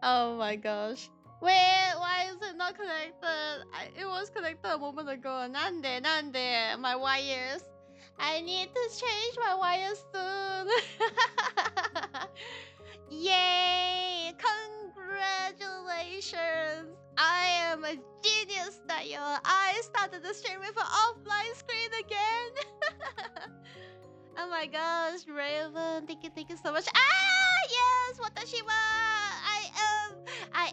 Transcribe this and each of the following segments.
Oh my gosh. Wait, why is it not connected? It was connected a moment ago. Nande, nande, my wires. I need to change my wires soon. Yay! Congratulations! I am a genius, Tayo. I started the stream with an offline screen again. Oh my gosh, Raven, thank you so much. Ah, yes, Watashima. I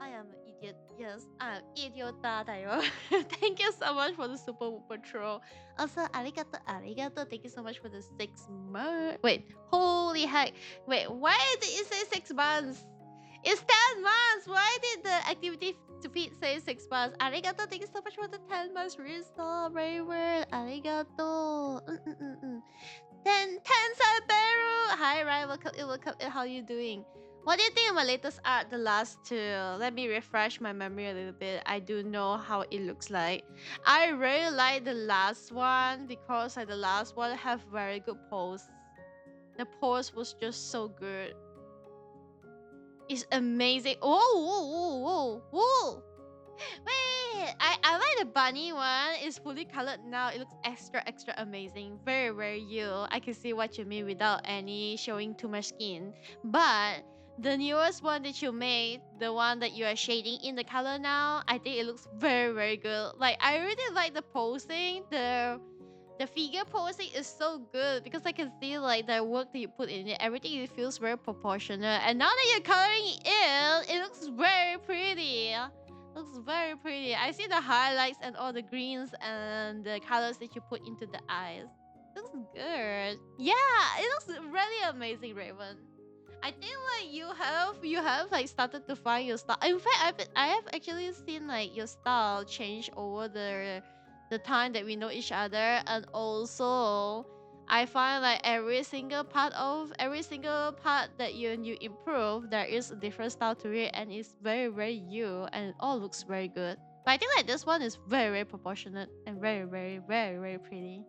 am an idiot. Yes, I'm idiot, Tayo. Thank you so much for the super whooper troll. Also, arigato, arigato. Thank you so much for the 6 months. Wait, holy heck. Wait, why did it say 6 months? It's 10 months. Why did the activity to feed say 6 months? Arigato. Thank you so much for the 10 months restore, Rayward. Arigato. 10 Cyberu. Hi, Ryan. Welcome in, welcome in. How you doing? What do you think of my latest art, the last two? Let me refresh my memory a little bit. I do know how it looks like. I really like the last one because like the last one have very good pose. The pose was just so good. It's amazing. Whoa, whoa, whoa, whoa, whoa. Wait, I like the bunny one. It's fully colored now. It looks extra amazing. Very you. I can see what you mean without any showing too much skin. But the newest one that you made, the one that you are shading in the color now, I think it looks very good. Like I really like the posing. The figure posing is so good because I can see like the work that you put in it. Everything it feels very proportionate. And now that you're coloring it, it looks very pretty. Looks very pretty. I see the highlights and all the greens and the colors that you put into the eyes. Looks good. Yeah, it looks really amazing, Raven. I think like you have like started to find your style. In fact, I have actually seen like your style change over the time that we know each other, and also I find like every single part that you improve, there is a different style to it, and it's very you, and it all looks very good. But I think like this one is very proportionate and very pretty.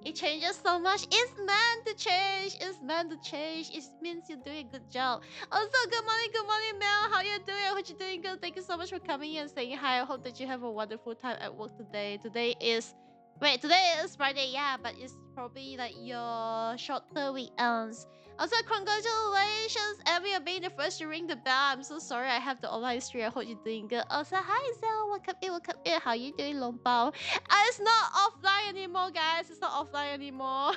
It changes so much. It's meant to change. It's meant to change. It means you're doing a good job. Also, good morning, Mel. How you doing? I hope you're doing good. Thank you so much for coming in and saying hi. I hope that you have a wonderful time at work today. Today is Friday, yeah, but it's probably like your shorter weekends. Also, congratulations, Abby, on being the first to ring the bell. I'm so sorry I have the online stream. I hope you're doing good. Also, hi, Zell. Welcome in, welcome in. How you doing, Lompao? It's not offline anymore, guys. It's not offline anymore.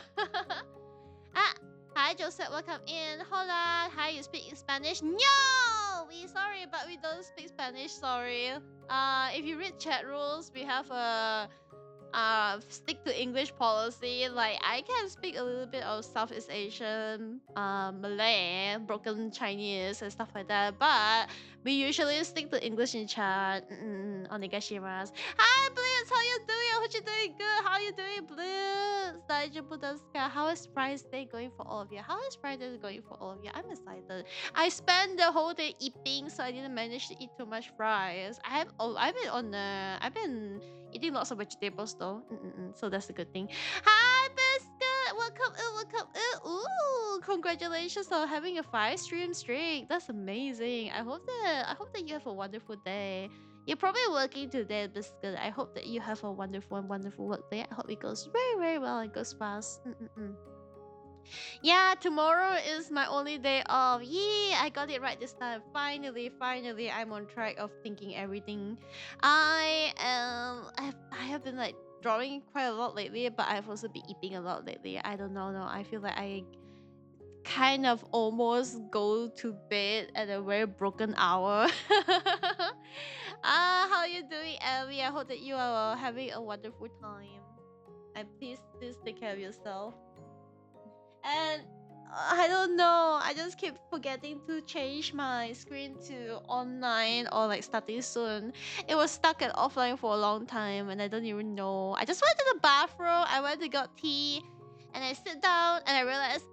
ah, hi, Joseph. Welcome in. Hola. Hi, you speak in Spanish? No, we sorry, but we don't speak Spanish. Sorry. If you read chat rules, we have a stick to English policy. Like I can speak a little bit of Southeast Asian, Malay, broken Chinese and stuff like that, but we usually stick to English in chat. Onegashimasu. Hi Blitz, how you doing? I hope you're doing good. How you doing, Blitz? Daijoubu desu ka? How is Friday going for all of you? How is Friday going for all of you? I'm excited. I spent the whole day eating, so I didn't manage to eat too much fries. I've been eating lots of vegetables though. So that's a good thing. Hi, Biscuit! Welcome in, welcome in. Ooh, congratulations on having a 5-stream streak. That's amazing. I hope that you have a wonderful day. You're probably working today, Biscuit. I hope that you have a wonderful work day. I hope it goes very well and goes fast. Yeah, tomorrow is my only day off. Yeah, I got it right this time. Finally, I'm on track of thinking everything. I have been like drawing quite a lot lately, but I've also been eating a lot lately. I don't know. No, I feel like I kind of almost go to bed at a very broken hour. How you doing, Abby? I hope that you are having a wonderful time. And please take care of yourself. And I don't know. I just keep forgetting to change my screen to online or like starting soon. It was stuck at offline for a long time and I don't even know. I just went to the bathroom. I went to got tea and I sit down and I realized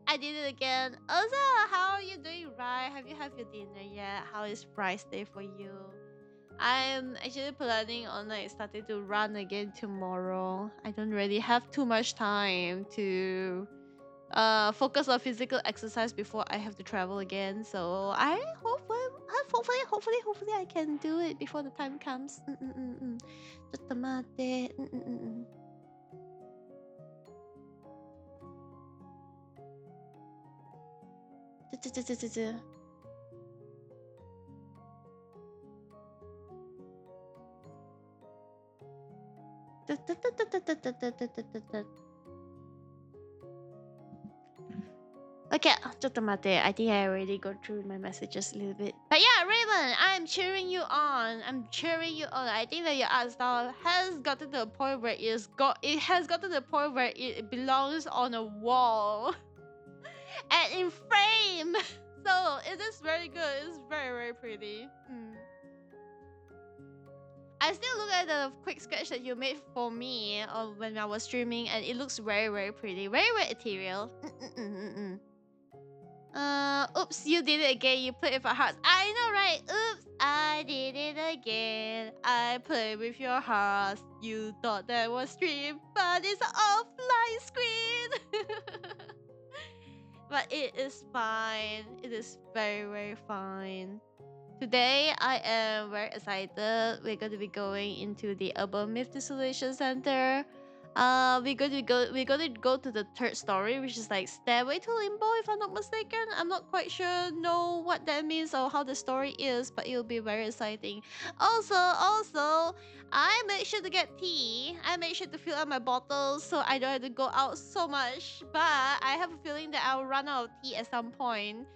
I did it again. Also, how are you doing, right? Have you had your dinner yet? How is Friday for you? I'm actually planning on like starting to run again tomorrow. I don't really have too much time to focus on physical exercise before I have to travel again. So I hopefully I can do it before the time comes. ちょっと待って。Okay, just I think I already go through my messages a little bit. But yeah, Raven, I'm cheering you on. I think that your art style has gotten to the point where it has gotten to the point where it belongs on a wall and in frame. So it is very good. It's very, very pretty. I still look at the quick sketch that you made for me when I was streaming, and it looks very, very pretty. Very, very ethereal. Oops, you did it again. You played with our hearts. I know, right? Oops, I did it again. I played with your hearts. You thought that was stream, but it's an offline screen. But it is fine. It is very, very fine. Today, I am very excited. We're going to be going into the Urban Myth Dissolution Center. We're going to go to the third story, which is like Stairway to Limbo, if I'm not mistaken. I'm not quite sure know what that means or how the story is, but it'll be very exciting. Also, I made sure to get tea. I made sure to fill up my bottles so I don't have to go out so much. But I have a feeling that I'll run out of tea at some point.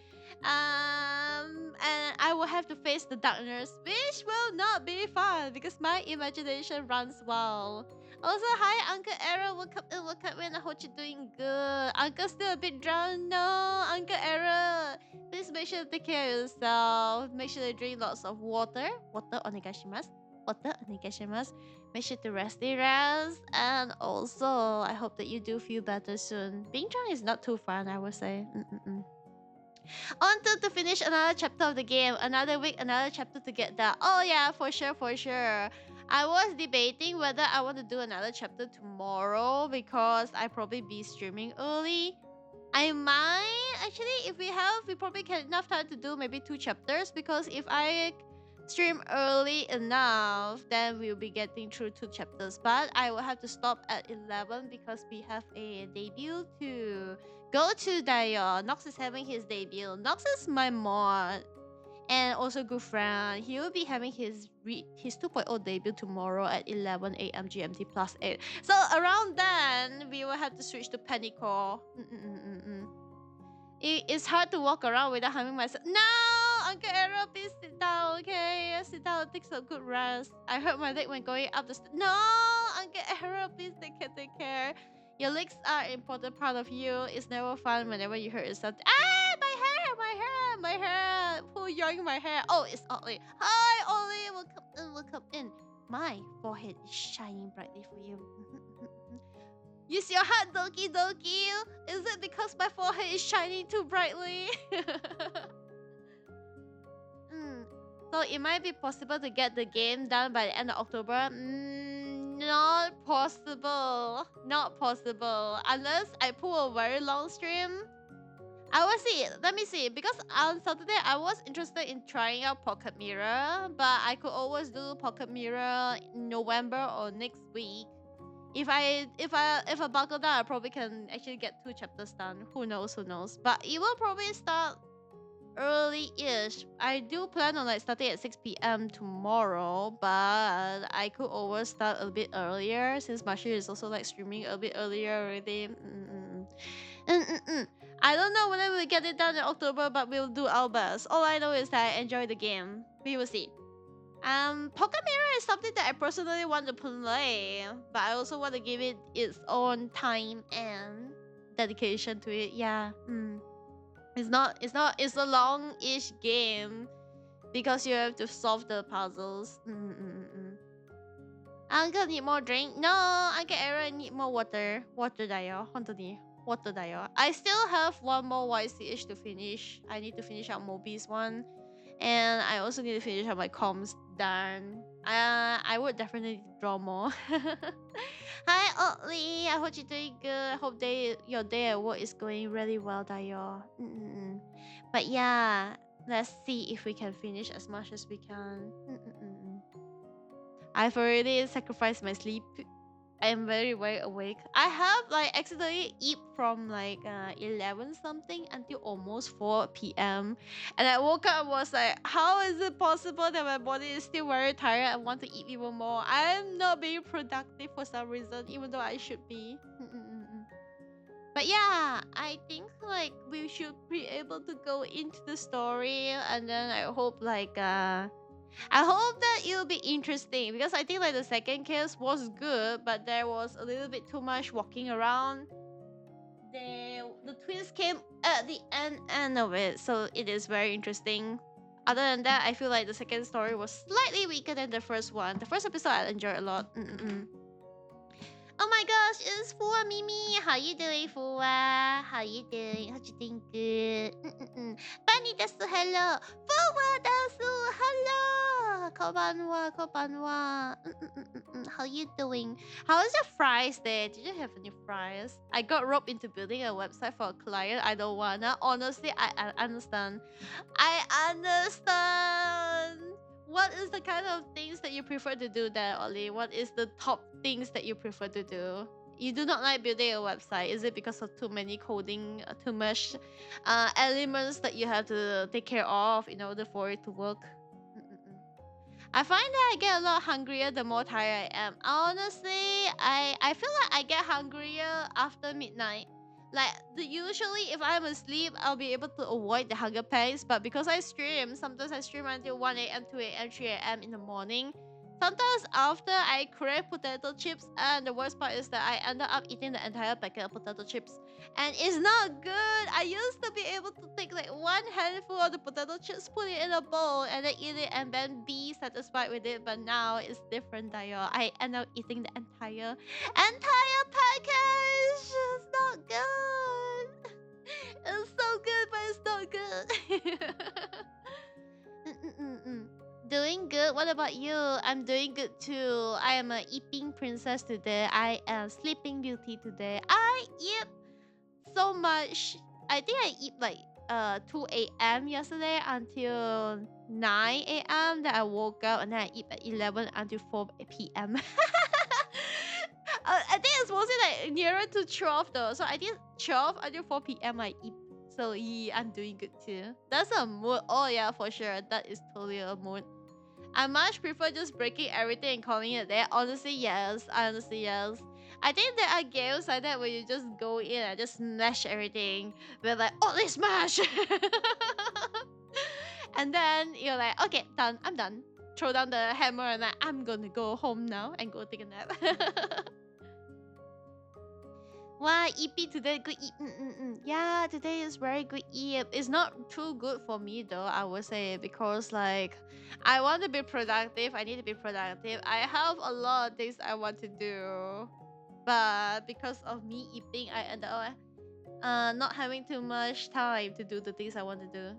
And I will have to face the darkness, which will not be fun because my imagination runs wild. Also, hi, Uncle Era. Welcome in. I hope you're doing good. Uncle's still a bit drunk. No, Uncle Era. Please make sure to take care of yourself. Make sure to drink lots of water. Water onegashimasu. Make sure to rest. And also, I hope that you do feel better soon. Being drunk is not too fun, I would say. On to finish another chapter of the game. Another week, another chapter to get that. Oh yeah, for sure. I was debating whether I want to do another chapter tomorrow because I probably be streaming early. I might actually, if we probably get enough time to do maybe 2 chapters, because if I stream early enough, then we'll be getting through 2 chapters. But I will have to stop at 11 because we have a debut to go to Dayo. Nox is having his debut. Nox is my mod and also good friend. He will be having his 2.0 debut tomorrow at 11 a.m. GMT +8. So around then, we will have to switch to Panico. It's hard to walk around without having myself. No, Uncle Era, please sit down, okay? Sit down, take some good rest. I hurt my leg when going up the stairs. No, Uncle Era, please take care. Your legs are an important part of you. It's never fun whenever you hurt yourself. Ah, my hair. Who yoink my hair? Oh, it's Ollie. Hi, Ollie. Welcome in. My forehead is shining brightly for you. Use your heart, Doki. Is it because my forehead is shining too brightly? So it might be possible to get the game done by the end of October. Not possible. Unless I pull a very long stream. I will see. Let me see. Because on Saturday I was interested in trying out Pocket Mirror, but I could always do Pocket Mirror in November or next week. If I buckle down, I probably can actually get 2 chapters done. Who knows? But it will probably start early-ish. I do plan on like starting at 6 p.m. tomorrow, but I could always start a bit earlier since Mashi is also like streaming a bit earlier already. I don't know whether we'll get it done in October, but we'll do our best. All I know is that I enjoy the game. We will see. Pocket Mirror is something that I personally want to play, but I also want to give it its own time and dedication to it. Yeah. It's a long-ish game because you have to solve the puzzles. Uncle need more drink? No, Uncle Aaron need more water. Water 다요. Water 다요. I still have one more YCH to finish. I need to finish out Moby's one. And I also need to finish out my comms done. I would definitely draw more. Hi, Otley. I hope you're doing good. I hope your day at work is going really well, Dayo. But yeah, let's see if we can finish as much as we can. I've already sacrificed my sleep. I am very very awake. I have like accidentally eat from like 11 something until almost 4 p.m. And I woke up and was like, how is it possible that my body is still very tired and want to eat even more? I'm not being productive for some reason, even though I should be. But yeah, I think like we should be able to go into the story, and then I hope I hope that it'll be interesting, because I think like the second case was good, but there was a little bit too much walking around. The twins came at the end of it, so it is very interesting. Other than that, I feel like the second story was slightly weaker than the first one. The first episode I enjoyed a lot. Oh my gosh, it's Fua Mimi. How you doing, Fua? How you doing? How you doing? Good. Bunny desu, hello. Fua desu, hello. Konbanwa, konbanwa. How you doing? How is your fries there? Did you have any fries? I got roped into building a website for a client. I don't wanna. Honestly, I understand. I understand. What is the kind of things that you prefer to do there, Ollie? What is the top things that you prefer to do? You do not like building a website. Is it because of too many coding, too much elements that you have to take care of in order for it to work? I find that I get a lot hungrier the more tired I am. Honestly, I feel like I get hungrier after midnight. Like usually if I'm asleep, I'll be able to avoid the hunger pangs. But because I stream, sometimes I stream until 1 a.m., 2 a.m., 3 a.m. in the morning. Sometimes after I crave potato chips, and the worst part is that I ended up eating the entire packet of potato chips, and it's not good. I used to be able to take like one handful of the potato chips, put it in a bowl, and then eat it, and then be satisfied with it. But now it's different, Dayo. I end up eating the entire package. It's not good. It's so good, but it's not good. Doing good. What about you? I'm doing good too. I am a eating princess today. I am sleeping beauty today. I eat so much. I think I eat like 2 a.m. yesterday until 9 a.m. Then I woke up, and then I eat at 11 until 4 p.m. I think it's mostly like nearer to 12 though. So I think 12 until 4 p.m. I eat. So yeah, I'm doing good too. That's a mood. Oh yeah, for sure. That is totally a mood. I much prefer just breaking everything and calling it there. Honestly, yes. Honestly, yes. I think there are games like that where you just go in and just smash everything. We're like, oh, let's smash! And then you're like, okay, done. I'm done. Throw down the hammer and like, I'm gonna go home now and go take a nap. Wow, EP today, good eat. Yeah, today is very good eat. It's not too good for me though, I would say, because like I want to be productive. I need to be productive. I have a lot of things I want to do, but because of me eating, I end up not having too much time to do the things I want to do.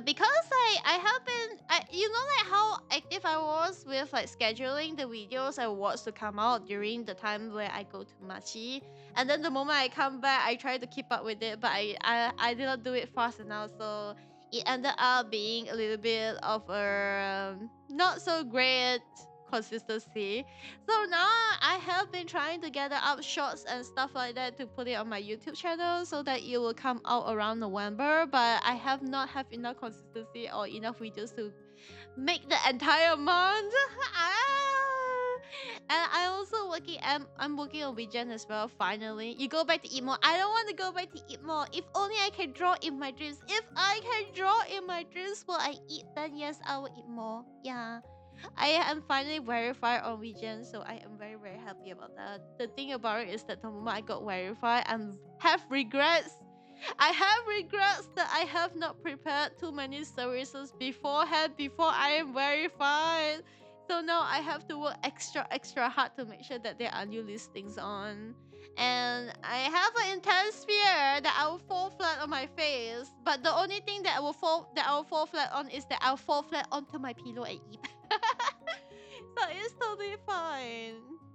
Because I have been, you know, like how active I was with like scheduling the videos I watch to come out during the time where I go to Machi, and then the moment I come back, I try to keep up with it, but I did not do it fast enough, so it ended up being a little bit of a not so great consistency. So now I have been trying to gather up shots and stuff like that to put it on my YouTube channel so that it will come out around November. But I have not have enough consistency or enough videos to make the entire month. And I also working. I'm working on Vision as well. Finally, you go back to eat more. I don't want to go back to eat more. If only I can draw in my dreams. If I can draw in my dreams while I eat, then yes, I will eat more. Yeah. I am finally verified on Region, so I am very very happy about that. The thing about it is that the moment I got verified, I have regrets. I have regrets that I have not prepared too many services beforehand before I am verified. So now I have to work extra hard to make sure that there are new listings on. And I have an intense fear that I will fall flat on my face. But the only thing that I will fall flat on is that I'll fall flat onto my pillow and eat. So it's totally fine.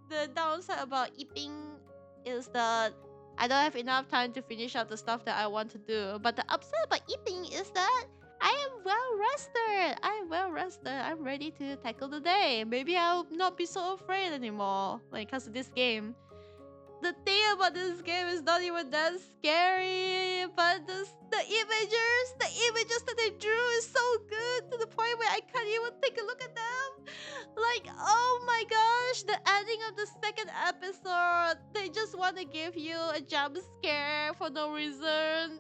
The downside about eating is that I don't have enough time to finish up the stuff that I want to do. But the upside about eating is that I am well rested. I'm well rested. I'm ready to tackle the day. Maybe I'll not be so afraid anymore when it comes to this game. The thing about this game is not even that scary, but the images that they drew is so good to the point where I can't even take a look at them. Like, oh my gosh, the ending of the second episode, they just want to give you a jump scare for no reason.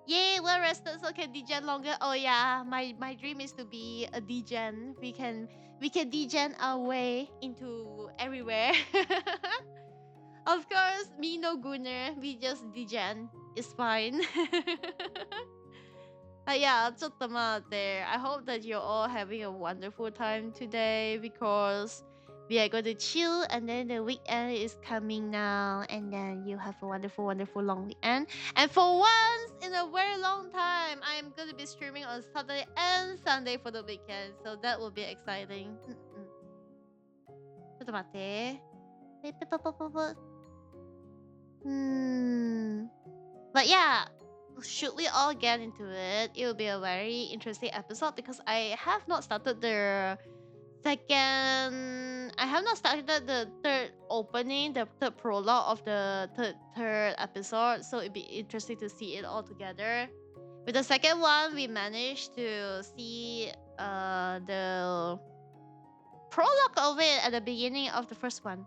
Yay, well rested so can degen longer. Oh yeah, my dream is to be a degen. We can degen our way into everywhere. Of course, me no gunner. We just degen. It's fine. But yeah, ちょっと待って. I hope that you're all having a wonderful time today because we are going to chill and then the weekend is coming now and then you have a wonderful, wonderful long weekend. And for once in a very long time, I'm going to be streaming on Saturday and Sunday for the weekend. So that will be exciting. ちょっと待って. But yeah, should we all get into it? It will be a very interesting episode because I have not started the second. I have not started the third opening, the third prologue of the third episode. So it'd be interesting to see it all together. With the second one, we managed to see the prologue of it at the beginning of the first one.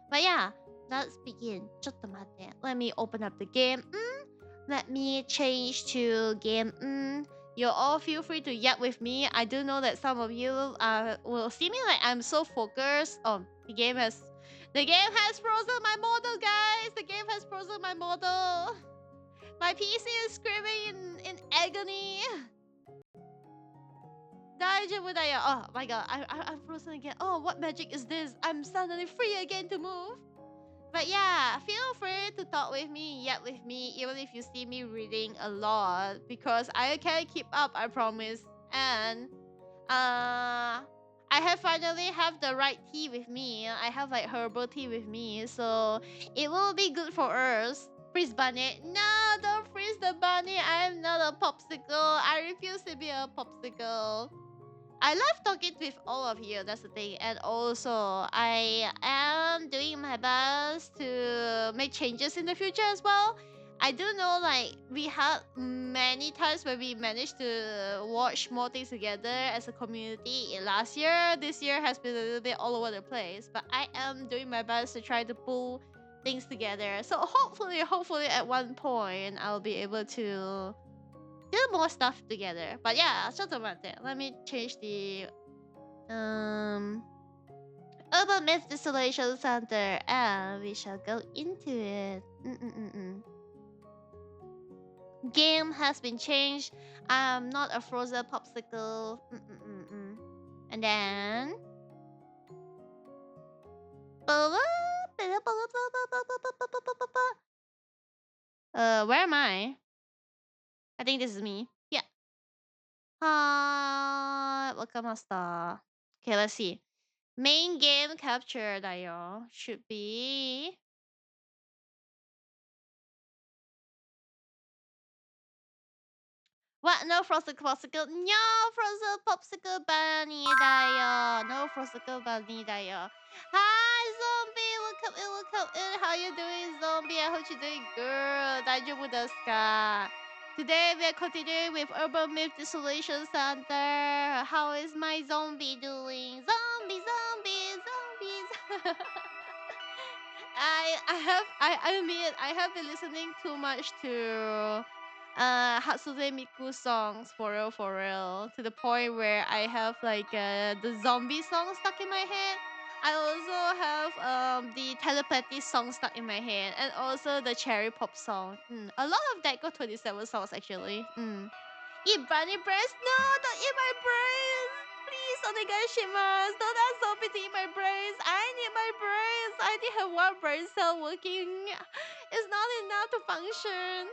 But yeah, let's begin. ちょっと待って. Let me open up the game. Let me change to game. You all feel free to yap with me. I do know that some of you will see me like I'm so focused. Oh, the game has frozen my model, guys. The game has frozen my model. My PC is screaming in agony. 大丈夫だよ. Oh my god, I'm frozen again. Oh, what magic is this? I'm suddenly free again to move. But yeah, feel free to talk with me, yap with me, even if you see me reading a lot, because I can keep up, I promise. And I have finally have the right tea with me. I have like herbal tea with me, so it will be good for us. Freeze bunny. No, don't freeze the bunny. I am not a popsicle. I refuse to be a popsicle. I love talking with all of you. That's the thing. And also, I am doing my best to make changes in the future as well. I do know, like, we had many times where we managed to watch more things together as a community last year. This year has been a little bit all over the place. But I am doing my best to try to pull things together. So hopefully, at one point, I'll be able to do more stuff together. But yeah, ちょっと待って. Let me change the Urban Myth Dissolution Center and we shall go into it. Game has been changed. I'm not a frozen popsicle. And then where am I? I think this is me. Yeah. Wakamasta. Okay, let's see. Main game capture だよ. Should be what? No frosted popsicle? No frosted popsicle bunny だよ. No frosted bunny だよ. Hi zombie, welcome in. How you doing, zombie? I hope you're doing good. 大丈夫ですか? Today we are continuing with Urban Myth Dissolution Center. How is my zombie doing? Zombies. I admit I have been listening too much to Hatsune Miku songs for real to the point where I have like the zombie song stuck in my head. I also have the telepathy song stuck in my head and also the cherry pop song. A lot of Deco 27 songs actually. Eat bunny breast? No, don't eat my brains! Please, onegaishimasu. Don't ask zombie to eat my brains. I need my brains. I only have one brain cell working. It's not enough to function.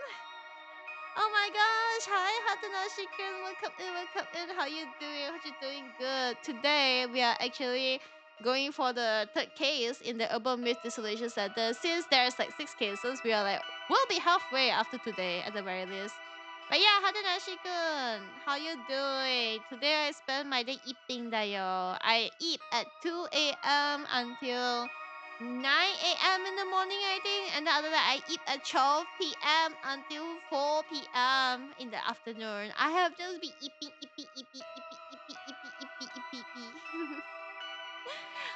Oh my gosh. Hi, Hatanashi-kun. Welcome in. How you doing? Hope you're doing good. Today, we are actually going for the third case in the Urban Myth Dissolution Center. Since there's like 6 cases, we are like, we'll be halfway after today at the very least. But yeah, Hatenashi-kun, how you doing? Today I spent my day eating dayo. I eat at 2 a.m. until 9 a.m. in the morning, I think. And the other day I eat at 12 p.m. until 4 p.m. in the afternoon. I have just been eating.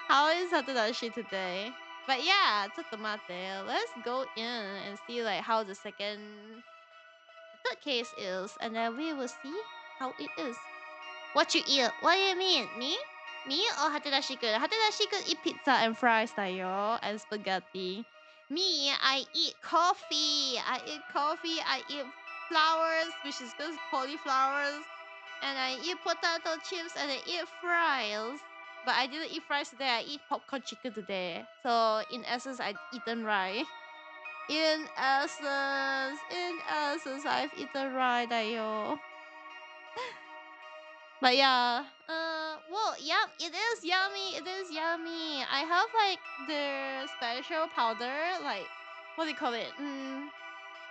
How is Hatadashi today? But yeah, Tsutomate. Let's go in and see like how the third case is, and then we will see how it is. What you eat? What do you mean? Me or Hatadashi-kun? Hatadashi-kun eat pizza and fries, tayo, and spaghetti. Me, I eat coffee. I eat flowers, which is just cauliflowers. And I eat potato chips and I eat fries. But I didn't eat fries today. I eat popcorn chicken today. So in essence, I've eaten right. In essence, I've eaten right, ayo. But yeah, well, yeah, it is yummy. It is yummy. I have like their special powder, like what do you call it?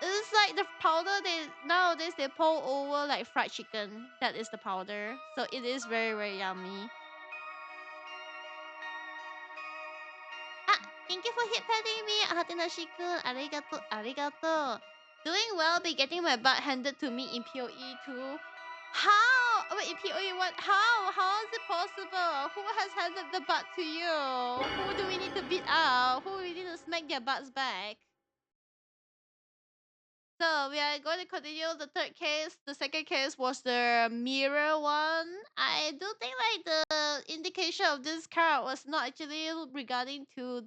It's like the powder they nowadays they pour over like fried chicken. That is the powder. So it is very, very yummy. Ah, thank you for hit petting me, Hatenashi-kun. Arigato, arigato. Doing well, be getting my butt handed to me in PoE too. How? Wait, in PoE what? How? How is it possible? Who has handed the butt to you? Who do we need to beat out? Who do we need to smack their butts back? So we are going to continue the third case. The second case was the mirror one. I do think like the indication of this card was not actually regarding to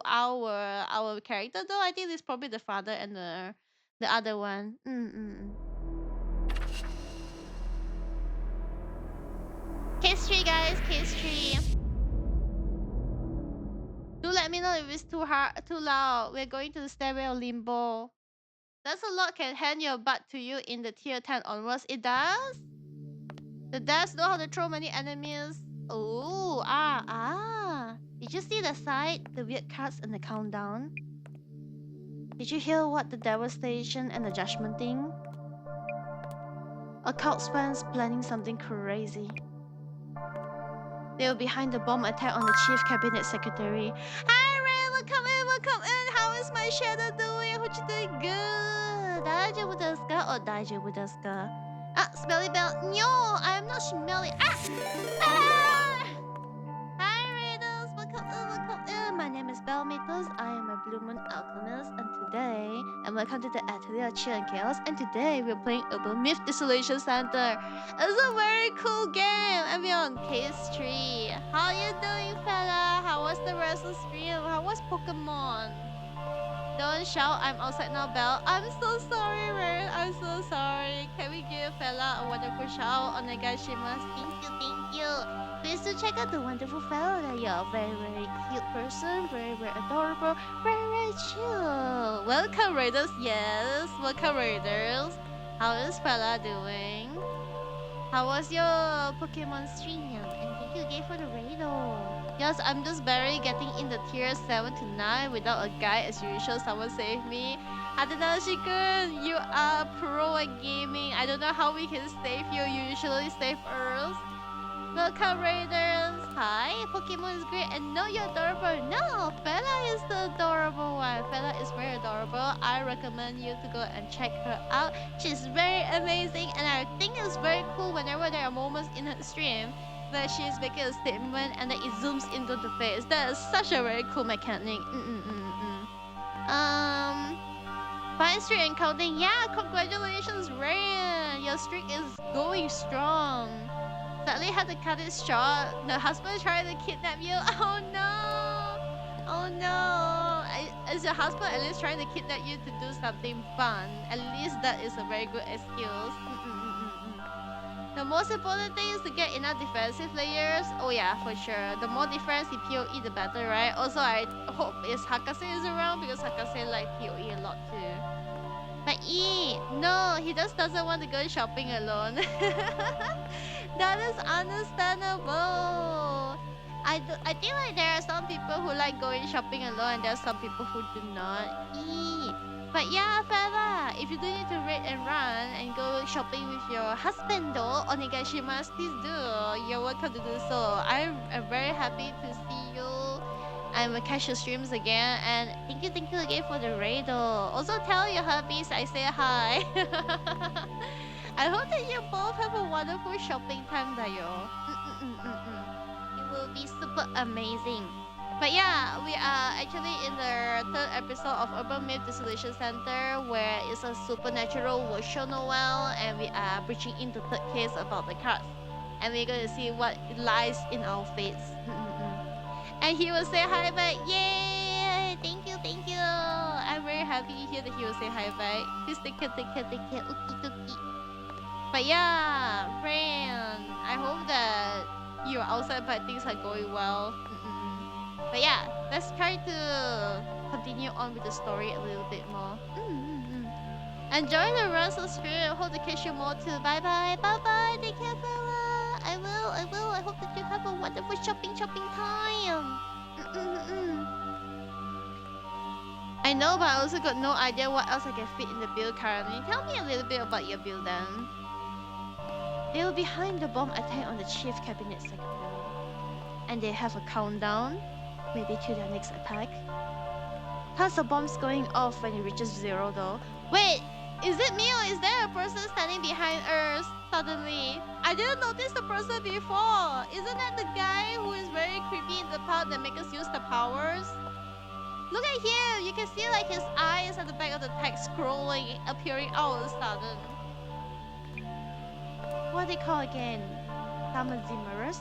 our character though. I think it's probably the father and the other one. Case 3, guys. Case 3. Do let me know if it's too loud. We're going to the stairway of limbo. Does a lot can hand your butt to you in the tier 10 onwards? It does? The devs know how to throw many enemies. Oh, Did you see the side, the weird cards and the countdown? Did you hear what the devastation and the judgment thing? Occult fans planning something crazy. They were behind the bomb attack on the chief cabinet secretary. Hi Ray, welcome in. How is my shadow doing? Hope you're doing good. Daijoubu desu ka? Oh, daijoubu desu ka? Smelly bell. No, I am not smelly. Hi Raiders, welcome in. My name is Bellmythos. I am a Blue Moon Alchemist, and welcome to the Atelier of Chill and Chaos. And today we're playing Urban Myth Dissolution Center. It's a very cool game, and we're on case 3. How you doing, fella? How was the rest of the stream? How was Pokemon? Don't shout, I'm outside now, Belle. I'm so sorry, Ray. I'm so sorry. Can we give fella a wonderful shout? Onegaishimasu. Thank you. Please do check out the wonderful fella that you're a very, very cute person. Very, very adorable. Very, very chill. Welcome, Raiders. Yes, welcome, Raiders. How is fella doing? How was your Pokemon stream? And thank you again for the raid. Yes, I'm just barely getting in the tier 7 to 9 without a guide as usual. Someone save me. Hatenashi-kun, you are pro at gaming. I don't know how we can save you. You usually save us. Welcome, Raiders. Hi, Pokemon is great. And no, you're adorable. No, Fella is the adorable one. Fella is very adorable. I recommend you to go and check her out. She's very amazing. And I think it's very cool whenever there are moments in her stream where she's making a statement and then it zooms into the face. That is such a very cool mechanic. Fine streak and counting. Yeah, congratulations, Rayan. Your streak is going strong. Sadly had to cut it short. The husband tried to kidnap you. Oh no! Oh no! Is your husband at least trying to kidnap you to do something fun? At least that is a very good excuse. The most important thing is to get enough defensive layers. Oh yeah, for sure. The more defense in PoE, the better, right? Also, I hope Hakase is around because Hakase like PoE a lot too. But no, he just doesn't want to go shopping alone. That is understandable. I think like there are some people who like going shopping alone, and there are some people who do not eat. But yeah, fella, if you do need to raid and run and go shopping with your husband though, onegaishimasu, please do. You're welcome to do so. I'm very happy to see you. I'm a catch your streams again, and thank you again for the raid though. Also tell your hubbies I say hi. I hope that you both have a wonderful shopping time, Dayo. It will be super amazing. But yeah, we are actually in the third episode of Urban Myth Dissolution Center, where it's a supernatural workshop Noel, and we are breaching into third case about the cards. And we're going to see what lies in our fates. And he will say hi back. Yay! Thank you, thank you. I'm very happy to hear that he will say hi back. Please take care, Uki tuki. But yeah, friend, I hope that you're outside but things are going well. But yeah, let's try to continue on with the story a little bit more. Enjoy the rest of the stream. Hope to catch you more too. Bye bye. Bye bye. Take care, fella. I will. I hope that you have a wonderful shopping time. I know, but I also got no idea what else I can fit in the build currently. Tell me a little bit about your build then. They were behind the bomb attack on the chief cabinet secretary. And they have a countdown, maybe to their next attack. Tons of bombs going off when it reaches 0 though. Wait, is it me or is there a person standing behind us suddenly? I didn't notice the person before. Isn't that the guy who is very creepy in the part that makes us use the powers? Look at him! You can see like his eyes at the back of the text scrolling, appearing all of a sudden. What are they called again? Tama Zimmers?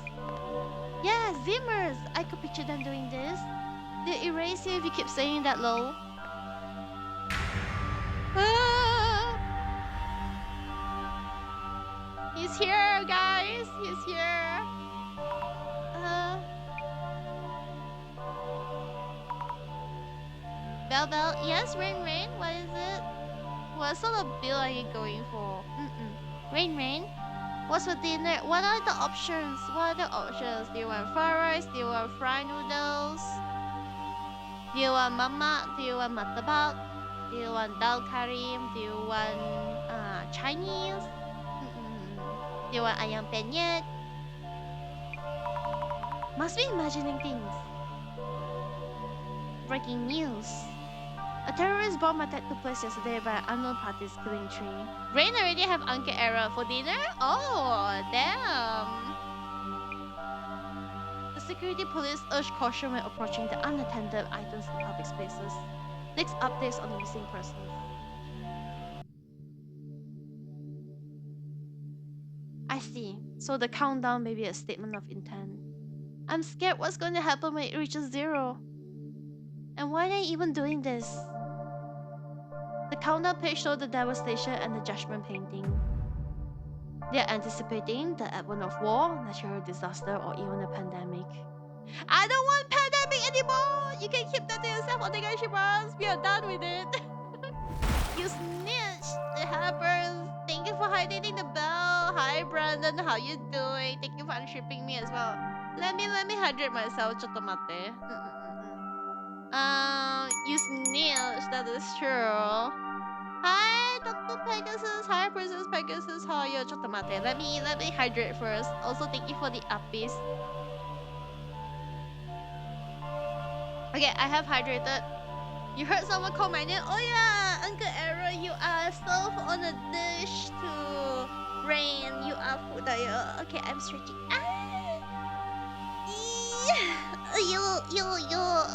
Yeah, Zimmers! I could picture them doing this. They'll erase you if you keep saying that low. He's here, guys! He's here! Bell, yes, Rain, what is it? What sort of bill are you going for? Rain, what's for dinner? What are the options? Do you want fried rice? Do you want fried noodles? Do you want mama? Do you want matabak? Do you want dal karim? Do you want Chinese? Do you want ayam penyet? Must be imagining things. Breaking news. A terrorist bomb attack took place yesterday by unknown parties killing 3. Rain already have Uncle Era for dinner? Oh, damn. The security police urged caution when approaching the unattended items in public spaces. Next updates on the missing persons. I see. So the countdown may be a statement of intent. I'm scared what's going to happen when it reaches 0. And why are they even doing this? The countdown page showed the devastation and the judgment painting. They are anticipating the advent of war, natural disaster, or even a pandemic. I don't want pandemic anymore! You can keep that to yourself, onegaishimasu. We are done with it. You snitched! It happens. Thank you for hydrating the bell. Hi, Brandon. How you doing? Thank you for unshipping me as well. Let me hydrate myself. Chotomate. You snitched. That is true. Hi, Dr. Pegasus. Hi, Princess Pegasus. How are you? Chotomate. Let me hydrate first. Also, thank you for the uppies. Okay, I have hydrated. You heard someone call my name? Oh yeah, Uncle Era, you are served on a dish to Rain. You are food. Okay, I'm stretching.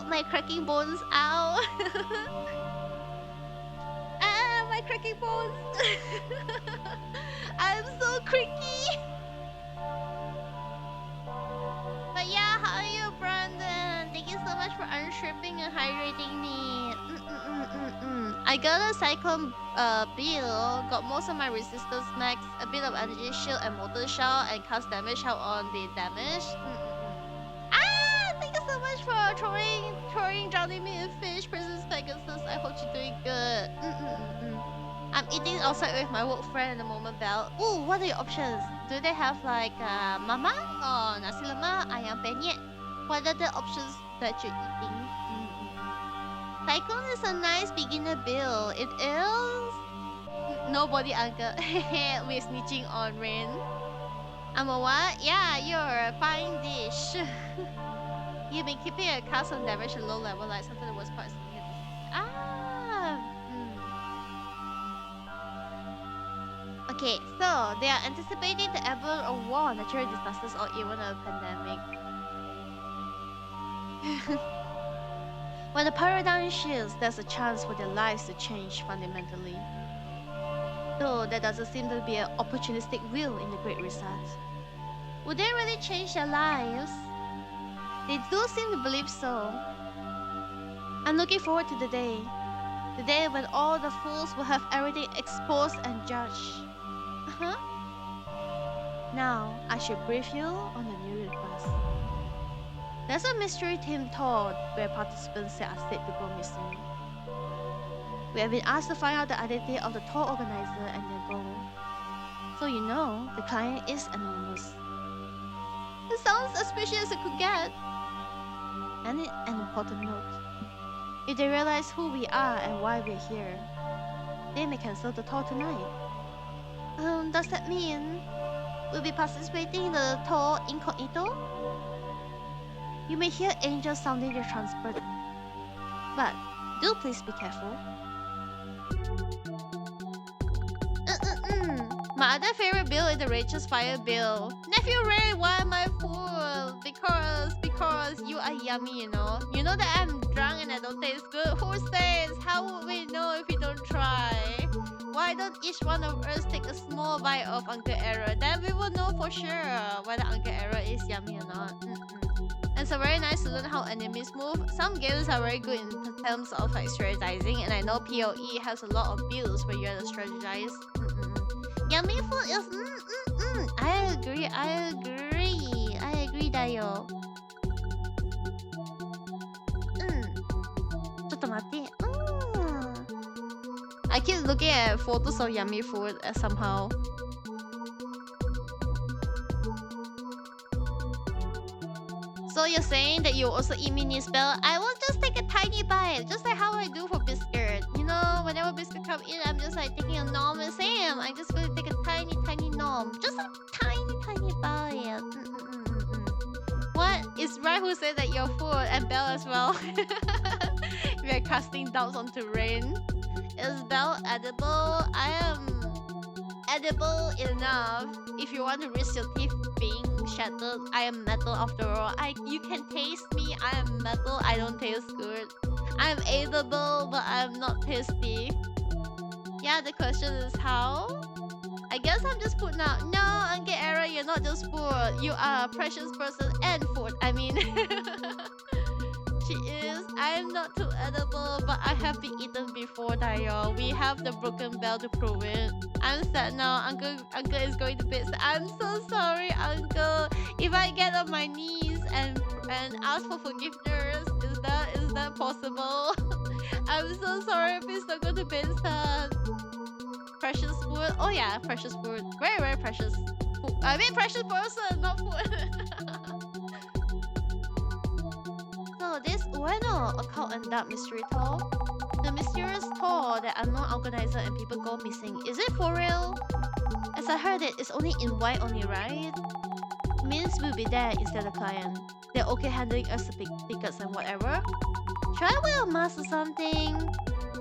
My cracking bones out. My cracking bones. I'm so creaky. But yeah, how are you, Brandon? Thank you so much for unstripping and hydrating me. I got a cyclone bill, got most of my resistance max, a bit of energy shield and motor shell, and cast damage out on the damage. Thank you so much for throwing drowning me in fish, Princess Pegasus. I hope you're doing good. I'm eating outside with my work friend at the moment, Belle. Ooh, what are your options? Do they have like mama or nasi lemak, ayam penyet? What are the options that you're eating? Mm-mm. Cyclone is a nice beginner build. It is. Nobody, uncle. We're snitching on Rain. I'm a what? Yeah, you're a fine dish. You've been keeping a cast on damage at low level, like something that was part of the Ah. Okay, so they are anticipating the advent of war, natural disasters, or even a pandemic. When the paradigm shifts, there's a chance for their lives to change fundamentally. Though there doesn't seem to be an opportunistic will in the Great Reset. Would they really change their lives? They do seem to believe so. I'm looking forward to the day when all the fools will have everything exposed and judged. Now, I should brief you on the new request. There's a mystery team tour where participants are said to go missing. We have been asked to find out the identity of the tour organizer and their goal. So you know, the client is anonymous. It sounds as fishy as it could get. And an important note. If they realize who we are and why we're here, they may cancel the tour tonight. Does that mean we'll be participating in the tour incognito? You may hear angels sounding their trumpet, but do please be careful. My other favorite bill is the Rachel's Fire bill. Nephew Ray, why am I full? Because you are yummy, you know. You know that I'm drunk and I don't taste good. Who says? How would we know if we don't try? Why don't each one of us take a small bite of Uncle Error? Then we will know for sure whether Uncle Error is yummy or not. And it's very nice to learn how enemies move. Some games are very good in terms of like strategizing, and I know PoE has a lot of builds where you have to strategize. Yummy food is I agree, Dayo. ちょっと待って。I keep looking at photos of yummy food somehow. So you're saying that you also eat mini spell? I will just take a tiny bite, just like how I do for biscuit. You know, whenever biscuit come in, I'm just like taking a nom and Sam. I'm just going to take a tiny nom, just a tiny bite. What? It's right who said that you're full, and Belle as well. We are casting doubts onto Rain. Is Belle edible? I am edible enough. If you want to risk your teeth being shattered, I am metal after all. You can taste me. I am metal. I don't taste good. I'm edible, but I'm not tasty. Yeah, the question is how? I guess I'm just food now. No, Uncle Era, you're not just food. You are a precious person and food. I mean, she is. I'm not too edible, but I have been eaten before, Dayo. We have the broken bell to prove it. I'm sad now. Uncle is going to bed. I'm so sorry, Uncle. If I get on my knees and ask for forgiveness, is that possible? I'm so sorry. Please don't go to bed, son. Precious food. Oh yeah, precious food. Very, very precious food. I mean precious person, not food. So this Ueno occult and dark mystery tour. The mysterious tour that unknown organizer and people go missing. Is it for real? As I heard it, it's only invite only, right? Means we'll be there instead of client. They're okay handling us the tickets and whatever. Should I wear a mask or something?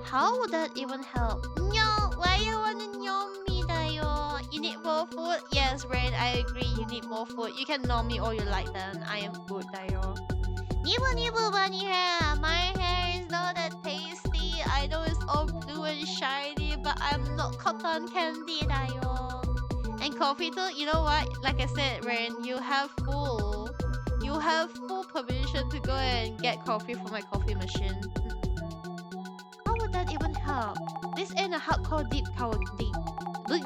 How would that even help? No, why you wanna nom me, Dayo? You need more food? Yes, Rain, I agree. You need more food. You can nom me all you like then. I am food, Dayo. Nibble bunny hair. My hair is not that tasty. I know it's all blue and shiny, but I'm not cotton candy, Dayo. And coffee too. You know what? Like I said, Rain, you have full permission to go and get coffee from my coffee machine. How would that even help? This ain't a hardcore deep cow geek.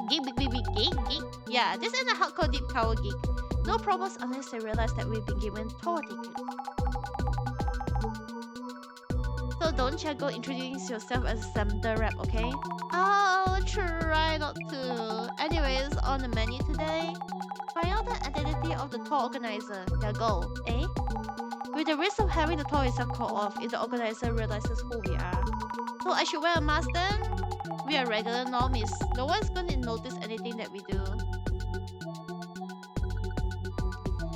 Geek? Yeah, this ain't a hardcore deep cow geek. No problems unless they realize that we've been given tour tickets. So don't you go introduce yourself as a center rep, okay? I'll try not to. Anyways, on the menu today, find out the identity of the tour organizer, their goal, eh? with the risk of having the tour itself called off if the organizer realizes who we are. So I should wear a mask then? We are regular normies. No one's gonna notice anything that we do.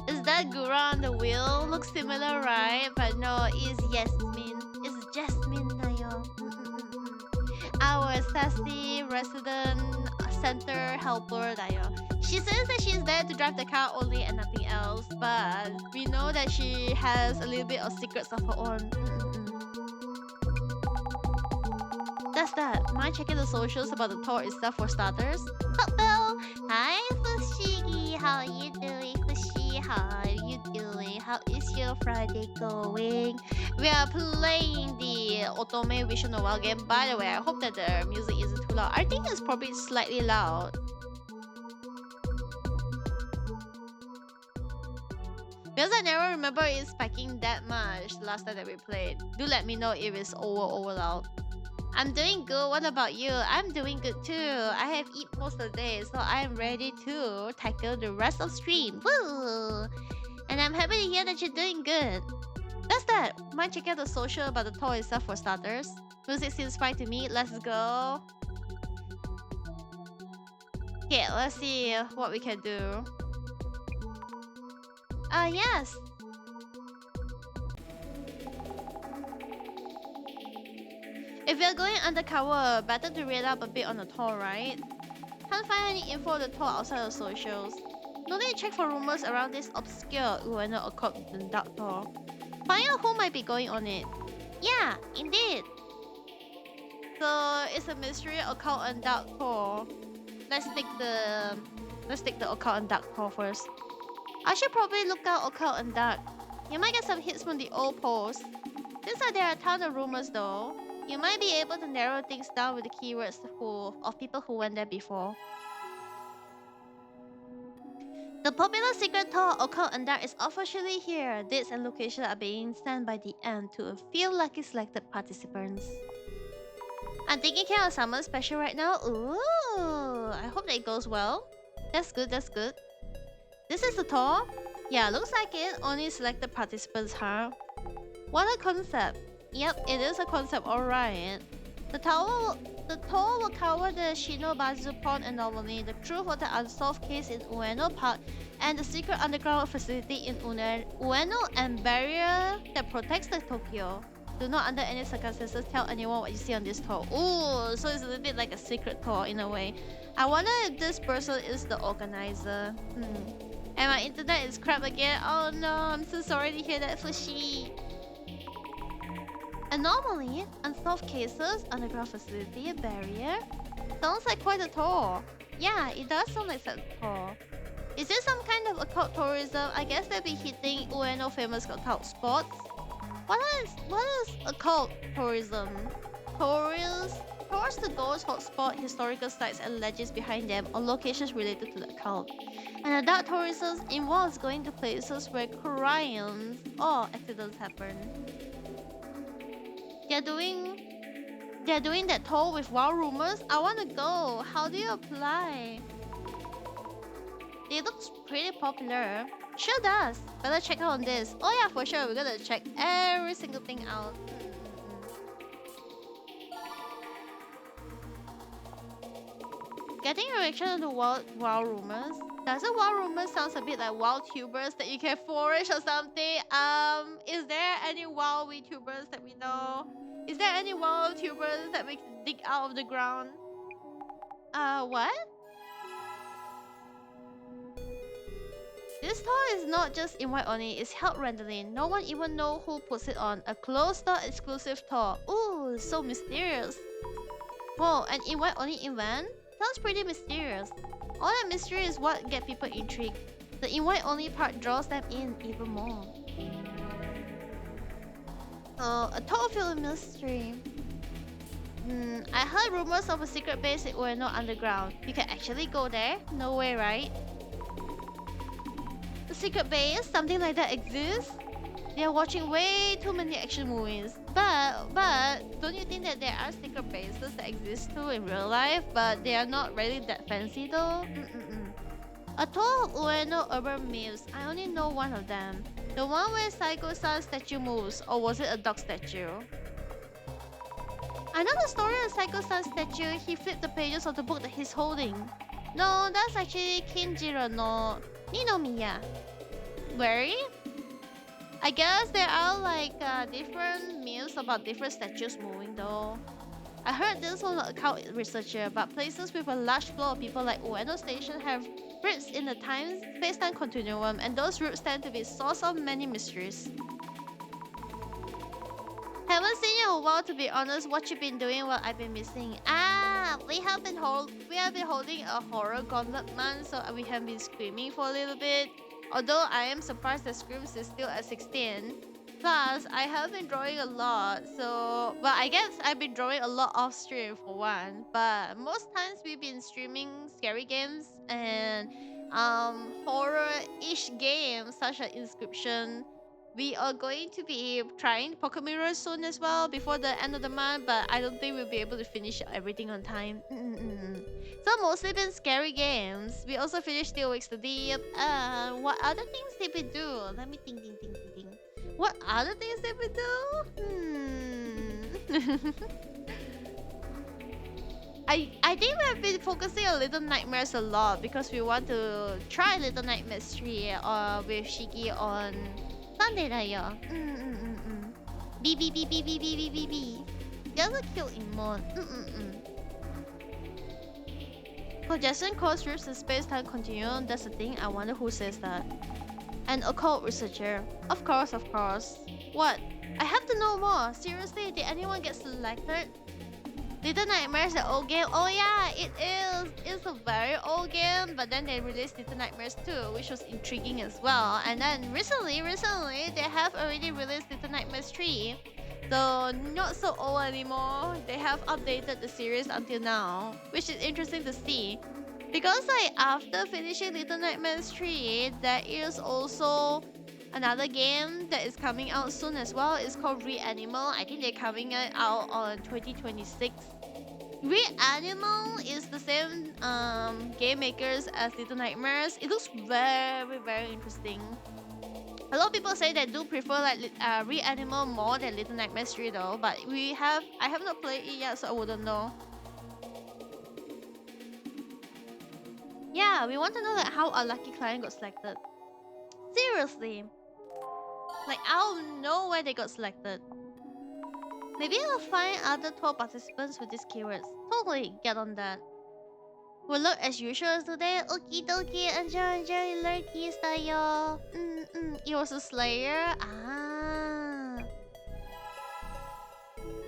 Is that Gura on the wheel? Looks similar, right? But no, it's Yasmin. It's Jasmine Nayo. Our sassy resident center helper Nayo. She says that she's there to drive the car only and nothing else, but we know that she has a little bit of secrets of her own. That's that. Mind checking the socials about the tour itself for starters? Hello! Hi, Fushigi! How are you doing, Fushi? How are you doing? How is your Friday going? We are playing the Otome Vision Novel game. By the way, I hope that the music isn't too loud. I think it's probably slightly loud. Because I never remember it spiking that much the last time that we played. Do let me know if it's over loud. I'm doing good. What about you? I'm doing good too. I have eaten most of the day, so I'm ready to tackle the rest of stream. Woo! And I'm happy to hear that you're doing good. That's that. Mind check out the social about the tour itself for starters. Music seems fine to me. Let's go. Okay, let's see what we can do. Yes. If you're going undercover, better to read up a bit on the tour, right? Can't find any info on the tour outside of socials. No need to check for rumors around this obscure Ueno occult and dark tour. Find out who might be going on it. Yeah, indeed. So it's a mystery occult and dark tour. Let's take the occult and dark tour first. I should probably look out occult and dark. You might get some hits from the old posts. Seems like there are a ton of rumors though. You might be able to narrow things down with the keywords of people who went there before. The popular secret tour Occult and Dark is officially here. Dates and locations are being sent by the end to a few lucky selected participants. I'm taking care of someone special right now. Ooh, I hope that it goes well. That's good, that's good. This is the tour? Yeah, looks like it. Only selected participants, huh? What a concept. Yep, it is a concept, alright. The tour will cover the Shinobazu Pond anomaly, the truth of the unsolved case in Ueno Park, and the secret underground facility in Ueno and barrier that protects the Tokyo. Do not under any circumstances tell anyone what you see on this tour. Ooh, so it's a little bit like a secret tour in a way. I wonder if this person is the organizer. And my internet is crap again. Oh no, I'm so sorry to hear that, Fushi. Anomaly, unsolved cases, underground facility, barrier. Sounds like quite a tour. Yeah, it does sound like such a tour. Is this some kind of occult tourism? I guess they'll be hitting Ueno famous occult spots. What is occult tourism? Tours to ghost hotspot, historical sites and legends behind them, or locations related to the occult. And the dark tourism involves going to places where crimes or accidents happen. They're doing that tour with wild rumors. I want to go. How do you apply? It looks pretty popular. Sure does. Better check out on this. Oh yeah, for sure. We're gonna check every single thing out. Getting a reaction on the wild rumors. Doesn't wild rumors sounds a bit like wild tubers that you can forage or something? Is there any wild VTubers that we know? Is there any wild tubers that we can dig out of the ground? What? This tour is not just invite only, it's held randomly. No one even know who puts it on. A closed-door exclusive tour. Ooh, so mysterious. Whoa, an invite only event? Sounds pretty mysterious. All that mystery is what gets people intrigued. The invite only part draws them in even more. A tour filled with mystery. I heard rumors of a secret base in Ueno underground. You can actually go there? No way, right? The secret base? Something like that exists? They are watching way too many action movies. But don't you think that there are secret bases that exist too in real life, but they are not really that fancy though? A tour of Ueno urban myths. I only know one of them. The one where Psycho-san statue moves, or was it a dog statue? I know the story of Psycho-san statue. He flipped the pages of the book that he's holding. No, that's actually Kinjiro no Ninomiya. Wary? I guess there are like different myths about different statues moving though. I heard this from an account researcher, but places with a large flow of people like Ueno Station have roots in the space-time continuum, and those roots tend to be source of many mysteries. Haven't seen you in a while, to be honest. What you been doing while I've been missing? We have been holding a horror gauntlet month, so we have been screaming for a little bit. Although I am surprised that Screams is still at 16. Plus, I have been drawing a lot, so... Well, I guess I've been drawing a lot off stream for one. But most times we've been streaming scary games and horror-ish games such as Inscription. We are going to be trying Pocket Mirror soon as well before the end of the month, but I don't think we'll be able to finish everything on time. So mostly been scary games. We also finished Still Wakes the Deep. What other things did we do? Let me think. What other things did we do? I think we have been focusing on Little Nightmares a lot because we want to try Little Nightmares 3 with Shiki on Sunday night. B. That's a cute emote. Congestion cause roots in space-time continuum. That's the thing. I wonder who says that. An occult researcher. Of course. What? I have to know more. Seriously, did anyone get selected? Little Nightmares, the old game. Oh yeah, it is. It's a very old game, but then they released Little Nightmares 2, which was intriguing as well. And then recently, they have already released Little Nightmares 3. So not so old anymore. They have updated the series until now, which is interesting to see. Because like after finishing Little Nightmares 3, there is also another game that is coming out soon as well. It's called Reanimal. I think they're coming out on 2026. Reanimal is the same game makers as Little Nightmares. It looks very, very interesting. A lot of people say they do prefer like Reanimal more than Little Nightmares 3 though, but I have not played it yet, so I wouldn't know. Yeah, we want to know like how our lucky client got selected. Seriously. Like, I don't know where they got selected. Maybe I'll find other 12 participants with these keywords. Totally get on that. We'll look as usual today. Okie dokie, enjoy lurky style. It was a Slayer.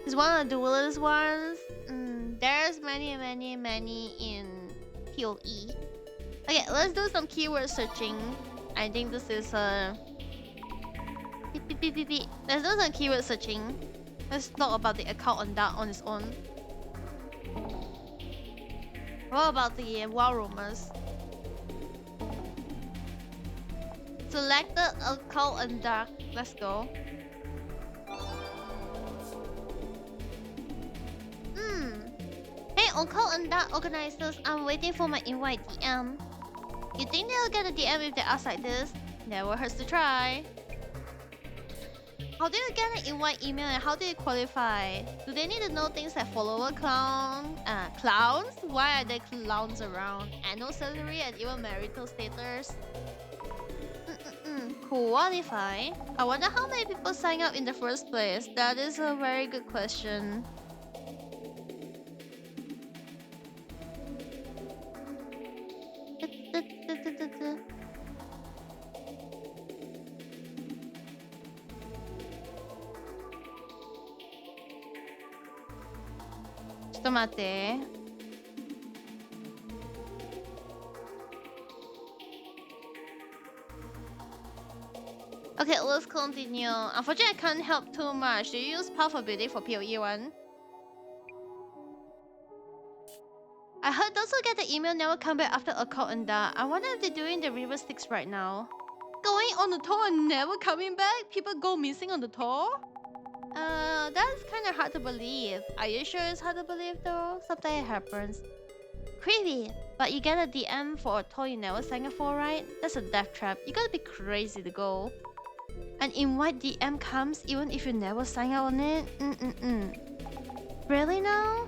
It's one of the duelist ones. There's many in PoE. Okay, let's do some keyword searching. I think this is Let's do some keyword searching. Let's talk about the account on that on its own. What about the WoW rumors? Selected account and dark. Let's go. Hey, Occult and Dark organizers, I'm waiting for my invite DM. You think they'll get a DM if they ask like this? Never hurts to try. How do you get an invite email and how do you qualify? Do they need to know things like follower clowns? Why are there clowns around? Annual salary and even marital status? Qualify? I wonder how many people sign up in the first place. That is a very good question. Tomate. Okay, let's continue. Unfortunately, I can't help too much. Do you use Path of Beauty for PoE 1? I heard those who get the email never come back after Occult and Dark. I wonder if they're doing the River Styx right now. Going on the tour and never coming back? People go missing on the tour? That's kind of hard to believe. Are you sure it's hard to believe though? Sometimes it happens. Creepy. But you get a DM for a tour you never signed up for, right? That's a death trap. You gotta be crazy to go. An invite DM comes even if you never sign up on it? Really now?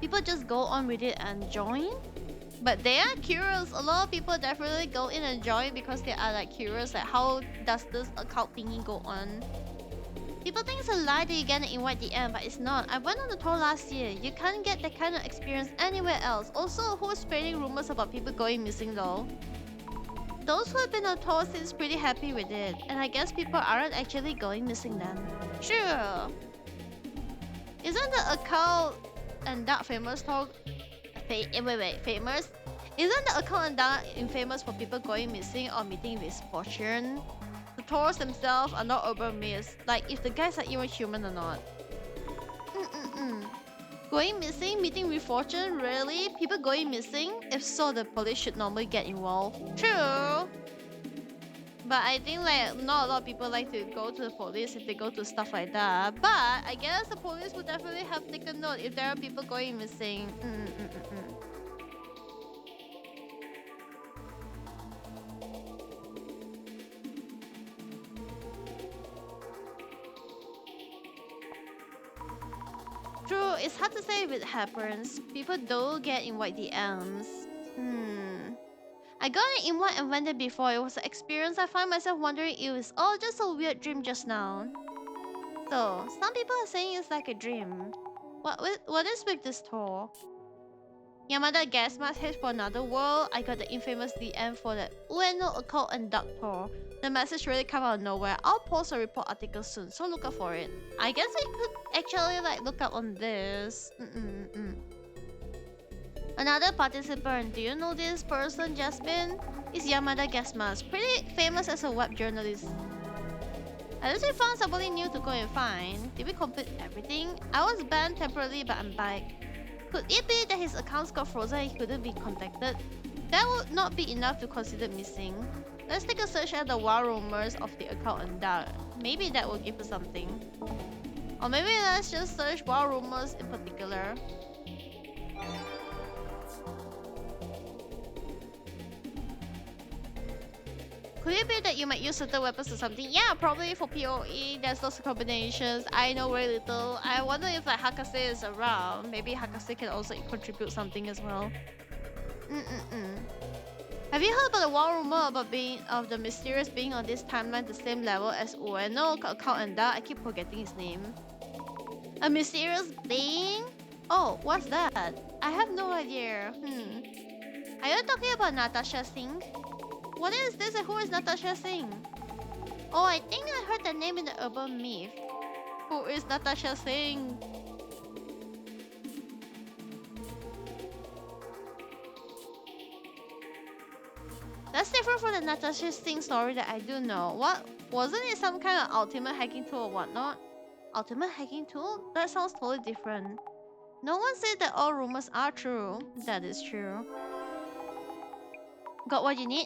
People just go on with it and join? But they are curious. A lot of people definitely go in and join because they are like curious, like how does this account thingy go on? People think it's a lie that you get an invite DM, but it's not. I went on the tour last year. You can't get that kind of experience anywhere else. Also, who's spreading rumors about people going missing though? Those who have been on tour seems pretty happy with it, and I guess people aren't actually going missing then. Sure. Isn't the account and that famous talk? Famous? Isn't the account and that infamous for people going missing or meeting misfortune? The tours themselves are not urban myths, like if the guys are even human or not. Going missing, meeting misfortune, really? People going missing? If so, the police should normally get involved. True. But I think like not a lot of people like to go to the police if they go to stuff like that. But I guess the police would definitely have taken note if there are people going missing. True, it's hard to say if it happens. People do get invite DMs. I got an invite and went there before. It was an experience. I find myself wondering if it's all just a weird dream just now. So, some people are saying it's like a dream. What is with this tour? Yamada guest must head for another world. I got the infamous DM for the Ueno Occult and Dark tour. The message really came out of nowhere. I'll post a report article soon, so look out for it. I guess we could actually like look up on this. Another participant. Do you know this person, Jasmine? It's Yamada Guestmas, pretty famous as a web journalist. At least we found somebody new to go and find. Did we complete everything? I was banned temporarily, but I'm back. Could it be that his accounts got frozen and he couldn't be contacted? That would not be enough to consider missing. Let's take a search at the wild rumors of the account and dark. Maybe that will give us something. Or maybe let's just search wild rumors in particular. Could it be that you might use certain weapons or something? Yeah, probably for PoE, there's lots of combinations. I know very little. I wonder if like Hakase is around. Maybe Hakase can also contribute something as well. Have you heard about the wild rumor about the mysterious being on this timeline the same level as Ueno, account and that? I keep forgetting his name. A mysterious being? Oh, what's that? I have no idea. Are you talking about Natasha Singh? What is this and who is Natasha Singh? Oh, I think I heard the name in the urban myth. Who is Natasha Singh? That's different from the Natasha Singh story that I do know. What? Wasn't it some kind of ultimate hacking tool or whatnot? Ultimate hacking tool? That sounds totally different. No one said that all rumors are true. That is true. Got what you need?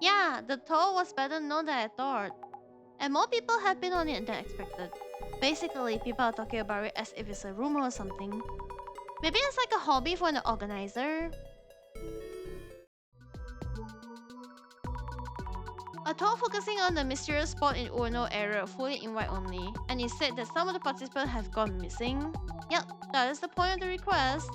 Yeah, the tour was better known than I thought. And more people have been on it than expected. Basically, people are talking about it as if it's a rumor or something. Maybe it's like a hobby for an organizer. A tour focusing on the mysterious spot in Ueno area, fully invite only. And it said that some of the participants have gone missing. Yep, that is the point of the request.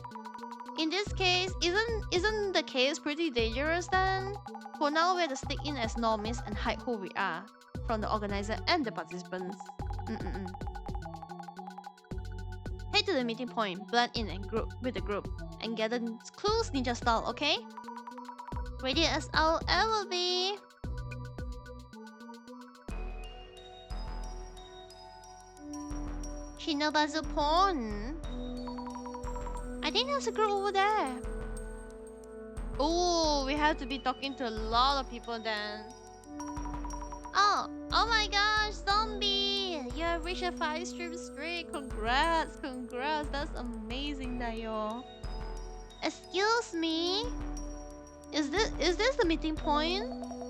In this case, isn't the case pretty dangerous then? For now, we have to stick in as normies and hide who we are from the organizer and the participants. Head to the meeting point, blend in and group with the group, and gather clues ninja style, okay? Ready as I'll ever be. Shinobazu Pon. I think there's a group over there. Oh, we have to be talking to a lot of people then. Oh my gosh, zombie! You have reached a 5-stream streak. Congrats. That's amazing, Dayo. Excuse me? Is this the meeting point?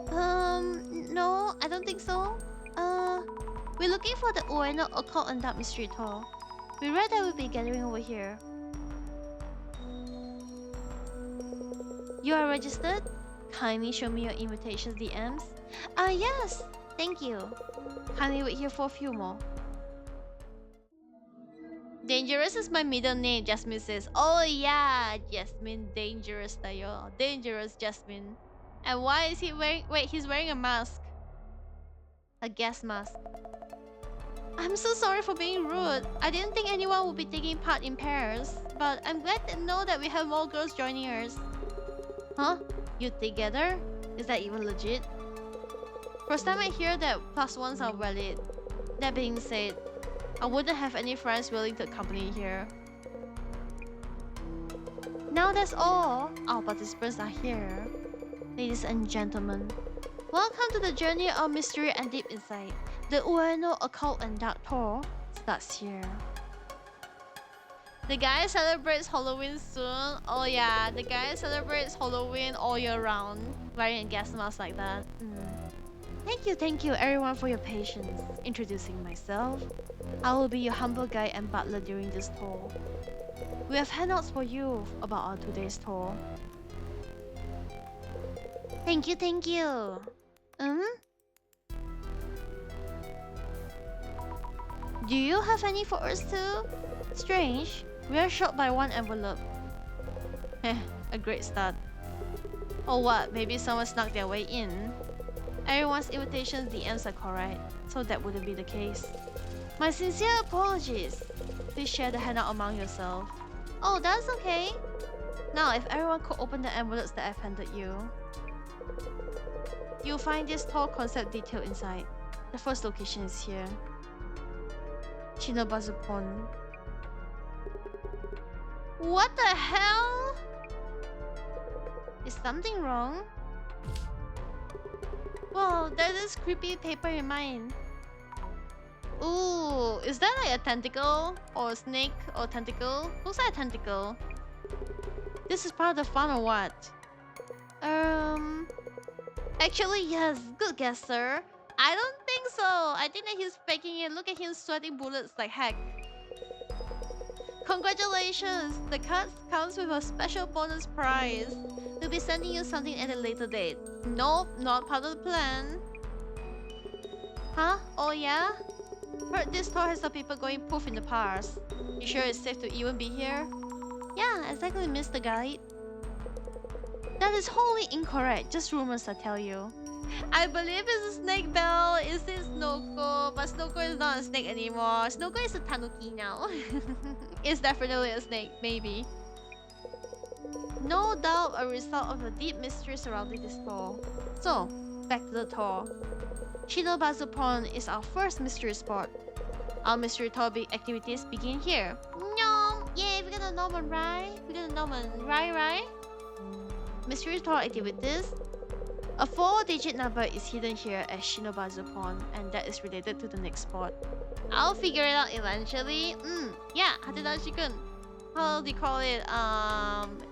No, I don't think so. We're looking for the Ueno Occult and Dark Mystery Tour. We read that we'll be gathering over here. You are registered? Kindly show me your invitations DMs. Yes! Thank you. Kindly wait here for a few more. Dangerous is my middle name, Jasmine says. Oh yeah, Jasmine Dangerous tayo. Dangerous Jasmine. And why is he wearing... Wait, he's wearing a mask. A gas mask. I'm so sorry for being rude. I didn't think anyone would be taking part in pairs. But I'm glad to know that we have more girls joining us. Huh? You together? Is that even legit? First time I hear that +1s are valid. That being said, I wouldn't have any friends willing to accompany here. Now that's all. Our participants are here. Ladies and gentlemen, welcome to the journey of mystery and deep insight. The Ueno occult and dark tour starts here. The guy celebrates Halloween soon. Oh yeah, the guy celebrates Halloween all year round, wearing a gas mask like that. Thank you everyone for your patience. Introducing myself, I will be your humble guide and butler during this tour. We have handouts for you about our today's tour. Thank you. Do you have any for us too? Strange. We are short by one envelope. A great start. Or what? Maybe someone snuck their way in. Everyone's invitation DMs are correct, so that wouldn't be the case. My sincere apologies. Please share the handout among yourself. Oh, that's okay. Now, if everyone could open the envelopes that I've handed you. You'll find this tall concept detail inside. The first location is here. Shinobazupon. What the hell? Is something wrong? Well, there's this creepy paper in mine. Ooh, is that like a tentacle? Or a snake? Or tentacle? Looks like a tentacle. This is part of the fun or what? Actually, yes. Good guess, sir. I don't think so. I think that he's faking it. Look at him sweating bullets like heck. Congratulations! The card comes with a special bonus prize. We'll be sending you something at a later date. Nope, not part of the plan. Huh? Oh yeah? Heard this store has some people going poof in the past. You sure it's safe to even be here? Yeah, exactly, Mr. Guide. That is wholly incorrect. Just rumors, I tell you. I believe it's a snake bell. Is it Snoko? But Snoko is not a snake anymore. Snoko is a tanuki now. It's definitely a snake, maybe. No doubt a result of the deep mystery surrounding this tour. So, back to the tour. Shinobazupon is our first mystery spot. Our mystery tour activities begin here. No! Yeah, we're gonna Norman, right? Right? Mystery tour activities. A 4-digit number is hidden here at Shinobazupon, and that is related to the next spot. I'll figure it out eventually. Yeah, Hateda Chicken. How do you call it?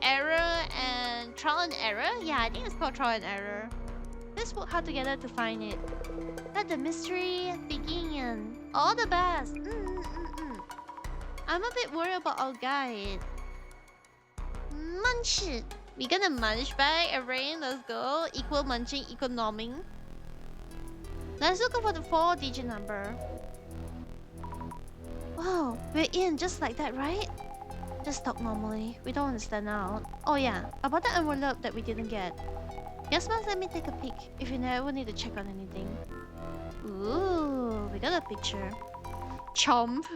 Error and trial and error? Yeah, I think it's called trial and error. Let's work hard together to find it. Let the mystery begin. All the best. I'm a bit worried about our guide. Munch. We're gonna munch back, everyone. Let's go. Equal munching, equal nomming. Let's look for the 4-digit number. Wow, we're in just like that, right? Just talk normally. We don't want to stand out. Oh yeah, about the envelope that we didn't get. Yes, ma'am, let me take a peek if you never need to check on anything. Ooh, we got a picture. Chomp.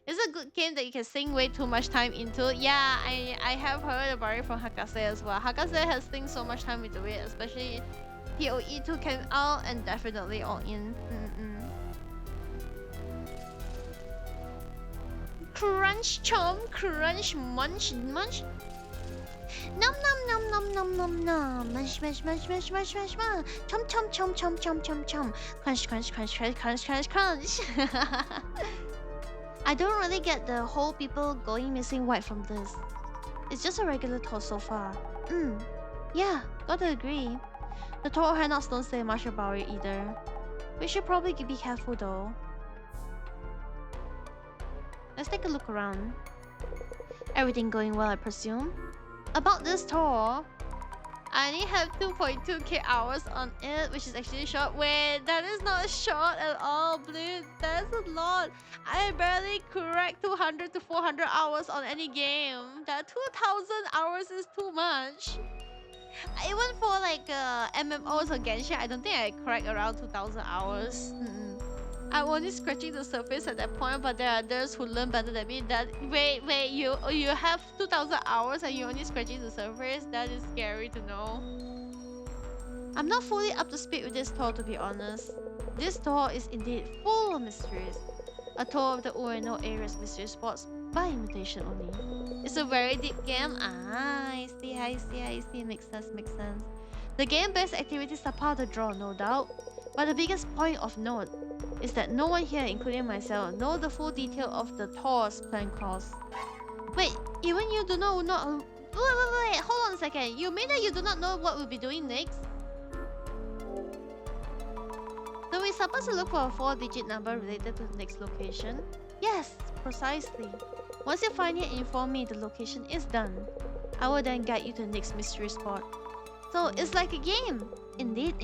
It's a good game that you can sink way too much time into. Yeah, I have heard about it from Hakase as well. Hakase has synced so much time into it, especially PoE2 came out and definitely all in. Crunch, chomp, crunch, munch. Nom nom nom nom nom nom nom. Munch. Chomp. Crunch. I don't really get the whole people going missing white from this. It's just a regular tour so far. Yeah, gotta agree. The tour handouts don't say much about it either. We should probably be careful though. Let's take a look around. Everything going well, I presume? About this tour, I only have 2.2k hours on it, which is actually short. Wait, that is not short at all, Blue. That's a lot. I barely crack 200 to 400 hours on any game. That 2,000 hours is too much. Even for like MMOs or Genshin, I don't think I crack around 2,000 hours. I'm only scratching the surface at that point, but there are others who learn better than me. That wait, you have 2,000 hours and you're only scratching the surface? That is scary to know. I'm not fully up to speed with this tour, to be honest. This tour is indeed full of mysteries. A tour of the Ueno area's mystery spots by invitation only. It's a very deep game. I see. Makes sense. The game-based activities are part of the draw, no doubt. But the biggest point of note is that no one here, including myself, know the full detail of the tour's planned course. Wait, even you do not wait, hold on a second. You mean that you do not know what we'll be doing next? So we're supposed to look for a 4-digit number related to the next location? Yes, precisely. Once you find it and inform me the location is done, I will then guide you to the next mystery spot. So it's like a game. Indeed.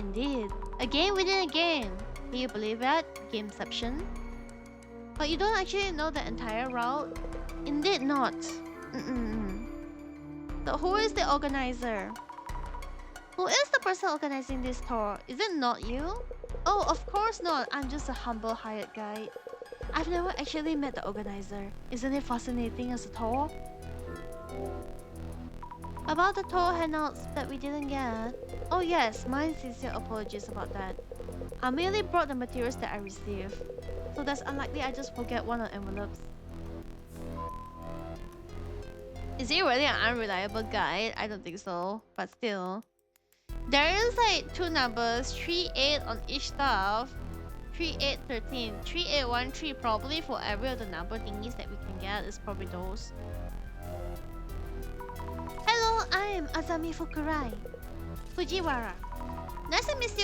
A game within a game. Can you believe that? Gameception. But you don't actually know the entire route? Indeed not. So who is the organizer? Who is the person organizing this tour? Is it not you? Oh, of course not. I'm just a humble hired guide. I've never actually met the organizer. Isn't it fascinating as a tour? About the tour handouts that we didn't get. Oh yes, my sincere apologies about that. I merely brought the materials that I received. So that's unlikely I just forget one of the envelopes. Is he really an unreliable guide? I don't think so, but still. There is like 2 numbers, 38 on each stuff. 3813. 3813 probably for every of the number thingies that we can get is probably those. Hello, I am Azami Fukurai. Fujiwara. Nice to meet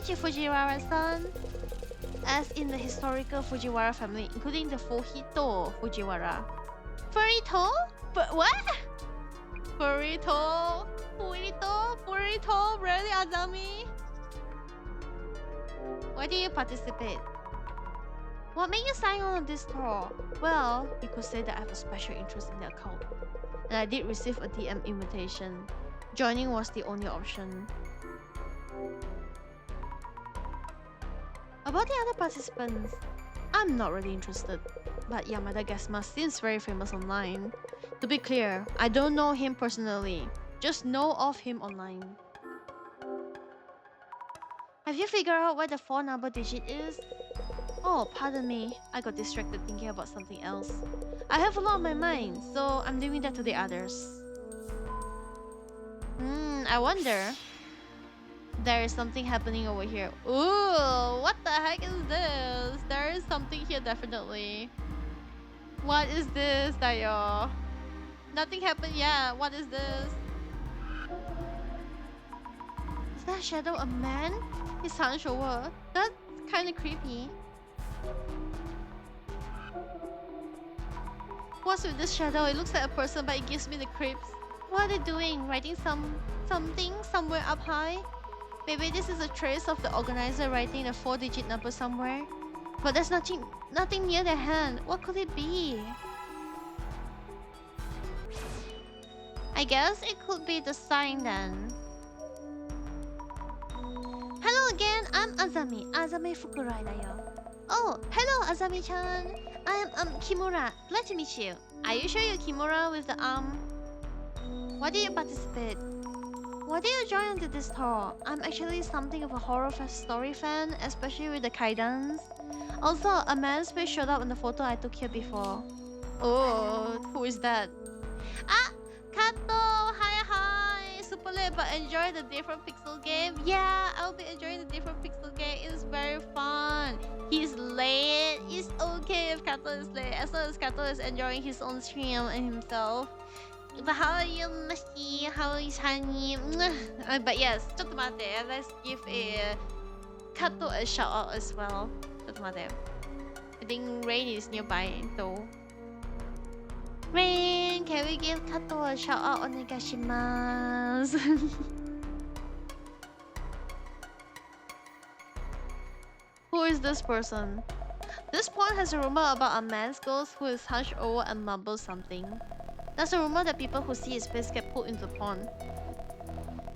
you, Fujiwara-san. As in the historical Fujiwara family, including the Fuhito Fujiwara. Furito? But what? Furito? Really, Azami? Why did you participate? What made you sign on this tour? Well, you could say that I have a special interest in the occult. And I did receive a DM invitation. Joining was the only option. About the other participants, I'm not really interested. But Yamada Gasma seems very famous online. To be clear, I don't know him personally. Just know of him online. Have you figured out where the 4-number digit is? Oh, pardon me. I got distracted thinking about something else. I have a lot on my mind, so I'm leaving that to the others. I wonder. There is something happening over here. Ooh, what the heck is this? There is something here definitely. What is this, Dayo? Nothing happened yet. What is this? Is that shadow a man? His hunched over. That's kind of creepy. What's with this shadow? It looks like a person, but it gives me the creeps. What are they doing? Writing something somewhere up high? Maybe this is a trace of the organizer writing a 4-digit number somewhere. But there's nothing near their hand. What could it be? I guess it could be the sign then. Hello again, I'm Azami Fukurai dayo. Oh, hello Azami-chan. I am Kimura. Glad to meet you. Are you sure you're Kimura with the Why did you participate? Why did you join into this tour? I'm actually something of a horror story fan, especially with the kaidans. Also, a man's face showed up in the photo I took here before. Oh, who is that? Ah, Kato! Hi! Super late, but enjoy the different pixel game. Yeah, I'll be enjoying the different pixel game. It's very fun. He's late. It's okay if Kato is late, as long as Kato is enjoying his own stream and himself. But how are you, Mashki? How is Honey? But yes, let's give Kato a shout out as well. I think Rain is nearby though. Rain, can we give Kato a shout out? Onegashimasu. Who is this person? This pond has a rumor about a man's ghost who is hunched over and mumbles something. There's a rumor that people who see his face get pulled into the pond.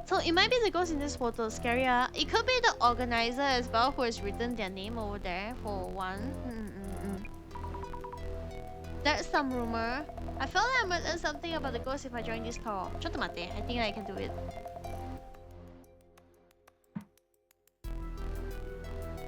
So it might be the ghost in this photo, scarier. It could be the organizer as well who has written their name over there for one. There's some rumor. I feel like I might learn something about the ghost if I join this call. Chotomate, I think I can do it.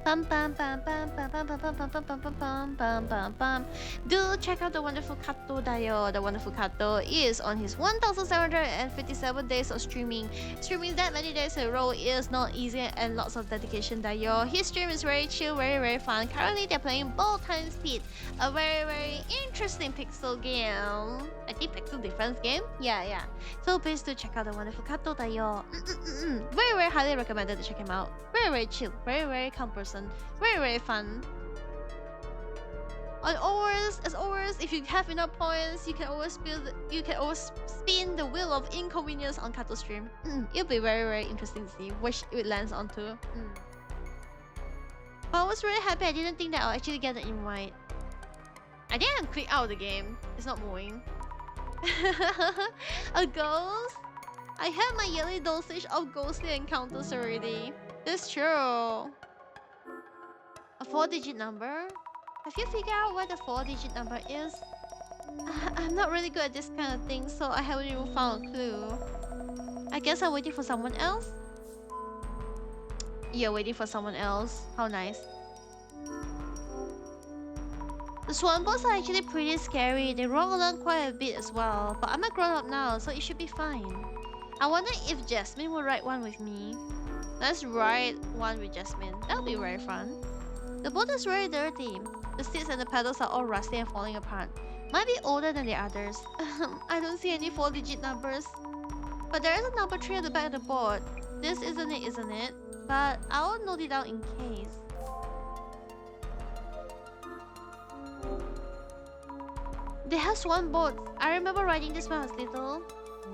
Bum, bum, bum, bum, bum, bum, bum, bum, bum, bum, bum, bum, bum, bum, bum. Do check out the wonderful Kato Dayo. The wonderful Kato is on his 1,757 days of streaming. Streaming that many days in a row is not easy and lots of dedication Dayo. His stream is very chill, very fun. Currently they're playing Ball Time Speed, a very interesting pixel game. I think pixel defense game? Yeah. So please do check out the wonderful Kato Dayo. Very highly recommended to check him out. Very chill, very calm person. Very fun. As always, if you have enough points, you can always spin the wheel of inconvenience on Kato stream. It'll be very interesting to see which it lands onto. But I was really happy. I didn't think that I'll actually get an invite. I think I'm clicked out of the game. It's not moving. A ghost? I had my yearly dosage of ghostly encounters already. That's true. A 4-digit number? Have you figured out what the 4-digit number is? I'm not really good at this kind of thing, so I haven't even found a clue. I guess I'm waiting for someone else? You're waiting for someone else. How nice. The swan boats are actually pretty scary. They roll along quite a bit as well. But I'm a grown up now, so it should be fine. I wonder if Jasmine will ride one with me. Let's ride one with Jasmine. That'll be very fun. The boat is very dirty. The seats and the pedals are all rusty and falling apart. Might be older than the others. I don't see any 4-digit numbers. But there is a number 3 at the back of the board. This isn't it? But I'll note it down in case. They have swan boats. I remember riding this when I was little.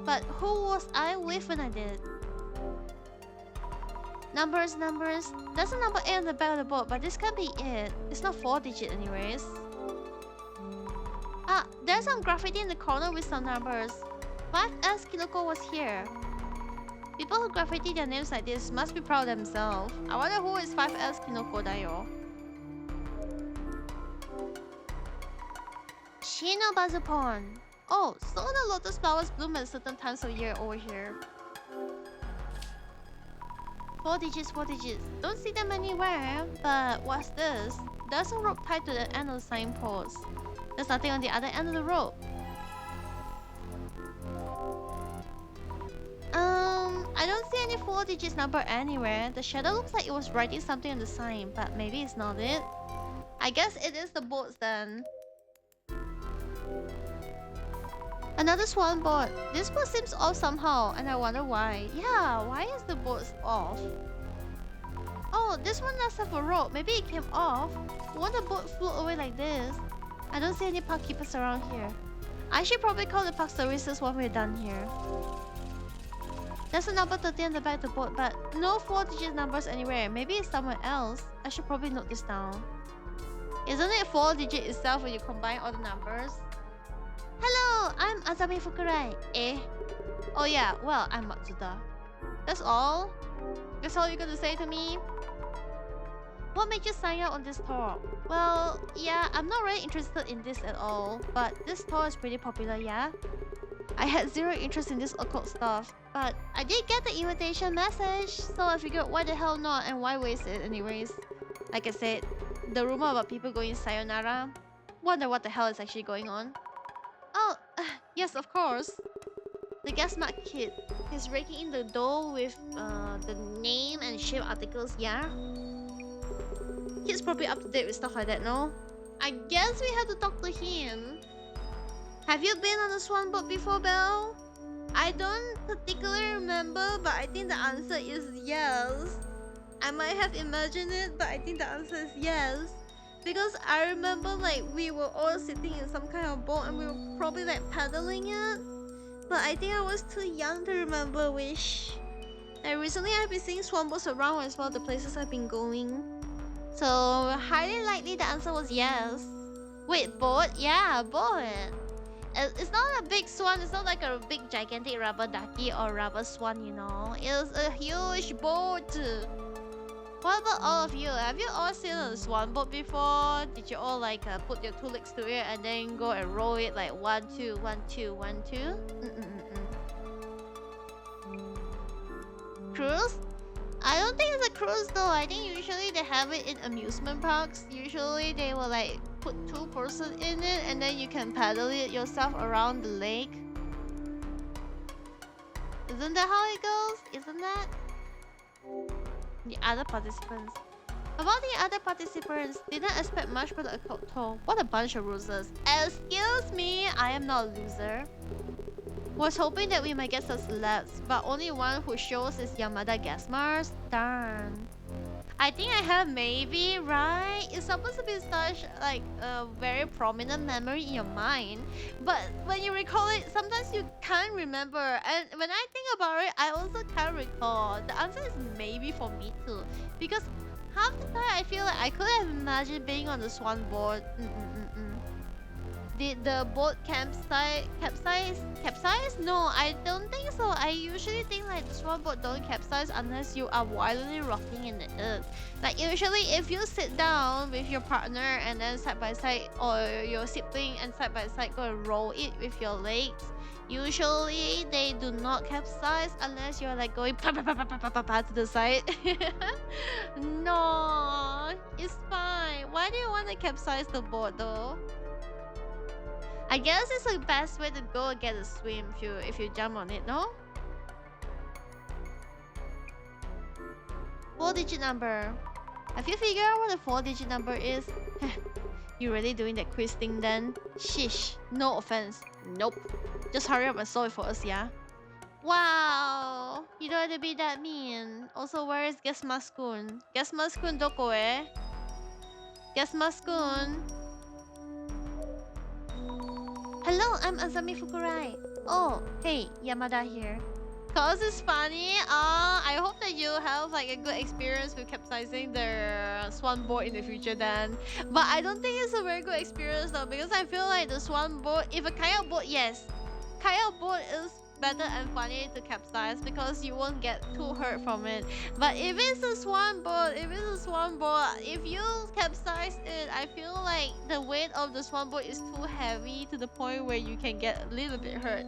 But who was I with when I did? Numbers. There's a number 8 on the back of the boat, but this can't be it. It's not 4-digit anyways. Ah, there's some graffiti in the corner with some numbers. 5S Kinoko was here. People who graffiti their names like this must be proud of themselves. I wonder who is 5S Kinoko Dayo. Shinobazu Pond. Oh, so the lotus flowers bloom at certain times of year over here. 4 digits. Don't see them anywhere. But what's this? There's a rope tied to the end of the signpost. There's nothing on the other end of the rope. I don't see any 4 digits number anywhere. The shadow looks like it was writing something on the sign, but maybe it's not it. I guess it is the boats then. Another swan boat. This boat seems off somehow, and I wonder why. Yeah, why is the boat off? Oh, this one does have a rope. Maybe it came off. Why the boat flew away like this? I don't see any park keepers around here. I should probably call the park services when we're done here. There's a number 30 on the back of the boat, but no 4-digit numbers anywhere. Maybe it's somewhere else. I should probably note this down. Isn't it 4-digit itself when you combine all the numbers? Hello, I'm Azami Fukurai. Eh? Oh yeah, well, I'm Matsuda. That's all? That's all you're gonna say to me? What made you sign up on this tour? Well, yeah, I'm not really interested in this at all. But this tour is pretty popular, yeah? I had zero interest in this occult stuff. But I did get the invitation message. So I figured why the hell not and why waste it anyways. Like I said, the rumor about people going sayonara. Wonder what the hell is actually going on. Oh, yes, of course. The gas mark kid. He's raking in the dough with the name and shape articles, yeah? He's probably up to date with stuff like that, no? I guess we have to talk to him. Have you been on a swan boat before, Belle? I don't particularly remember, but I think the answer is yes. I might have imagined it, but I think the answer is yes. Because I remember like we were all sitting in some kind of boat and we were probably like paddling it. But I think I was too young to remember which. And recently I've been seeing swan boats around as well, the places I've been going. So highly likely the answer was yes. Wait, boat? Yeah, boat. It's not a big swan, it's not like a big gigantic rubber ducky or rubber swan, you know. It's a huge boat. What about all of you? Have you all seen a swan boat before? Did you all like put your 2 legs to it and then go and roll it like 1, 2, 1, 2, 1, 2? Cruise? I don't think it's a cruise though. I think usually they have it in amusement parks. Usually they will like put 2 person in it and then you can paddle it yourself around the lake. Isn't that how it goes? Isn't that? The other participants. About the other participants, didn't expect much for the occult tour. What a bunch of losers. Excuse me, I am not a loser. Was hoping that we might get some celebs, but only one who shows is Yamada Gasmars. Darn. I think I have maybe, right? It's supposed to be such like a very prominent memory in your mind. But when you recall it, sometimes you can't remember. And when I think about it, I also can't recall. The answer is maybe for me too. Because half the time I feel like I could have imagined being on the swan board. Did the boat capsize? No, I don't think so. I usually think like the swan boat don't capsize unless you are wildly rocking in it. Like usually if you sit down with your partner and then side by side or your sibling and side by side go and roll it with your legs, usually they do not capsize unless you're like going pa pa pa pa pa pa pa pa to the side. No, it's fine. Why do you want to capsize the boat though? I guess it's the best way to go and get a swim if you jump on it, no? 4-digit number. Have you figured out what a 4-digit number is? You really doing that quiz thing then? Shish. No offense. Nope. Just hurry up and solve it for us, yeah? Wow. You don't have to be that mean. Also, where is Gesmaskun? Gesmaskun doko eh? Gesmaskun. Hello, I'm Azami Fukurai. Oh, hey, Yamada here. Cause it's funny. I hope that you have like a good experience with capsizing the swan boat in the future then. But I don't think it's a very good experience though because I feel like the swan boat, if a kayak boat, yes. Kayak boat is better and funny to capsize because you won't get too hurt from it. But if it's a swan boat, if you capsize it, I feel like the weight of the swan boat is too heavy to the point where you can get a little bit hurt.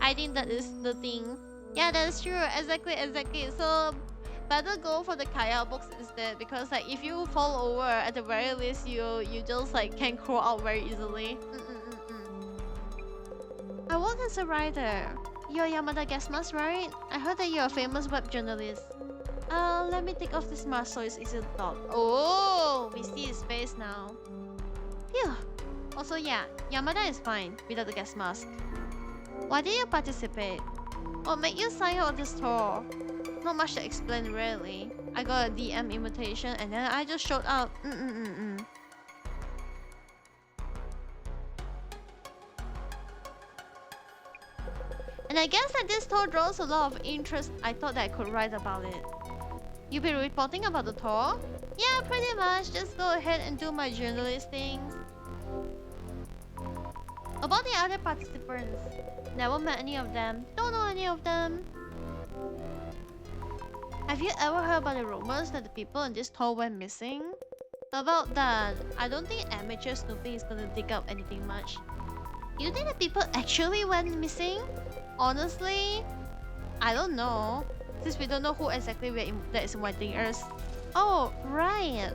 I think that is the thing. Yeah, that's true. Exactly. So better go for the kayak box instead because like if you fall over, at the very least you just like can crawl out very easily. I work as a writer. You're Yamada Gasmas, right? I heard that you're a famous web journalist. Let me take off this mask so it's easy to talk. Oh, we see his face now. Phew. Also, yeah, Yamada is fine without the gas mask. Why did you participate? What made you sign up on this tour? Not much to explain, really. I got a DM invitation and then I just showed up. And I guess that this tour draws a lot of interest. I thought that I could write about it. You'll be reporting about the tour? Yeah, pretty much. Just go ahead and do my journalist things. About the other participants. Never met any of them. Don't know any of them. Have you ever heard about the rumors that the people on this tour went missing? About that, I don't think amateur snooping is gonna dig up anything much. You think that people actually went missing? Honestly, I don't know. Since we don't know who exactly that is inviting us. Oh, right.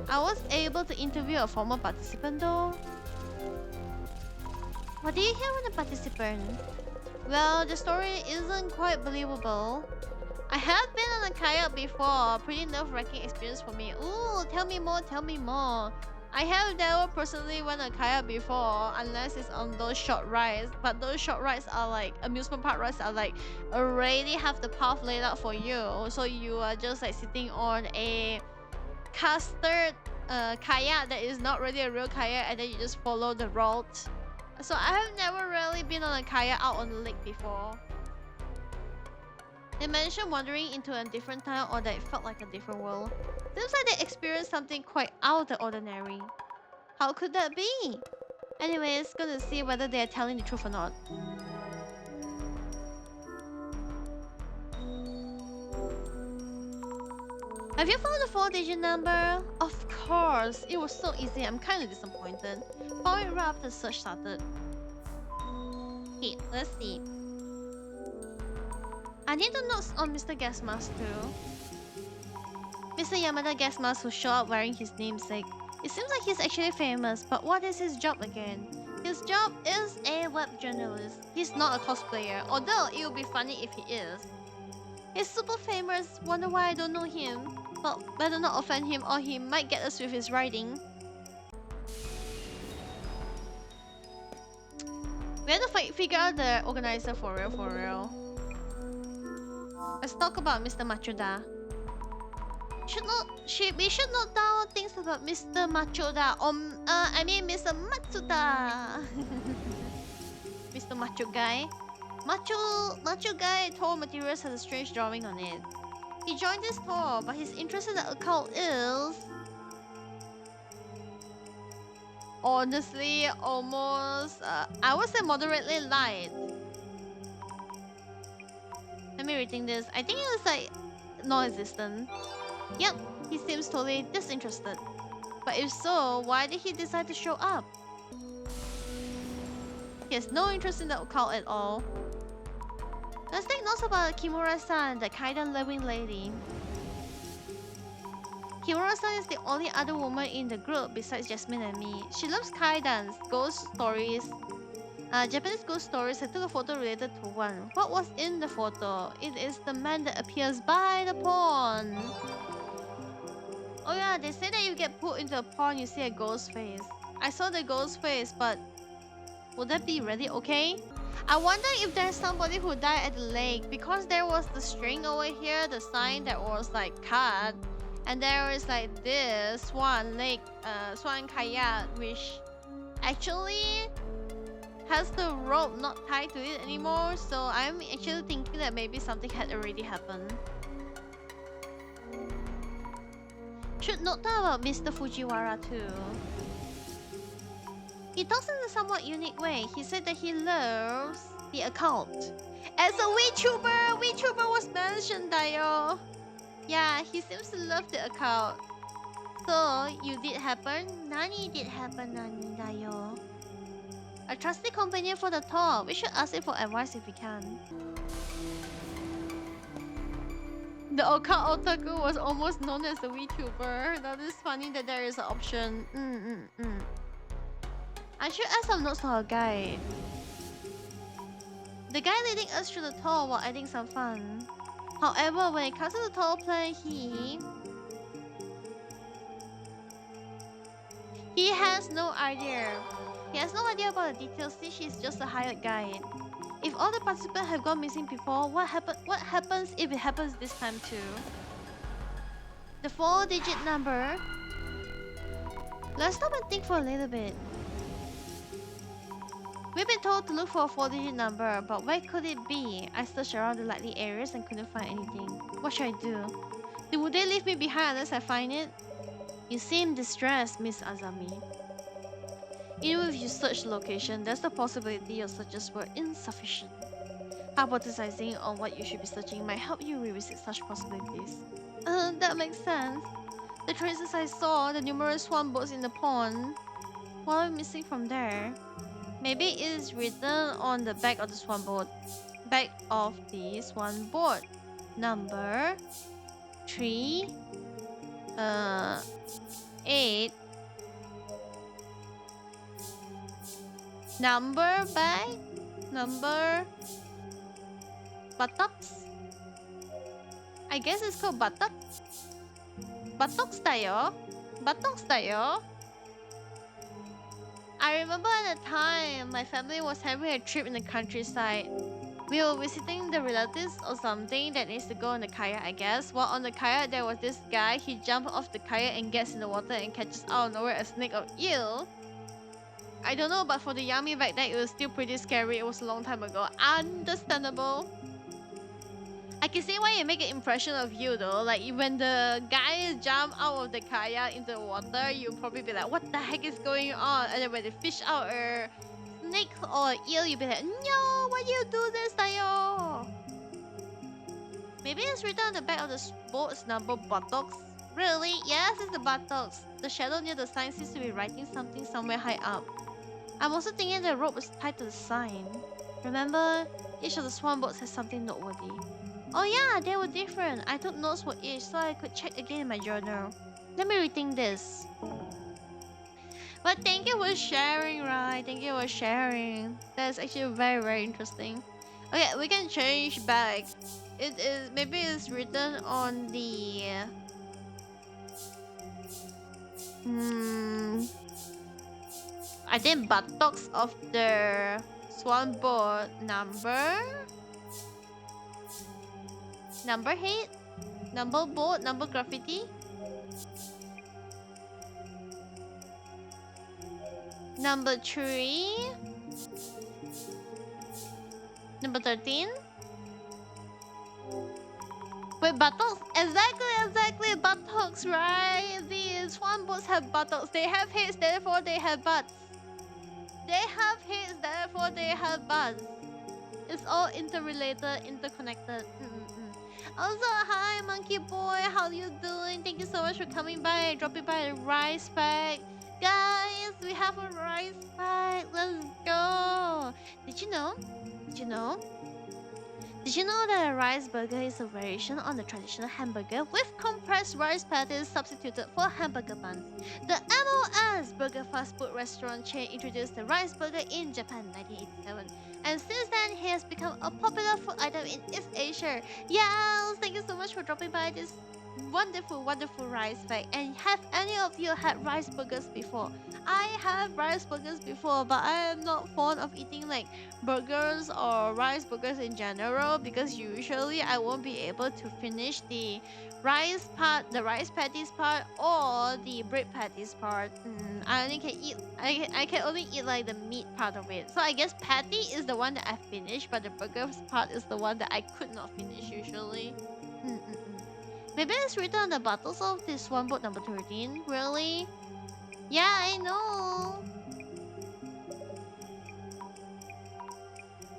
I was able to interview a former participant though. What did you hear from the participant? Well, the story isn't quite believable. I have been on a kayak before. Pretty nerve-wracking experience for me. Ooh, tell me more. I have never personally went on a kayak before unless it's on those short rides. But those short rides are like amusement park rides are like already have the path laid out for you. So you are just like sitting on a castered kayak that is not really a real kayak, and then you just follow the route. So I have never really been on a kayak out on the lake before. They mentioned wandering into a different town or that it felt like a different world. Seems like they experienced something quite out of the ordinary. How could that be? Anyways, gonna see whether they are telling the truth or not. Have you found the 4-digit number? Of course, it was so easy. I'm kind of disappointed. Found it right after the search started. Okay, let's see. I need the notes on Mr. Gas Mask too. Mr. Yamada Gas Mask who showed up wearing his namesake. It seems like he's actually famous, but what is his job again? His job is a web journalist. He's not a cosplayer, although it would be funny if he is. He's super famous, wonder why I don't know him. Well, better not offend him or he might get us with his writing. We have to figure out the organizer for real. Let's talk about Mr. Machoda. We should note down things about Mr. Machoda. I mean Mr. Matsuda. Mr. Macho Guy. Macho Guy tour materials has a strange drawing on it. He joined this tour, but his interest in the occult is... honestly, almost... I would say moderately light. Let me rethink this. I think it was like non-existent. Yep, he seems totally disinterested. But if so, why did he decide to show up? He has no interest in the occult at all. Let's take notes about Kimura-san, the kaidan-loving lady. Kimura-san is the only other woman in the group besides Jasmine and me. She loves kaidans, ghost stories, Japanese ghost stories. I took a photo related to one. What was in the photo? It is the man that appears by the pond. Oh yeah, they say that you get put into a pond, you see a ghost face. I saw the ghost face, but would that be really okay? I wonder if there's somebody who died at the lake, because there was the string over here, the sign that was like cut, and there is like this swan lake, swan kayak, which actually has the rope not tied to it anymore. So I'm actually thinking that maybe something had already happened. Should note down about Mr. Fujiwara too. He talks in a somewhat unique way. He said that he loves the occult. As a VTuber was mentioned, Dayo. Yeah, he seems to love the occult. So, you did happen? Nani did happen, Nani, Dayo. A trusty companion for the tour. We should ask him for advice if we can. The occult otaku was almost known as a VTuber. That is funny that there is an option. I should add some notes to our guide. The guy leading us through the tour while adding some fun. However, when it comes to the tour plan, he has no idea. He has no idea about the details since he's just a hired guide. If all the participants have gone missing before, what happens if it happens this time too? The 4-digit number. Let's stop and think for a little bit. We've been told to look for a 4-digit number, but where could it be? I searched around the likely areas and couldn't find anything. What should I do? Would they leave me behind unless I find it? You seem distressed, Miss Azami. Even if you search the location, there's the possibility your searches were insufficient. Hypothesizing on what you should be searching might help you revisit such possibilities. That makes sense. The traces I saw, the numerous swan boats in the pond. What am I missing from there? Maybe it is written on the back of the swan boat. Back of the swan boat. Number 3 8 number bag, number buttocks. I guess it's called buttocks. Buttocks tayo. Buttocks tayo. I remember at the time my family was having a trip in the countryside. We were visiting the relatives or something that needs to go on the kayak, I guess. While on the kayak, there was this guy. He jumped off the kayak and gets in the water and catches out of nowhere a snake or eel. I don't know, but for the Yami back then, it was still pretty scary. It was a long time ago. Understandable. I can see why you make an impression of you though. Like when the guy jump out of the kayak into the water, you'll probably be like, "What the heck is going on?" And then when they fish out a snake or eel, you'll be like, "No, why do you do this, Tayo?" Maybe it's written on the back of the boat's number buttocks. Really? Yes, it's the buttocks. The shadow near the sign seems to be writing something somewhere high up. I'm also thinking the rope was tied to the sign. Remember, each of the swan boats has something noteworthy. Oh yeah, they were different. I took notes for each so I could check again in my journal. Let me rethink this. But thank you for sharing, right? Thank you for sharing. That's actually very, very interesting. Okay, we can change back. It is maybe it's written on the I think buttocks of the swan boat number head, number boat, number graffiti, number 3, number 13. Wait, buttocks? Exactly, buttocks, right? The swan boats have buttocks. They have heads, therefore they have butts. They have heads, therefore they have butts. It's all interrelated, interconnected. Also, hi, Monkey Boy. How you doing? Thank you so much for coming by, dropping by the rice pack. Guys, we have a rice pack. Let's go. Did you know? Did you know that a rice burger is a variation on the traditional hamburger with compressed rice patties substituted for hamburger buns? The MOS Burger fast food restaurant chain introduced the rice burger in Japan in 1987. And since then, it has become a popular food item in East Asia. Yes, thank you so much for dropping by this wonderful, wonderful rice pack. And have any of you had rice burgers before? I have rice burgers before, but I am not fond of eating like burgers or rice burgers in general because usually I won't be able to finish the rice part, the rice patties part, or the bread patties part. I only can eat. I can only eat like the meat part of it. So I guess patty is the one that I finished, but the burgers part is the one that I could not finish usually. Maybe it's written on the bottles of this one boat number 13. Really? Yeah, I know.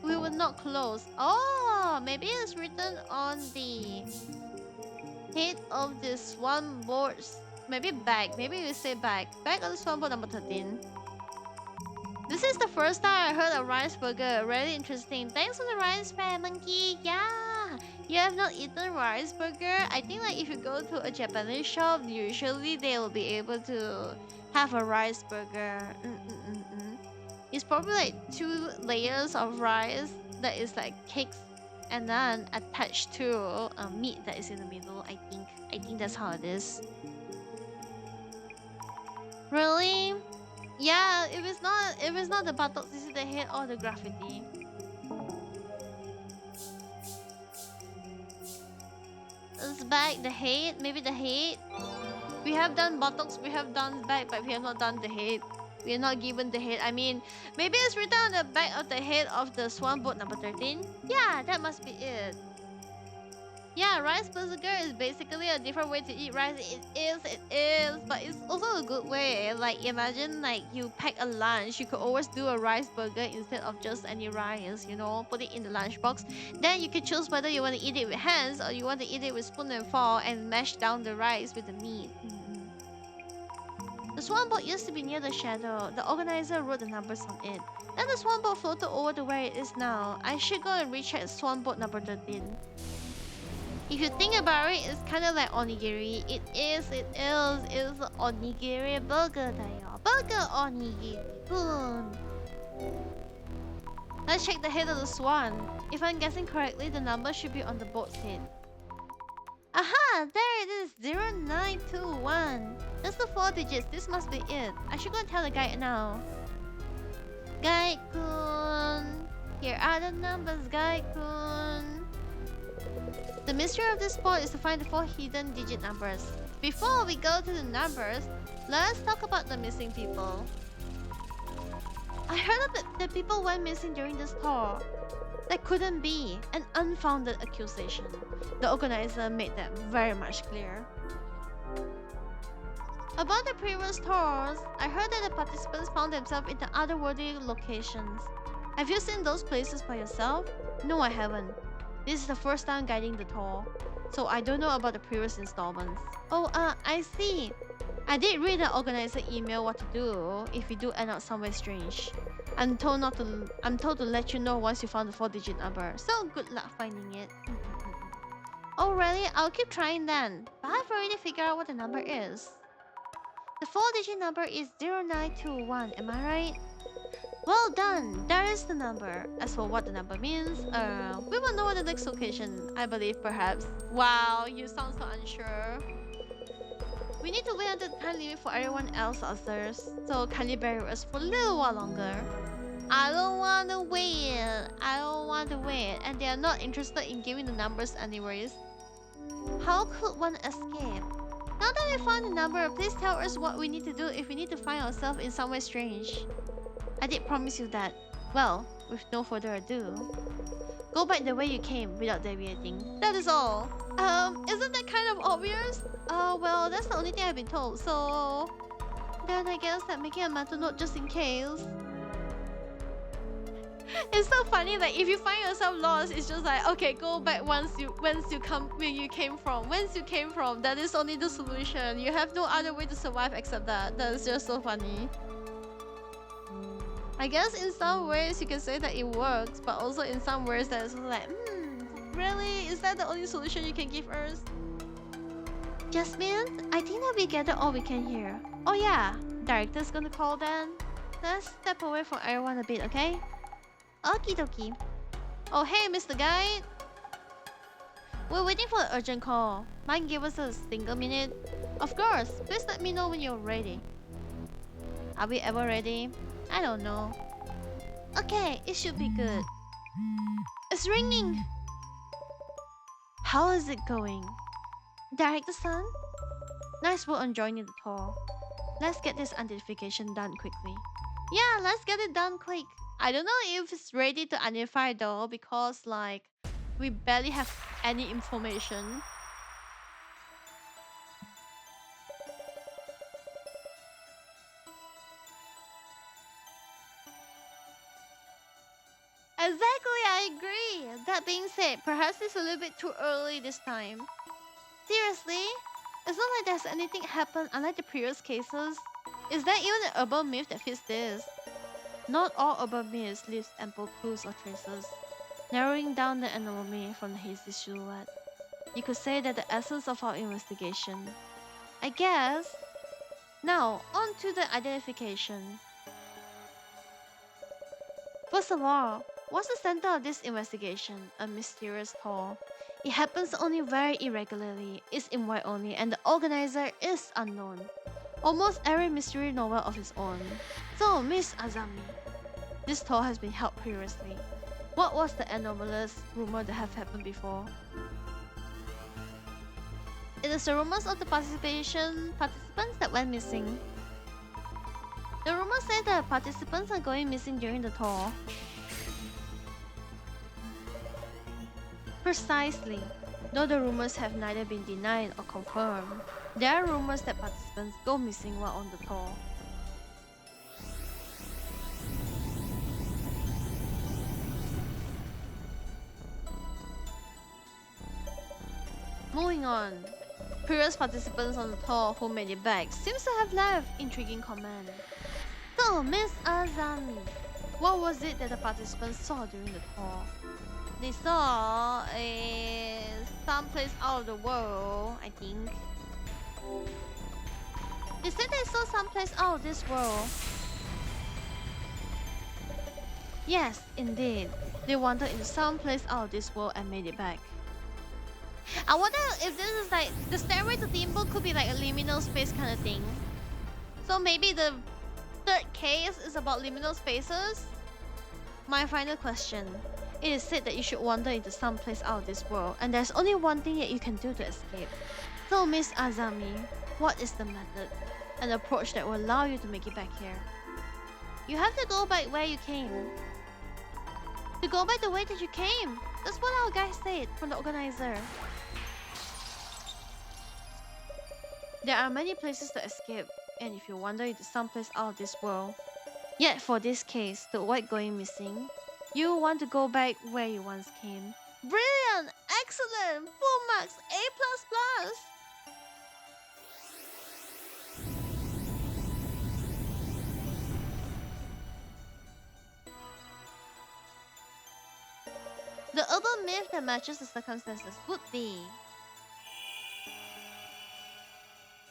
We were not close. Oh, maybe it's written on the head of the swan boards. Maybe back. Maybe we say back. Back of the swan board number 13. This is the first time I heard of rice burger. Really interesting. Thanks for the rice pack, Monkey. Yeah. You have not eaten rice burger? I think like if you go to a Japanese shop, usually they will be able to have a rice burger. It's probably like 2 layers of rice that is like cakes and then attached to a meat that is in the middle. I think that's how it is. Really? Yeah, if it's not the buttocks, this is the head or the graffiti. It's back, the head, maybe the head. We have done buttocks, we have done back, but we have not done the head. We are not given the head. I mean, maybe it's written on the back of the head of the swan boat number 13. Yeah, that must be it. Yeah, rice burger is basically a different way to eat rice. It is, but it's also a good way. Like imagine like you pack a lunch, you could always do a rice burger instead of just any rice, you know, put it in the lunchbox. Then you can choose whether you want to eat it with hands or you want to eat it with spoon and fork and mash down the rice with the meat. The swan boat used to be near the shadow. The organizer wrote the numbers on it. Then the swan boat floated over to where it is now. I should go and recheck swan boat number 13. If you think about it, it's kind of like onigiri. It is. It's onigiri burger tayo. Burger onigiri. Boom. Let's check the head of the swan. If I'm guessing correctly, the number should be on the boat's head. Aha! There it is! 0921. That's the 4 digits. This must be it. I should go and tell the guide now. Guide-kun. Here are the numbers, Guy-kun. The mystery of this spot is to find the 4 hidden digit numbers. Before we go to the numbers, let's talk about the missing people. I heard that people went missing during this tour. That couldn't be an unfounded accusation. The organizer made that very much clear. About the previous tours, I heard that the participants found themselves in the otherworldly locations. Have you seen those places by yourself? No, I haven't. This is the first time guiding the tour, so I don't know about the previous installments. Oh, I see. I did read the organizer email what to do if we do end up somewhere strange. I'm told to let you know once you found the 4-digit number. So good luck finding it. Oh really? I'll keep trying then. But I've already figured out what the number is. The 4-digit number is 0921, am I right? Well done! There is the number. As for what the number means, we will know at the next occasion, I believe perhaps. Wow, you sound so unsure. We need to wait until the time limit for everyone else others, so kindly bear with us for a little while longer. I don't want to wait. And they are not interested in giving the numbers anyways. How could one escape? Now that we found the number, please tell us what we need to do if we need to find ourselves in somewhere strange. I did promise you that. Well, with no further ado, go back the way you came without deviating. That is all. Isn't that kind of obvious? Well, that's the only thing I've been told, so... Then I guess that making a mental note just in case. It's so funny, like if you find yourself lost, it's just like, okay, go back whence you came from. That is only the solution. You have no other way to survive except that. That is just so funny. I guess in some ways you can say that it works, but also in some ways that it's like, really? Is that the only solution you can give us? Jasmine, I think that we gathered all we can here. Oh yeah, director's gonna call then. Let's step away from everyone a bit, okay? Okie dokie. Oh hey, Mr. Guide. We're waiting for an urgent call. Mind give us a single minute? Of course, please let me know when you're ready. Are we ever ready? I don't know. Okay, it should be good. It's ringing! How is it going? Director-san? Nice work on joining the tour. Let's get this identification done quickly. Yeah, let's get it done quick. I don't know if it's ready to identify though, because like, we barely have any information. Exactly, I agree. That being said, perhaps it's a little bit too early this time. Seriously? It's not like there's anything happened unlike the previous cases. Is there even an urban myth that fits this? Not all urban myths leave ample clues or traces, narrowing down the anomaly from the hazy silhouette. You could say that the essence of our investigation. I guess. Now, on to the identification. First of all, what's the center of this investigation? A mysterious tour. It happens only very irregularly, it's invite only, and the organizer is unknown. Almost every mystery novel of its own. So, Miss Azami, this tour has been held previously. What was the anomalous rumor that have happened before? It is the rumors of the participants that went missing. The rumors say that participants are going missing during the tour. Precisely. Though the rumors have neither been denied or confirmed, there are rumors that participants go missing while on the tour. Moving on. Previous participants on the tour who made it back seems to have left intriguing comment. So, Miss Azami, what was it that the participants saw during the tour? They saw someplace out of the world, I think. They said they saw someplace out of this world. Yes, indeed. They wandered into someplace out of this world and made it back. I wonder if this is like the stairway to Limbo could be like a liminal space kind of thing. So maybe the third case is about liminal spaces. my final question. It is said that you should wander into some place out of this world, and there's only one thing that you can do to escape. So, Miss Azami, what is the method, an approach that will allow you to make it back here? You have to go back where you came. To go back the way that you came. That's what our guy said from the organizer. There are many places to escape, and if you wander into some place out of this world, yet for this case, to avoid going missing, you want to go back where you once came. Brilliant! Excellent! Full marks! A++! The urban myth that matches the circumstances would be...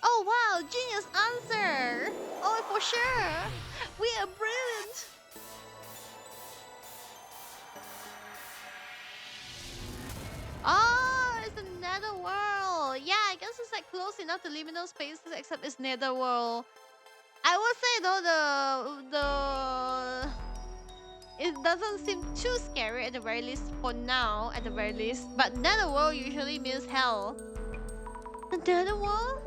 Oh wow, genius answer! Oh, for sure! We are brilliant! Oh, it's the netherworld! Yeah, I guess it's like close enough to liminal spaces, except it's netherworld. I would say though it doesn't seem too scary at the very least for now, at the very least. But netherworld usually means hell. The netherworld?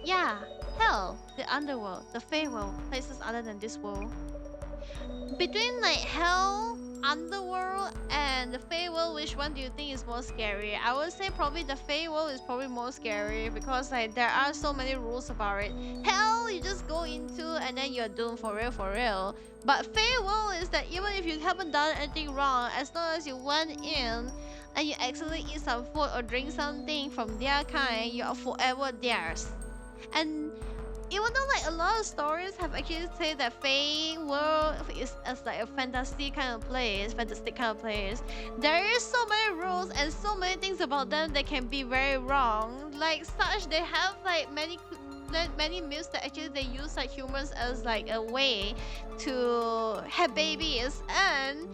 Yeah, hell, the underworld, the Feyworld, places other than this world. Between like hell, underworld, and the Feyworld, which one do you think is more scary? I would say probably the Feyworld is probably more scary because like there are so many rules about it. Hell, you just go into and then you're doomed for real, for real. But Feyworld is that even if you haven't done anything wrong, as long as you went in and you accidentally eat some food or drink something from their kind, you are forever theirs. And even though like a lot of stories have actually said that Fey world is as like a fantastic kind of place, there is so many rules and so many things about them that can be very wrong. Like such, they have like many myths that actually they use like humans as like a way to have babies, and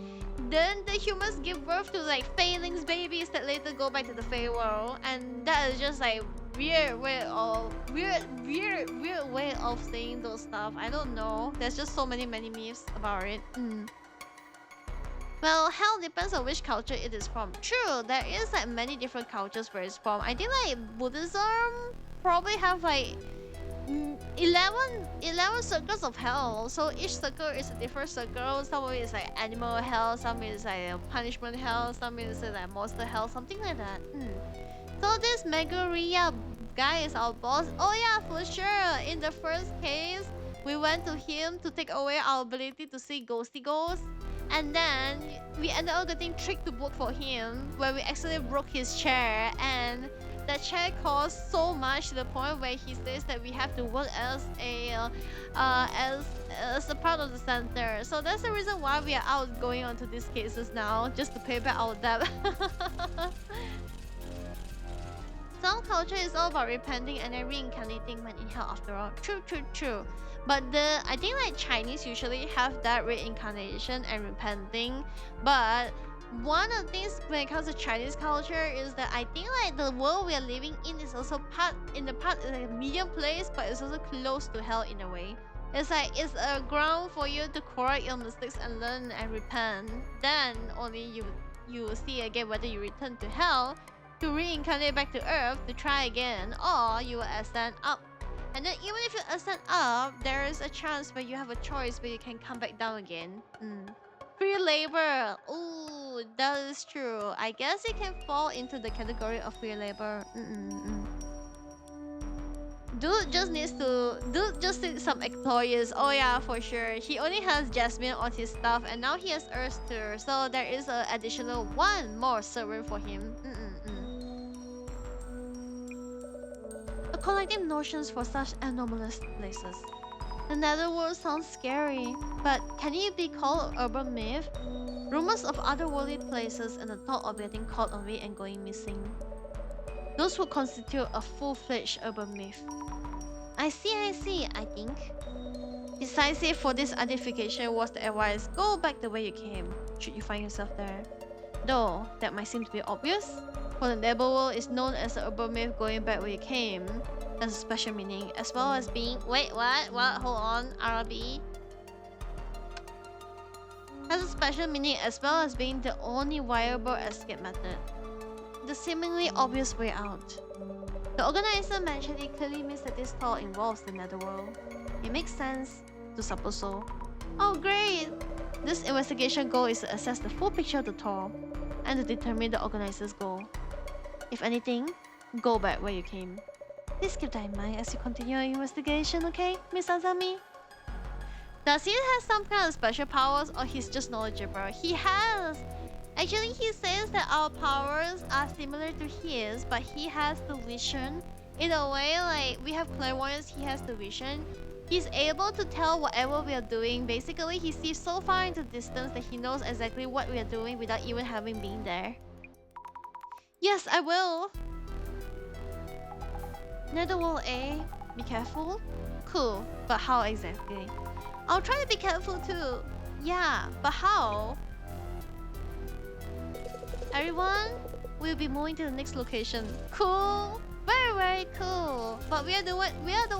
then the humans give birth to like Feylings babies that later go back to the Fey world, and that is just like weird way of saying those stuff. I don't know. There's just so many myths about it. Well, hell depends on which culture it is from. True, there is like many different cultures where it's from. I think like Buddhism probably have like 11 circles of hell. So each circle is a different circle. Some of it is like animal hell, some is like punishment hell, some is like monster hell, something like that. So this Megaria guy is our boss. Oh yeah, for sure. In the first case, we went to him to take away our ability to see ghosty ghosts. And then we ended up getting tricked to work for him, where we actually broke his chair, and that chair cost so much to the point where he says that we have to work as a part of the center. So that's the reason why we are out going on to these cases now, just to pay back our debt. Some culture is all about repenting and then reincarnating when in hell after all. True. But I think like Chinese usually have that reincarnation and repenting. But one of the things when it comes to Chinese culture is that I think like the world we are living in is also like a medium place, but it's also close to hell in a way. It's like it's a ground for you to correct your mistakes and learn and repent. Then only you see again whether you return to hell to reincarnate back to Earth to try again, or you will ascend up. And then even if you ascend up, there is a chance where you have a choice where you can come back down again. Free labor. Ooh, that is true. I guess it can fall into the category of free labor. Dude just needs some employees. Oh yeah, for sure. He only has Jasmine on his staff, and now he has Earthster. So there is an additional one more servant for him. Collective notions for such anomalous places. The netherworld sounds scary, but can it be called an urban myth? Rumors of otherworldly places and the thought of getting caught on it and going missing. Those would constitute a full-fledged urban myth. I see, I think. Decisive for this identification was the advice, go back the way you came, should you find yourself there. Though, that might seem to be obvious. For the netherworld is known as the urban myth going back where you came. That's a special meaning, as well as being... Wait, what? Hold on, RB. has a special meaning as well as being the only viable escape method. The seemingly obvious way out. The organizer mentioned it clearly means that this tour involves the netherworld. It makes sense to suppose so. Oh great! This investigation goal is to assess the full picture of the tour and to determine the organizer's goal. If anything, go back where you came. Please keep that in mind as you continue your investigation, okay, Miss Azami? Does he have some kind of special powers or he's just knowledgeable? He has! Actually, he says that our powers are similar to his, but he has the vision. In a way, like we have clairvoyance, he has the vision. He's able to tell whatever we are doing. Basically, he sees so far into distance that he knows exactly what we are doing without even having been there. Yes, I will. Netherworld A. Be careful? Cool, but how exactly? I'll try to be careful too. Yeah, but how? Everyone, we'll be moving to the next location. Cool, very cool. But we are the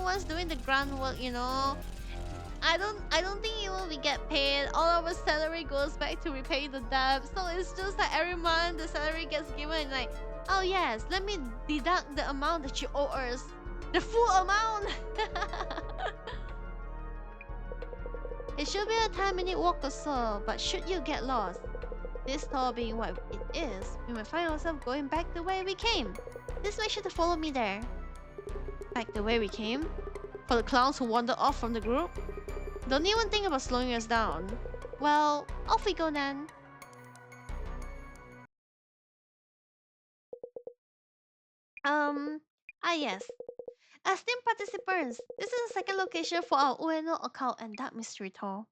ones doing the groundwork, you know. I don't think even we get paid. All our salary goes back to repay the debt. So it's just like every month the salary gets given like, oh yes, let me deduct the amount that you owe us. The full amount. It should be a 10-minute walk or so, but should you get lost, this tour being what it is, we might find ourselves going back the way we came. Please make sure to follow me there. Back the way we came? For the clowns who wandered off from the group? Don't even think about slowing us down. Well, off we go then. Yes. Esteemed participants, this is the second location for our Ueno occult and dark mystery tour.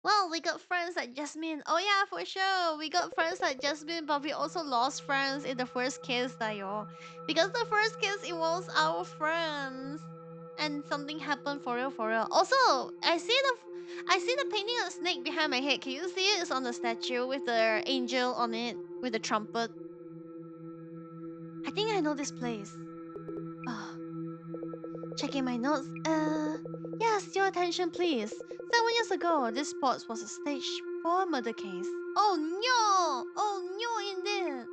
Well, we got friends like Jasmine. Oh yeah, for sure. We got friends like Jasmine, but we also lost friends in the first case, tayo. Because the first case involves our friends. And something happened for real, for real. Also, I see the painting of a snake behind my head. Can you see it? It's on the statue with the angel on it, with the trumpet. I think I know this place. Checking my notes. Yes, your attention please. 7 years ago, this spot was a stage for a murder case. Oh no! Oh no, indeed.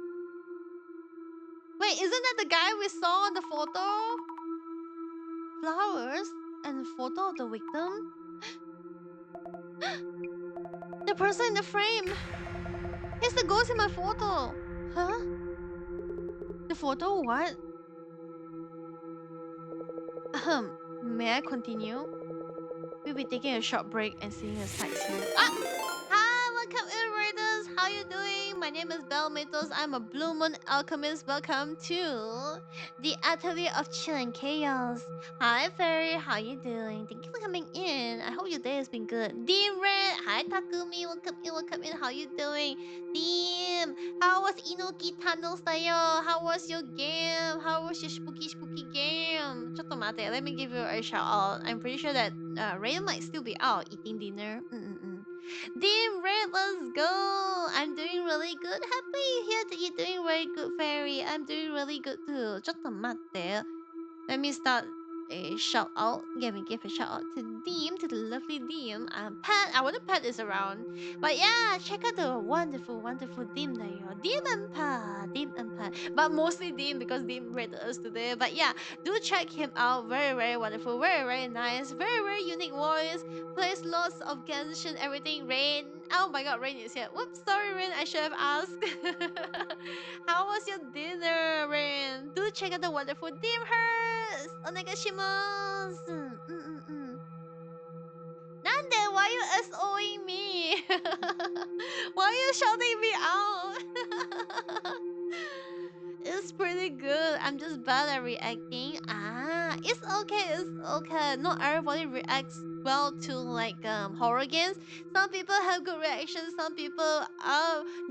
Wait, isn't that the guy we saw on the photo? Flowers and a photo of the victim? The person in the frame! He's the ghost in my photo! Huh? The photo what? May I continue? We'll be taking a short break and seeing the sights here. Hi, welcome in, Raiders. How you doing? My name is bellmythos. I'm a Blue Moon alchemist. Welcome to the Atelier of Chill and Chaos. Hi, Fairy. How you doing? Thank you for coming in. I hope your day has been good. Dean Red. Hi, Takumi. Welcome in. Welcome in. How you doing? Dean. How was Inoki Tunnels tayo? How was your game? How was your spooky game? ちょっと待って, let me give you a shout out. I'm pretty sure that Rain might still be out eating dinner. Dean Red, let's go! I'm doing really good. Happy you here that you're doing very good, Fairy. I'm doing really good too. ちょっと待って. Let me start a shout out. Let me give a shout out to Deem, to the lovely Deem. Pat, I wonder Pat is around. But yeah, check out the wonderful Deem there. Deem and Pat. But mostly Deem because Deem read us today. But yeah, do check him out. Very wonderful. Very nice. Very unique voice. Plays lots of Genshin, everything. Rain. Oh my god, Rain is here. Whoops, sorry, Rain. I should have asked. How was your dinner, Rain? Do check out the wonderful Deem Hers. Onegashimasu. Nande, why you SOing me? Why are you shouting me out? It's pretty good. I'm just bad at reacting. It's okay. Not everybody reacts well to like horror games. Some people have good reactions. Some people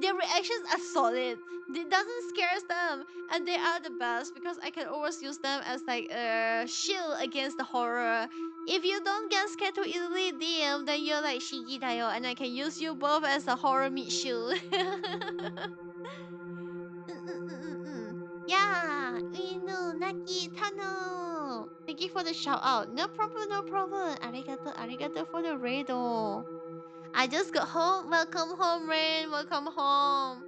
their reactions are solid. It doesn't scare them, and they are the best because I can always use them as like a shield against the horror. If you don't get scared too easily, DM, then you're like Shigi Tayo, and I can use you both as a horror meat shield. Yeah, Inu, Naki, Tano. Thank you for the shout out. No problem. Arigato for the raid. I just got home. Welcome home, Rain. Welcome home.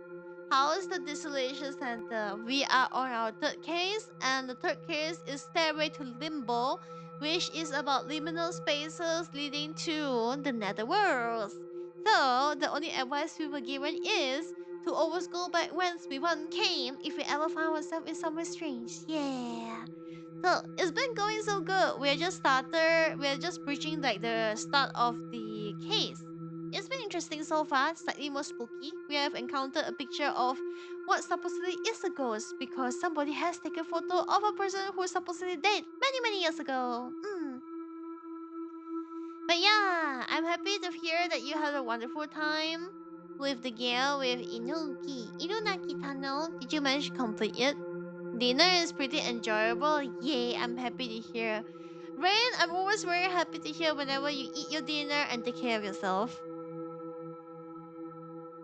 How is the Dissolution Center? We are on our third case, and the third case is Stairway to Limbo, which is about liminal spaces leading to the netherworlds. So, the only advice we were given is to always go back whence we once came if we ever find ourselves in somewhere strange. Yeah. So it's been going so good. We're just started. We're just breaching like the start of the case. It's been interesting so far. Slightly more spooky. We have encountered a picture of what supposedly is a ghost because somebody has taken a photo of a person who supposedly dead many years ago. But yeah, I'm happy to hear that you had a wonderful time with the game with Inunaki Tunnel. Did you manage to complete it? Dinner is pretty enjoyable. Yay, I'm happy to hear. Rain, I'm always very happy to hear whenever you eat your dinner and take care of yourself.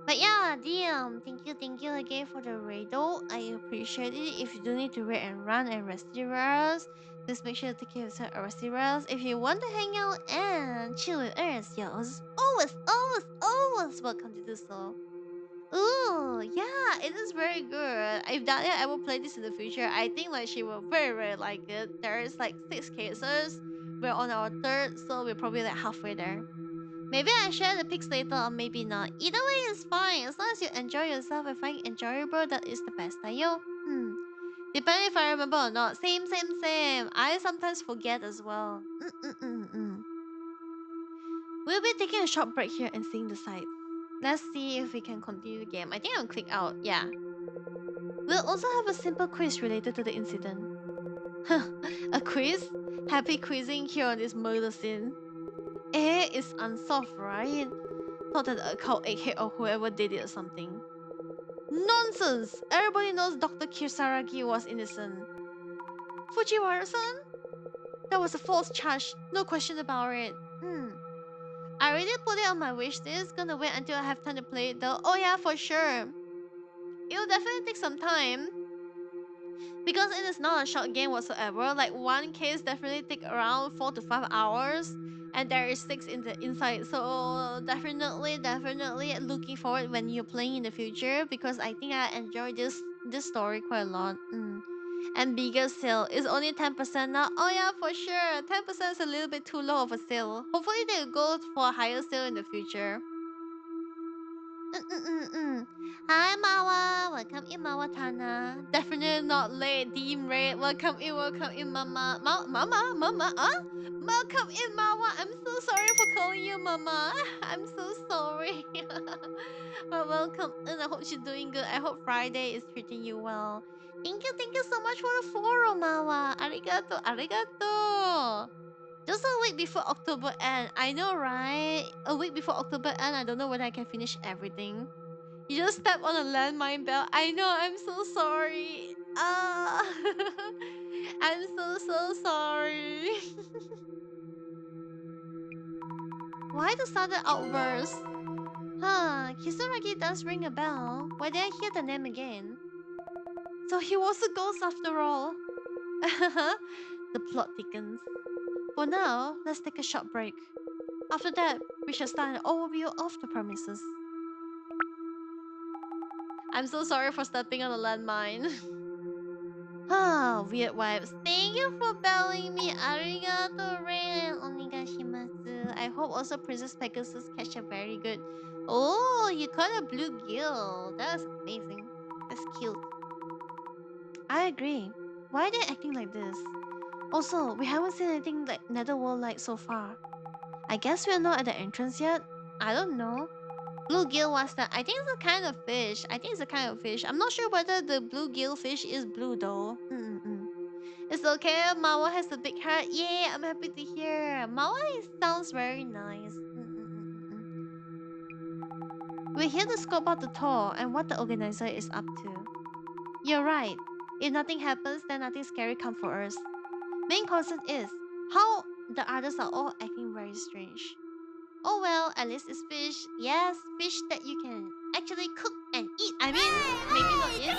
But yeah, DM, thank you again for the radio. I appreciate it. If you do need to wait and run and rest your ass, please make sure to take care of yourself and rest your ass. If you want to hang out and chill with us, you're always welcome to do so. Ooh, yeah, it is very good. If Dahlia ever play this in the future, I think like she will very like it. There's like 6 cases. We're on our third, so we're probably like halfway there. Maybe I share the pics later or maybe not. Either way is fine. As long as you enjoy yourself and find it enjoyable, that is the best, yo. Depending if I remember or not. Same. I sometimes forget as well. We'll be taking a short break here and seeing the sights. Let's see if we can continue the game. I think I'll click out. Yeah. We'll also have a simple quiz related to the incident. A quiz? Happy quizzing here on this murder scene. It's unsolved, right? Thought that the occult egghead or whoever did it or something. Nonsense! Everybody knows Dr. Kisaragi was innocent. Fujiwara-san? That was a false charge. No question about it. I already put it on my wish list. Gonna wait until I have time to play it though. Oh yeah, for sure. It'll definitely take some time. Because it is not a short game whatsoever. Like one case definitely take around 4 to 5 hours. And there is 6 in the inside. So definitely looking forward when you're playing in the future. Because I think I enjoy this story quite a lot. And bigger sale is only 10% now. Oh yeah, for sure. 10% is a little bit too low of a sale. Hopefully they'll go for a higher sale in the future. Hi Mawa, welcome in Mawa Tana. Definitely not late, Deem Red. Welcome in Mama. Mama, huh? Welcome in Mawa. I'm so sorry for calling you Mama. I'm so sorry. But welcome and I hope she's doing good. I hope Friday is treating you well. Thank you so much for the follow, Mawa. Arigato. Just a week before October end. I know, right? A week before October end, I don't know when I can finish everything. You just step on a landmine bell. I know, I'm so sorry. I'm so sorry. Why the sudden outburst? Kisaragi does ring a bell. Why did I hear the name again? So he was a ghost after all. The plot thickens. For now, let's take a short break. After that, we shall start an overview of the premises. I'm so sorry for stepping on a landmine. Weird vibes. Thank you for belling me. Arigato, Ren. Onegashimasu. I hope also Princess Pegasus catch a very good. Oh, you caught a bluegill. That's amazing. That's cute. I agree. Why are they acting like this? Also, we haven't seen anything like netherworld-like so far. I guess we're not at the entrance yet. I don't know. Bluegill was that? I think it's a kind of fish. I'm not sure whether the bluegill fish is blue though. It's okay. Mawa has a big heart. Yeah, I'm happy to hear. Mawa sounds very nice. We're here to scope out the tour and what the organizer is up to. You're right. If nothing happens, then nothing scary comes for us. Main concern is how the others are all acting very strange. Oh well, at least it's fish. Yes, fish that you can actually cook and eat. I mean, maybe not eat.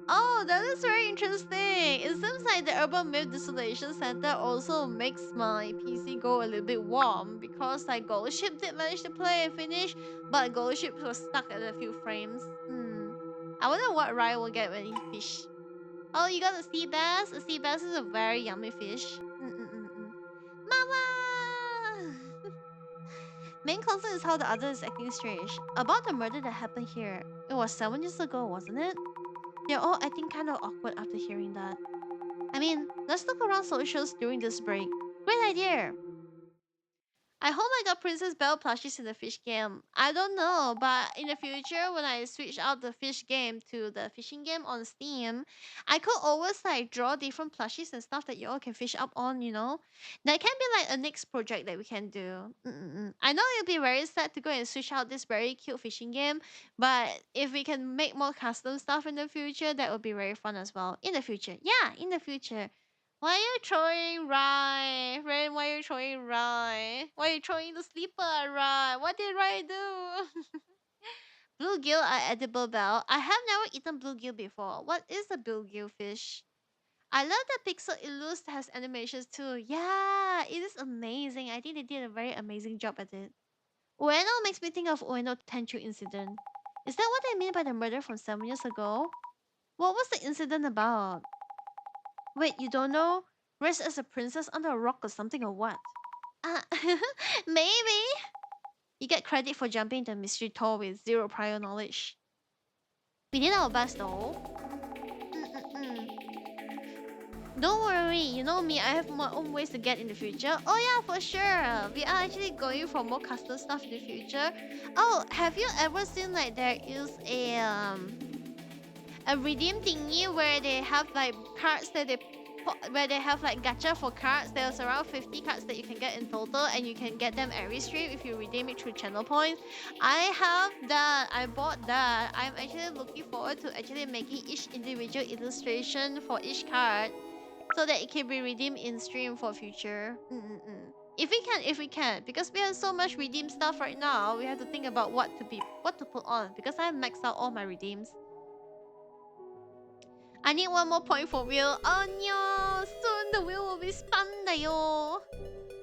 Oh, Oh, that is very interesting. It seems like the Urban Myth Dissolution Center also makes my PC go a little bit warm because like Gold Ship did manage to play and finish, but Gold Ship was stuck at a few frames. I wonder what Rai will get when he fish. Oh, you got a sea bass? A sea bass is a very yummy fish. Mama! Main concern is how the other is acting strange. About the murder that happened here. It was 7 years ago, wasn't it? They're all acting kind of awkward after hearing that. I mean, let's look around socials during this break. Great idea! I hope I got Princess Belle plushies in the fish game. I don't know, but in the future, when I switch out the fish game to the fishing game on Steam, I could always like draw different plushies and stuff that you all can fish up on, you know? That can be like a next project that we can do. I know it'll be very sad to go and switch out this very cute fishing game, but if we can make more custom stuff in the future, that would be very fun as well. In the future. Yeah, in the future. Why are you throwing Rai? Ren, why are you throwing Rai? Why are you throwing the sleeper at Rai? What did Rai do? Bluegill are edible, Bell. I have never eaten bluegill before. What is a bluegill fish? I love that Pixel Illust has animations too. Yeah, it is amazing. I think they did a very amazing job at it. Ueno makes me think of Ueno Tenchu incident. Is that what they mean by the murder from 7 years ago? What was the incident about? Wait, you don't know? Raised as a princess under a rock or something or what? Uh, maybe. You get credit for jumping the mystery tour with zero prior knowledge. We did our best though. Don't worry, you know me, I have my own ways to get in the future. Oh yeah, for sure. We are actually going for more custom stuff in the future. Oh, have you ever seen like there is a redeem thingy where they have like cards that where they have like gacha for cards. There's around 50 cards that you can get in total, and you can get them every stream if you redeem it through channel points. I have that. I bought that. I'm actually looking forward to actually making each individual illustration for each card so that it can be redeemed in stream for future. If we can, because we have so much redeem stuff right now, we have to think about what to put on, because I maxed out all my redeems. I need one more point for wheel. Oh no! Soon the wheel will be spun, yo.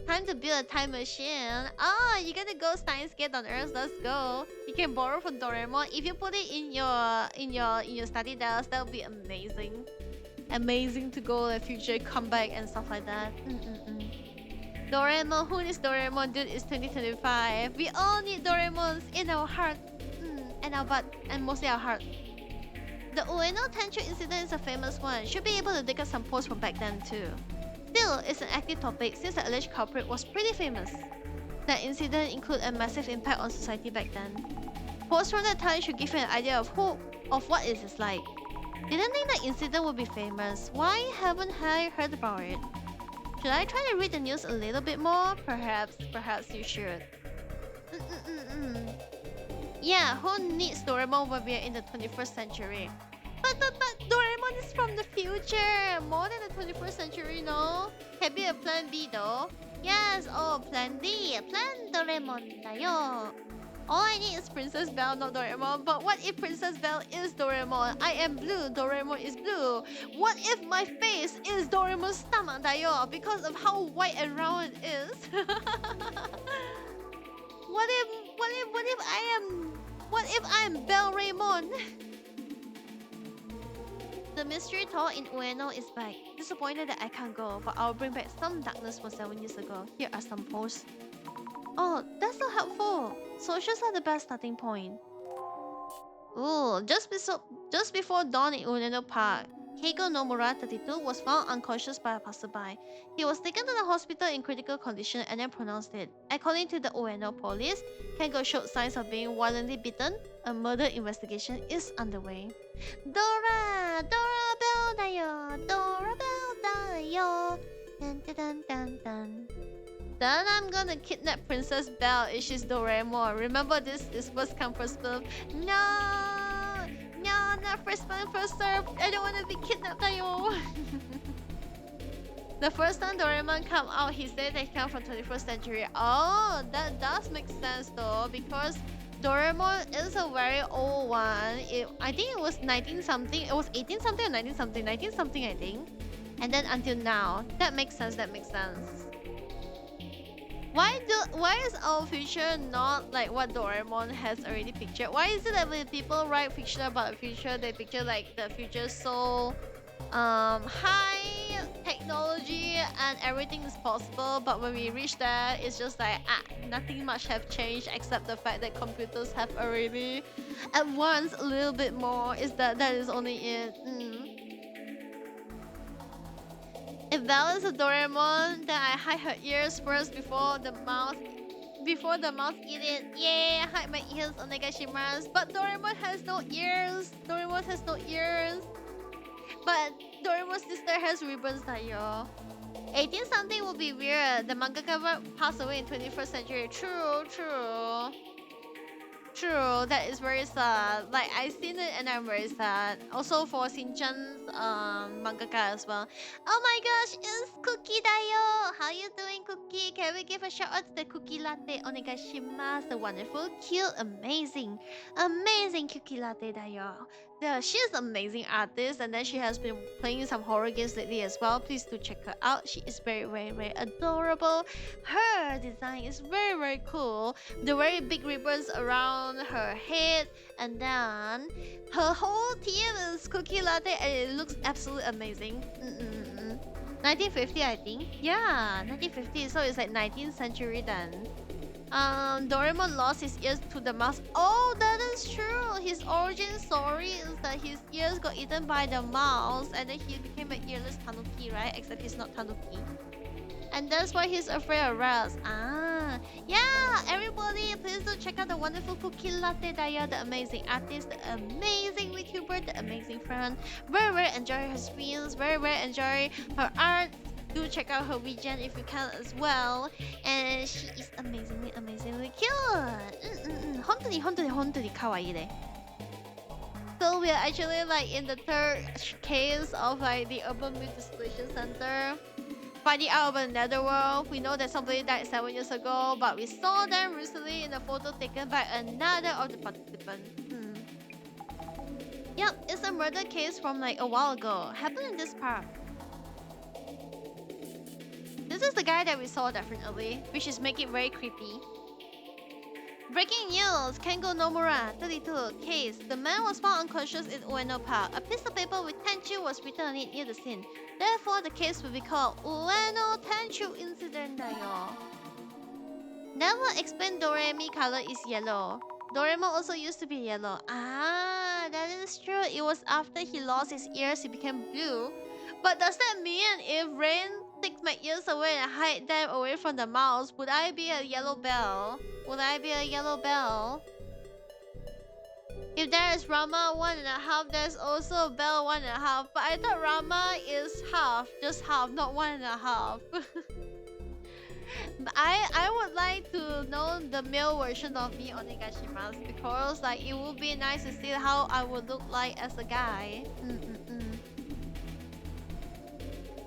Time to build a time machine. Ah, you gotta go science gate on Earth. Let's go. You can borrow from Doraemon. If you put it in your study desk, that would be amazing. Amazing to go in the future, come back and stuff like that. Doraemon, who needs Doraemon? Dude, it's 2025. We all need Doraemons in our heart, and our butt, and mostly our heart. The Ueno Tenchu incident is a famous one. Should be able to dig up some posts from back then too. Still, it's an active topic since the alleged culprit was pretty famous. That incident included a massive impact on society back then. Posts from that time should give you an idea of what it is like. Didn't think that incident would be famous. Why haven't I heard about it? Should I try to read the news a little bit more? Perhaps you should. Yeah, who needs Doraemon when we are in the 21st century? But Doraemon is from the future! More than the 21st century, no? Can be a plan B though. Yes, oh, plan D. Plan Doraemon dayo. All I need is Princess Belle, not Doraemon. But what if Princess Belle is Doraemon? I am blue, Doraemon is blue. What if my face is Doraemon's stomach dayo? Because of how white and round it is. What if I'm Bellraemon? The mystery tour in Ueno is back. Disappointed that I can't go, but I'll bring back some darkness from 7 years ago. Here are some posts. Oh, that's so helpful. Socials are the best starting point. Ooh, just before dawn in Ueno Park, Keigo Nomura, 32, was found unconscious by a passerby. He was taken to the hospital in critical condition and then pronounced dead. According to the Ueno police, Keigo showed signs of being violently beaten. A murder investigation is underway. Dora Bell dayo, Dora Bell dayo. Dun dun dun dun dun. Then I'm gonna kidnap Princess Belle if she's Doraemon. Remember this is first come first serve. No, not first come first serve. I don't wanna be kidnapped, ayo. The first time Doraemon come out, he said they come from 21st century. Oh, that does make sense though, because Doraemon is a very old one. I think it was 19 something. It was 18 something or 19 something. 19 something, I think. And then until now. That makes sense. That makes sense. Why is our future not like what Doraemon has already pictured? Why is it that when people write fiction about the future, they picture like the future so high technology and everything is possible, but when we reach there it's just like nothing much have changed except the fact that computers have already advanced a little bit more. Is that is only it. If Belle is a Doraemon, then I hide her ears first before the mouse eat it. Yay, I hide my ears, onegaishimasu. But Doraemon has no ears. Doraemon has no ears. But Doraemon's sister has ribbons, yo. 18 something would be weird. The mangaka passed away in 21st century. True. True, that is very sad. Like I seen it and I'm very sad. Also for Shinchan's mangaka as well. Oh my gosh, it's Cookie dayo. How you doing, Cookie? Can we give a shout out to the Cookie Latte onegaishimasu? The wonderful, cute, amazing Cookie Latte dayo. She's an amazing artist, and then she has been playing some horror games lately as well. Please do check her out. She is very adorable. Her design is very cool. The very big ribbons around her head, and then her whole team is Cookie Latte, and it looks absolutely amazing. 1950, I think. Yeah, 1950. So it's like 19th century then. Doraemon lost his ears to the mouse. Oh, that is true. His origin story is that his ears got eaten by the mouse, and then he became an earless tanuki, right? Except he's not tanuki. And that's why he's afraid of rats. Yeah, everybody, please do check out the wonderful Cookie Latte Daya, the amazing artist, the amazing VTuber, the amazing friend. Very enjoy her streams, very enjoy her art. Do check out her region if you can as well. And she is amazingly cute. Hontoni kawaii de. So we are actually like in the third case of like the Urban Myth Dissolution Center. Finding out about the netherworld. We know that somebody died 7 years ago, but we saw them recently in a photo taken by another of the participants. Yep, it's a murder case from like a while ago. Happened in this park. This is the guy that we saw definitely, which is making it very creepy. Breaking news! Kengo Nomura, 32, case. The man was found unconscious in Ueno Park. A piece of paper with Tenchu was written on it near the scene. Therefore, the case will be called Ueno Tenchu Incident dayo. Never explained Doremi color is yellow. Doraemon also used to be yellow. That is true. It was after he lost his ears he became blue. But does that mean if rain takes my ears away and hide them away from the mouse, would I be a yellow bell? If there is Rama 1.5, there's also Bell 1.5. But I thought Rama is half, just half, not 1.5. I would like to know the male version of me on Higashimasu, because like it would be nice to see how I would look like as a guy.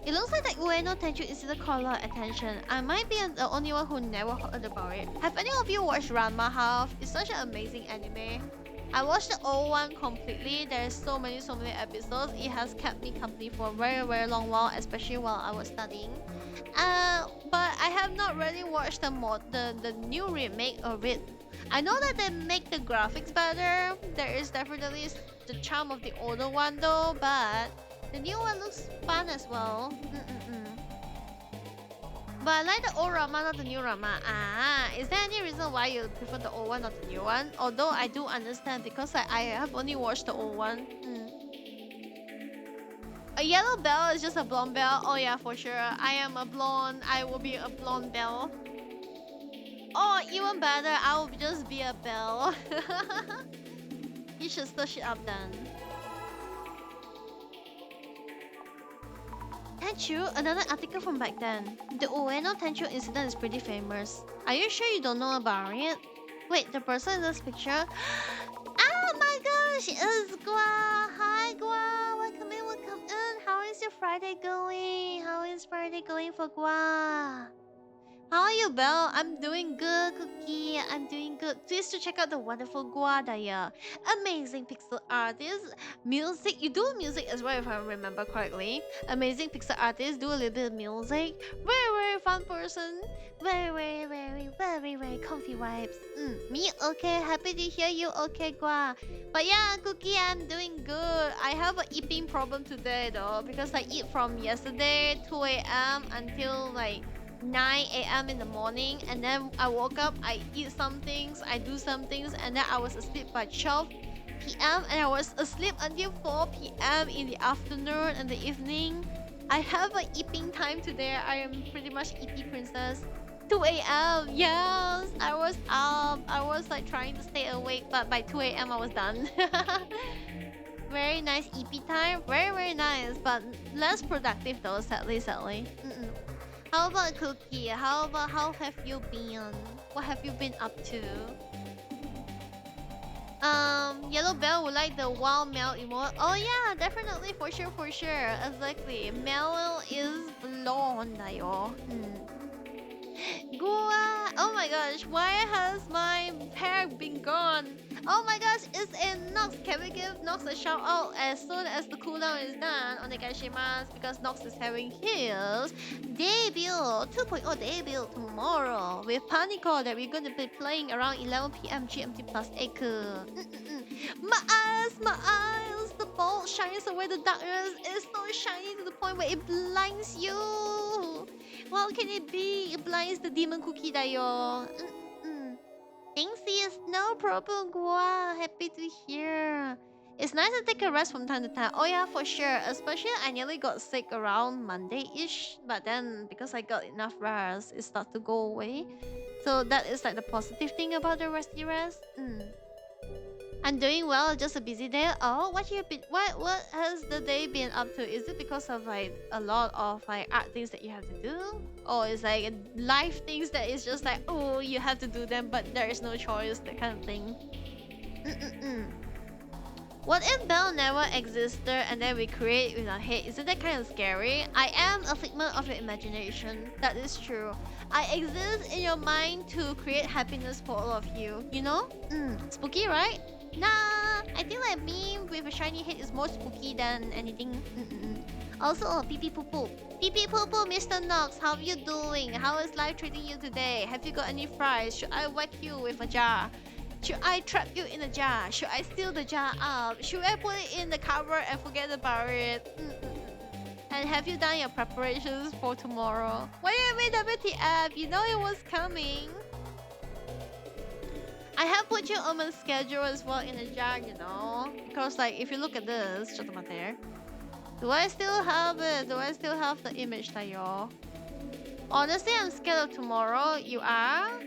It looks like the Ueno Tenchu is the color attention. I might be the only one who never heard about it. Have any of you watched Ranma Half? It's such an amazing anime. I watched the old one completely. There's so many episodes. It has kept me company for a very long while, especially while I was studying. But I have not really watched the new remake of it. I know that they make the graphics better. There is definitely the charm of the older one though, but the new one looks fun as well. But I like the old Rama, not the new Rama. Is there any reason why you prefer the old one, not the new one? Although I do understand, because I have only watched the old one. A yellow bell is just a blonde bell. Oh yeah, for sure. I am a blonde. I will be a blonde bell. Oh, even better. I will just be a bell. You should search it up then. Tenchu, another article from back then. The Ueno Tenchu incident is pretty famous. Are you sure you don't know about it? Wait, the person in this picture? Oh my gosh, it's Gua! Hi Gua! Welcome in! How is your Friday going? How is Friday going for Gua? How are you, Belle? I'm doing good, Cookie. I'm doing good. Please to check out the wonderful Guadaya. Amazing pixel artist. Music. You do music as well, if I remember correctly. Amazing pixel artist. Do a little bit of music. Very, very fun person. Very, very, very, very, very comfy vibes. Me okay. Happy to hear you okay, Gua. But yeah, Cookie, I'm doing good. I have a eating problem today though, because I eat from yesterday 2 a.m. until like 9 a.m. in the morning, and then I woke up, I eat some things, I do some things, and then I was asleep by 12 p.m. and I was asleep until 4 p.m. in the afternoon and the evening. I have a eating time today. I am pretty much eating princess. 2 a.m. Yes, I was up. I was like trying to stay awake, but by 2 a.m. I was done. Very nice EP time. Very, very nice, but less productive though, sadly. How about Cookie? How have you been? What have you been up to? Yellow Bell would like the wild Mel emote. Oh yeah, definitely, for sure. Exactly. Mel is blonde, ayo. Gua! Oh my gosh, why has my hair been gone? Oh my gosh, it's in Nox. Can we give Nox a shout out as soon as the cooldown is done? Onegaishimasu, because Nox is having his debut 2.0 debut tomorrow with Panico that we're going to be playing around 11 p.m. GMT plus 8. My eyes, the ball shines away the darkness. It's so shiny to the point where it blinds you. What can it be? It blinds the demon Cookie dayo. Thanks, sis. No problem, Gua. Happy to hear. It's nice to take a rest from time to time. Oh yeah, for sure. Especially I nearly got sick around Monday-ish. But then because I got enough rest, it started to go away. So that is like the positive thing about the resty rest. I'm doing well, just a busy day. Oh, what has the day been up to? Is it because of like a lot of like art things that you have to do? Or is like life things that is just like, oh, you have to do them but there is no choice, that kind of thing? What if Bell never existed and then we create with our head? Isn't that kind of scary? I am a figment of your imagination. That is true. I exist in your mind to create happiness for all of you. You know? Spooky, right? Nah, I think like me with a shiny head is more spooky than anything. Also, pee pee poo poo. Pee pee poo poo, Mr. Knox, how are you doing? How is life treating you today? Have you got any fries? Should I whack you with a jar? Should I trap you in a jar? Should I steal the jar up? Should I put it in the cupboard and forget about it? And have you done your preparations for tomorrow? What do you mean WTF? You know it was coming. I have put you on my schedule as well in a jar, you know? Because like, if you look at this, just about there. Do I still have it? Do I still have the image that y'all? Honestly, I'm scared of tomorrow. You are?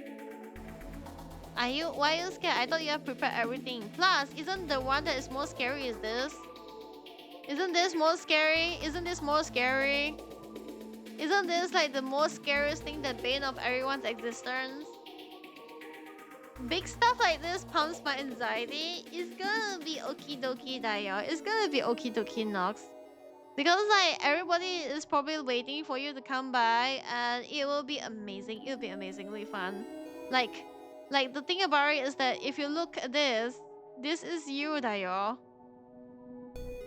Are you? Why are you scared? I thought you have prepared everything. Plus, isn't the one that is more scary is this? Isn't this more scary? Isn't this more scary? Isn't this like the most scariest thing, the bane of everyone's existence? Big stuff like this pumps my anxiety. It's gonna be okie dokie, Dayo. It's gonna be okie dokie, Nox. Because like everybody is probably waiting for you to come by, and it will be amazing. It'll be amazingly fun. Like the thing about it is that if you look at this is you, Dayo.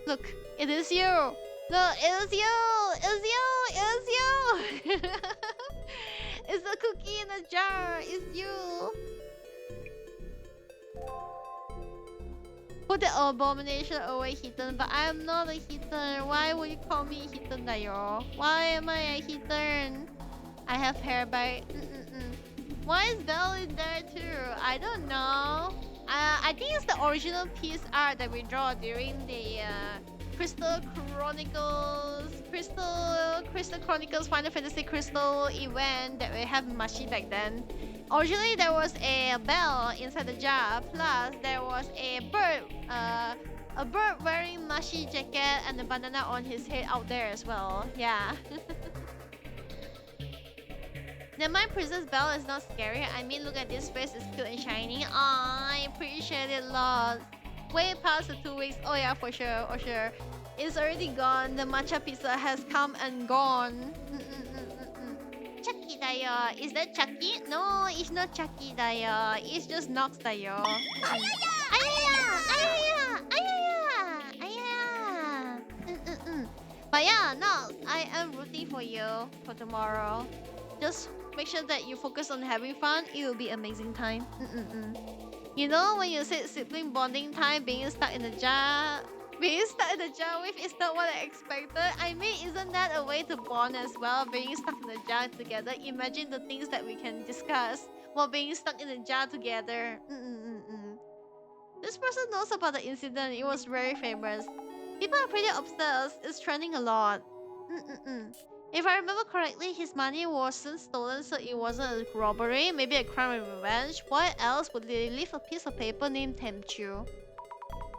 Look, it is you. Look, it is you. It's you. It's you. It's a cookie in a jar. It's you. Put the abomination away, Heathen. But I am not a Heathen. Why would you call me Heathen, Dayo? Why am I a Heathen? I have hair by. Why is Belle in there too? I don't know. I think it's the original piece art that we draw during the Crystal Chronicles Final Fantasy Crystal event that we have in Mashi back then. Originally there was a bell inside the jar, plus there was a bird wearing Mashi jacket and a banana on his head out there as well. Yeah. Then my Princess Belle is not scary. I mean, look at this face, it's cute and shiny. Aww, I appreciate it lots. Way past the 2 weeks. Oh yeah, for sure, for sure. It's already gone. The matcha pizza has come and gone. Chucky tayo. Is that Chucky? No, it's not Chucky tayo. It's just Nox tayo. Ayaya! Ayaya! Ayaya! Ayaya! But yeah, Nox, I am rooting for you for tomorrow. Just make sure that you focus on having fun. It will be amazing time. You know when you said sibling bonding time, being stuck in the jar with is not what I expected. I mean, isn't that a way to bond as well? Being stuck in the jar together. Imagine the things that we can discuss while being stuck in the jar together. This person knows about the incident. It was very famous. People are pretty obsessed. It's trending a lot. If I remember correctly, his money wasn't stolen, so it wasn't a robbery. Maybe a crime of revenge. Why else would they leave a piece of paper named Temchu?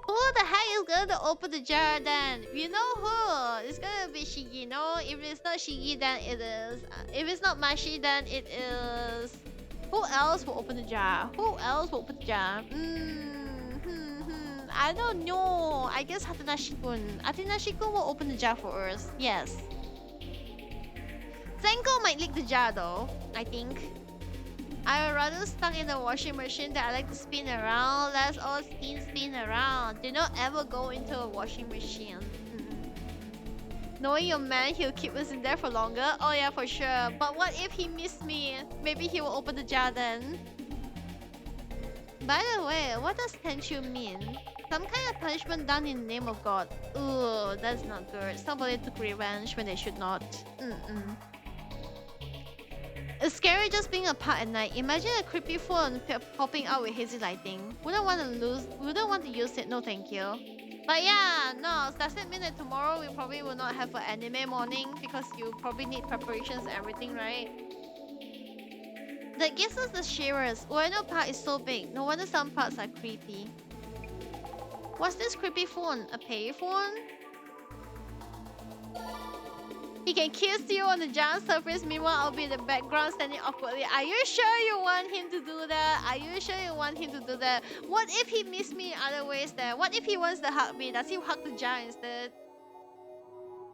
Who the heck is gonna open the jar then? You know who? It's gonna be Shigi, no? If it's not Shigi, then it is. If it's not Mashi, then it is. Who else will open the jar? Who else will open the jar? I don't know. I guess Hatanashi-kun. Hatanashi-kun will open the jar for us. Yes. Zenko might lick the jar though, I think. I would rather stuck in the washing machine that I like to spin around. Let's all spin around. Do not ever go into a washing machine. Knowing your man, he'll keep us in there for longer. Oh yeah, for sure. But what if he missed me? Maybe he will open the jar then. By the way, what does Tenchu mean? Some kind of punishment done in the name of God. Ooh, that's not good. Somebody took revenge when they should not. It's scary just being apart at night. Imagine a creepy phone popping out with hazy lighting. Wouldn't want to use it, no thank you. But yeah, no, does it mean that tomorrow we probably will not have an anime morning because you probably need preparations and everything, right? That gives us the shivers. Ueno part is so big. No wonder some parts are creepy. What's this creepy phone? A payphone? He can kiss you on the giant surface, meanwhile I'll be in the background standing awkwardly. Are you sure you want him to do that? Are you sure you want him to do that? What if he missed me in other ways then? What if he wants to hug me? Does he hug the jar instead?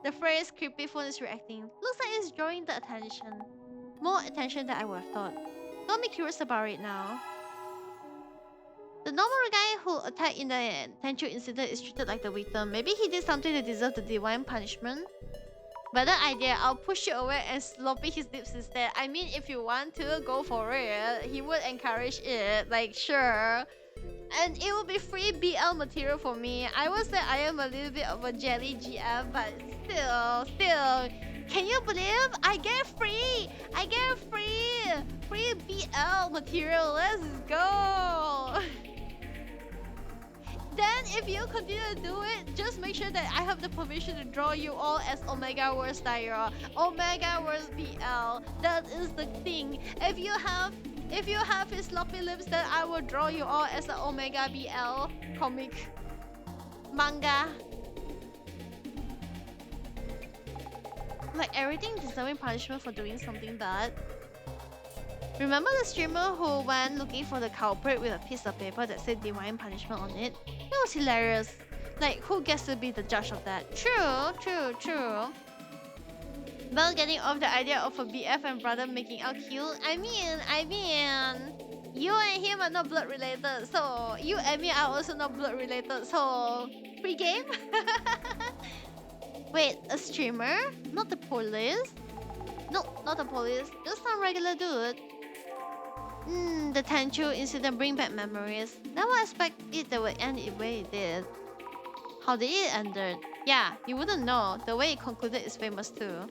The phrase creepy phone is reacting. Looks like it's drawing the attention. More attention than I would have thought. Got me curious about it now. The normal guy who attacked in the Tenchu incident is treated like the victim. Maybe he did something to deserve the divine punishment. Better idea, I'll push you away and sloppy his lips instead. I mean, if you want to, go for it. He would encourage it, like, sure. And it will be free BL material for me. I would say I am a little bit of a jelly GF, but still. Can you believe? I get free! I get free BL material. Let's go! Then if you continue to do it, just make sure that I have the permission to draw you all as Omega Wars Tyra. Omega Wars BL. That is the thing. If you have his sloppy lips, then I will draw you all as the Omega BL comic. Manga. Like everything deserving punishment for doing something bad. Remember the streamer who went looking for the culprit with a piece of paper that said divine punishment on it? That was hilarious. Like, who gets to be the judge of that? True. Well, getting off the idea of a BF and brother making out cute. I mean, you and him are not blood related, so you and me are also not blood related, so free game? Wait, a streamer? Not the police? No, not the police. Just some regular dude. The Tenchu incident bring back memories. Never expect it that would end the way it did. How did it end? Yeah, you wouldn't know. The way it concluded is famous too.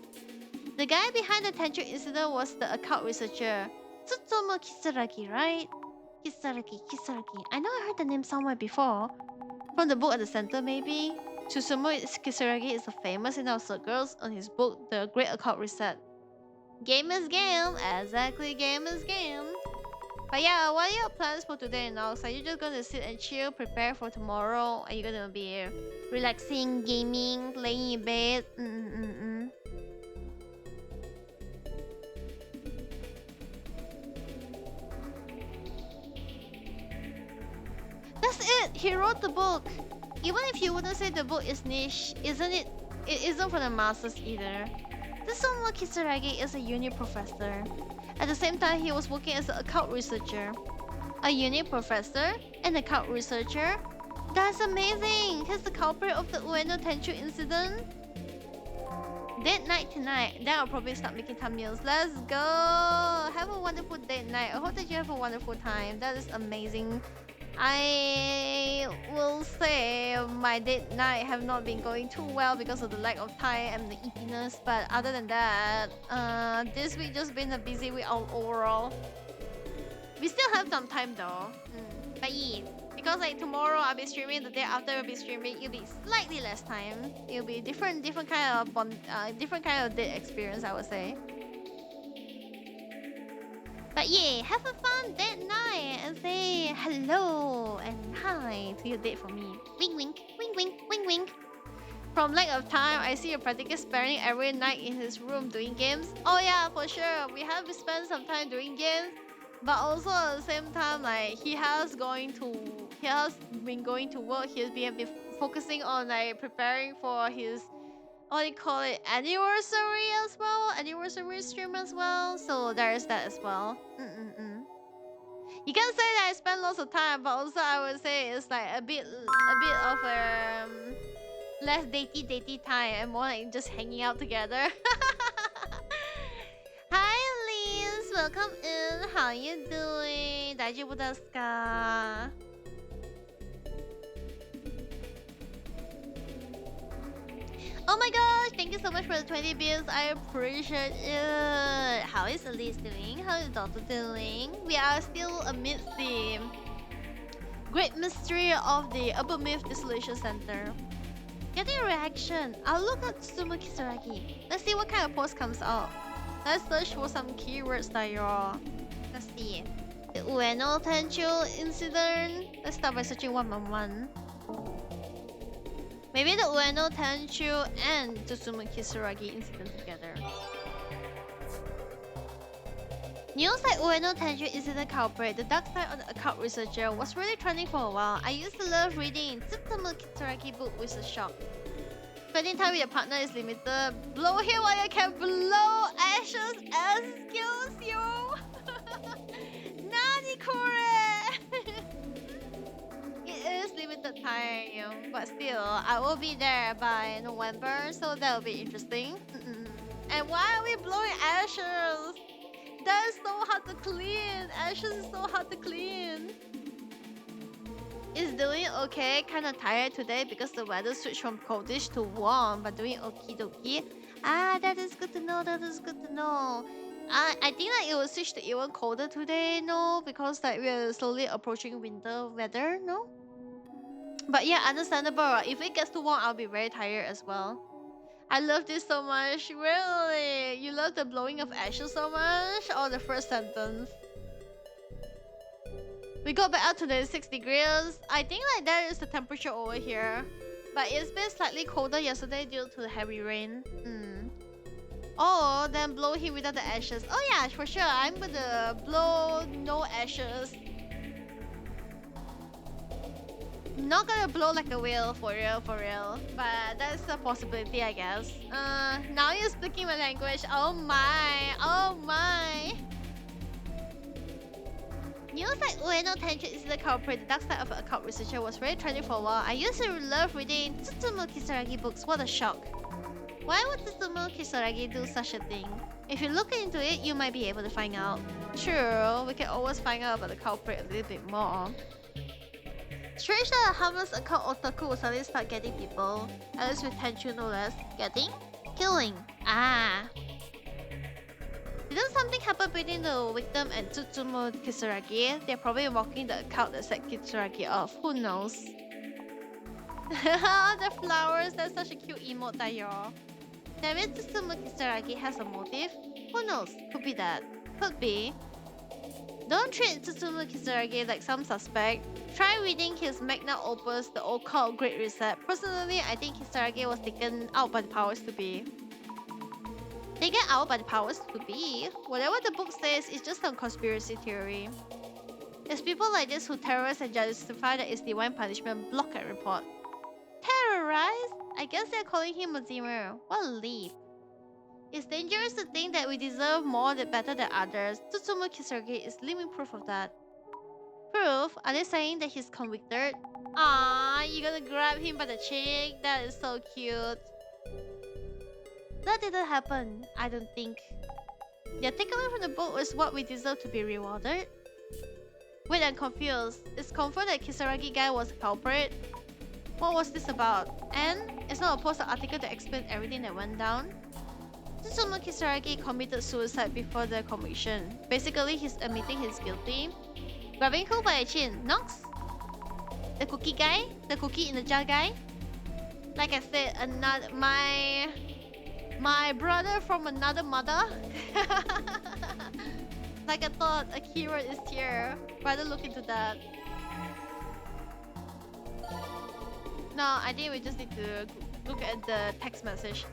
The guy behind the Tenchu incident was the occult researcher Tsutomu Kisaragi, right? Kisaragi. I know I heard the name somewhere before. From the book at the center, maybe? Tsutomu Kisaragi is famous in our circles on his book, The Great Occult Reset. Game is game. Exactly, game is game. But yeah, what are your plans for today, Nox? Are you just gonna sit and chill, prepare for tomorrow? Are you gonna be relaxing, gaming, laying in bed? That's it! He wrote the book! Even if you wouldn't say the book is niche, isn't it? It isn't for the masses either. Tsutomu Kisaragi is a uni professor. At the same time, he was working as an occult researcher. A uni professor and occult researcher? That's amazing! He's the culprit of the Ueno Tenchu incident. Date night tonight. Then I'll probably start making thumbnails. Let's go! Have a wonderful date night. I hope that you have a wonderful time. That is amazing. I will say my date night have not been going too well because of the lack of time and the eatiness. But other than that, this week just been a busy week overall. We still have some time though. But yeah, because like tomorrow I'll be streaming, the day after I'll be streaming, it'll be slightly less time. It'll be different kind of date experience, I would say. But yeah, have a fun date night and say hello and hi to your date for me. Wink wink, wink wink, wink wink. From lack of time, I see you practically spending every night in his room doing games. Oh yeah, for sure. We have spent some time doing games, but also at the same time, like he has been going to work. He's been focusing on like preparing for his what do you call it, anniversary stream as well. So there is that as well. You can say that I spend lots of time, but also I would say it's like a bit of less datey time and more like just hanging out together. Hi Liz, welcome in. How you doing? 大丈夫ですか? Oh my gosh, thank you so much for the 20 bits. I appreciate it. How is Elise doing? How is Doctor doing? We are still amidst the great mystery of the Upper Myth Dissolution Center. Getting a reaction. I'll look at Tsutomu Kisaragi. Let's see what kind of post comes out. Let's search for some keywords that you're... Let's see. The Ueno Tenchu incident. Let's start by searching one by one. Maybe the Ueno Tenchu and Tsutomu Kisaragi incident together. News like Ueno Tenchu is the culprit, the dark side of the occult researcher, was really trending for a while. I used to love reading Tsutomu Kisaragi book with a shock. Spending time with your partner is limited. Blow here while you can blow ashes. Excuse you. Nani kore? It is limited time, but still, I will be there by November, so that will be interesting. And why are we blowing ashes? That is so hard to clean. Ashes is so hard to clean. Is doing okay. Kinda tired today because the weather switched from coldish to warm, but doing okie dokie. Ah, that is good to know. That is good to know. I think that it will switch to even colder today, no? Because like we are slowly approaching winter weather, no? But yeah, understandable. If it gets too warm, I'll be very tired as well. I love this so much. Really? You love the blowing of ashes so much? Or the first sentence? We got back up to the 6 degrees. I think like that is the temperature over here. But it's been slightly colder yesterday due to the heavy rain. Oh, then blow him without the ashes. Oh yeah, for sure. I'm gonna blow no ashes. Not gonna blow like a whale, for real. But that's a possibility, I guess. Now you're speaking my language. Oh my. News like Ueno Tenchu is the culprit, the dark side of an occult researcher, was very trendy for a while. I used to love reading Tsutomu Kisaragi books. What a shock. Why would Tsutomu Kisaragi do such a thing? If you look into it, you might be able to find out. True, we can always find out about the culprit a little bit more. Strange that a harmless occult otaku will suddenly start getting people. At least with Tenchu no less. Getting? Killing. Ah. Didn't something happen between the victim and Tsutomu Kisaragi? They're probably mocking the account that set Kisaragi off. Who knows? The flowers, that's such a cute emote that y'all. Maybe Tsutomu Kisaragi has a motive? Who knows? Could be that. Could be. Don't treat Tsutomu Kisaragi like some suspect. Try reading his magnum opus, The Occult Great Reset. Personally, I think Kisaragi was taken out by the powers to be. Taken out by the powers to be? Whatever the book says is just some conspiracy theory. It's people like this who terrorize and justify that it's divine punishment. Block and report. Terrorize? I guess they're calling him a Zimmer. What a leap. It's dangerous to think that we deserve more than better than others. Tsutsumu Kisaragi is living proof of that. Proof? Are they saying that he's convicted? Ah, you're gonna grab him by the cheek? That is so cute. That didn't happen, I don't think. The takeaway from the book is what we deserve to be rewarded. Wait, I'm confused. It's confirmed that Kisaragi guy was a culprit? What was this about? And it's not a post article to explain everything that went down. Tsutsumu Kisaragi committed suicide before the conviction. Basically, he's admitting he's guilty. Grabbing who by the chin? Nox? The cookie guy? The cookie in the jar guy? Like I said, another my brother from another mother. Like I thought a keyword is here. Rather look into that. No, I think we just need to look at the text message.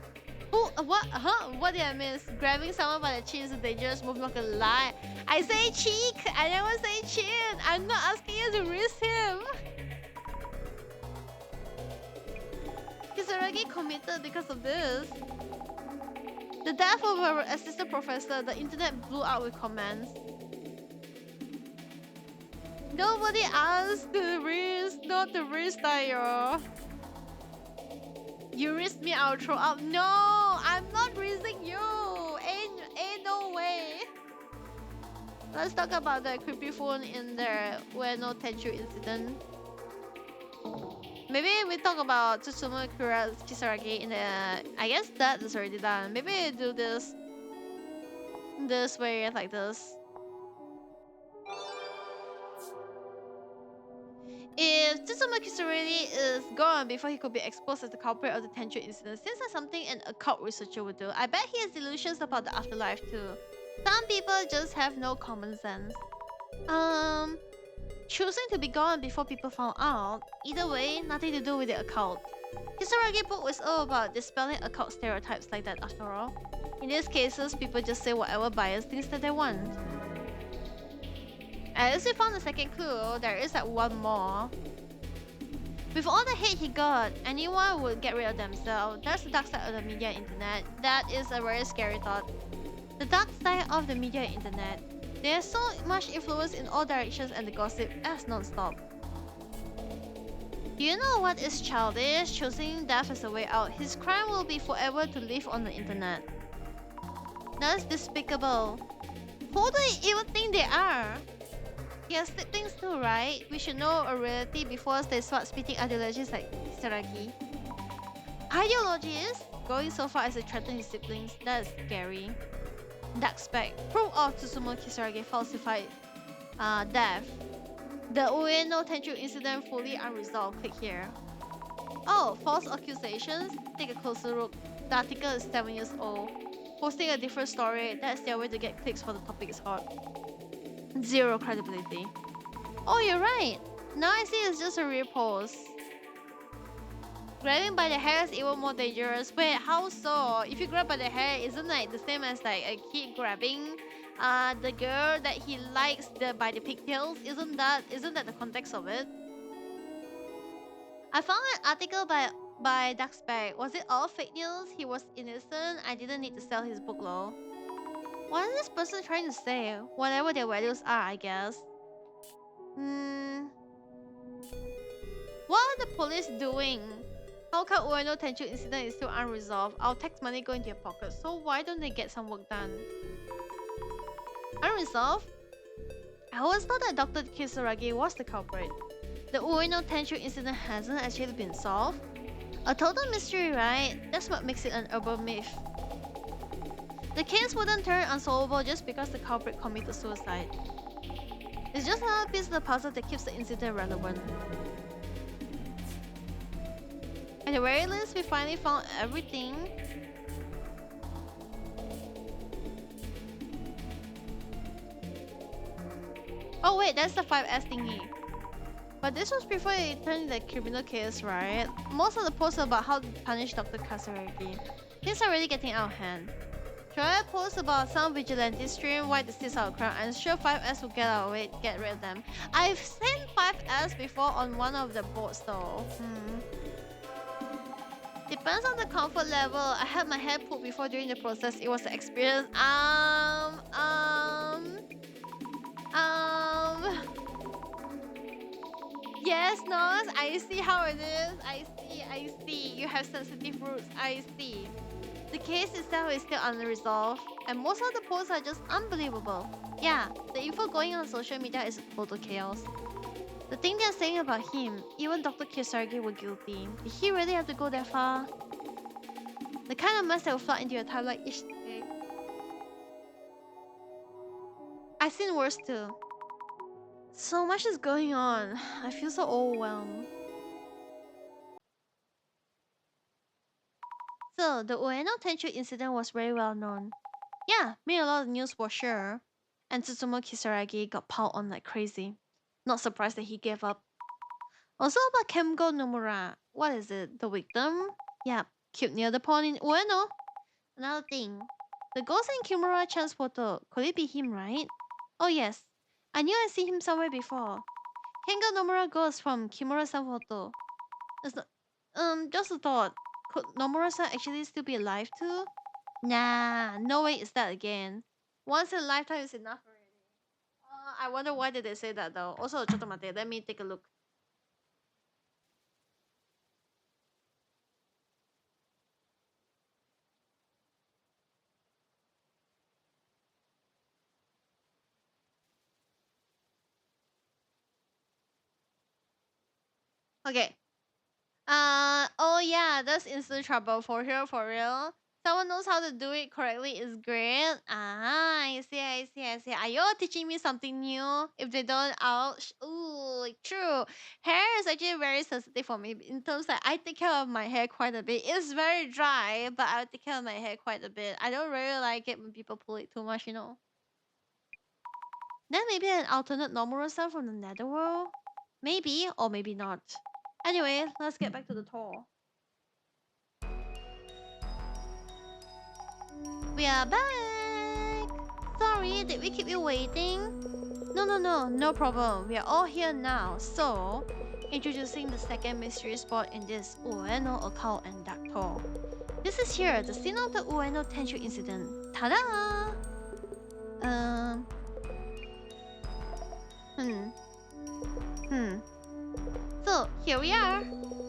Oh, what? Huh? What did I miss? Grabbing someone by the chin is a dangerous move, not gonna lie. I say cheek. I never say chin. I'm not asking you to risk him. Kisaragi committed because of this. The death of our assistant professor, the internet blew out with comments. Nobody asked to risk, not to risk, Tayo. You risk me, I'll throw up. No, I'm not risking you. Ain't no way. Let's talk about the creepy phone in the Ueno Tenchu incident. Maybe we talk about Tsutsumu Kisaragi in the... I guess that is already done. Maybe we do this way, like this. If Tsutsumu Kisaragi is gone before he could be exposed as the culprit of the Tenchu incident, seems like something an occult researcher would do. I bet he has delusions about the afterlife too. Some people just have no common sense. Choosing to be gone before people found out. Either way, nothing to do with the occult. Kisaragi book was all about dispelling occult stereotypes like that after all. In these cases, people just say whatever bias thinks that they want. At least we found the second clue. There is like one more. With all the hate he got, anyone would get rid of themselves. That's the dark side of the media internet. That is a very scary thought. The dark side of the media internet. There's so much influence in all directions and the gossip as non-stop. Do you know what is childish? Choosing death as a way out. His crime will be forever to live on the internet. That's despicable. Who do you even think they are? He has siblings too, right? We should know a reality before they start spitting ideologies like Kisaragi. Ideologies? Going so far as to threaten his siblings? That is scary. Dark spec. Proof of Tsutsumu Kisaragi falsified death. The Ueno Tenchu incident fully unresolved. Click here. Oh, false accusations? Take a closer look. The article is 7 years old. Posting a different story. That's their way to get clicks for the topic is hot. Zero credibility. Oh, you're right. Now I see it's just a repost. Grabbing by the hair is even more dangerous. Wait, how so? If you grab by the hair, isn't like the same as like a kid grabbing the girl that he likes by the pigtails? Isn't that the context of it? I found an article by Duxbag. Was it all fake news? He was innocent. I didn't need to sell his book low. What is this person trying to say? Whatever their values are, I guess. What are the police doing? How come Ueno Tenchu incident is still unresolved? Our tax money go into your pocket, so why don't they get some work done? Unresolved? I always thought that Dr. Kisaragi was the culprit. The Ueno Tenchu incident hasn't actually been solved. A total mystery, right? That's what makes it an urban myth. The case wouldn't turn unsolvable just because the culprit committed suicide. It's just another piece of the puzzle that keeps the incident relevant. At the very least, we finally found everything. Oh wait, that's the 5S thingy. But this was before it turned the criminal case, right? Most of the posts about how to punish Dr. Kasaragi. Things are really getting out of hand. Should I post about some vigilante stream wipe the seats out of crowd? I'm sure 5S will get rid of them. I've seen 5S before on one of the boats though. Depends on the comfort level. I had my hair pulled before during the process. It was an experience. Yes, Nos, I see how it is. I see. You have sensitive roots. I see. The case itself is still unresolved, and most of the posts are just unbelievable. Yeah, the info going on social media is total chaos. The thing they're saying about him, even Dr. Kisaragi were guilty. Did he really have to go that far? The kind of mess that will flood into your timeline each day. I've seen worse too. So much is going on. I feel so overwhelmed. So, the Ueno Tenchu incident was very well known. Yeah, made a lot of news for sure. And Tsutomu Kisaragi got piled on like crazy. Not surprised that he gave up. Also about Kemgo Nomura. What is it? The victim? Yeah, killed near the pond in Ueno. Another thing. The ghost in Kimura-chan's photo. Could it be him, right? Oh yes. I knew I'd seen him somewhere before. Kengo Nomura ghost from Kimura-san photo. It's not, just a thought. Could Nomura-san actually still be alive too? Nah, no way it's that again. Once in a lifetime is enough already. I wonder why did they say that though. Also, chotomate, let me take a look. Okay. Oh yeah, that's instant trouble for real, for real. Someone knows how to do it correctly is great. Ah, I see. Are you all teaching me something new? If they don't, ouch. Ooh, true. Hair is actually very sensitive for me in terms that I take care of my hair quite a bit. It's very dry, but I take care of my hair quite a bit. I don't really like it when people pull it too much, you know. Then maybe an alternate Nomura-san from the Netherworld? Maybe, or maybe not. Anyway, let's get back to the tour. We are back! Sorry, did we keep you waiting? No problem. We are all here now. So, introducing the second mystery spot in this Ueno occult and dark tour. This is here, the scene of the Ueno Tenchu incident. Ta-da! So, here we are.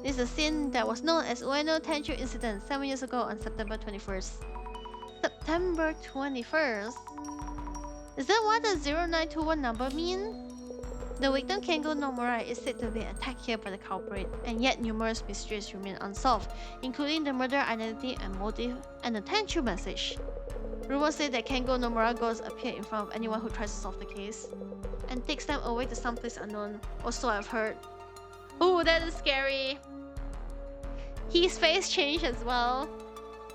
This is a scene that was known as Ueno Tenchu incident 7 years ago on September 21st. September 21st? Is that what the 0921 number mean? The victim Kengo Nomura is said to be attacked here by the culprit, and yet numerous mysteries remain unsolved, including the murder identity and motive and the Tenchu message. Rumors say that Kengo Nomura ghosts appear in front of anyone who tries to solve the case, and takes them away to someplace unknown, or so I've heard. Ooh, that is scary. His face changed as well.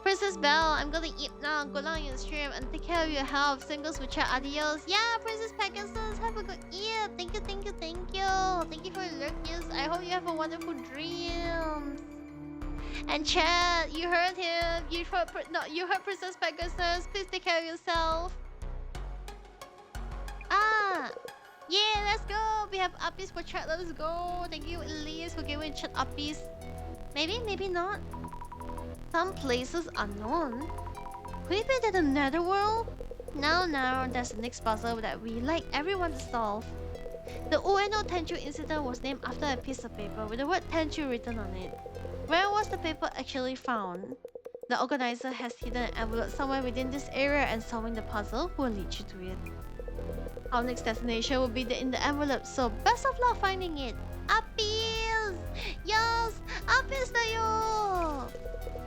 Princess Belle, I'm gonna eat now. Go down your stream and take care of your health. Singles with chat, adios. Yeah, Princess Pegasus, have a good eat. Thank you. Thank you for your lurkers. I hope you have a wonderful dream. And chat, you heard him. You heard Princess Pegasus. Please take care of yourself. Yeah, let's go. We have uppies for chat. Let's go. Thank you, Elise, for giving chat uppies. Maybe not. Some places unknown. Could it be that the Netherworld? Now, that's the next puzzle that we like everyone to solve. The Ueno Tenchu incident was named after a piece of paper with the word Tenchu written on it. Where was the paper actually found? The organizer has hidden an envelope somewhere within this area, and solving the puzzle will lead you to it. Our next destination will be in the envelope, so best of luck finding it. Appeals! Yes! Appeals tayo!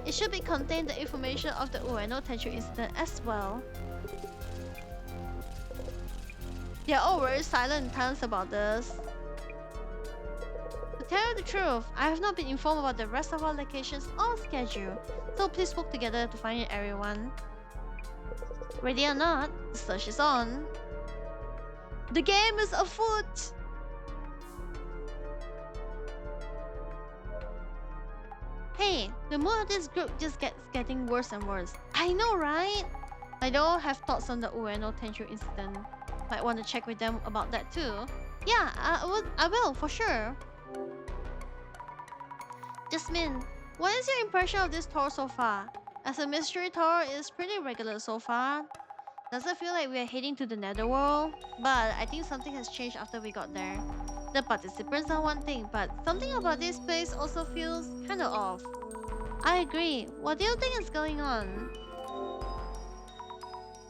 It should be contain the information of the Ueno Tenchu incident as well. They are all very silent and tense about this. To tell you the truth, I have not been informed about the rest of our locations or schedule, so please work together to find it, everyone. Ready or not, the search is on. The game is afoot! Hey, the mood of this group just gets getting worse and worse. I know, right? I don't have thoughts on the Ueno Tenchu incident. Might want to check with them about that too. Yeah, I will for sure. Jasmine, What is your impression of this tour so far? As a mystery tour, it's pretty regular so far. Doesn't feel like we are heading to the netherworld, but I think something has changed after we got there. The participants are one thing, but something about this place also feels kinda off. I agree. What do you think is going on?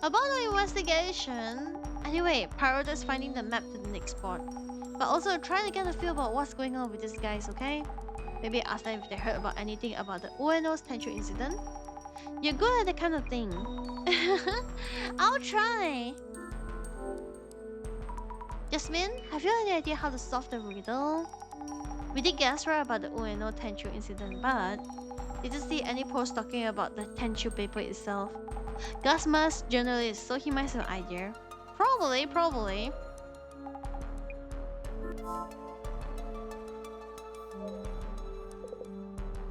About the investigation... Anyway, prioritize finding the map to the next spot. But also try to get a feel about what's going on with these guys, okay? Maybe ask them if they heard about anything about the Ueno's Tenchu incident. You're good at that kind of thing. I'll try. Jasmine, have you any idea how to solve the riddle? We did guess right about the Ueno Tenchu incident, but did you see any post talking about the Tenchu paper itself? Gusma's journalist, so he might have an idea. Probably.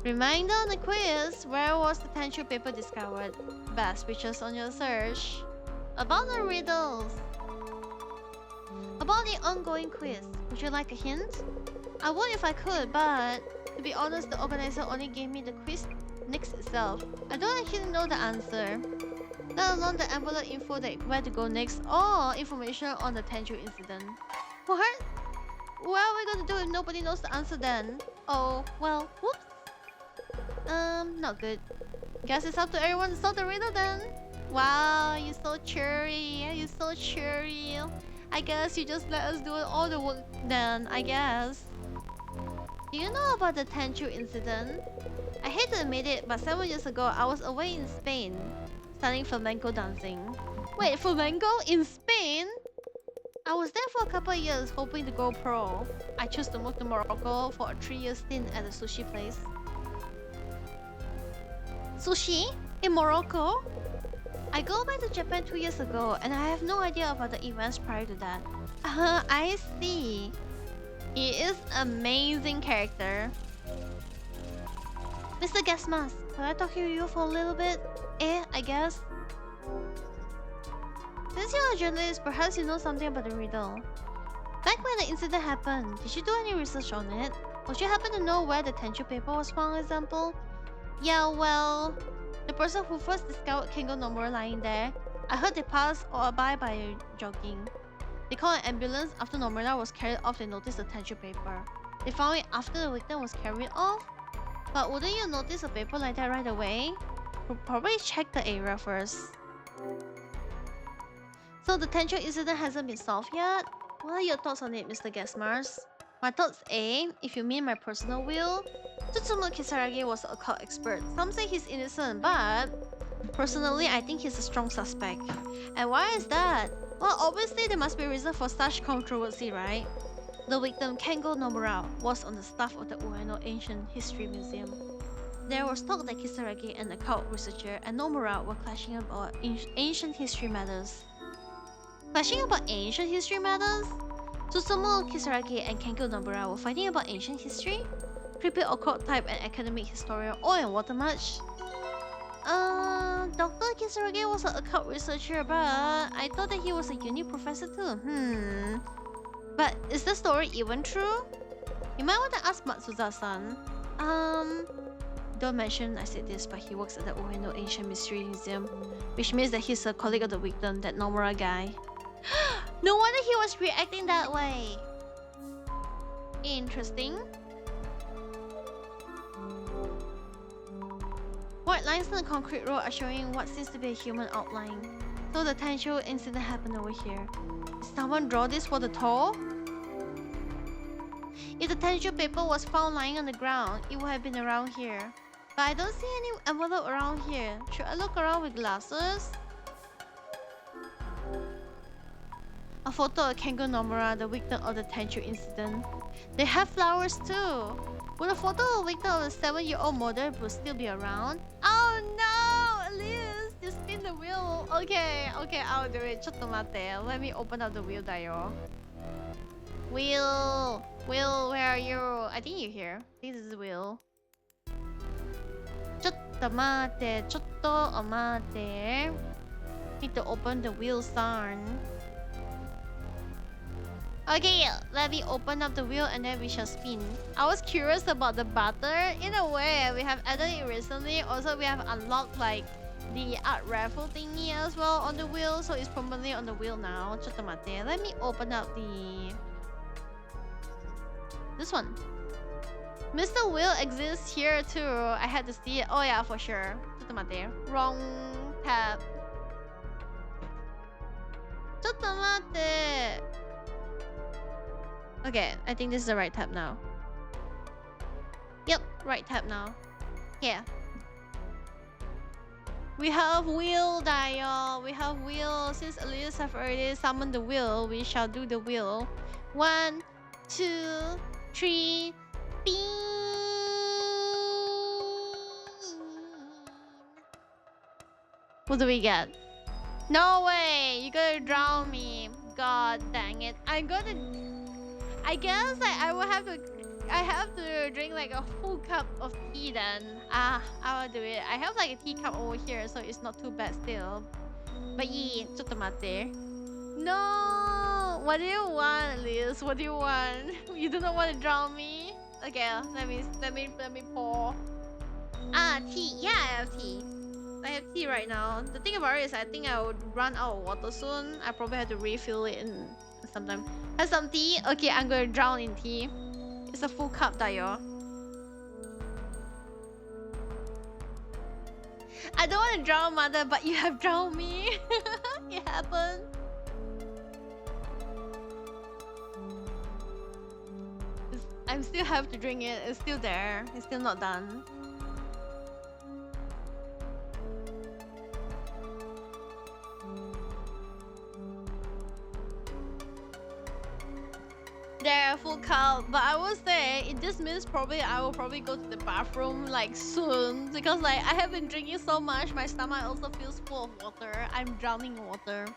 Reminder on the quiz, where was the Tenchu paper discovered? Best pictures on your search. About the riddles. About the ongoing quiz, would you like a hint? I would if I could, but to be honest, the organizer only gave me the quiz next itself. I don't actually know the answer. Let alone the envelope info that where to go next or information on the Tenchu incident. What? What are we gonna do if nobody knows the answer then? Oh, well, whoops. Not good. Guess it's up to everyone to solve the riddle then. Wow, you're so cheery. You're so cheery. I guess you just let us do all the work then, I guess. Do you know about the Tenchu incident? I hate to admit it, but 7 years ago, I was away in Spain, studying flamenco dancing. Wait, flamenco in Spain? I was there for a couple of years, hoping to go pro. I chose to move to Morocco for a 3-year stint at a sushi place. Sushi? In Morocco? I go back to Japan 2 years ago, and I have no idea about the events prior to that. I see. He is an amazing character. Mr. Gasmas, could I talk to you for a little bit? I guess. Since you're a journalist, perhaps you know something about the riddle. Back when the incident happened, did you do any research on it? Would you happen to know where the Tenchu paper was found, example? Yeah, well, the person who first discovered Kengo Nomura lying there, I heard they passed by jogging. They called an ambulance after Nomura was carried off. They noticed the Tenchu paper. They found it after the victim was carried off. But wouldn't you notice a paper like that right away? We'll probably check the area first. So the Tenchu incident hasn't been solved yet? What are your thoughts on it, Mr. Gasmars? My thoughts A, if you mean my personal view, Tsutsumu Kisaragi was an occult expert. Some say he's innocent, but personally, I think he's a strong suspect. And why is that? Well, obviously there must be a reason for such controversy, right? The victim, Kengo Nomura, was on the staff of the Ueno Ancient History Museum. There was talk that Kisaragi, an occult researcher, and Nomura were clashing about ancient history matters. Clashing about ancient history matters? Tsutsumu Kisaragi and Kengo Nomura were fighting about ancient history? Creepy occult type and academic historian all in water much? Dr. Kisaragi was an occult researcher, but I thought that he was a uni professor too. But is the story even true? You might want to ask Matsuza-san. Don't mention I said this, but he works at the Ueno Ancient Mystery Museum, which means that he's a colleague of the victim, that Nomura guy. No wonder he was reacting that way. Interesting. White lines on the concrete road are showing what seems to be a human outline. So the Tenchu incident happened over here. Did someone draw this for the tour? If the Tenchu paper was found lying on the ground, it would have been around here. But I don't see any envelope around here. Should I look around with glasses? A photo of Kengo Nomura, the victim of the Tenchu incident. They have flowers too. Would a photo of the victim of the 7-year-old murder would still be around? Oh no! Liz, you spin the wheel. Okay, I'll do it. Chotto mate. Let me open up the wheel dial. Wheel, where are you? I think you're here. This is Will. Chotto mate. Need to open the wheel sign. Okay, let me open up the wheel and then we shall spin. I was curious about the butter. In a way, we have added it recently. Also, we have unlocked like the art raffle thingy as well on the wheel. So it's permanently on the wheel now. Let me open up this one. Mr. Wheel exists here too. I had to see it. Oh yeah, for sure. Wrong tab. Okay, I think this is the right tab now. Yep, right tab now. Yeah. We have wheel dial. We have wheel. Since Elias have already summoned the wheel, we shall do the wheel. 1, 2, 3. Bean. What do we get? No way! You're gonna drown me. God dang it. I guess I will have to. I have to drink like a full cup of tea then. I will do it. I have like a teacup over here, so it's not too bad still. But yeah, ちょっと待って。 No! What do you want, Liz? What do you want? You do not want to drown me? Okay, let me pour. Tea. Yeah, I have tea. I have tea right now. The thing about it is I think I would run out of water soon. I probably have to refill it in sometime. Have some tea? Okay, I'm gonna drown in tea. It's a full cup, Dayo. I don't want to drown, mother, but you have drowned me. It happened. I still have to drink it. It's still there. It's still not done. There, full cup. But I will say, it just means I will probably go to the bathroom like soon, because like I have been drinking so much. My stomach also feels full of water. I'm drowning in water.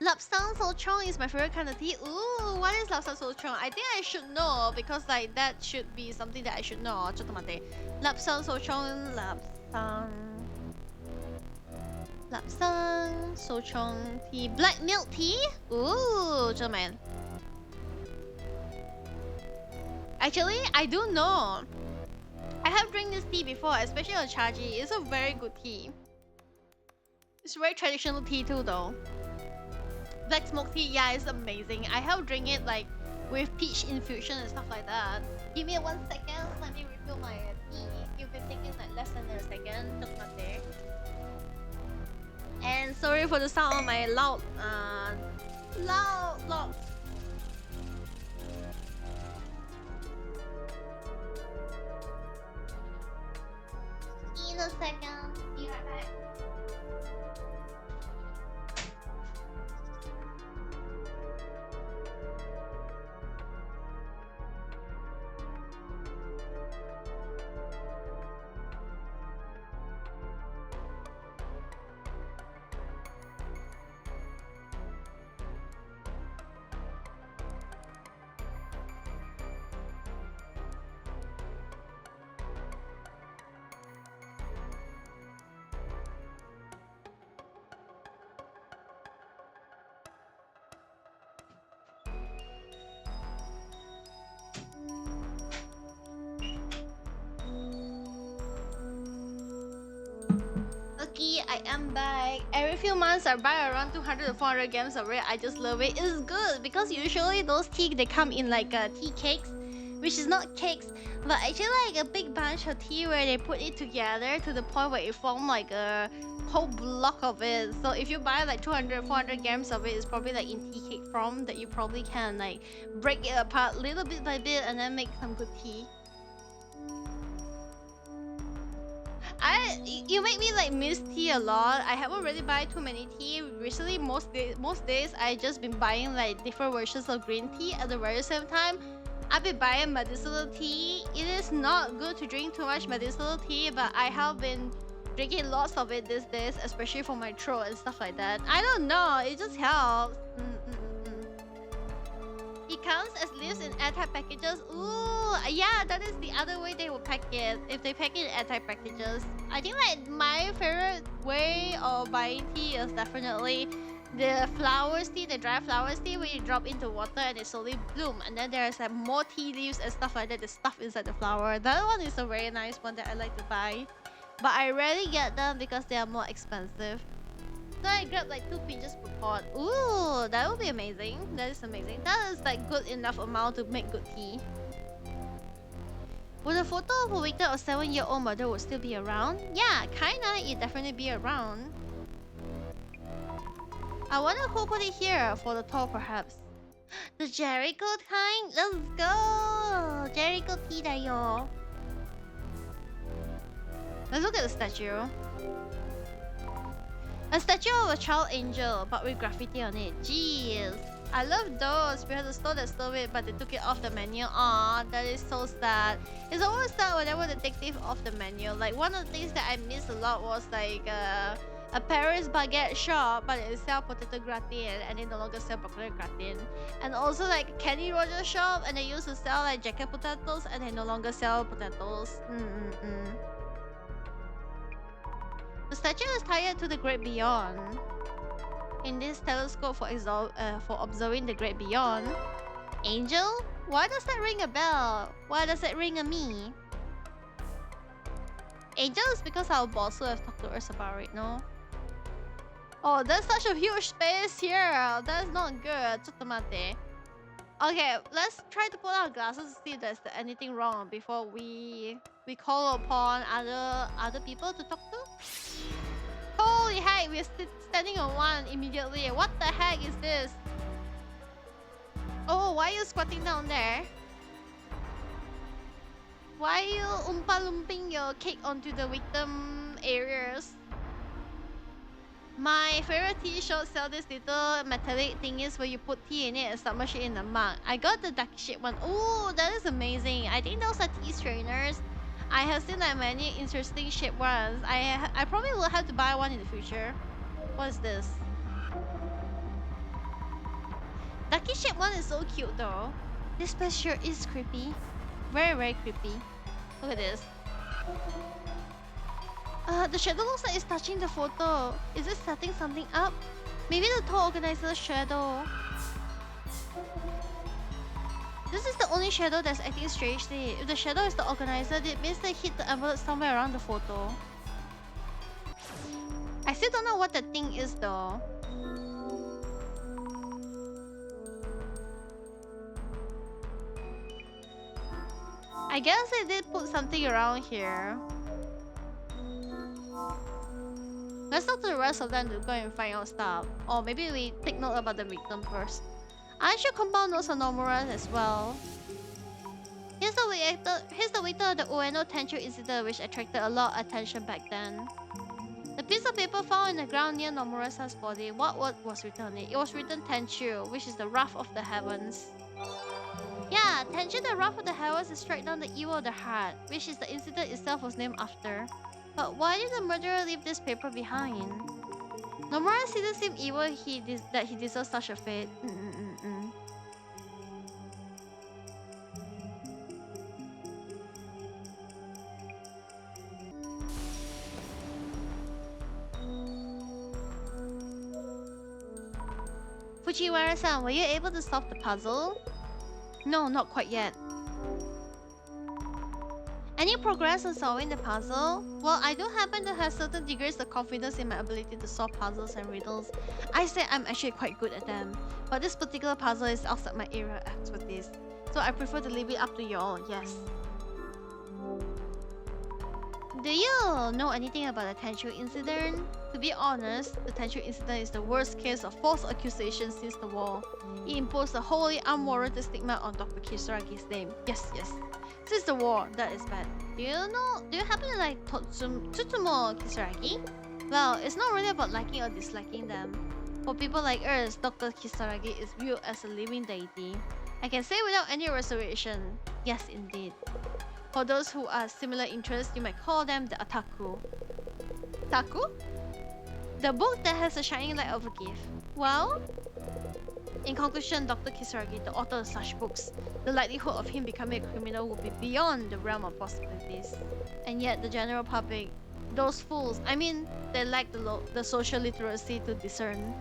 Lapsang Solchong is my favorite kind of tea. Ooh, what is Lapsang Solchong? I think I should know, because like that should be something that I should know. Lapsang Solchong, Lapsang Solchong tea. Black milk tea? Ooh, gentlemen. Actually, I do know. I have drank this tea before, especially on Chaji. It's a very good tea. It's very traditional tea too though. Black smoke tea, yeah, it's amazing. I have drank it like with peach infusion and stuff like that. Give me 1 second, let me refill my tea. You've been taking like less than a second, just not there. And sorry for the sound of my loud. In a second, be right back. I am back. Every few months I buy around 200 to 400 grams of it. I just love it. It's good because usually those tea they come in like tea cakes, which is not cakes, but actually like a big bunch of tea where they put it together to the point where it forms like a whole block of it. So if you buy like 200 400 grams of it, it's probably like in tea cake form that you probably can like break it apart little bit by bit and then make some good tea. You make me like miss tea a lot. I haven't really buy too many tea recently. Most days I just been buying like different versions of green tea at the very same time. I've been buying medicinal tea. It is not good to drink too much medicinal tea, but I have been drinking lots of it these days, especially for my throat and stuff like that. I don't know, it just helps. It comes as leaves in airtight packages. Ooh, yeah, that is the other way they will pack it. If they pack it in airtight packages. I think like my favorite way of buying tea is definitely The flowers tea, the dry flowers tea, where you drop into water and it slowly bloom, and then there's like more tea leaves and stuff like that. The stuff inside the flower. That one is a very nice one that I like to buy, but I rarely get them because they are more expensive. So I grabbed like 2 pinches per pot. Ooh, that would be amazing. That is amazing. That is like good enough amount to make good tea. Would a photo of a wicked or 7-year-old mother would still be around? Yeah, kinda. It definitely be around. I wonder who put it here for the tour, perhaps. The Jericho kind? Let's go! Jericho tea da yo. Let's look at the statue. A statue of a child angel, but with graffiti on it. Jeez. I love those. We had a store that stole it, but they took it off the menu. Aw, that is so sad. It's always sad whenever they take things off the menu. Like, one of the things that I miss a lot was like a Paris baguette shop, but it sell potato gratin, and they no longer sell potato gratin. And also like Kenny Rogers shop, and they used to sell like jacket potatoes, and they no longer sell potatoes. The statue is tied to the great beyond. In this telescope for observing the great beyond. Angel? Why does that ring a bell? Why does it ring a me? Angel is because our boss will have talked to us about it, no? Oh, there's such a huge space here. That's not good. Chotomate. Okay, let's try to put our glasses to see if there's anything wrong before we call upon other people to talk to. Holy heck, we're standing on one immediately. What the heck is this? Oh, why are you squatting down there? Why are you oompa-looping your cake onto the victim areas? My favorite tea shop sell this little metallic thingies where you put tea in it and submerge it in the mug. I got the ducky shaped one. Oh, that is amazing. I think those are tea strainers. I have seen like many interesting shaped ones. I probably will have to buy one in the future. What is this? Ducky shaped one is so cute though. This place sure is creepy. Very, very creepy. Look at this. The shadow looks like it's touching the photo. Is it setting something up? Maybe the tour organizer's shadow. This is the only shadow that's acting strangely. If the shadow is the organizer, it means they hit the envelope somewhere around the photo. I still don't know what the thing is though. I guess I did put something around here. Let's talk to the rest of them to go and find out stuff. Or maybe we take note about the victim first. I should compound notes on Nomura as well. Here's the victim of the Ueno Tenchu incident, which attracted a lot of attention back then. The piece of paper found in the ground near Nomura's body, what word was written on it? It was written Tenchu, which is the wrath of the heavens. Yeah, Tenchu, the wrath of the heavens, is strike down the evil of the heart, which is the incident itself was named after. But why did the murderer leave this paper behind? Nomura didn't seem evil that he deserves such a fate. Fujiwara-san, were you able to solve the puzzle? No, not quite yet. Any progress on solving the puzzle? Well, I do happen to have certain degrees of confidence in my ability to solve puzzles and riddles. I say I'm actually quite good at them. But this particular puzzle is outside my area of expertise. So I prefer to leave it up to y'all, yes. Do you know anything about the Tenchu incident? To be honest, the Tenchu incident is the worst case of false accusation since the war. It imposed a wholly unwarranted stigma on Dr. Kisaragi's name. Yes. Since the war, that is bad. Do you happen to like Tsutomu Kisaragi? Well, it's not really about liking or disliking them. For people like us, Dr. Kisaragi is viewed as a living deity. I can say without any reservation, yes indeed. For those who are similar interests, you might call them the otaku. Taku? The book that has a shining light of a gift. Well, in conclusion, Dr. Kisaragi, the author of such books, the likelihood of him becoming a criminal would be beyond the realm of possibilities. And yet, the general public, those fools, I mean, they lack the social literacy to discern.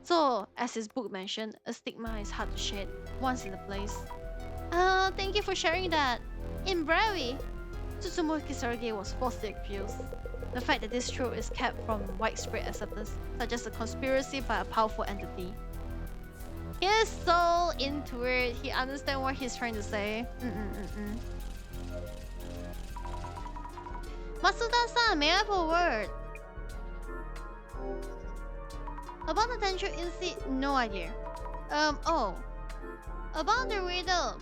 So, as his book mentioned, a stigma is hard to shed once in a place. Thank you for sharing that. In Brewed, Tsutomu Kisaragi was falsely accused. The fact that this truth is kept from widespread acceptance suggests a conspiracy by a powerful entity. He is so into it. He understands what he's trying to say. Masuda-san, may I have a word? About the Tenchu Inci, no idea. Oh. About the riddle.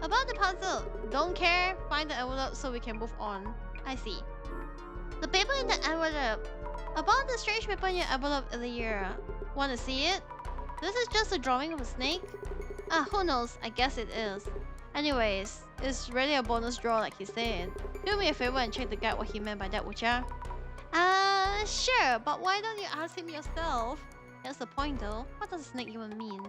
About the puzzle. Don't care. Find the envelope so we can move on. I see. The paper in the envelope. About the strange paper in your envelope earlier. Want to see it? This is just a drawing of a snake? Who knows? I guess it is. Anyways, it's really a bonus draw like he said. Do me a favor and check the guide what he meant by that, would ya? Sure, but why don't you ask him yourself? That's the point though. What does snake even mean?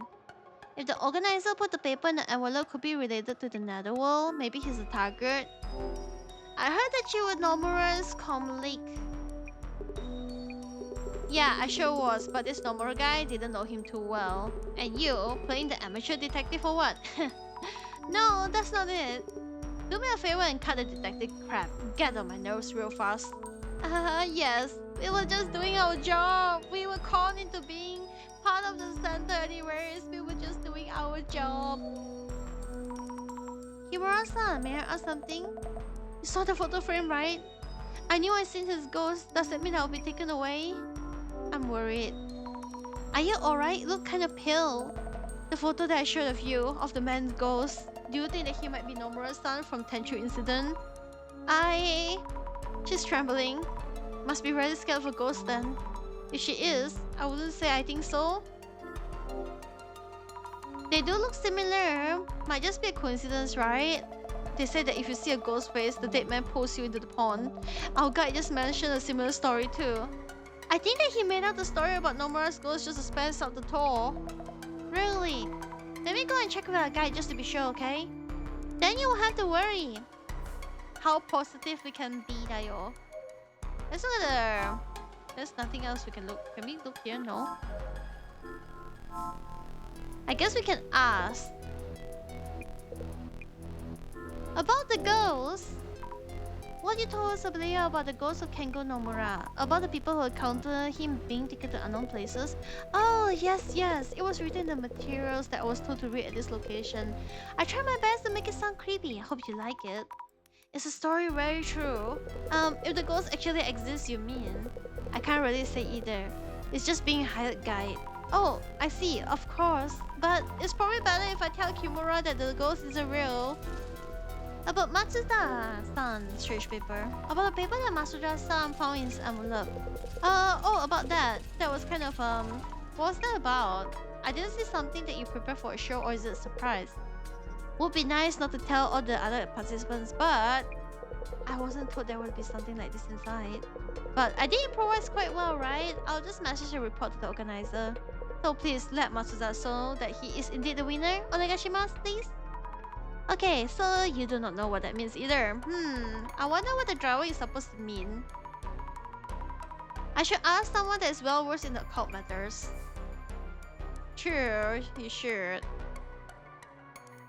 If the organizer put the paper in the envelope could be related to the netherworld, maybe he's a target. I heard that you were Nomura's colleague. Yeah, I sure was, but this Nomura guy didn't know him too well. And you, playing the amateur detective or what? No, that's not it. Do me a favor and cut the detective crap. Get on my nerves real fast. Yes. We were just doing our job. We were called into being part of the center anyways. We were just doing our job. Himura-san, may I ask something? You saw the photo frame, right? I knew I seen his ghost. Does that mean I'll be taken away? I'm worried. Are you alright? You look kind of pale. The photo that I showed of you, of the man's ghost. Do you think that he might be Nomura-san from Tenchu incident? She's trembling. Must be really scared of a ghost then. If she is, I wouldn't say I think so. They do look similar. Might just be a coincidence, right? They say that if you see a ghost face, the dead man pulls you into the pond. Our guide just mentioned a similar story too. I think that he made up the story about Nomura's ghost just to spice up the tour. Really? Let me go and check with our guide just to be sure, okay? Then you won't have to worry. How positive we can be, Dayo. Let's look at the... There's nothing else we can look. Can we look here? No. I guess we can ask. About the ghost. What you told us earlier about the ghost of Kengo Nomura. About the people who encountered him being taken to unknown places. Oh, yes. It was written in the materials that I was told to read at this location. I tried my best to make it sound creepy. I hope you like it. Is the story very true? If the ghost actually exists, you mean? I can't really say either. It's just being a hired guide. Oh, I see, of course. But it's probably better if I tell Kimura that the ghost isn't real. About Matsuda-san's strange paper. About the paper that Matsuda-san found in his envelope. About that. That was kind of, what was that about? I didn't see something that you prepared for a show, or is it a surprise? Would be nice not to tell all the other participants, but I wasn't told there would be something like this inside. But I did improvise quite well, right? I'll just message a report to the organizer. So please let Matsuda know that he is indeed the winner. Onegashimasu, please. Okay, so you do not know what that means either. I wonder what the drawing is supposed to mean. I should ask someone that is well versed in occult matters. Sure, you should.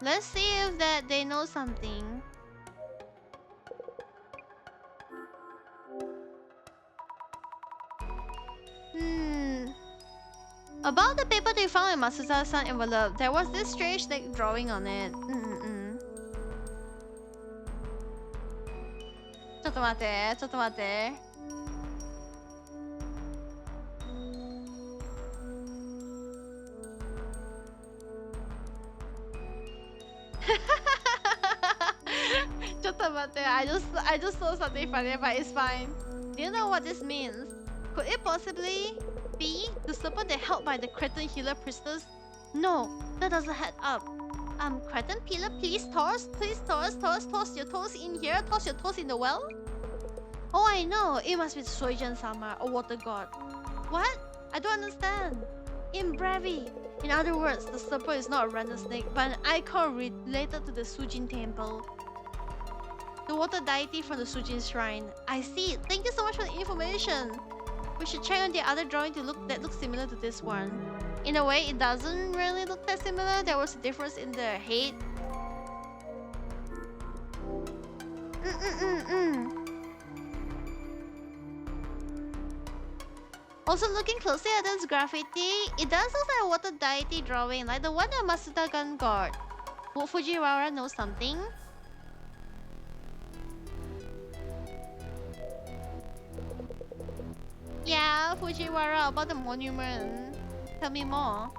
Let's see if that they know something. About the paper they found in Matsuda-san envelope, there was this strange snake drawing on it. ちょっと待って、ちょっと待って。ちょっと待って、I just saw something funny, but it's fine. Do you know what this means? Could it possibly be the serpent that held by the Cretan healer priestess? No, that doesn't add up. Cretan healer, please toss your toes in here, toss your toes in the well. Oh, I know, it must be Soijan-sama, a water god. What? I don't understand. In Brewed, in other words, the serpent is not a random snake, but an icon related to the Sujin temple. The water deity from the Sujin shrine. I see. Thank you so much for the information. We should check on the other drawing that looks similar to this one. In a way, it doesn't really look that similar. There was a difference in the height. Also, looking closely at this graffiti, it does look like a water deity drawing, like the one that Masuda Gun got. Will Fujiwara know something? Yeah, Fujiwara, about the monument. Tell me more.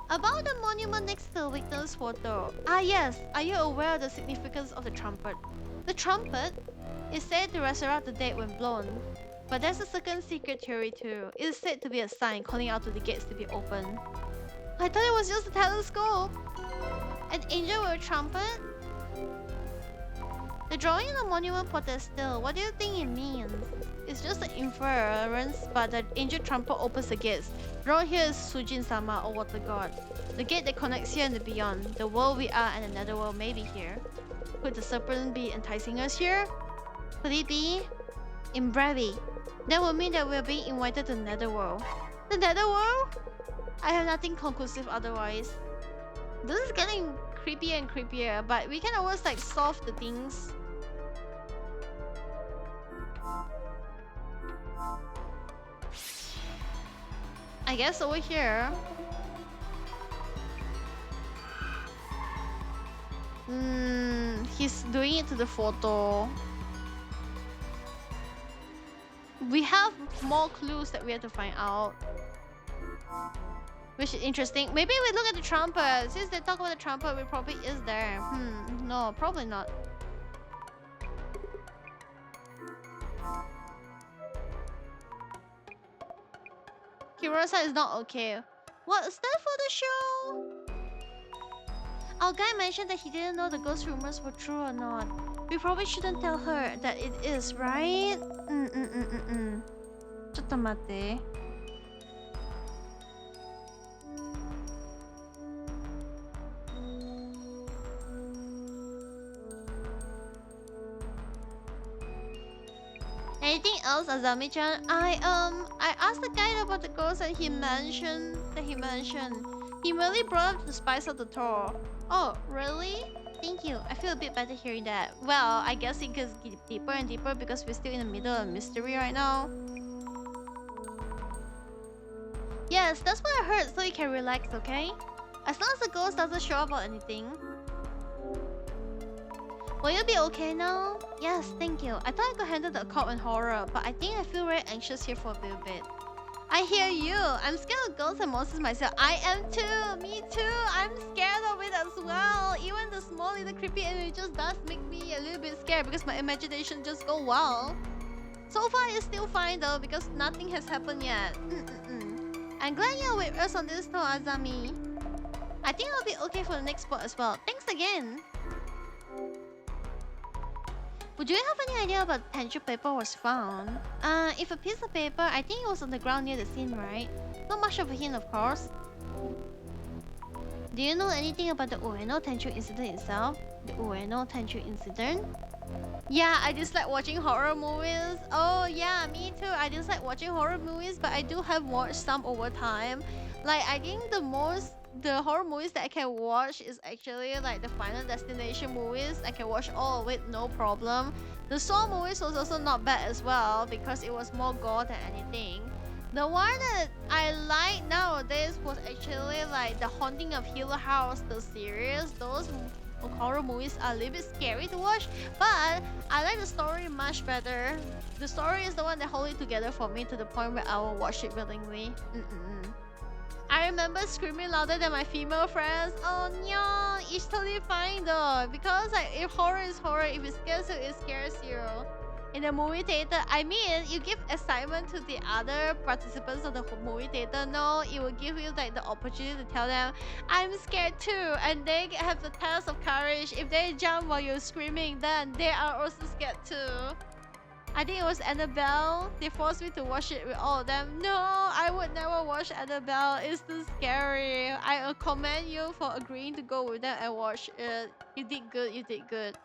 About the monument next to the victim's photo. Ah yes, are you aware of the significance of the trumpet? The trumpet is said to resurrect the dead when blown. But there's a second secret theory too. It is said to be a sign calling out to the gates to be open. I thought it was just a telescope. An angel with a trumpet? The drawing on the monument pedestal, what do you think it means? It's just an inference, but the angel trumpet opens the gates. Drawn here is Sujin-sama, or water god. The gate that connects here and the beyond. The world we are and the netherworld may be here. Could the serpent be enticing us here? Could it be? In Brevi. That would mean that we're being invited to the netherworld. The netherworld? I have nothing conclusive otherwise. This is getting creepier and creepier, but we can always like solve the things. I guess over here. He's doing it to the photo. We have more clues that we have to find out. Which is interesting. Maybe we look at the trumpet. Since they talk about the trumpet, it probably is there. No, probably not. Kirosa is not okay. What is that for the show? Our guy mentioned that he didn't know the ghost rumors were true or not. We probably shouldn't tell her that it is, right? ちょっと待って。Anything else, Azami-chan? I asked the guy about the ghost and he mentioned he merely brought up the spice of the tour. Oh, really? Thank you. I feel a bit better hearing that. Well, I guess it gets deeper and deeper because we're still in the middle of mystery right now. Yes, that's what I heard, so you can relax, okay? As long as the ghost doesn't show up or anything. Will you be okay now? Yes, thank you. I thought I could handle the occult and horror, but I think I feel very anxious here for a little bit. I hear you. I'm scared of ghosts and monsters myself. I am too. Me too. I'm scared of it as well. Even the small little creepy images does make me a little bit scared because my imagination just go wild. So far it's still fine though because nothing has happened yet. I'm glad you're with us on this tour, Azami. I think I'll be okay for the next spot as well. Thanks again. Would you have any idea about tissue paper was found? If a piece of paper, I think it was on the ground near the scene, right? Not much of a hint, of course. Do you know anything about the Ueno Tenchu incident itself? The Ueno Tenchu incident? Yeah, I dislike watching horror movies. Oh yeah, me too. I dislike watching horror movies, but I do have watched some over time. Like, I think the horror movies that I can watch is actually like the Final Destination movies. I can watch all of it, no problem. The Saw movies was also not bad as well because it was more gore than anything. The one that I like nowadays was actually like The Haunting of Hill House, the series. Those horror movies are a little bit scary to watch, but I like the story much better. The story is the one that holds it together for me to the point where I will watch it willingly. I remember screaming louder than my female friends. Oh no, it's totally fine though. Because like, if horror is horror, if it scares you, it scares you. In the movie theater, I mean, you give excitement to the other participants of the movie theater. No, it will give you like the opportunity to tell them, I'm scared too. And they have the test of courage. If they jump while you're screaming, then they are also scared too. I think it was Annabelle. They forced me to watch it with all of them. No, I would never watch Annabelle. It's too scary. I commend you for agreeing to go with them and watch it. You did good. You did good.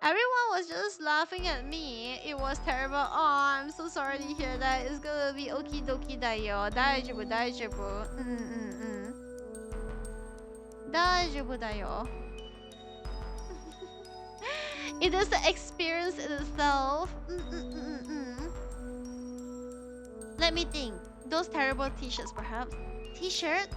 Everyone was just laughing at me. It was terrible. Oh, I'm so sorry to hear that. It's gonna be okie dokie da yo. Daijoubu, daijoubu. 다이조부다요. It is the experience in itself. Let me think. Those terrible t-shirts, perhaps. T-shirt?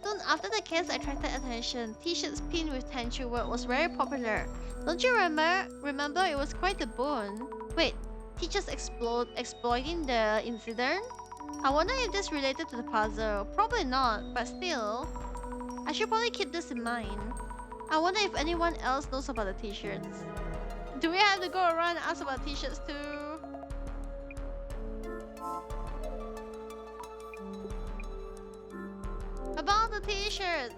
Soon after the case attracted attention, t-shirts pinned with vtuber was very popular. Don't you remember? It was quite a boon. Wait, teachers exploiting the incident? I wonder if this related to the puzzle. Probably not, but still. I should probably keep this in mind. I wonder if anyone else knows about the t-shirts. Do we have to go around and ask about t-shirts too? About the t-shirts!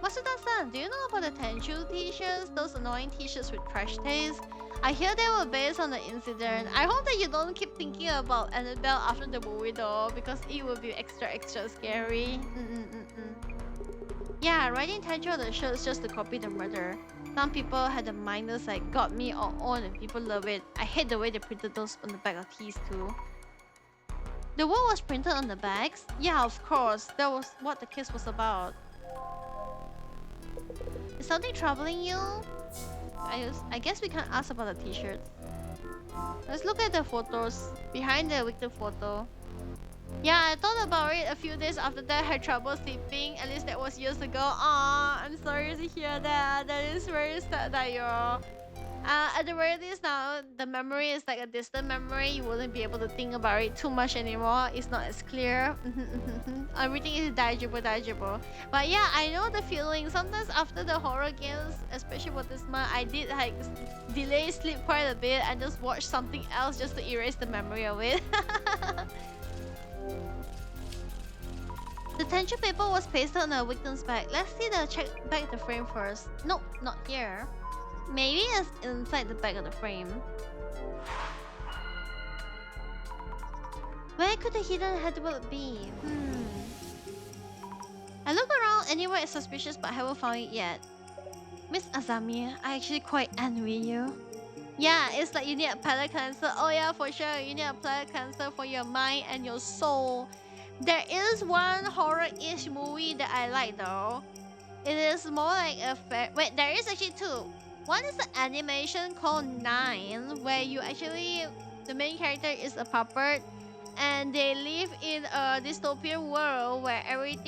Masuda-san, do you know about the Tenchu t-shirts? Those annoying t-shirts with trash taste? I hear they were based on the incident. I hope that you don't keep thinking about Annabelle after the movie though, because it will be extra scary. Yeah, writing Tenchu on the shirts just to copy the murder. Some people had the minders like got me or on and people love it. I hate the way they printed those on the back of tees too. The word was printed on the bags? Yeah, of course. That was what the case was about. Is something troubling you? I guess we can't ask about the t-shirts. Let's look at the photos. Behind the victim photo. Yeah, I thought about it a few days after that. I had trouble sleeping. At least that was years ago. Aw, I'm sorry to hear that. That is very sad that you're... at the very least now, the memory is like a distant memory. You wouldn't be able to think about it too much anymore. It's not as clear. Everything is daijibo. But yeah, I know the feeling. Sometimes after the horror games, especially for this month, I did like delay sleep quite a bit and just watch something else just to erase the memory of it. The tension paper was pasted on the victim's back. Let's see check back the frame first. Nope, not here. Maybe it's inside the back of the frame. Where could the hidden headboard be? I looked around anywhere it's suspicious but haven't found it yet. Miss Azami, I actually quite envy you. Yeah, it's like you need a palate cleanser. Oh yeah, for sure. You need a palate cleanser for your mind and your soul. There is one horror-ish movie that I like though. It is more like a wait, there is actually two. One is an animation called Nine, where you actually, the main character is a puppet, and they live in a dystopian world where every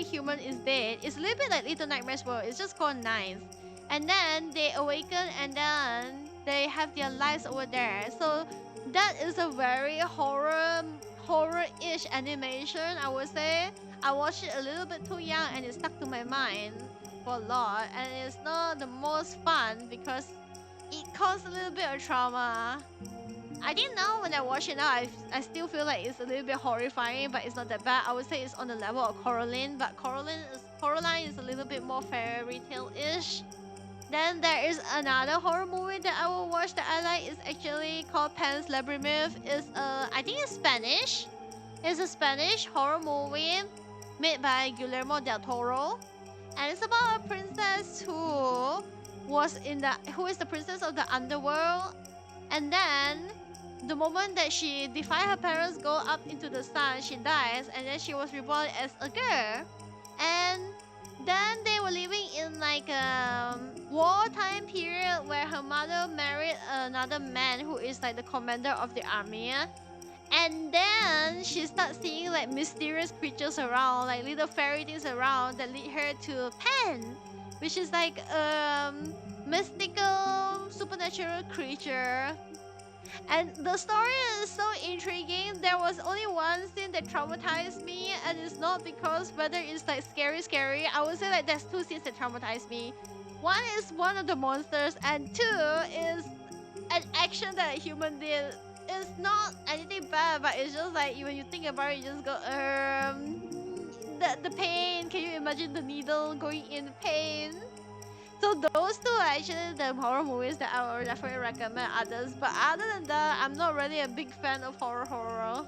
human is dead. It's a little bit like Little Nightmares World. It's just called Nine, and then they awaken, and then they have their lives over there. So that is a very horror-ish animation, I would say. I watched it a little bit too young, and it stuck to my mind for a lot, and it's not the most fun because it caused a little bit of trauma. I think now when I watch it now, I still feel like it's a little bit horrifying, but it's not that bad. I would say it's on the level of Coraline, but Coraline is a little bit more fairy tale-ish. Then there is another horror movie that I will watch that I like. It's actually called Pan's Labyrinth. It's I think it's Spanish. It's a Spanish horror movie made by Guillermo del Toro. And it's about a princess who is the princess of the underworld, and then the moment that she defied her parents, go up into the sun, she dies, and then she was reborn as a girl. And then they were living in like a wartime period where her mother married another man who is like the commander of the army. And then she starts seeing like mysterious creatures around, like little fairy things around that lead her to Pan, which is like a mystical, supernatural creature. And the story is so intriguing. There was only one scene that traumatized me, and it's not because whether it's like scary. I would say like there's two scenes that traumatized me. One is one of the monsters, and two is an action that a human did. It's not anything bad, but it's just like when you think about it, you just go, the pain. Can you imagine the needle going in pain? So those two are actually the horror movies that I would definitely recommend others. But other than that, I'm not really a big fan of horror.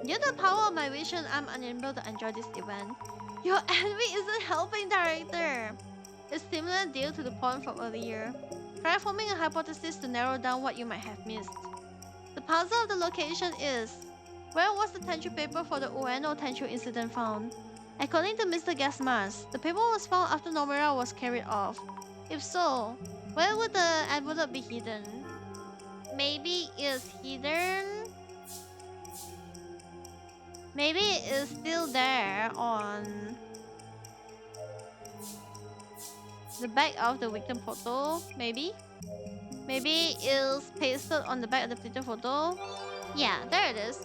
Due to the power of my vision, I'm unable to enjoy this event. Your envy isn't helping, director. It's similar deal to the point from earlier. Try forming a hypothesis to narrow down what you might have missed. The puzzle of the location is... Where was the Tenchu paper for the Ueno Tenchu incident found? According to Mr. Gasmas, the paper was found after Nomura was carried off. If so, where would the envelope be hidden? Maybe it's hidden. Maybe it's still there on the back of the victim photo. Maybe it's pasted on the back of the victim photo. Yeah, there it is.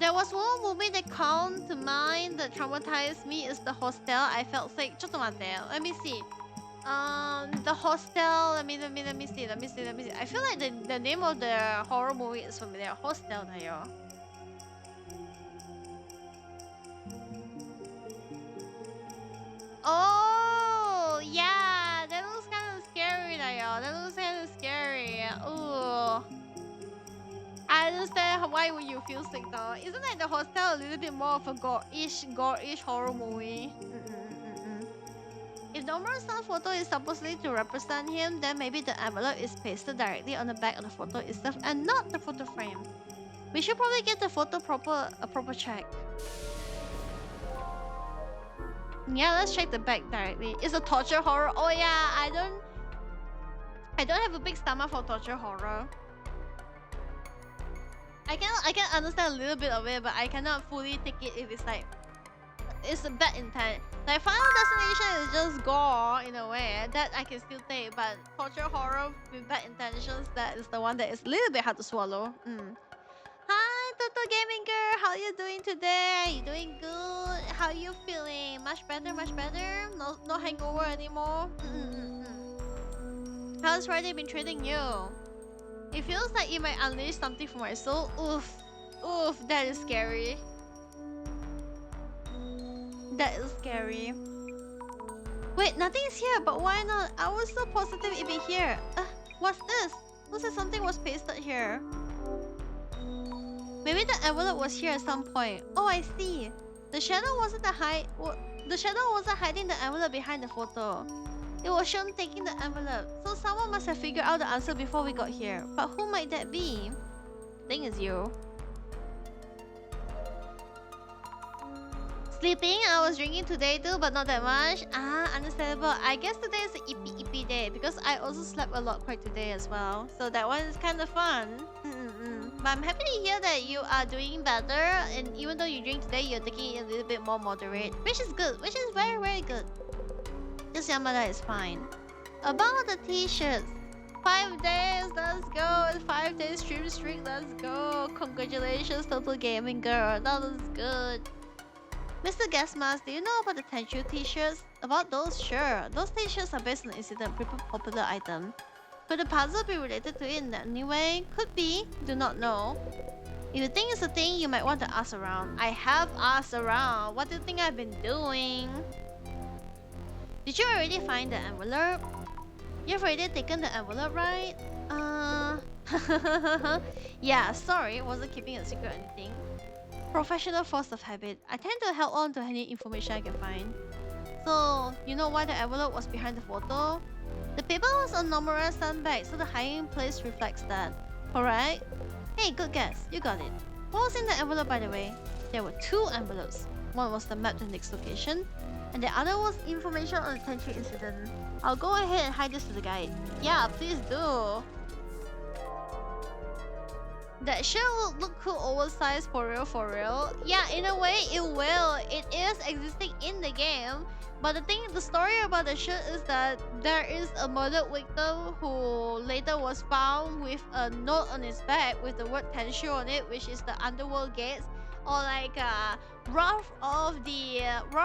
There was one movie that came to mind that traumatized me is The Hostel. I felt sick. Let me see. The Hostel. Let me see. I feel like the name of the horror movie is familiar. Hostel, tayo. Oh, yeah. That looks kind of scary, tayo. That looks kind of scary. Ooh. I understand why would you feel sick though. Isn't like The Hostel a little bit more of a gore-ish horror movie? If Nomura's photo is supposedly to represent him, then maybe the envelope is pasted directly on the back of the photo itself and not the photo frame. We should probably get the photo a proper check. Yeah, let's check the back directly. It's a torture horror. Oh yeah, I don't have a big stomach for torture horror. I can understand a little bit of it, but I cannot fully take it if it's like it's a bad intent. Like Final Destination is just gore in a way that I can still take, but torture horror with bad intentions, that is the one that is a little bit hard to swallow. Hi, Toto Gaming Girl, how you doing today? You doing good? How you feeling? Much better, much better. No hangover anymore. How's Friday been treating you? It feels like it might unleash something from my soul. Oof, that is scary. That is scary. Wait, nothing is here, but why not? I was so positive it'd be here. What's this? Looks like something was pasted here. Maybe the envelope was here at some point. Oh, I see. The shadow wasn't hiding the envelope behind the photo. It was shown taking the envelope, so someone must have figured out the answer before we got here. But who might that be? I think it's you. Sleeping? I was drinking today too, but not that much. Understandable. I guess today is an ippy day because I also slept a lot quite today as well. So that one is kind of fun. But I'm happy to hear that you are doing better, and even though you drink today, you're taking it a little bit more moderate, which is good, which is very, very good. This Yamada is fine. About the t-shirts. 5 days, let's go. 5 days stream streak, let's go. Congratulations, Total Gaming Girl. That was good. Mr. Gasmas, do you know about the Tenchu t-shirts? About those, sure. Those t-shirts are based on an incident, pretty popular item. Could the puzzle be related to it in any way? Could be. Do not know. If you think it's a thing, you might want to ask around. I have asked around. What do you think I've been doing? Did you already find the envelope? You've already taken the envelope, right? Yeah, sorry, wasn't keeping a secret or anything. Professional force of habit. I tend to hold on to any information I can find. So, you know why the envelope was behind the photo? The paper was on Nomura's sandbag, so the hiding place reflects that. Correct? Hey, good guess. You got it. What was in the envelope, by the way? There were 2 envelopes. One was the map to the next location, and the other was information on the Tenchu incident. I'll go ahead and hide this to the guide. Yeah, please do. That shirt will look cool oversized for real. Yeah, in a way it will. It is existing in the game. But the story about the shirt is that there is a murdered victim who later was found with a note on his back with the word Tenshu on it, which is the underworld gates, or like wrath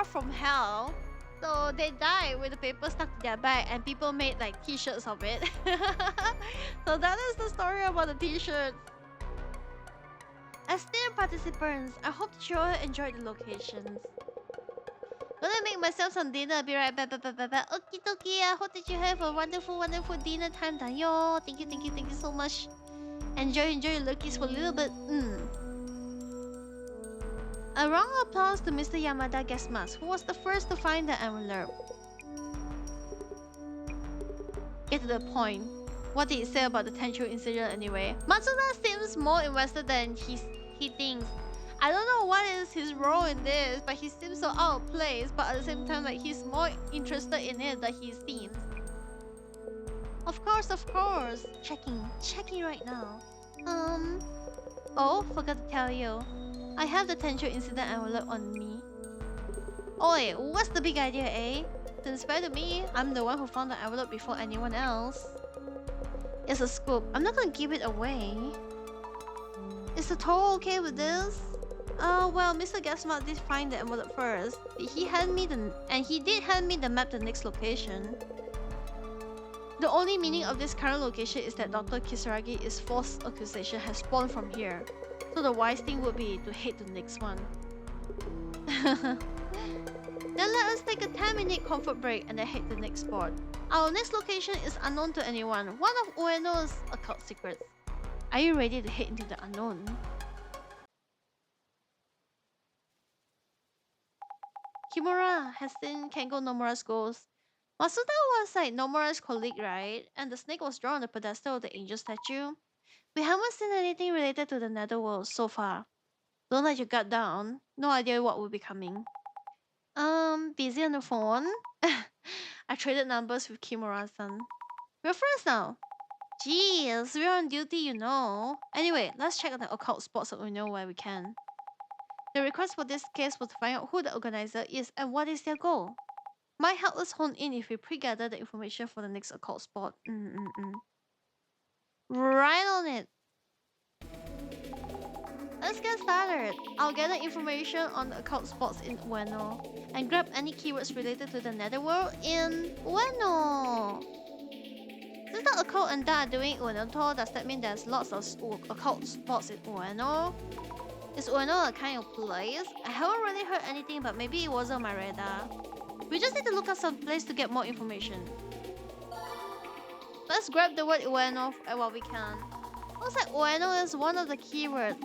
from hell. So they died with the paper stuck to their back, and people made like t-shirts of it. So that is the story about the t-shirts. Esteemed participants, I hope that you all enjoyed the locations. Gonna make myself some dinner. I'll be right back. Okie dokie. I hope that you have a wonderful dinner time. Yo, thank you so much. Enjoy your lookies for a little bit. A round of applause to Mr. Yamada Gesmas, who was the first to find the envelope. Get to the point. What did he say about the Tenchu incident anyway? Matsuda seems more invested than he thinks. I don't know what is his role in this, but he seems so out of place, but at the same time, like, he's more interested in it than he seems. Of course. Checking right now. Oh, forgot to tell you. I have the Tenchu incident envelope on me. Oi, what's the big idea, eh? Since fair to me, I'm the one who found the envelope before anyone else. It's a scoop. I'm not gonna give it away. Is the Toro okay with this? Well, Mr. Gasmart did find the envelope first. He did hand me the map to the next location. The only meaning of this current location is that Dr. Kisaragi's false accusation has spawned from here. So the wise thing would be to head to the next one. Then let us take a 10-minute comfort break and then head to the next spot. Our next location is unknown to anyone, one of Ueno's occult secrets. Are you ready to head into the unknown? Kimura has seen Kengo Nomura's ghost. Masuda was like Nomura's colleague, right? And the snake was drawn on the pedestal of the angel statue. We haven't seen anything related to the netherworld so far. Don't let your guard down. No idea what will be coming. Busy on the phone? I traded numbers with Kimura-san. We're friends now. Jeez, we're on duty, you know. Anyway, let's check out the occult spots so we know where we can. The request for this case was to find out who the organizer is and what is their goal. Might help us hone in if we pre-gather the information for the next occult spot. Right on it. Let's get started. I'll gather information on the occult spots in Ueno and grab any keywords related to the netherworld in Ueno. Since the occult and that are doing Ueno tour, does that mean there's lots of occult spots in Ueno? Is Ueno a kind of place? I haven't really heard anything, but maybe it wasn't on my radar. We just need to look up some place to get more information. Let's grab the word Ueno while we can. Looks like Ueno is one of the keywords.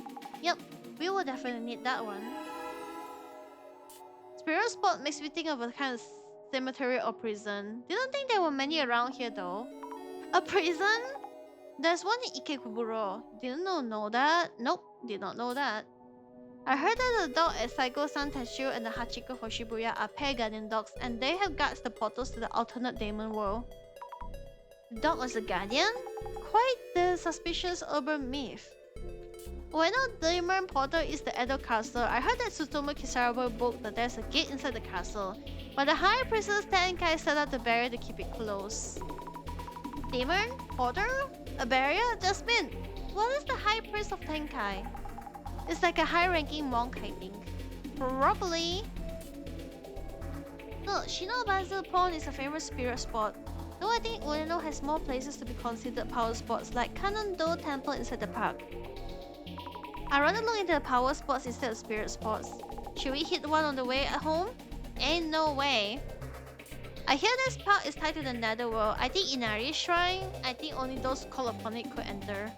Yep, we will definitely need that one. Spirit spot makes me think of a kind of cemetery or prison. Didn't think there were many around here though. A prison? There's one in Ikebukuro. Didn't know that. Nope, did not know that. I heard that the dog at Saigo-san Tachu and the Hachiko for Shibuya are pair guardian dogs and they have guards the portals to the alternate demon world. The dog was a guardian? Quite the suspicious urban myth. Ueno Demon Portal is the Edo Castle. I heard that Tsutomu Kisarabe book that there's a gate inside the castle, but the High Priestess Tenkai set up the barrier to keep it closed. Demon? Portal? A barrier? Jasmine, what is the High Priest of Tenkai? It's like a high-ranking monk, I think. Probably. No, Shinobazu Pond is a famous spirit spot. Though I think Ueno has more places to be considered power spots, like Kannon-do Temple inside the park. I'd rather look into the power spots instead of spirit spots. Should we hit one on the way at home? Ain't no way. I hear this park is tied to the netherworld. I think Inari's shrine. I think only those called upon it could enter.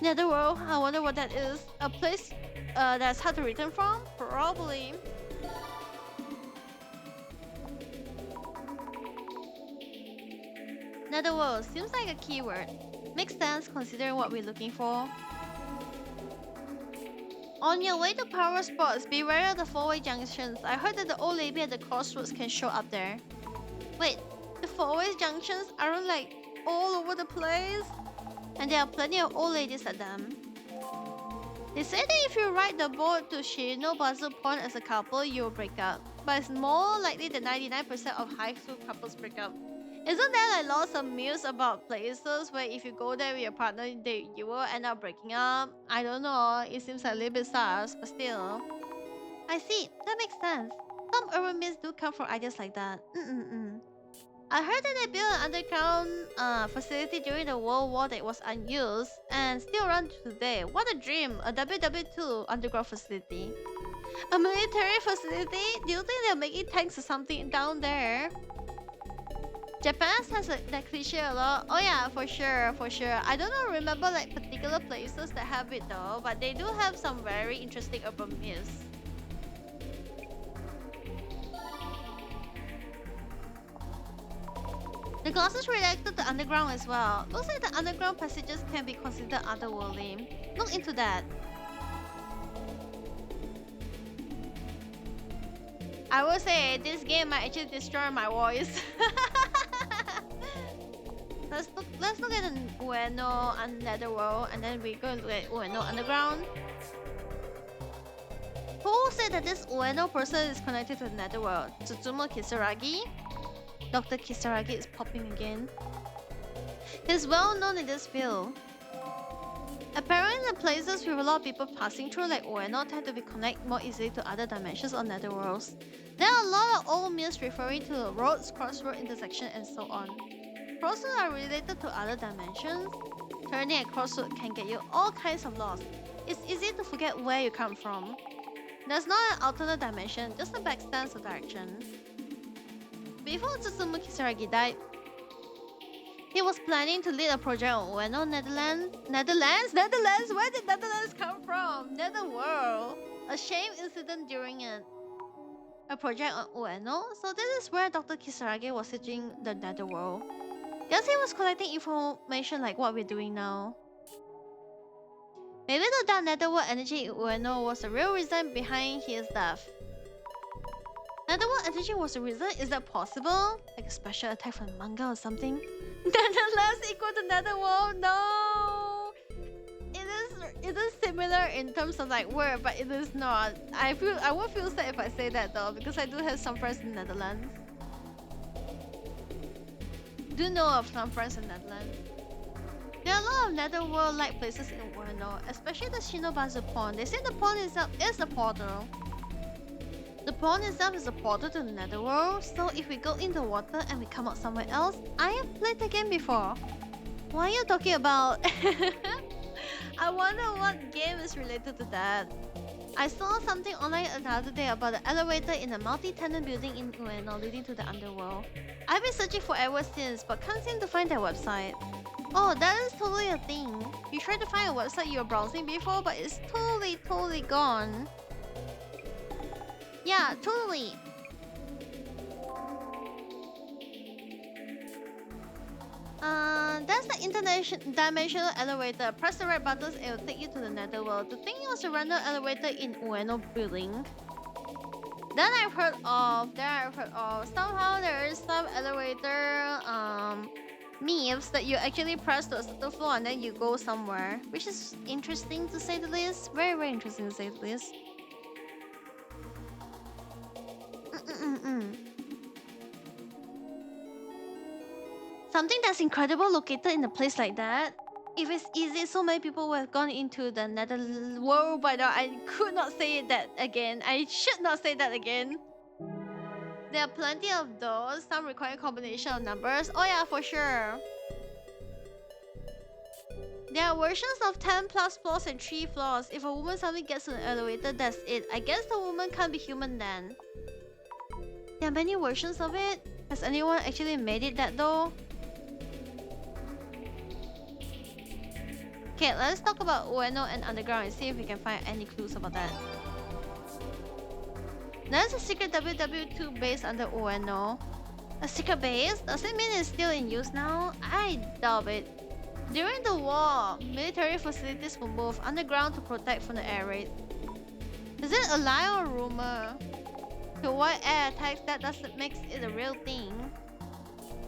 Netherworld? I wonder what that is. A place that's hard to return from? Probably. Netherworld seems like a keyword. Makes sense considering what we're looking for. On your way to power spots, beware of the four-way junctions. I heard that the old lady at the crossroads can show up there. Wait, the four-way junctions aren't like all over the place? And there are plenty of old ladies at them. They say that if you ride the boat to Shinobazu Pond as a couple, you'll break up. But it's more likely that 99% of high school couples break up. Isn't there like lots of myths about places where if you go there with your partner, you will end up breaking up? I don't know, it seems a little bit sus, but still. I see, that makes sense. Some urban myths do come from ideas like that. I heard that they built an underground facility during the World War that was unused and still runs today. What a dream, a WW2 underground facility. A military facility? Do you think they're making tanks or something down there? Japan has that cliche a lot. Oh yeah, for sure. I don't know, remember like particular places that have it though, but they do have some very interesting urban myths. The glasses related to underground as well. Looks like the underground passages can be considered otherworldly. Look into that. I will say this game might actually destroy my voice. Let's look at the Ueno Netherworld, and then we go look at Ueno Underground. Who said that this Ueno person is connected to the Netherworld? Tsutsumo Kisaragi? Dr. Kisaragi is popping again. He's well known in this field. Apparently, the places with a lot of people passing through, like Ueno, tend to be connected more easily to other dimensions or netherworlds. There are a lot of old myths referring to roads, crossroad intersection, and so on. Crossroads are related to other dimensions. Turning at crossroad can get you all kinds of lost. It's easy to forget where you come from. There's not an alternate dimension, just a backstance of direction. Before Tsutsumu Kisaragi died, he was planning to lead a project on Ueno, Netherlands? Where did Netherlands come from? Netherworld. A shame incident during a project on Ueno. So this is where Dr. Kisaragi was searching the Netherworld. Guess he was collecting information like what we're doing now. Maybe the dark netherworld energy in Ueno was the real reason behind his death. Netherworld energy was the reason? Is that possible? Like a special attack from the manga or something? Netherlands equal to Netherworld? No! It is similar in terms of like word, but it is not. I won't feel sad if I say that though, because I do have some friends in the Netherlands. Do know of some friends in Netherlands. There are a lot of netherworld-like places in Ueno, especially the Shinobazu Pond. They say the pond itself is a portal. The pond itself is a portal to the netherworld, so if we go in the water and we come out somewhere else, I have played the game before. What are you talking about? I wonder what game is related to that. I saw something online the other day about the elevator in a multi-tenant building in Ueno leading to the underworld. I've been searching for ever since, but can't seem to find their website. Oh, that is totally a thing. You tried to find a website you were browsing before, but it's totally gone. Yeah, totally. That's the dimensional elevator. Press the right buttons and it will take you to the netherworld. The thing was a random elevator in Ueno building. Then I've heard of. Somehow there is some elevator myths that you actually press to a certain floor and then you go somewhere, which is interesting to say the least. Very interesting to say the least. Something that's incredible located in a place like that. If it's easy, so many people would have gone into the nether world by now. I could not say that again. I should not say that again. There are plenty of those. Some require a combination of numbers. Oh yeah, for sure. There are versions of 10 plus floors and 3 floors. If a woman suddenly gets to an elevator, that's it. I guess the woman can't be human then. There are many versions of it. Has anyone actually made it that though? Okay, let's talk about Ueno and Underground and see if we can find any clues about that. There's a secret WW2 base under Ueno. A secret base? Does it mean it's still in use now? I doubt it. During the war, military facilities were moved underground to protect from the air raid. Is it a lie or a rumor? To avoid air attacks, that doesn't make it a real thing.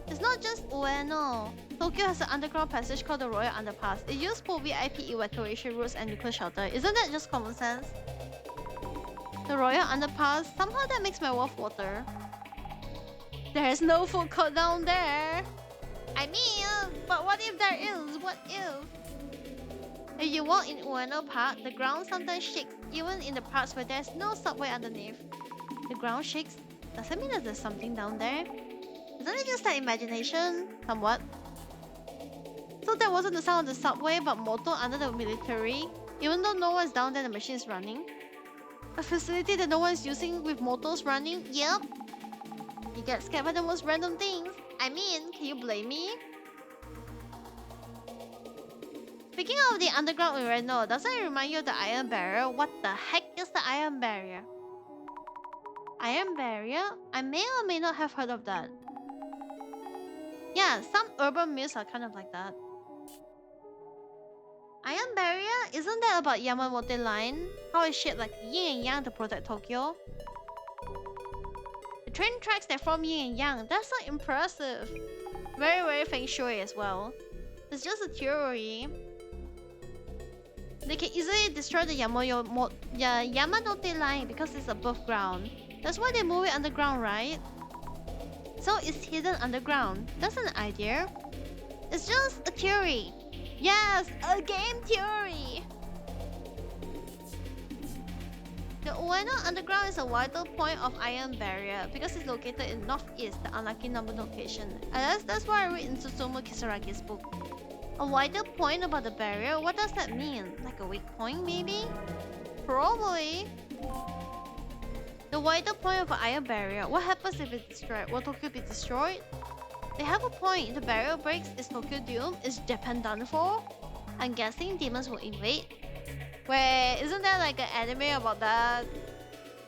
It's not just Ueno. Tokyo has an underground passage called the Royal Underpass. It used for VIP evacuation routes and nuclear shelter. Isn't that just common sense? The Royal Underpass, somehow that makes my mouth water. There's no food court down there. I mean, but what if there is? What if? If you walk in Ueno Park, the ground sometimes shakes, even in the parts where there's no subway underneath. The ground shakes. Does that mean that there's something down there? Isn't it just that imagination? Somewhat. So that wasn't the sound of the subway, but motor under the military. Even though no one's down there, the machine is running. A facility that no one's using with motors running? Yep. You get scared by the most random things. I mean, can you blame me? Speaking of the underground in Reno, doesn't it remind you of the Iron Barrier? What the heck is the Iron Barrier? Iron Barrier? I may or may not have heard of that. Yeah, some urban myths are kind of like that. Iron Barrier? Isn't that about Yamamote Line? How it's shaped like yin and yang to protect Tokyo? The train tracks that form yin and yang. That's so impressive. Very, very feng shui as well. It's just a theory. They can easily destroy the Yamanote line because it's above ground. That's why they move it underground, right? So it's hidden underground. That's an idea. It's just a theory. Yes, a game theory. The Ueno Underground is a vital point of Iron Barrier because it's located in northeast, the unlucky number location. And that's why I read in Tsutomu Kisaragi's book. A vital point about the barrier? What does that mean? Like a weak point, maybe? Probably. The vital point of an Iron Barrier. What happens if it's destroyed? Will Tokyo be destroyed? They have a point. The barrier breaks. Is Tokyo doomed? Is Japan done for? I'm guessing demons will invade. Wait, isn't there like an anime about that?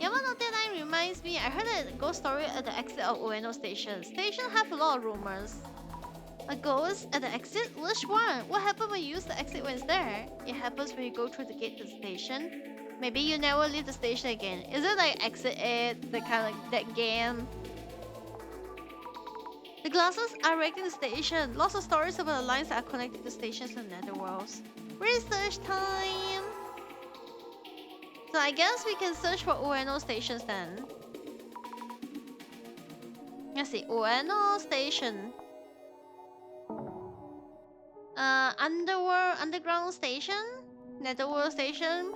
Yamanote Line reminds me, I heard a ghost story at the exit of Ueno Station. Station have a lot of rumors. A ghost at the exit? Which one? What happened when you use the exit when it's there? It happens when you go through the gate to the station. Maybe you never leave the station again. Is it like Exit 8, the kind of like that game? The glasses are wrecking the station. Lots of stories about the lines that are connected to stations and netherworlds. Research time! So I guess we can search for Ueno stations then. Let's see, Ueno station. Underground station? Netherworld station?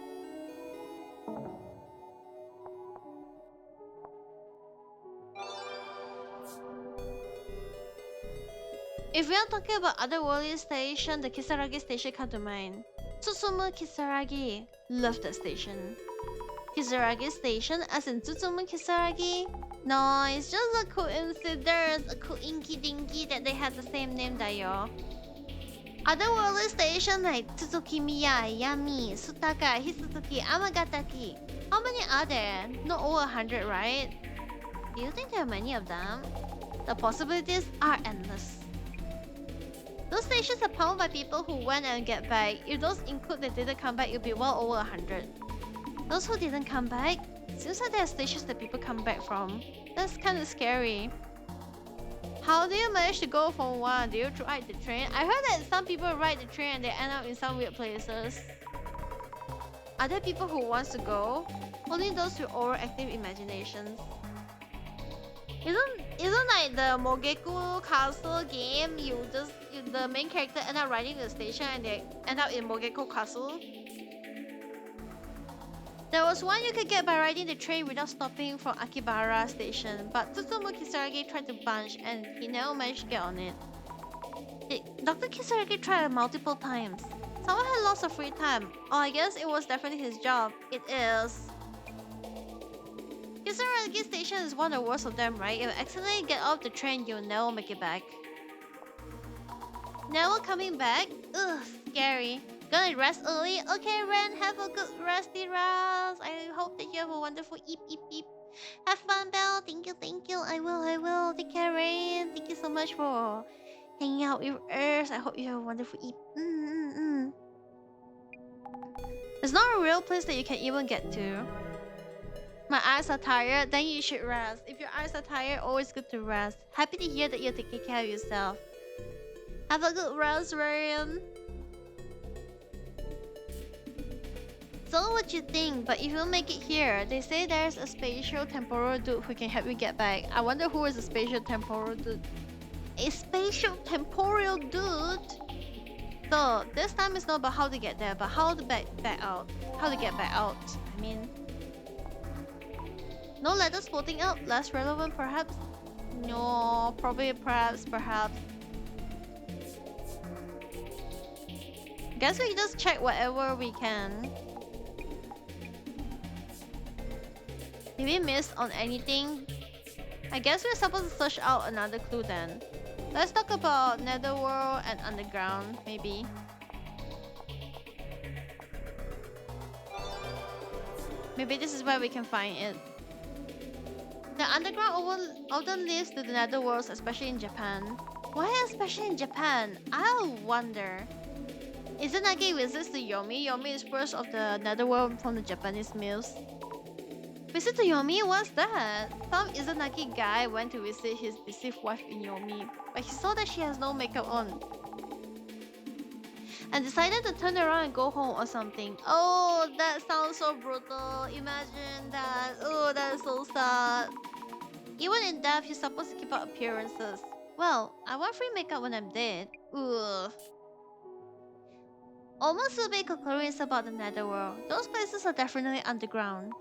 If we are talking about otherworldly station, the Kisaragi station come to mind. Tsutsumu Kisaragi. Love that station. Kisaragi station as in Tsutsumu Kisaragi? No, it's just a coincidence, a coinky dinky that they have the same name, Dayo. Otherworldly station like Tsuzukimiya, Yami, Sutaka, Hisuzuki, Amagataki. How many are there? Not over 100, right? Do you think there are many of them? The possibilities are endless. Those stations are powered by people who went and get back. If those include that didn't come back, it'll be well over 100. Those who didn't come back? Seems like there are stations that people come back from. That's kind of scary. How do you manage to go from one? Do you ride the train? I heard that some people ride the train and they end up in some weird places. Are there people who wants to go? Only those with overactive imaginations. Isn't like the Mogeku Castle game? The main character end up riding the station and they end up in Mogeku Castle. There was one you could get by riding the train without stopping from Akibara station, but Tsutsumu Kisaragi tried to bunch and he never managed to get on it. Dr. Kisaragi tried multiple times. Someone had lots of free time. Oh, I guess it was definitely his job. It is. Kisaragi station is one of the worst of them, right? If you accidentally get off the train, you'll never make it back. Never coming back? Ugh, scary. Gonna rest early? Okay, Ren, have a good resty rest. I hope that you have a wonderful eep eep eep. Have fun, Belle. Thank you. I will. Take care, Ren. Thank you so much for hanging out with us. I hope you have a wonderful eep. It's not a real place that you can even get to. My eyes are tired, then you should rest. If your eyes are tired, always good to rest. Happy to hear that you're taking care of yourself. Have a good rest, Ryan. Don't know what you think, but if you make it here, they say there's a spatial temporal dude who can help you get back. I wonder who is a spatial temporal dude. A spatial temporal dude? So, this time it's not about how to get there, but how to back out. How to get back out, I mean. No letters floating up? Less relevant, perhaps? No, probably, perhaps. Guess we just check whatever we can. Did we miss on anything? I guess we're supposed to search out another clue then. Let's talk about Netherworld and Underground, maybe. Maybe this is where we can find it. The Underground often leads to the Netherworlds, especially in Japan. Why especially in Japan? I wonder. Izanagi visits to Yomi. Yomi is first of the netherworld from the Japanese myths. Visit to Yomi? What's that? Some Izanagi guy went to visit his deceased wife in Yomi, but he saw that she has no makeup on and decided to turn around and go home or something. Oh, that sounds so brutal. Imagine that. Oh, that is so sad. Even in death, you're supposed to keep up appearances. Well, I want free makeup when I'm dead. Ugh. Almost a bit conclusions about the netherworld. Those places are definitely underground.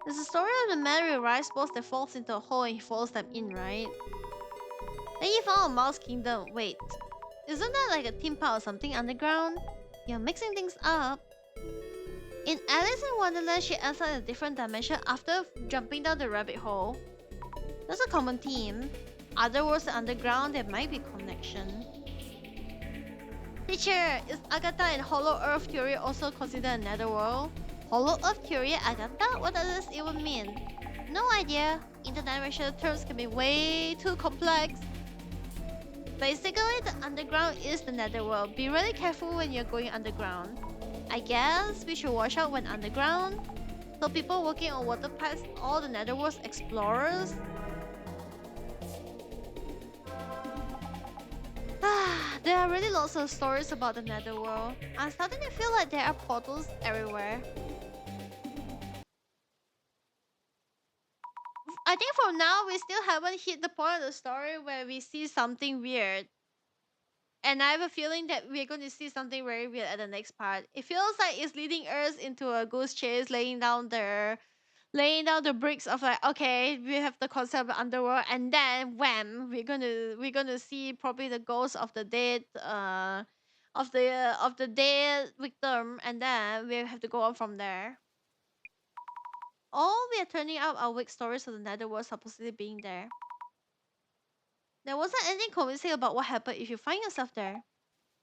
There's a story of the man with rice balls that falls into a hole and he follows them in, right? Then you found a mouse kingdom. Wait, isn't that like a theme park or something underground? You're mixing things up. In Alice in Wonderland, she ends up in a different dimension after jumping down the rabbit hole. That's a common theme. Other worlds are underground, there might be connection. Teacher, is Agatha and Hollow Earth theory also considered a netherworld? Hollow Earth theory, Agatha? What does this even mean? No idea. Interdimensional terms can be way too complex. Basically, the underground is the netherworld. Be really careful when you're going underground. I guess we should watch out when underground. So people working on water pipes, all the netherworld's explorers. There are really lots of stories about the netherworld. I'm starting to feel like there are portals everywhere. I think for now, we still haven't hit the point of the story where we see something weird. And I have a feeling that we're going to see something very weird at the next part. It feels like it's leading us into a goose chase, laying down the bricks of like, okay, we have the concept of underworld, and then wham, we're gonna see probably the ghost of the dead of the dead victim, and then we have to go on from there. All we are turning up are weak stories of the netherworld supposedly being there. There wasn't anything convincing about what happened if you find yourself there.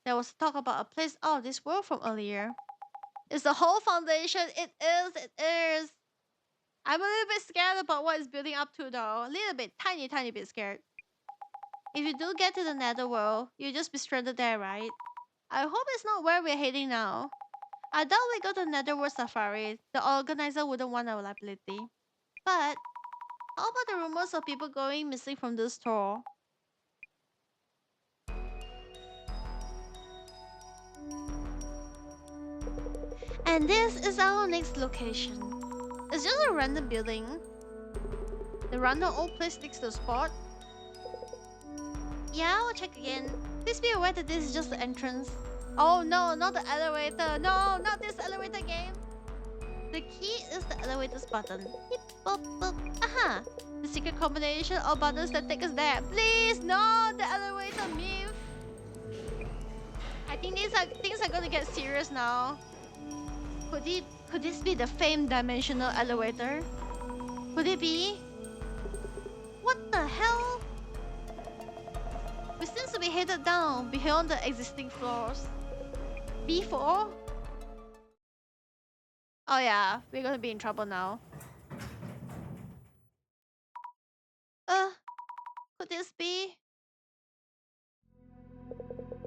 There was talk about a place out of this world from earlier. It's the whole foundation. It is. It is. I'm a little bit scared about what it's building up to, though. A little bit, tiny bit scared. If you do get to the netherworld, you'll just be stranded there, right? I hope it's not where we're heading now. I doubt we go to netherworld safari. The organizer wouldn't want our liability. But how about the rumors of people going missing from this store? And this is our next location. It's just a random building. The random old place next to the spot. Yeah, I'll check again. Please be aware that this is just the entrance. Oh no, not the elevator. No, not this elevator game. The key is the elevator's button. Beep, boop, boop. Aha! The secret combination of buttons that take us there. Please, no, the elevator myth. I think things are gonna get serious now. Could this be the famed dimensional elevator? Could it be? What the hell? We seem to be headed down beyond the existing floors. B4? Oh yeah, we're gonna be in trouble now. Could this be?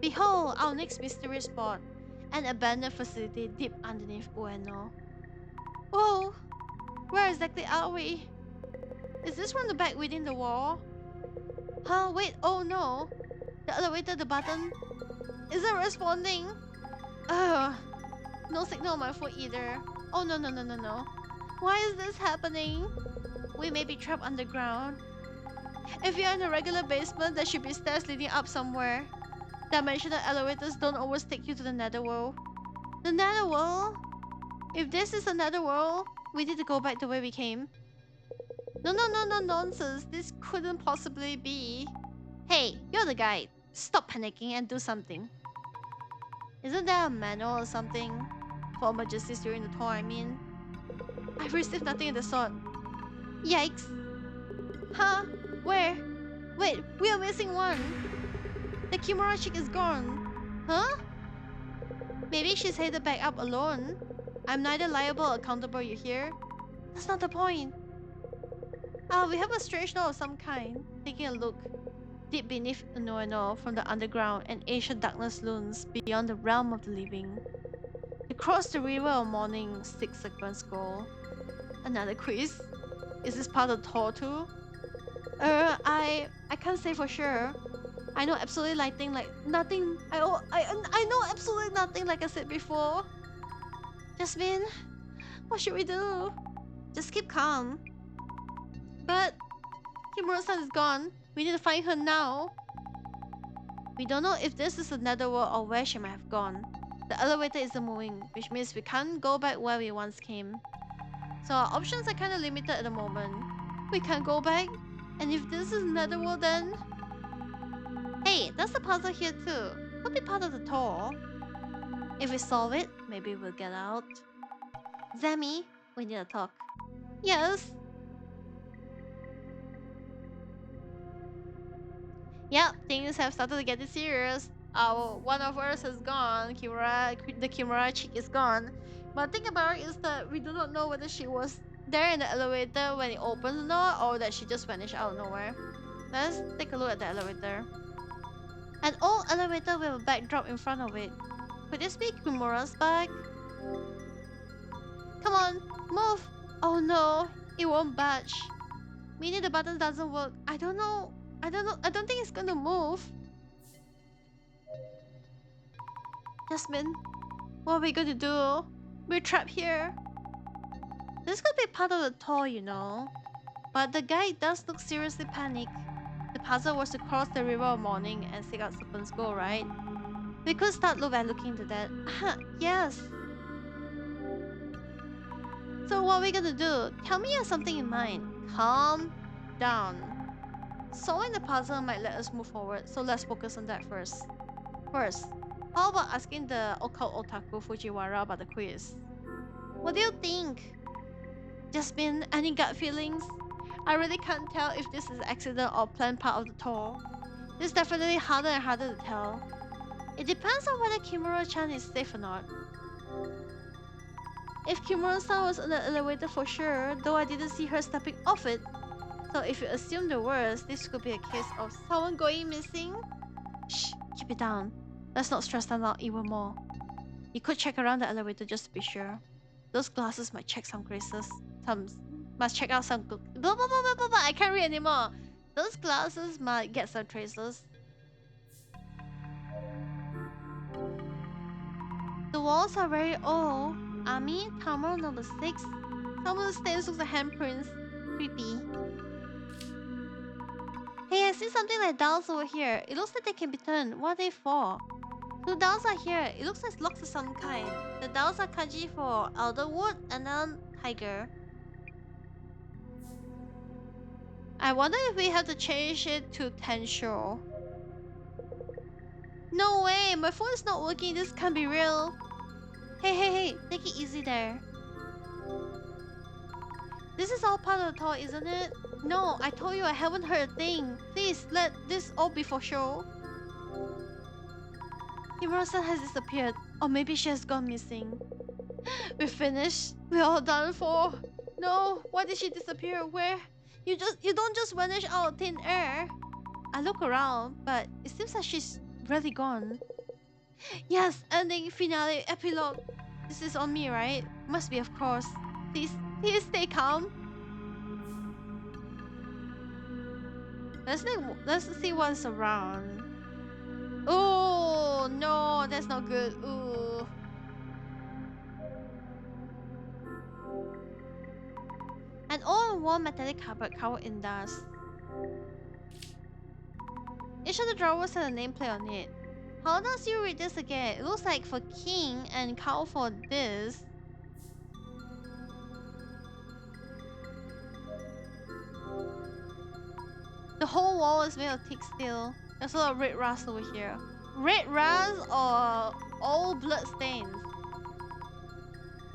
Behold, our next mystery spot. An abandoned facility deep underneath Ueno. Whoa! Where exactly are we? Is this from the back within the wall? Huh, wait, oh no! The elevator, the button, isn't responding! Ugh! No signal on my phone either. Oh no. Why is this happening? We may be trapped underground. If you're in a regular basement, there should be stairs leading up somewhere. Dimensional elevators don't always take you to the netherworld. The netherworld? If this is a netherworld, we need to go back the way we came. No, nonsense. This couldn't possibly be. Hey, you're the guide. Stop panicking and do something. Isn't there a manual or something? For emergencies during the tour, I mean. I've received nothing of the sort. Yikes. Huh? Where? Wait, we are missing one. The Kimura chick is gone. Huh? Maybe she's headed back up alone. I'm neither liable or accountable, you hear? That's not the point. We have a strange note of some kind. Taking a look. Deep beneath Unoeno, from the underground, an ancient darkness looms beyond the realm of the living. To cross the river of morning, 6 seconds goal. Another quiz? Is this part of the tour too? I can't say for sure. I know absolutely nothing, like nothing. I know absolutely nothing, like I said before. Jasmine, what should we do? Just keep calm. But Kimura-san is gone. We need to find her now. We don't know if this is another world or where she might have gone. The elevator isn't moving, which means we can't go back where we once came. So our options are kind of limited at the moment. We can't go back. And if this is another world, then... Hey, there's a puzzle here too. Could be part of the tour. If we solve it, maybe we'll get out. Zemi, we need to talk. Yes. Yep, things have started to get serious. One of us is gone. The Kimura chick is gone. But the thing about it is that we do not know whether she was there in the elevator when it opens or not, or that she just vanished out of nowhere. Let's take a look at the elevator. An old elevator with a backdrop in front of it. Could this be Kimura's bag? Come on, move! Oh no, it won't budge. Meaning the button doesn't work. I don't think it's gonna move. Jasmine, what are we gonna do? We're trapped here. This could be part of the tour, you know. But the guy does look seriously panicked. The puzzle was to cross the river of morning and seek out Serpent's Goal, right? We could start by looking into that. Yes. So what are we gonna do? Tell me you have something in mind. Calm down. Solving the puzzle might let us move forward, so let's focus on that first. First, how about asking the occult otaku Fujiwara about the quiz? What do you think? Jasmine, any gut feelings? I really can't tell if this is an accident or planned part of the tour. This is definitely harder and harder to tell. It depends on whether Kimura-chan is safe or not. If Kimura-san was on the elevator for sure, though I didn't see her stepping off it. So if you assume the worst, this could be a case of someone going missing. Shh, keep it down. Let's not stress them out even more. You could check around the elevator just to be sure. Those glasses might check some traces. Must check out some... I can't read anymore. Those glasses might get some traces. The walls are very old. Ami, Tamil number 6. Some of the stains look like handprints. Creepy. Hey, I see something like dials over here. It looks like they can be turned. What are they for? 2 dials are here. It looks like locks of some kind. The dials are kanji for elderwood and then tiger. I wonder if we have to change it to Tensho. No way! My phone is not working. This can't be real. Hey, take it easy there. This is all part of the tour, isn't it? No, I told you I haven't heard a thing. Please, let this all be for show. Kimura-san has disappeared. Or maybe she has gone missing. We're finished. We're all done for. No, why did she disappear? Where? You don't just vanish out of thin air. I look around, but it seems like she's really gone. Yes, ending, finale, epilogue. This is on me, right? Must be, of course. Please stay calm. Let's see what's around. Oh no, that's not good. Ooh. An old warm metallic cupboard covered in dust. Each of the drawers had a nameplate on it. How does you read this again? It looks like for king and cow for this. The whole wall is made of thick steel. There's a lot of red rust over here. Red rust or old blood stains.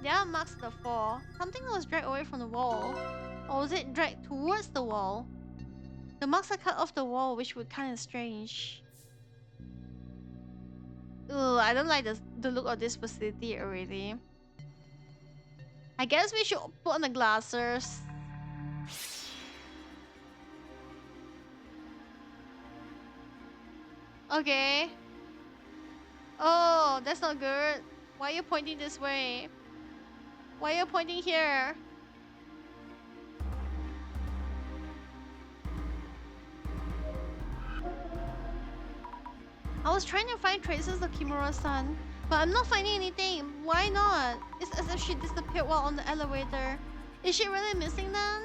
There are marks on the floor. Something was dragged away from the wall. Or was it dragged towards the wall? The marks are cut off the wall, which would kind of strange. Ugh, I don't like the look of this facility already. I guess we should put on the glasses. Okay. Oh, that's not good. Why are you pointing this way? Why are you pointing here? I was trying to find traces of Kimura-san, but I'm not finding anything. Why not? It's as if she disappeared while on the elevator. Is she really missing then?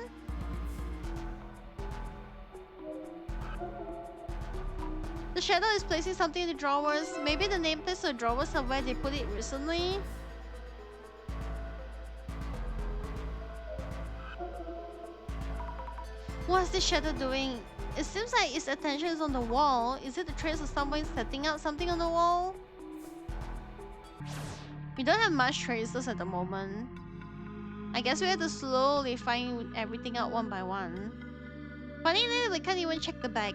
The shadow is placing something in the drawers. Maybe the nameplates of the drawers are where they put it recently. What's the shadow doing? It seems like its attention is on the wall. Is it the trace of someone setting out something on the wall? We don't have much traces at the moment. I guess we have to slowly find everything out one by one. Funnily, we can't even check the bag.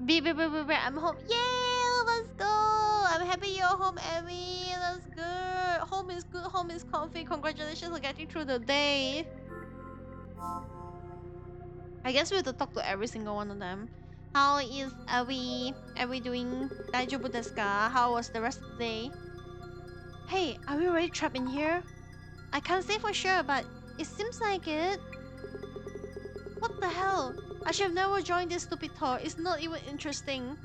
I'm home. Yay! Let's go! I'm happy you're home, Abby. That's good. Home is good. Home is comfy. Congratulations on getting through the day. I guess we have to talk to every single one of them. How is Abby? Are we doing? Daijoubu desu ka? How was the rest of the day? Hey, are we already trapped in here? I can't say for sure, but it seems like it. What the hell? I should have never joined this stupid tour. It's not even interesting.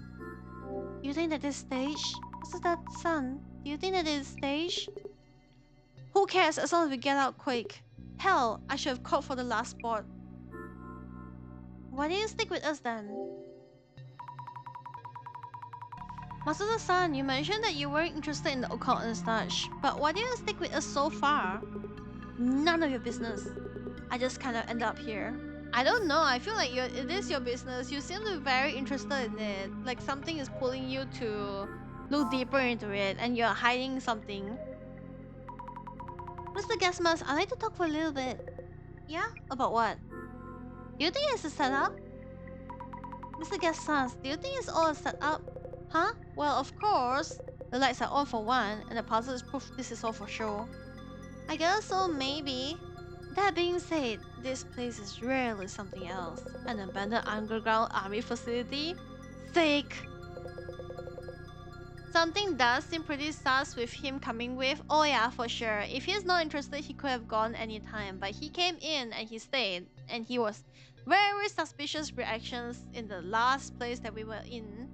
You think that this stage? What's that, son? Do you think that this stage? Who cares as long as we get out quick? Hell, I should have called for the last spot. Why didn't you stick with us then? Masuda-san, you mentioned that you weren't interested in the occult and such, but why didn't you stick with us so far? None of your business. I just kind of end up here. I don't know, I feel like it is your business. You seem to be very interested in it. Like something is pulling you to look deeper into it and you're hiding something. Mr. Gasmas, I'd like to talk for a little bit. Yeah? About what? Do you think it's a setup? Mr. Gasmas, do you think it's all a setup? Huh? Well, of course. The lights are on for one, and the puzzle is proof this is all for show. I guess so, maybe. That being said, this place is rarely something else. An abandoned underground army facility? Sick! Something does seem pretty sus with him coming with. Oh yeah, for sure. If he's not interested, he could have gone anytime. But he came in and he stayed. And he was very suspicious reactions in the last place that we were in.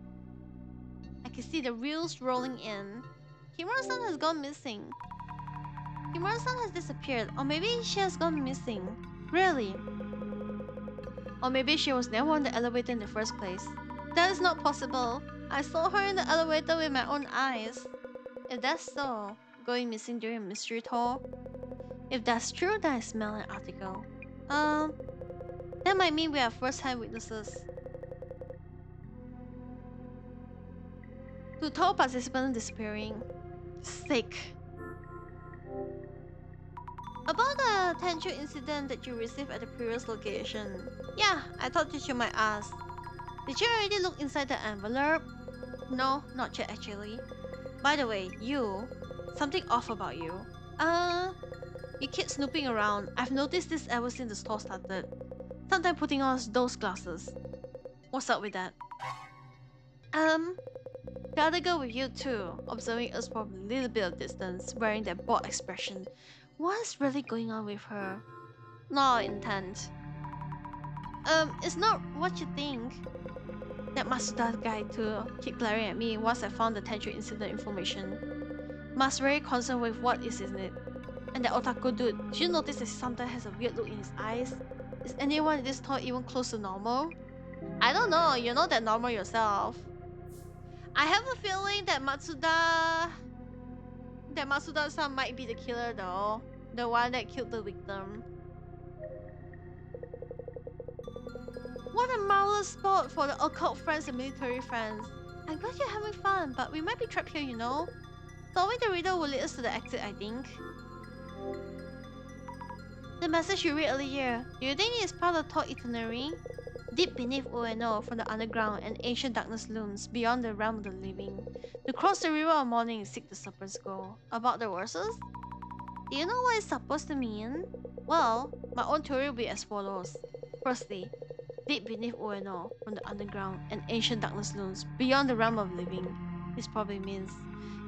I can see the wheels rolling in. Kimura-san has gone missing. Kimura-san has disappeared. Or maybe she has gone missing. Really? Or maybe she was never on the elevator in the first place. That is not possible. I saw her in the elevator with my own eyes. If that's so, going missing during a mystery tour? If that's true, then I smell an article. That might mean we are first-hand witnesses. To tour participants disappearing. Sick. About the potential incident that you received at the previous location. Yeah, I thought that you might ask. Did you already look inside the envelope? No, not yet actually. By the way, something off about you. You keep snooping around. I've noticed this ever since the store started. Sometimes putting on those glasses. What's up with that? The other girl with you too, observing us from a little bit of distance, wearing that bored expression. What's really going on with her? Not intent. It's not what you think. That Masuda guy too keep glaring at me once I found the potential incident information. Mas very concerned with what is in it. And the otaku dude, did you notice that he sometimes has a weird look in his eyes? Is anyone in this tour even close to normal? I don't know, you're not that normal yourself. I have a feeling that Matsuda-san might be the killer though. The one that killed the victim. What a marvelous spot for the occult friends and military friends. I'm glad you're having fun, but we might be trapped here, you know? Solving the riddle will lead us to the exit, I think. The message you read earlier, do you think it is part of the tour itinerary? Deep beneath Ueno, from the underground, and ancient darkness looms beyond the realm of the living. To cross the river of morning, seek the serpent's goal. About the verses? Do you know what it's supposed to mean? Well, my own theory will be as follows. Firstly, deep beneath ONO, from the underground, and ancient darkness looms beyond the realm of living. This probably means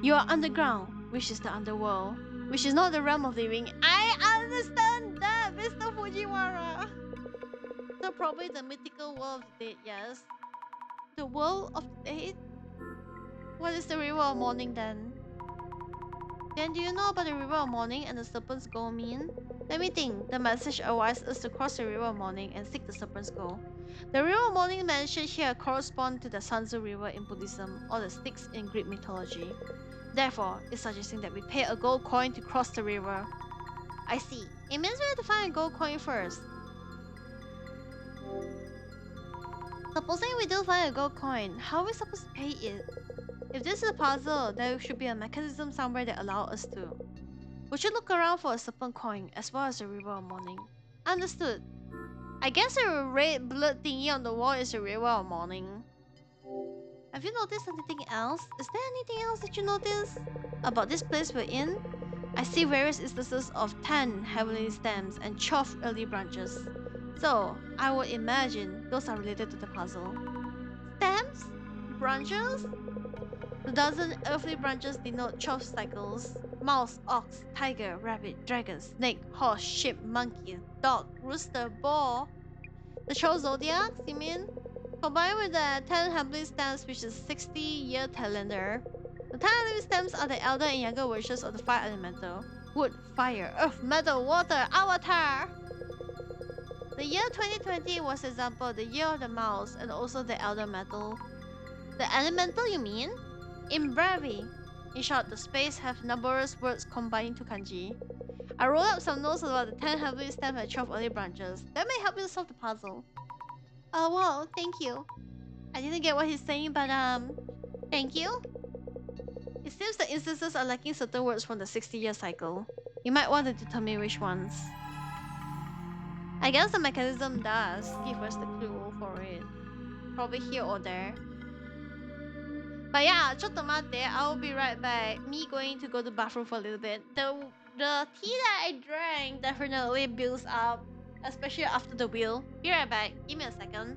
you are underground, which is the underworld, which is not the realm of living. I understand that, Mr. Fujiwara. So probably the mythical world of the dead, yes. The world of the dead? What is the river of morning then? Then do you know about the river of morning and the serpent's goal mean? Let me think. The message advises us to cross the river of morning and seek the serpent's goal. The river of morning mentioned here corresponds to the Sanzu River in Buddhism or the Styx in Greek mythology. Therefore, it's suggesting that we pay a gold coin to cross the river. I see. It means we have to find a gold coin first. Supposing we do find a gold coin, how are we supposed to pay it? If this is a puzzle, there should be a mechanism somewhere that allows us to. We should look around for a serpent coin as well as a river of morning. Understood. I guess a red blood thingy on the wall is a river of morning. Have you noticed anything else? Is there anything else that you notice about this place we're in? I see various instances of 10 heavenly stems and 12 early branches. So, I would imagine those are related to the puzzle. Stems? Branches? The dozen earthly branches denote 12 cycles. Mouse, ox, tiger, rabbit, dragon, snake, horse, sheep, monkey, dog, rooster, boar. The 12 zodiacs, you mean? Combined with the 10 heavenly stems, which is 60-year calendar. The 10 heavenly stems are the elder and younger versions of the 5 elemental. Wood, fire, earth, metal, water, avatar! The year 2020 was example the year of the mouse and also the elder metal. The elemental, you mean? In Bravi. In short, the space have numerous words combined to kanji. I wrote up some notes about the 10 heavenly stems and 12 early branches. That may help you solve the puzzle. Oh wow, thank you. I didn't get what he's saying, but thank you. It seems the instances are lacking certain words from the 60-year cycle. You might want to determine which ones. I guess the mechanism does give us the clue for it. Probably here or there. But yeah, ちょっと待って, I'll be right back. Me going to go to the bathroom for a little bit. The tea that I drank definitely builds up, especially after the wheel. Be right back. Give me a second.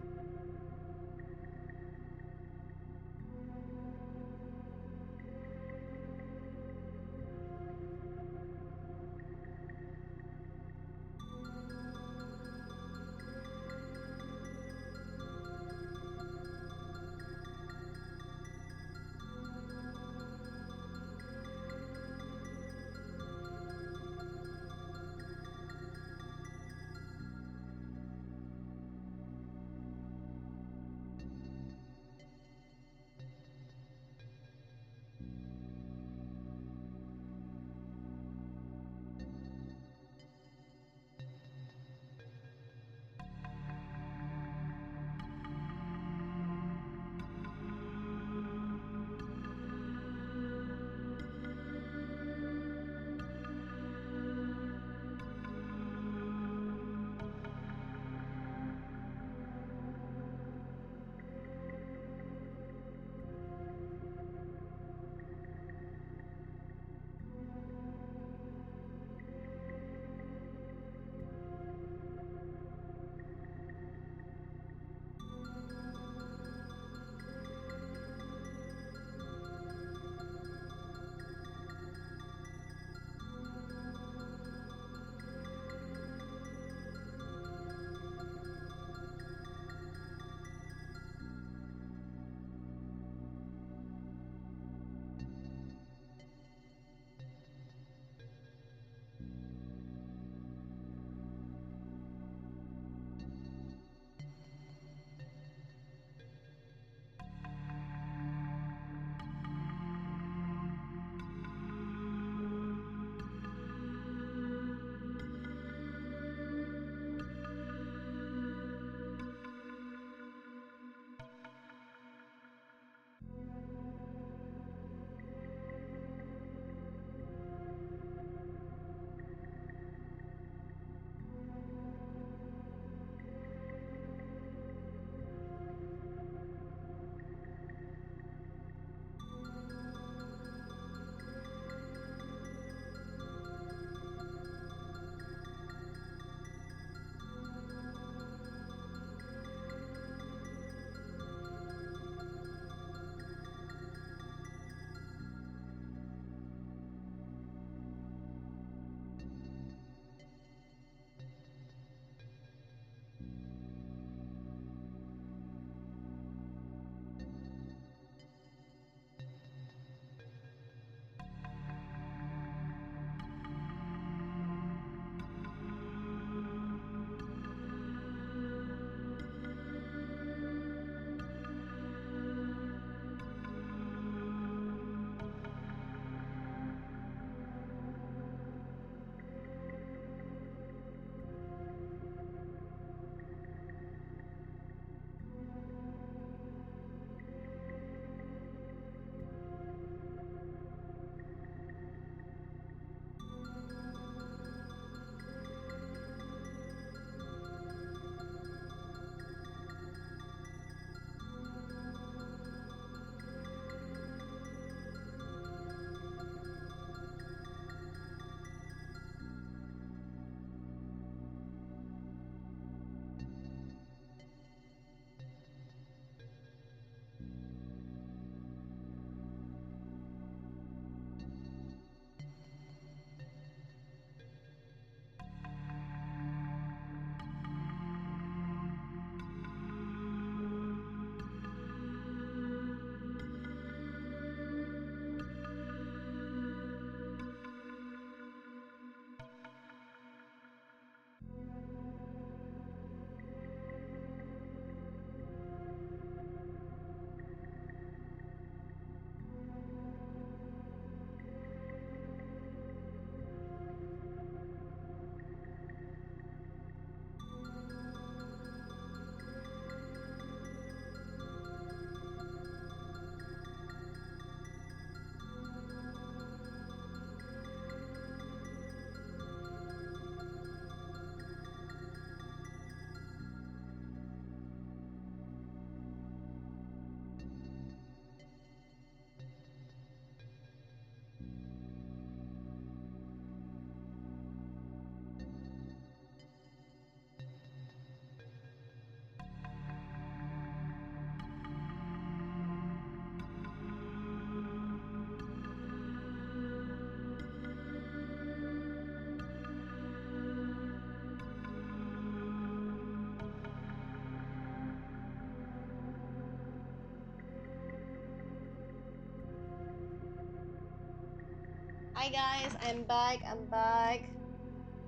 guys, I'm back.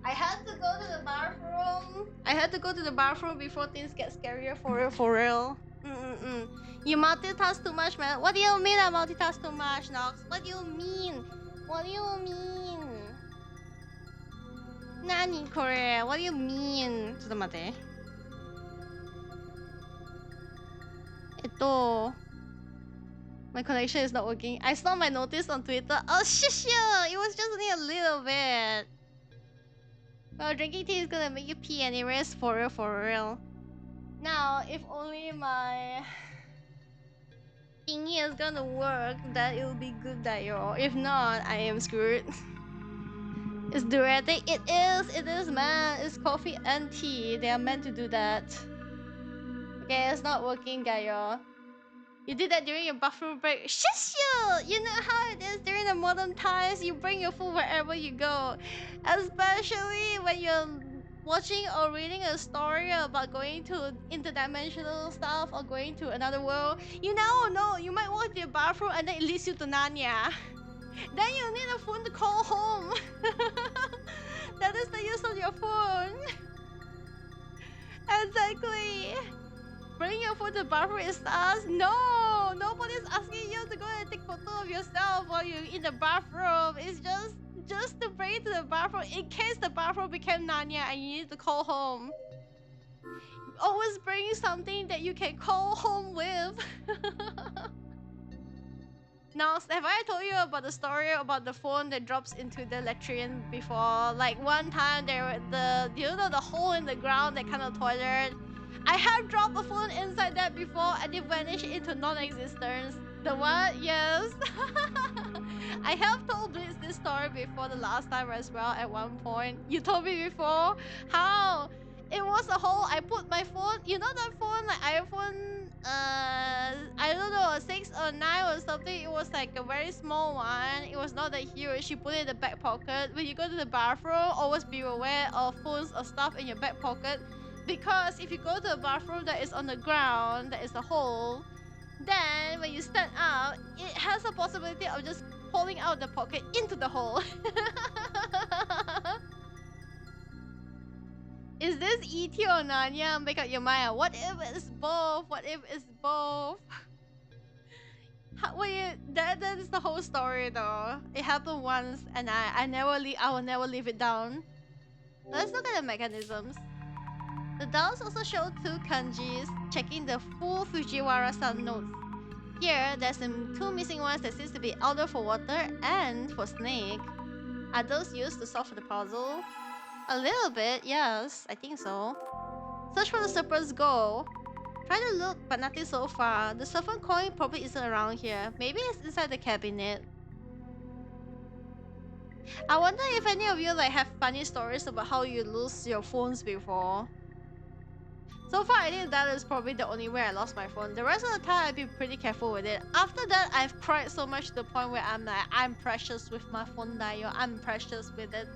I had to go to the bathroom. Before things get scarier for real. You multitask too much, man. What do you mean I multitask too much, Nox? What do you mean? Nani Korea? What do you mean? ちょっと待って。My connection is not working. I saw my notice on Twitter. Oh, shush! It was just only a little bit. Well, drinking tea is gonna make you pee anyways, for real. Now, if only my thingy is gonna work, that it'll be good, Dayo. If not, I am screwed. It's diuretic. It is, man. It's coffee and tea. They are meant to do that. Okay, it's not working, Dayo. You did that during your bathroom break. Shush you! You know how it is during the modern times. You bring your food wherever you go. Especially when you're watching or reading a story about going to interdimensional stuff or going to another world. You might walk to your bathroom and then it leads you to Narnia. Then you need a phone to call home. That is the use of your phone. Exactly. Bring your phone to the bathroom is us. No, nobody's asking you to go and take photo of yourself while you're in the bathroom. It's just to bring it to the bathroom in case the bathroom became Narnia and you need to call home. Always bring something that you can call home with. Now, have I told you about the story about the phone that drops into the latrine before? Like one time the hole in the ground, that kind of toilet. I have dropped a phone inside that before and it vanished into non-existence. The what? Yes. I have told Blitz this story before the last time as well at one point. You told me before? How? It was a hole. I put my phone, that phone, like iPhone, I don't know, 6 or 9 or something. It was like a very small one. It was not that huge. You put it in the back pocket. When you go to the bathroom, always be aware of phones or stuff in your back pocket. Because if you go to a bathroom that is on the ground, that is a hole, then when you stand up, it has a possibility of just pulling out the pocket into the hole. Is this E.T. or Narnia? Make up your mind. What if it's both? That is the whole story though. It happened once and I will never leave it down. Let's look at the mechanisms. The dials also show 2 kanjis checking the full Fujiwara-san notes. Here, there's 2 missing ones that seems to be elder for water and for snake. Are those used to solve the puzzle? A little bit, yes, I think so. Search for the serpent's goal. Try to look, but nothing so far. The serpent coin probably isn't around here. Maybe it's inside the cabinet. I wonder if any of you have funny stories about how you lose your phones before. So far, I think that is probably the only way I lost my phone. The rest of the time, I've been pretty careful with it. After that, I've cried so much to the point where I'm like, I'm precious with my phone, Dayo. I'm precious with it.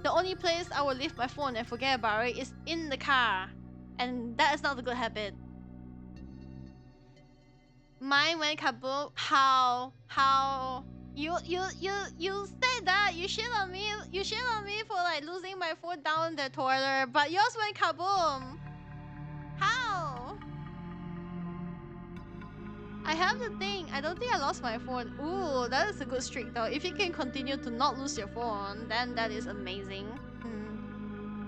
The only place I will leave my phone and forget about it is in the car. And that is not a good habit. Mine went kaboom. How? You said that you shit on me for losing my phone down the toilet, but yours went kaboom. How? I have the thing. I don't think I lost my phone. Ooh, that is a good streak though. If you can continue to not lose your phone, then that is amazing.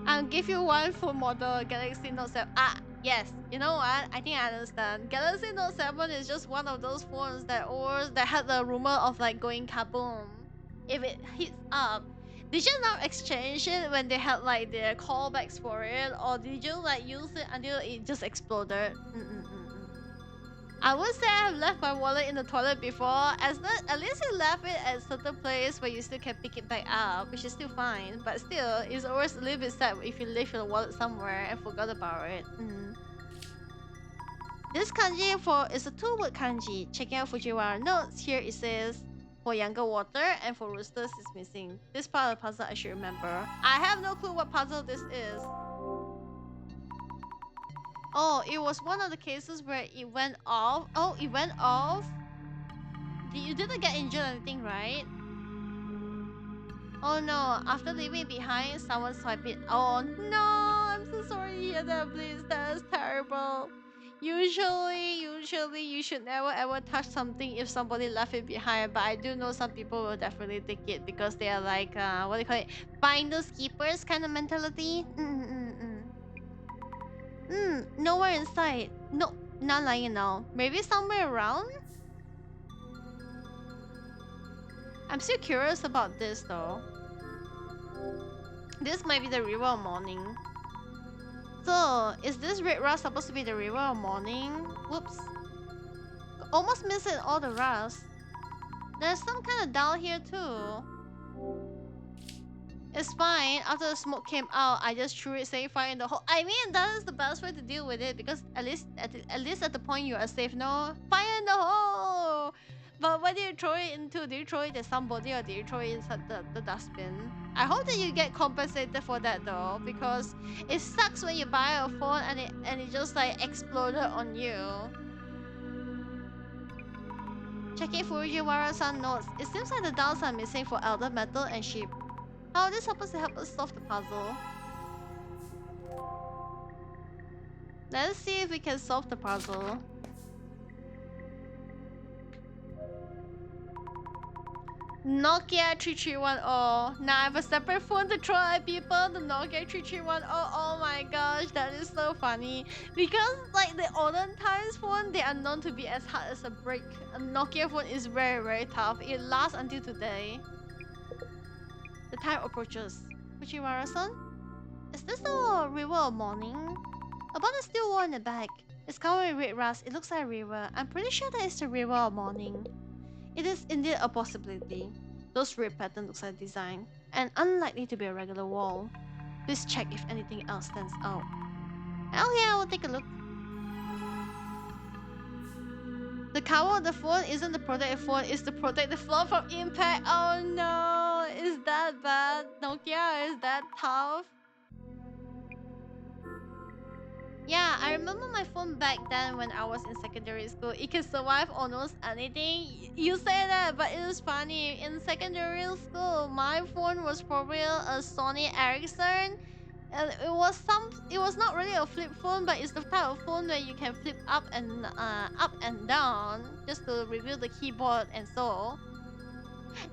I'll give you one phone model, Galaxy Note 7. Yes, you know what? I think I understand. Galaxy Note 7 is just one of those phones that had the rumor of going kaboom if it hits up. Did you not exchange it when they had their callbacks for it, or did you use it until it just exploded? I would say I've left my wallet in the toilet before. At least you left it at a certain place where you still can pick it back up, which is still fine. But still, it's always a little bit sad if you leave your wallet somewhere and forgot about it. This kanji is a 2-word kanji. Checking out Fujiwara notes, here it says, for younger water, and for roosters is missing. This part of the puzzle I should remember. I have no clue what puzzle this is. Oh, it was one of the cases where it went off. Oh, it went off. You didn't get injured or anything, right? Oh no, after leaving behind, someone swiped it. Oh no, I'm so sorry to hear that, please. That is terrible. Usually, you should never ever touch something if somebody left it behind. But I do know some people will definitely take it because they are like, what do you call it? Finders keepers kind of mentality. Nowhere in sight. No, not lying now. Maybe somewhere around? I'm still curious about this though. This might be the river of morning. So, is this red rust supposed to be the river of morning? Whoops. Almost missing all the rust. There's some kind of down here too. It's fine. After the smoke came out, I just threw it, saying fire in the hole. I mean, that is the best way to deal with it because at least at the point you are safe. No, fire in the hole. But what do you throw it into? Do you throw it at somebody or do you throw it inside the dustbin? I hope that you get compensated for that though, because it sucks when you buy a phone and it just like exploded on you. Checking Fujiwara-san notes. It seems like the dolls are missing for elder metal and sheep. How is this supposed to help us solve the puzzle? Let's see if we can solve the puzzle. Nokia 3310. Now I have a separate phone to throw at people. The Nokia 3310. Oh my gosh, that is so funny. Because like the olden times phone, they are known to be as hard as a brick. A Nokia phone is very, very tough. It lasts until today. The time approaches. Fujiwara-san? Is this the river of morning? About the steel wall in the back. It's covered with red rust. It looks like a river. I'm pretty sure that it's the river of morning. It is indeed a possibility. Those red pattern looks like design. And unlikely to be a regular wall. Please check if anything else stands out. Oh yeah, we'll take a look. The cover of the phone isn't the protected phone, it's to protect the phone from impact. Oh no, is that bad? Nokia, is that tough? Yeah, I remember my phone back then when I was in secondary school. It can survive almost anything. You say that, but it is funny. In secondary school, my phone was probably a Sony Ericsson. And it was not really a flip phone, but it's the type of phone where you can flip up and down just to reveal the keyboard and so.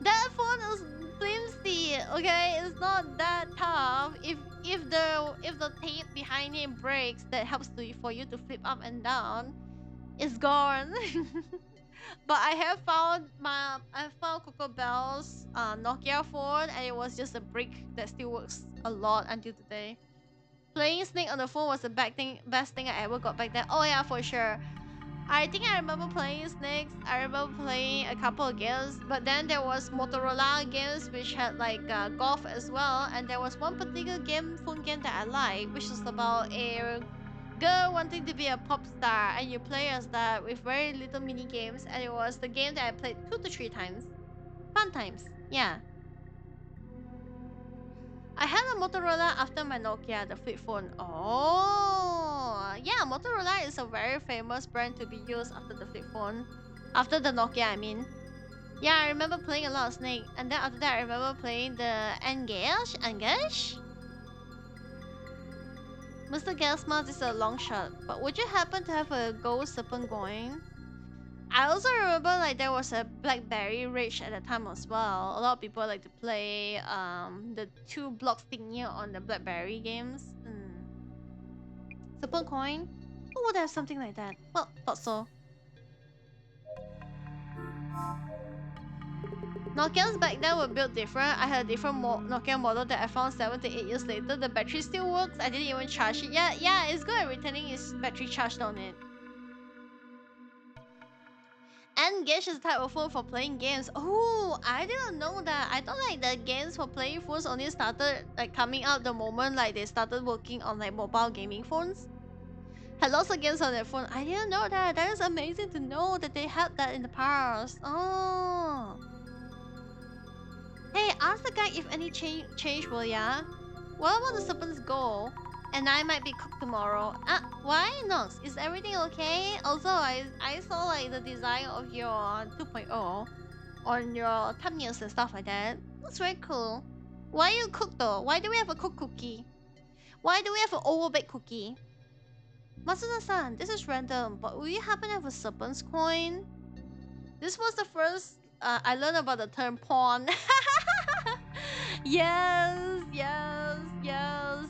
That phone is flimsy, okay? It's not that tough. If the tape behind it breaks, that helps for you to flip up and down, it's gone. But I found Coco Bell's Nokia phone, and it was just a brick that still works a lot until today. Playing Snake on the phone was the best thing I ever got back then. Oh yeah, for sure. I think I remember playing Snakes. I remember playing a couple of games, but then there was Motorola games which had like golf as well, and there was one particular phone game that I liked, which was about a girl wanting to be a pop star, and you play as that with very little mini games, and it was the game that I played 2 to 3 times. Fun times, yeah. I had a Motorola after my Nokia, the flip phone. Oh, yeah, Motorola is a very famous brand to be used after the flip phone. After the Nokia, I mean. Yeah, I remember playing a lot of Snake. And then after that, I remember playing the Engage? Mr. Gasmas is a long shot. But would you happen to have a gold serpent going? I also remember like there was a BlackBerry rage at the time as well. A lot of people like to play the 2 blocks thingy on the BlackBerry games. Serpent coin? Who would have something like that? Well, thought so. Nokias back then were built different. I had a different Nokia model that I found 7 to 8 years later. The battery still works. I didn't even charge it. Yeah, it's good at returning its battery charged on it. Engage is a type of phone for playing games. Oh, I didn't know that. I thought like the games for playing phones only started like coming out the moment like they started working on like mobile gaming phones. Had lots of games on their phone. I didn't know that. That is amazing to know that they had that in the past. Oh. Hey, ask the guy if any change will ya? What about the serpent's goal? And I might be cooked tomorrow. Why, Nox? Is everything okay? Also, I saw like the design of your 2.0 on your thumbnails and stuff like that. Looks very cool. Why you cook though? Why do we have a cooked cookie? Why do we have an overbaked cookie? Masuda-san, this is random, but will you happen to have a serpent's coin? This was the first I learned about the term pawn. Yes, yes, yes.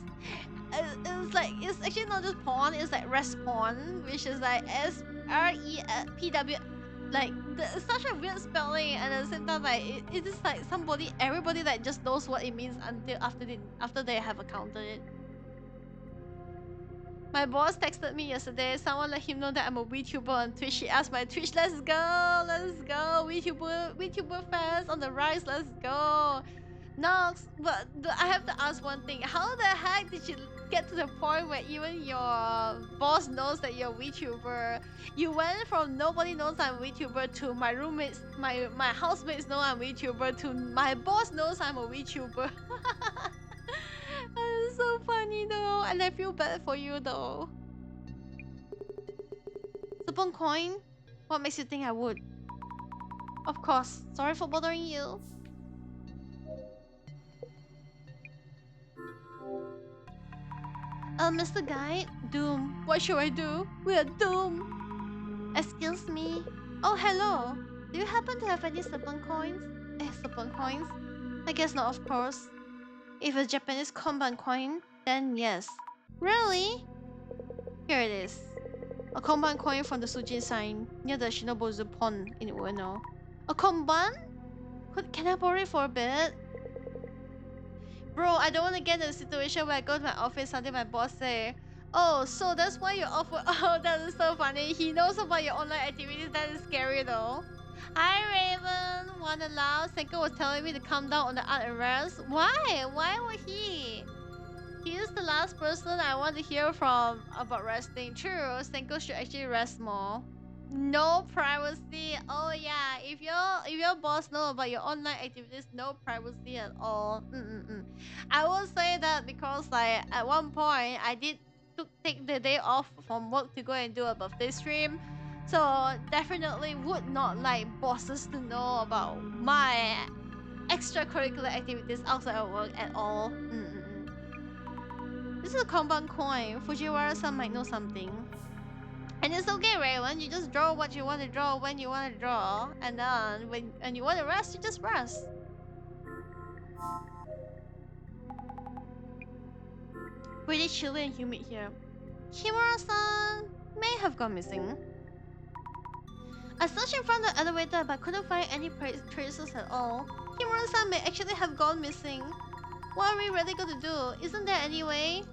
It's like, it's actually not just pawn, it's like respawn, which is like SREPW. Like, it's such a weird spelling, and at the same time, like, it is like everybody like just knows what it means until after they have encountered it. My boss texted me yesterday. Someone let him know that I'm a VTuber on Twitch. She asked my Twitch, let's go, let's go. VTuber fans on the rise, let's go. Nox, but I have to ask one thing. How the heck did you get to the point where even your boss knows that you're a VTuber? You went from nobody knows I'm a VTuber to my roommates, my housemates know I'm a VTuber to my boss knows I'm a VTuber. It's so funny though, and I feel bad for you though. Supon coin? What makes you think I would? Of course, sorry for bothering you. Mr. Guide, Doom. What should I do? We are doomed. Excuse me. Oh, hello. Do you happen to have any Supon coins? Supon coins? I guess not, of course. If a Japanese Konban coin, then yes. Really? Here it is. A Konban coin from the Sujin sign near the Shinobuzu pond in Ueno. A Konban? Can I borrow it for a bit? Bro, I don't want to get in a situation where I go to my office and then my boss say, oh, so that's why you're off. Oh, that is so funny. He knows about your online activities. That is scary though. Hi Raven, wanna laugh? Senko was telling me to calm down on the art and rest. Why? Why would he? He is the last person I want to hear from about resting. True, Senko should actually rest more. No privacy. Oh yeah, if your boss know about your online activities, no privacy at all. I will say that because like at one point I did take the day off from work to go and do a birthday stream. So definitely would not like bosses to know about my extracurricular activities outside of work at all. This is a Konban coin. Fujiwara-san might know something. And it's okay, Raven. You just draw what you want to draw when you want to draw. And then when you want to rest, you just rest. Pretty chilly and humid here. Kimura-san may have gone missing. I searched in front of the elevator but couldn't find any traces at all. Kimura-san may actually have gone missing. What are we really going to do? Isn't there any way?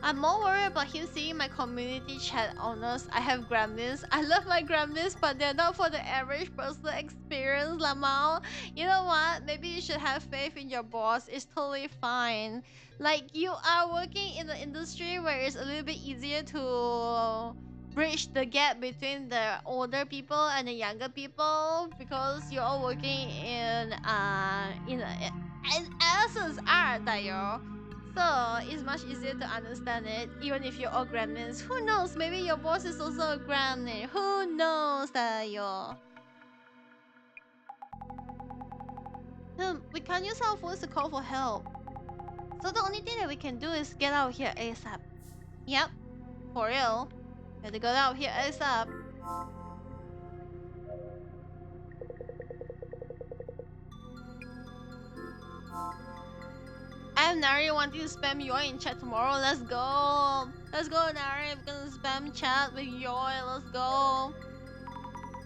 I'm more worried about him seeing my community chat honors. I have gremlins. I love my gremlins, but they're not for the average personal experience, Lamau. You know what? Maybe you should have faith in your boss. It's totally fine. Like, you are working in the industry where it's a little bit easier to bridge the gap between the older people and the younger people because you're all working in essence art, yo. So it's much easier to understand it, even if you're all gremlins. Who knows? Maybe your boss is also a gremlin. Who knows, yo? We can't use our phones to call for help. So the only thing that we can do is get out here ASAP. Yep, for real. We have to get out here ASAP. I have Nari wanting to spam Yoi in chat tomorrow. Let's go. Let's go, Nari. We're gonna spam chat with Yoi. Let's go.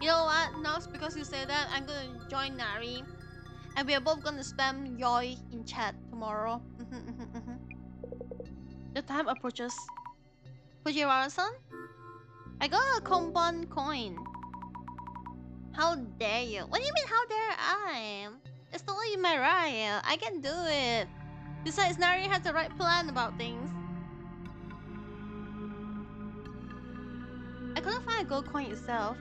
You know what, Nox? Because you say that, I'm gonna join Nari. And we are both gonna spam Yoi in chat tomorrow. The time approaches. Fujiwara-san? I got a Konban coin. How dare you? What do you mean, how dare I? It's totally my right. I can do it. Besides, Nari has the right plan about things. I couldn't find a gold coin itself.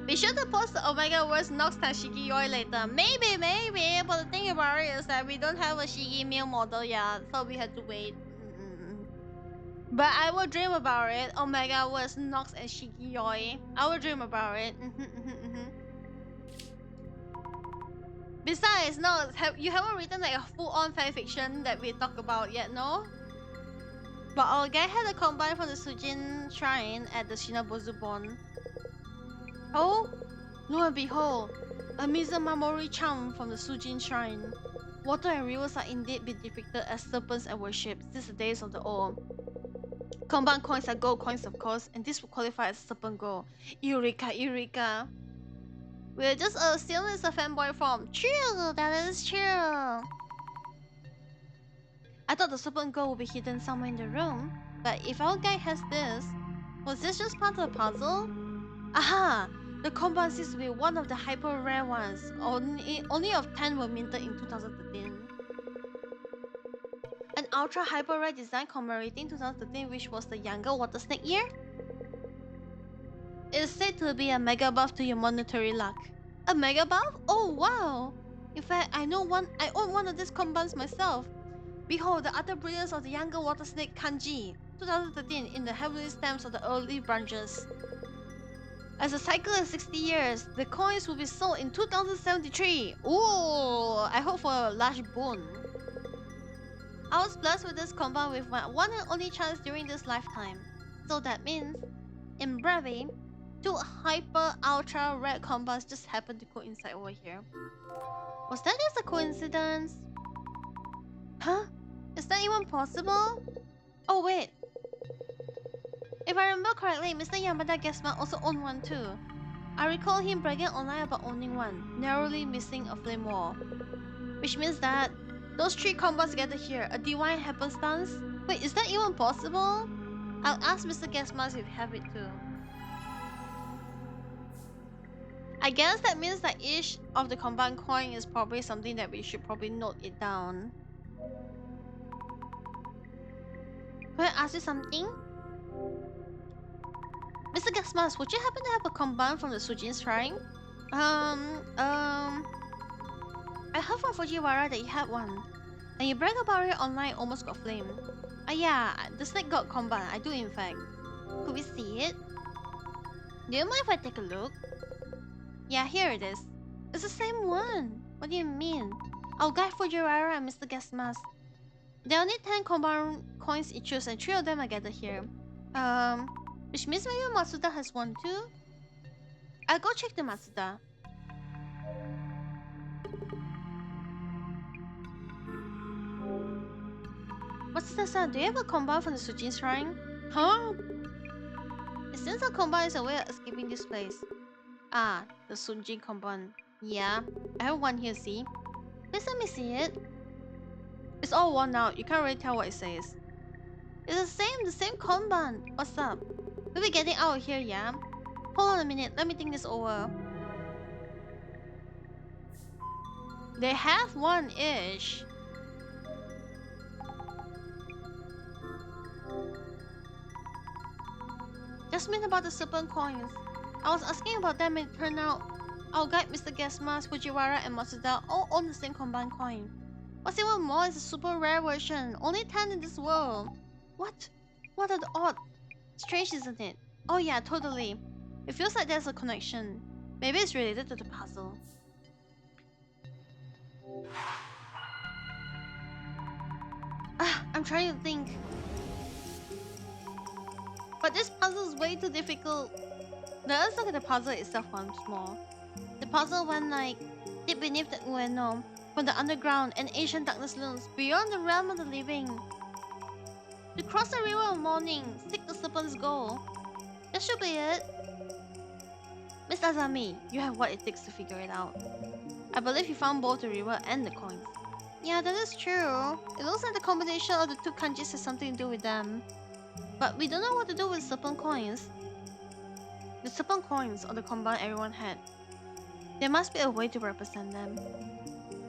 Be sure to post the Omega Words Nox Shigi Yoi later. Maybe, but the thing about it is that we don't have a Shigi male model yet, so we have to wait. But I will dream about it. Omega Words Nox and Shigi Yoi. I will dream about it. Besides, no, you haven't written like a full-on fanfiction that we talk about yet, no? But our guy had a combine from the Sujin Shrine at the Shinabuzubon. Oh, lo and behold, a Mizumamori charm from the Sujin Shrine. Water and rivers are indeed been depicted as serpents and worshipped since the days of the old. Combine coins are gold coins, of course, and this will qualify as serpent gold. Eureka! We're just assuming it's a fanboy form. True, that is true. I thought the serpent gold would be hidden somewhere in the room, but if our guy has this, was this just part of the puzzle? Aha! The combine seems to be one of the hyper rare ones. Only of 10 were minted in 2013. An ultra hyper rare design commemorating 2013, which was the younger water snake year. It is said to be a mega buff to your monetary luck. A mega buff? Oh wow! In fact, I own one of these combines myself. Behold the utter brilliance of the younger water snake kanji, 2013, in the heavenly stems of the early branches. As a cycle is 60 years, the coins will be sold in 2073. Ooh, I hope for a large boon. I was blessed with this combine with my one and only chance during this lifetime. So that means, in Brevi, 2 hyper ultra rare combines just happened to coincide over here. Was that just a coincidence? Huh? Is that even possible? Oh wait. If I remember correctly, Mr. Yamada Gesma also owned one too. I recall him bragging online about owning one, narrowly missing a flame wall. Which means that those 3 combos together here, a divine happenstance? Wait, is that even possible? I'll ask Mr. Gesmas if you have it too. I guess that means that each of the combined coin is probably something that we should probably note it down. Can I ask you something? Mr. Gasmas, would you happen to have a combine from the Sujin Shrine? I heard from Fujiwara that you had one. And you brag about it online, almost got flamed. Yeah, the snake got combine, I do in fact. Could we see it? Do you mind if I take a look? Yeah, here it is. It's the same one. What do you mean? I'll guide Fujiwara and Mr. Gasmas. There are only 10 combine coins each, and 3 of them are gathered here. Which means maybe Matsuda has one too? I'll go check the Matsuda. Matsuda-san, do you have a combine from the Sujin Shrine? Huh? It seems a combine is a way of escaping this place. Ah, the Sujin combine. Yeah, I have one here, see? Please let me see it. It's all worn out, you can't really tell what it says. It's the same combine. What's up? We'll be getting out of here, yeah? Hold on a minute, let me think this over. They have one-ish. Just mean about the serpent coins. I was asking about them and it turned out our guide Mr. Gasmas, Fujiwara and Matsuda all own the same combined coin. What's even more is a super rare version, only 10 in this world. What? What are the odds? Strange, isn't it? Oh yeah, totally. It feels like there's a connection. Maybe it's related to the puzzle. I'm trying to think. But this puzzle is way too difficult. Let's look at the puzzle itself once more. The puzzle went like deep beneath the Ueno, from the underground and ancient darkness looms beyond the realm of the living. To cross the river of morning, seek the serpent's goal. That should be it. Miss Azami, you have what it takes to figure it out. I believe you found both the river and the coins. Yeah, that is true. It looks like the combination of the 2 kanjis has something to do with them. But we don't know what to do with serpent coins. The serpent coins or the combine everyone had. There must be a way to represent them.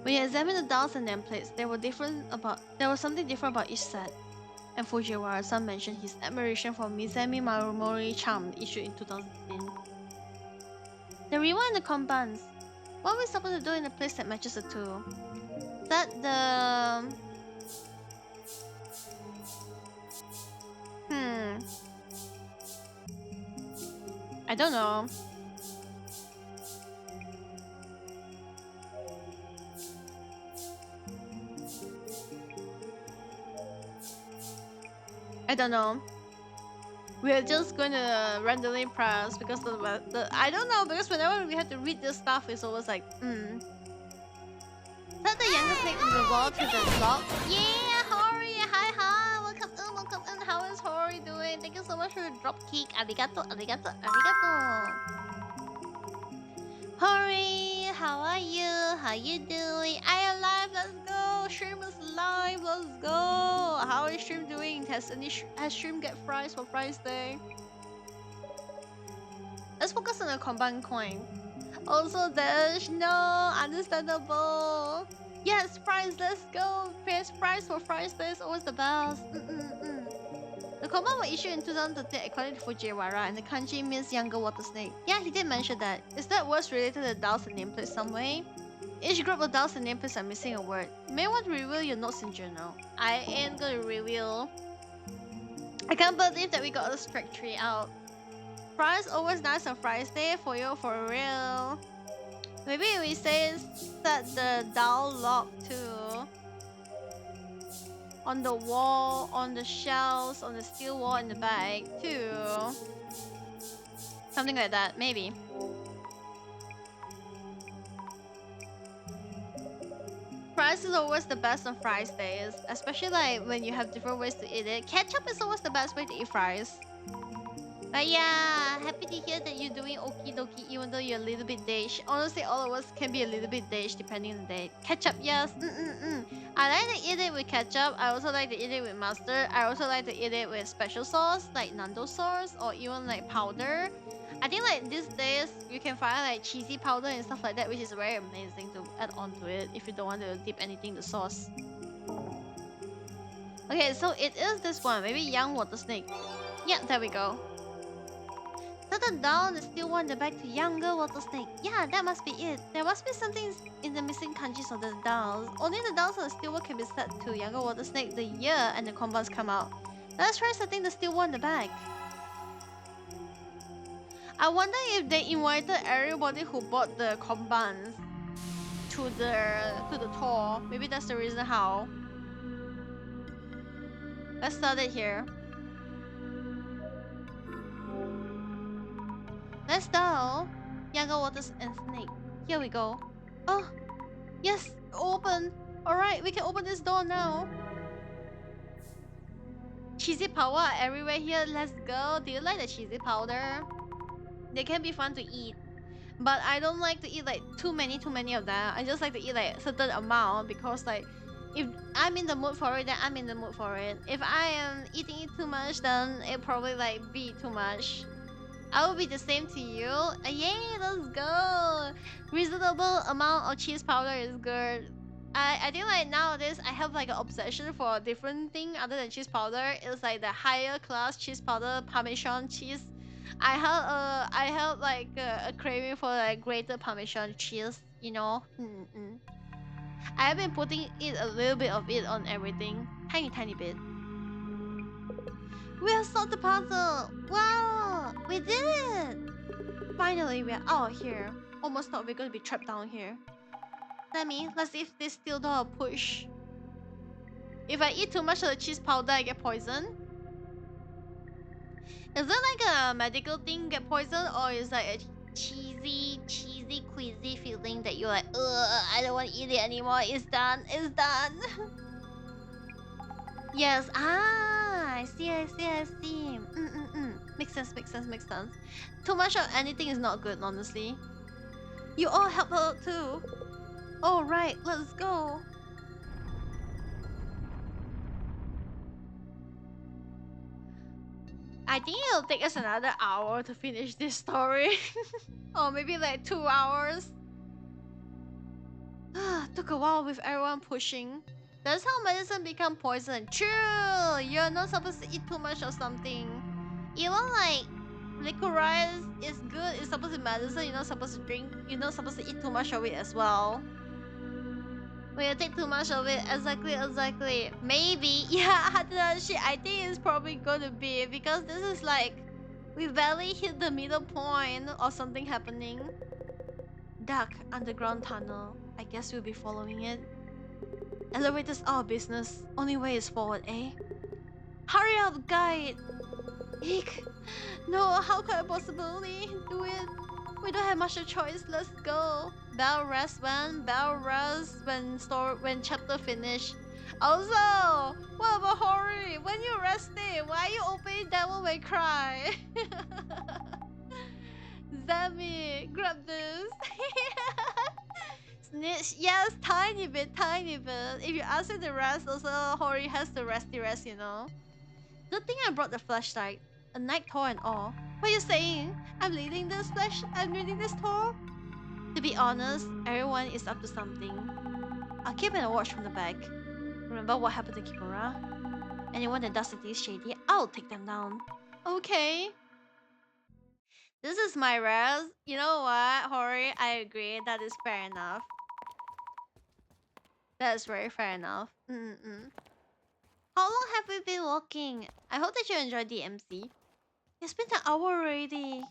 When you examine the dials and nameplates, there was something different about each set. And Fujiwara-san mentioned his admiration for Mizumi Marumori charm issued in 2010. The rewind the compounds. What are we supposed to do in a place that matches the two? That the... I don't know. I don't know. We're just going to randomly press because the I don't know, because whenever we have to read this stuff, it's always like, Set the younger snake from the wall to the block. Yeah, Hori! Hi! Welcome in. How is Hori doing? Thank you so much for the drop kick. Arigato. Hori, how are you? How you doing? I am live. Let's go. Stream is live. Let's go. How is stream doing? Has stream get fries for Fries Day? Let's focus on the combined coin. Also Dash, no, understandable. Yes, Fries, let's go. Fries for Fries Day is always the best. The command was issued in 2013 according to Fujiwara, and the kanji means younger water snake. Yeah, he did mention that. Is that words related to the dials and nameplates some way? Each group of dials and nameplates are missing a word. You may want to reveal your notes in journal. I ain't gonna reveal. I can't believe that we got a strike tree out. Fries always nice on Fries Day for you, for real. Maybe we say set the dial lock too. On the wall, on the shelves, on the steel wall in the back too. Something like that, maybe. Fries is always the best on Fries Days, especially like when you have different ways to eat it. Ketchup is always the best way to eat fries. But yeah, happy to hear that you're doing okie dokie even though you're a little bit dish. Honestly, all of us can be a little bit dish depending on the day. Ketchup, yes. I like to eat it with ketchup. I also like to eat it with mustard. I also like to eat it with special sauce like Nando sauce or even like powder. I think like these days you can find like cheesy powder and stuff like that, which is very amazing to add on to it if you don't want to dip anything in the sauce. Okay, so it is this one. Maybe young water snake. Yeah, there we go. Set the down the steel one, the back to younger water snake. Yeah, that must be it. There must be something in the missing kanjis of the downs. Only the downs of the steel one can be set to younger water snake the year and the compounds come out. Let's try setting the steel one in the back. I wonder if they invited everybody who bought the compounds to the tour. Maybe that's the reason how. Let's start it here. Let's go. Younger waters and snake. Here we go. Oh, yes, open. Alright, we can open this door now. Cheesy powder everywhere here. Let's go. Do you like the cheesy powder? They can be fun to eat. But I don't like to eat like too many of them. I just like to eat like a certain amount because like if I'm in the mood for it, then I'm in the mood for it. If I am eating it too much, then it probably like be too much. I will be the same to you. Yay, let's go. Reasonable amount of cheese powder is good. I think like nowadays I have like an obsession for a different thing other than cheese powder. It's like the higher class cheese powder, Parmesan cheese. I have like a craving for like grated Parmesan cheese, you know. I have been putting it a little bit of it on everything, tiny bit. We have solved the puzzle! Wow! We did it! Finally, we are out of here. Almost thought we are going to be trapped down here. Let's see if this steel door will push. If I eat too much of the cheese powder, I get poisoned. Is it like a medical thing, get poisoned? Or is it like a cheesy, queasy feeling that you're like, ugh, I don't want to eat it anymore. It's done. Yes, I see. Makes sense. Too much of anything is not good, honestly. You all help out too. Alright, let's go. I think it'll take us another hour to finish this story. Or maybe like 2 hours. Took a while with everyone pushing. That's how medicine become poison. True! You're not supposed to eat too much of something. Even like Licorice is good. It's supposed to be medicine. You're not supposed to drink. You're not supposed to eat too much of it as well. When you take too much of it, exactly. Maybe, yeah, I think it's probably gonna be because this is like we barely hit the middle point of something happening. Dark underground tunnel. I guess we'll be following it. Elevators our business. Only way is forward, eh? Hurry up, guide! Eek! No, how could I possibly do it? We don't have much of a choice. Let's go. Bell rest when chapter finish. Also, what about Hori? When you resting, why are you opening Devil May Cry? Zami, grab this. Snitch, yes, tiny bit. If you ask it to rest, also Hori has to rest, you know. Good thing I brought the flashlight. A night tour and all. What are you saying? I'm leading this tour? To be honest, everyone is up to something. I'll keep an watch from the back. Remember what happened to Kimura? Anyone that does anything shady, I'll take them down. Okay. This is my res. You know what, Hori? I agree. That is fair enough. That is very fair enough. How long have we been walking? I hope that you enjoyed the MC. It's been an hour already.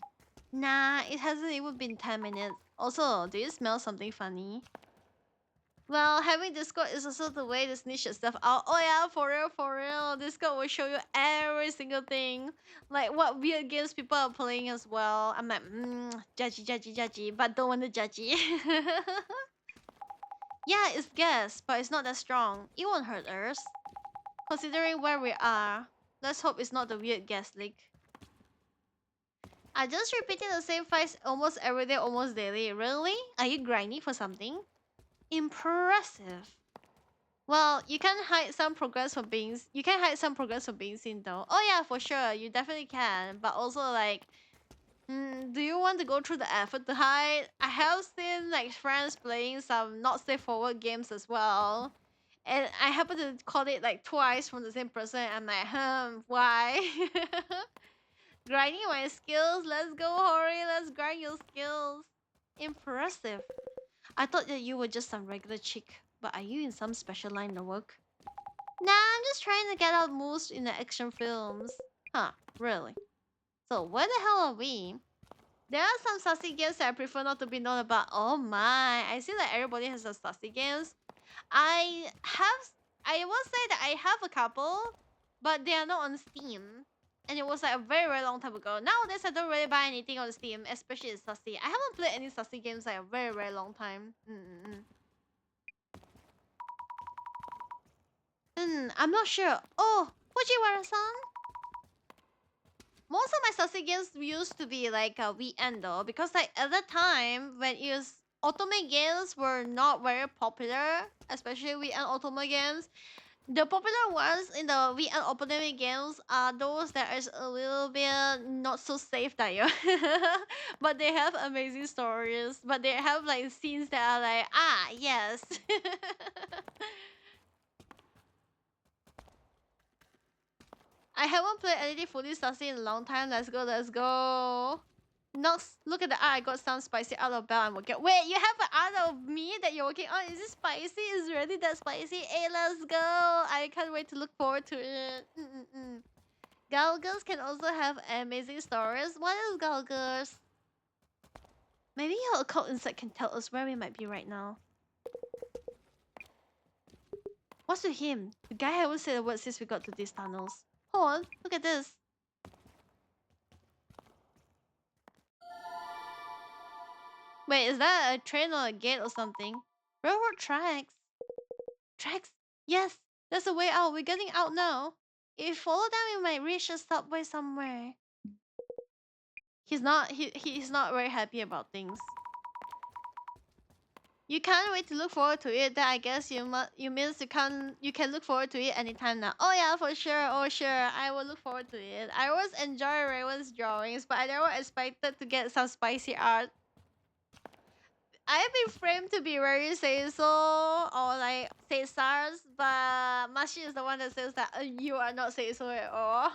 Nah, it hasn't even been 10 minutes. Also, do you smell something funny? Well, having Discord is also the way to snitch your stuff out. Oh yeah, for real. Discord will show you every single thing. Like what weird games people are playing as well. I'm like, judgy, but don't want to judgy. Yeah, it's gas, but it's not that strong. It won't hurt us. Considering where we are, let's hope it's not the weird gas leak. I just repeating the same fights almost every day, almost daily. Really? Are you grinding for something? Impressive. Well, you can hide some progress for being seen though. Oh yeah, for sure, you definitely can. But also like, do you want to go through the effort to hide? I have seen like friends playing some not safe for work games as well. And I happen to call it like twice from the same person. I'm like, why? Grinding my skills. Let's go, Hori. Let's grind your skills. Impressive. I thought that you were just some regular chick, but are you in some special line of work? Nah, I'm just trying to get out moves in the action films. Huh, really? So where the hell are we? There are some sassy games that I prefer not to be known about. Oh my, I see that everybody has some sassy games. I will say that I have a couple, but they are not on Steam. And it was like a very long time ago. Nowadays, I don't really buy anything on Steam, especially Sassy. I haven't played any Sassy games like a very long time. I'm not sure. Oh, Fujiwara-san? Most of my Sassy games used to be like a weekend though, because like at that time when it was otome games were not very popular, especially weekend otome games. The popular ones in the weekend otome games are those that is a little bit not so safe that you but they have amazing stories. But they have like scenes that are like, yes. I haven't played anything fully sassy in a long time. Let's go. Nox, look at the art. I got some spicy out of bell I'm working. Wait, you have an art of me that you're working on? Is it spicy? Is it really that spicy? Hey, let's go. I can't wait to look forward to it. Galgers can also have amazing stories. What is Galgers? Maybe your occult insight can tell us where we might be right now. What's with him? The guy haven't said a word since we got to these tunnels. Hold on, look at this. Wait, is that a train or a gate or something? Railroad tracks. Tracks? Yes, there's a way out. We're getting out now. If we follow them, we might reach a subway somewhere. He's not very happy about things. You can't wait to look forward to it. Then I guess you means you can look forward to it anytime now. Oh yeah, for sure. Oh sure, I will look forward to it. I always enjoy Raven's drawings, but I never expected to get some spicy art. I've been framed to be very Seiso or like Caesars, but Mashi is the one that says that you are not Seiso at all.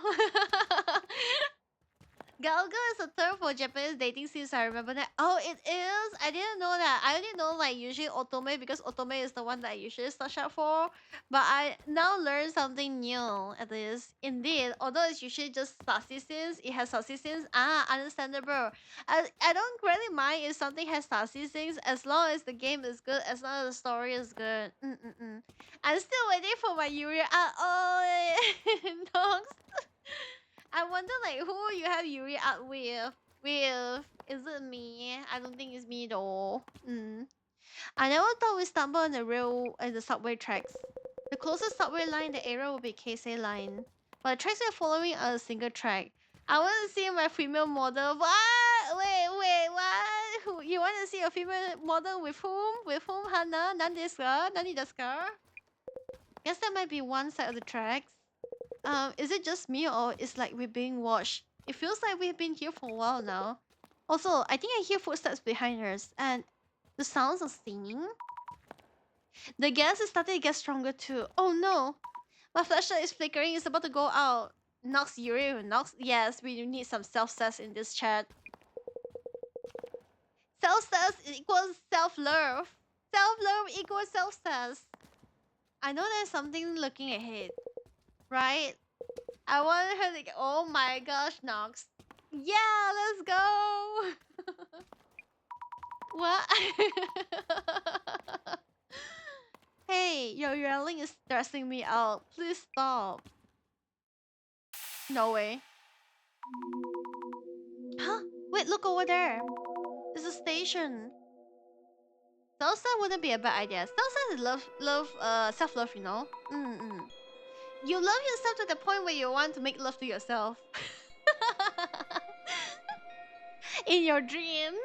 Galga is a term for Japanese dating sims. I remember that. Oh, it is. I didn't know that. I only know like usually otome because otome is the one that I usually search out for. But I now learned something new. At least, indeed, although it's usually just sassy sims, it has sassy sims. Ah, understandable. I don't really mind if something has sassy sims as long as the game is good, as long as the story is good. I'm still waiting for my Yuri. Oh, dogs. I wonder like who you have Yuri out with. With is it me? I don't think it's me though. I never thought we stumble on the rail and the subway tracks. The closest subway line in the area will be Keisei line, but the tracks we're following are a single track. I want to see my female model. What? Wait, what? Who, you want to see a female model with whom? With whom, Hana? Nan desu ka? Nani desu ka? Guess that might be one side of the tracks. Is it just me or is like we're being watched? It feels like we've been here for a while now. Also, I think I hear footsteps behind us and the sounds of singing. The gas is starting to get stronger too. Oh no! My flashlight is flickering, it's about to go out. Nox Yuri, Nox. Yes, we need some self-sass in this chat. Self-sass equals self-love. Self-love equals self-sass. I know there's something looking ahead. Right? I want her to. Oh my gosh, Nox. Yeah, let's go. What? Hey, your yelling is stressing me out. Please stop. No way. Huh? Wait, look over there. It's a station. Salsa wouldn't be a bad idea. Salsa is self-love, you know? You love yourself to the point where you want to make love to yourself. In your dreams.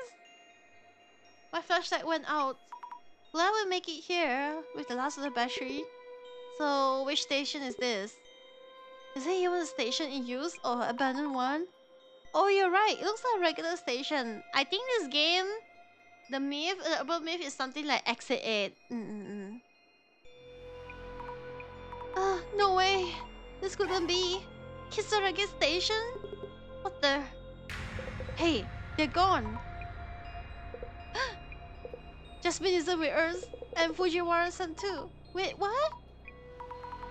My flashlight went out. Glad we make it here with the last of the battery. So, which station is this? Is it even a station in use or abandoned one? Oh, you're right. It looks like a regular station. I think this game, the urban myth is something like Exit 8. No way. This couldn't be. Kisaragi Station? What the? Hey, they're gone. Jasmine isn't with us, and Fujiwara-san too. Wait, what?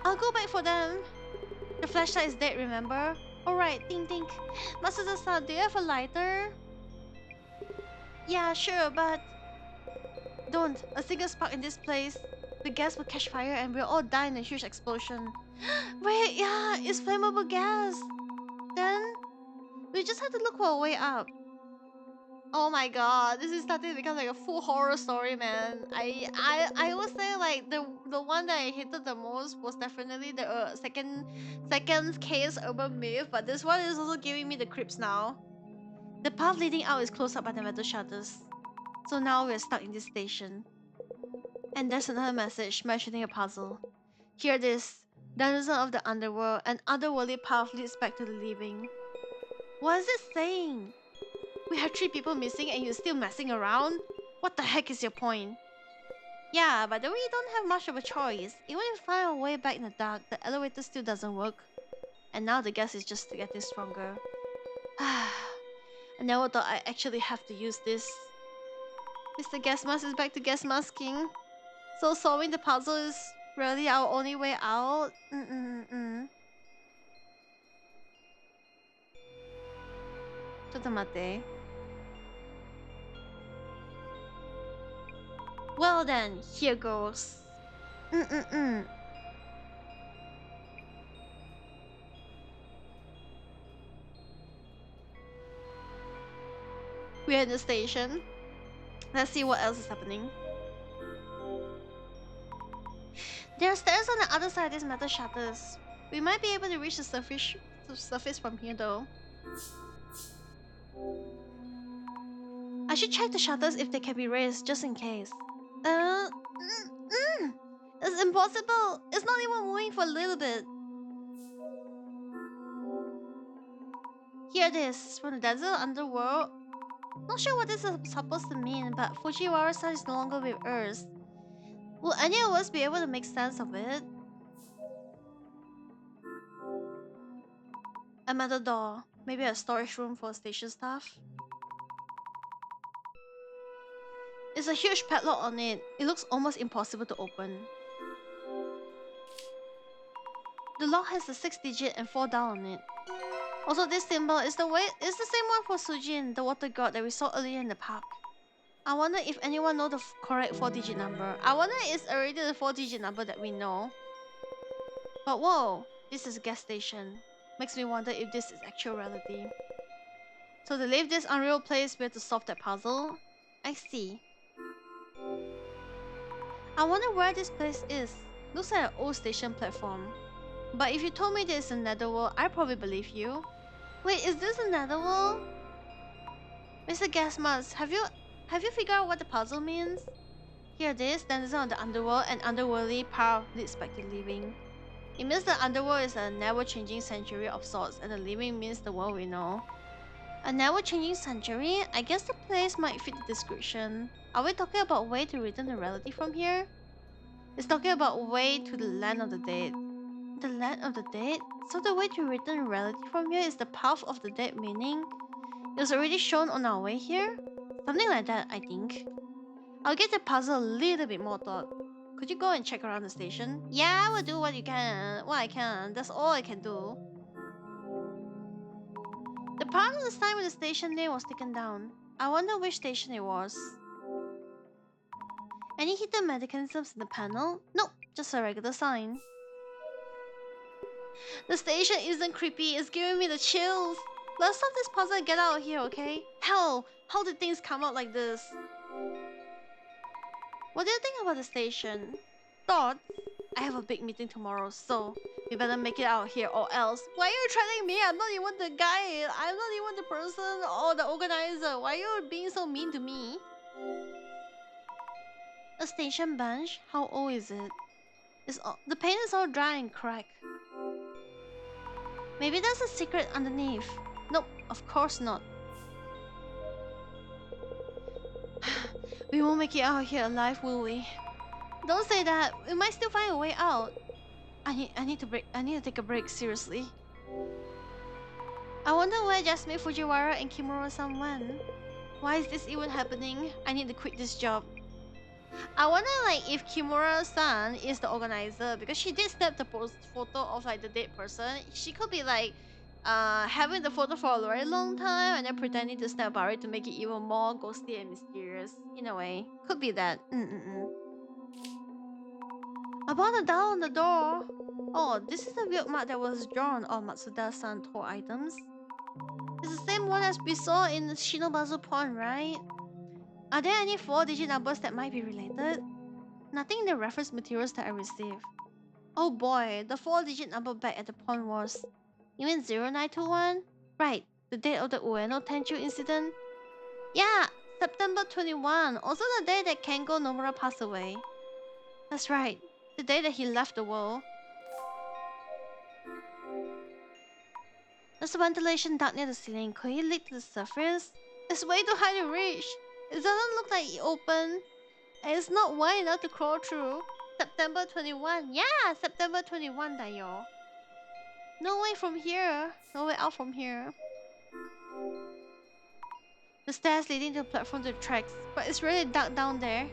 I'll go back for them. The flashlight is dead, remember? Alright, think. Masuda-san, do you have a lighter? Yeah, sure, but... Don't. A single spark in this place. The gas will catch fire and we'll all die in a huge explosion. Wait, yeah, it's flammable gas. Then... we just have to look for a way up. Oh my god, this is starting to become like a full horror story, man. I would say like the one that I hated the most was definitely the second case urban myth, but this one is also giving me the creeps now. The path leading out is closed up by the metal shutters, so now we're stuck in this station. And there's another message mentioning a puzzle. Hear this: denizen of the underworld, an otherworldly path leads back to the living. What is it saying? We have 3 people missing and you're still messing around? What the heck is your point? Yeah, but we don't have much of a choice. Even if we find our way back in the dark, the elevator still doesn't work. And now the gas is just getting stronger. I never thought I actually have to use this. Mr. Gas Mask is back to gas masking. So solving the puzzle is really our only way out? Chotomate. Well then, here goes. We're in the station. Let's see what else is happening. There are stairs on the other side of these metal shutters. We might be able to reach the surface from here though. I should check the shutters if they can be raised, just in case. It's impossible. It's not even moving for a little bit. Here it is, from the desert underworld. Not sure what this is supposed to mean, but Fujiwara-san is no longer with us. Will any of us be able to make sense of it? A metal door. Maybe a storage room for station staff. There's a huge padlock on it. It looks almost impossible to open. The lock has a 6-digit and 4 dial on it. Also, this symbol is the same one for Sujin, the water god that we saw earlier in the park. I wonder if anyone knows the correct 4-digit number. I wonder if it's already the 4-digit number that we know. But whoa, this is a gas station. Makes me wonder if this is actual reality. So to leave this unreal place, we have to solve that puzzle. I see. I wonder where this place is. Looks like an old station platform. But if you told me this is a netherworld, I'd probably believe you. Wait, is this a netherworld? Mr. Gasmas, have you figured out what the puzzle means? Here it is, then it's on the underworld, and underworldly power leads back to living. It means the underworld is a never-changing sanctuary of sorts, and the living means the world we know. A never-changing sanctuary? I guess the place might fit the description. Are we talking about way to return to reality from here? It's talking about way to the land of the dead. The land of the dead? So the way to return to reality from here is the path of the dead, meaning it was already shown on our way here? Something like that, I think. I'll give the puzzle a little bit more thought. Could you go and check around the station? Yeah, I will do what I can. That's all I can do. The part of the sign with the station name was taken down. I wonder which station it was. Any hidden mechanisms in the panel? Nope, just a regular sign. The station isn't creepy, it's giving me the chills. Let's solve this puzzle and get out of here, okay? Hell, how did things come out like this? What do you think about the station? Thoughts? I have a big meeting tomorrow, so we better make it out here or else. Why are you threatening me? I'm not even the guy. I'm not even the person or the organizer. Why are you being so mean to me? A station bench? How old is it? The paint is all dry and cracked. Maybe there's a secret underneath. Nope, of course not. We won't make it out here alive, will we? Don't say that. We might still find a way out. I need to take a break, seriously. I wonder where Jasmine Fujiwara and Kimura-san went. Why is this even happening? I need to quit this job. I wonder like if Kimura-san is the organizer, because she did snap the photo of like the dead person. She could be like having the photo for a very long time and then pretending to snap about it to make it even more ghostly and mysterious. In a way, could be that. About the dial on the door. Oh, this is the weird mark that was drawn on Matsuda-san toy items. It's the same one as we saw in Shinobazu Pond, right? Are there any 4-digit numbers that might be related? Nothing in the reference materials that I received. Oh boy, the 4-digit number back at the pond was... You mean 0921? Right, the date of the Ueno Tenchu incident? Yeah, September 21, also the day that Kengo Nomura passed away. That's right, the day that he left the world. There's a ventilation duct near the ceiling. Could it leak to the surface? It's way too high to reach. It doesn't look like it opened. And it's not wide enough to crawl through. September 21. Yeah, September 21, Dayo. No way from here. No way out from here. The stairs leading to the platform to the tracks. But it's really dark down there.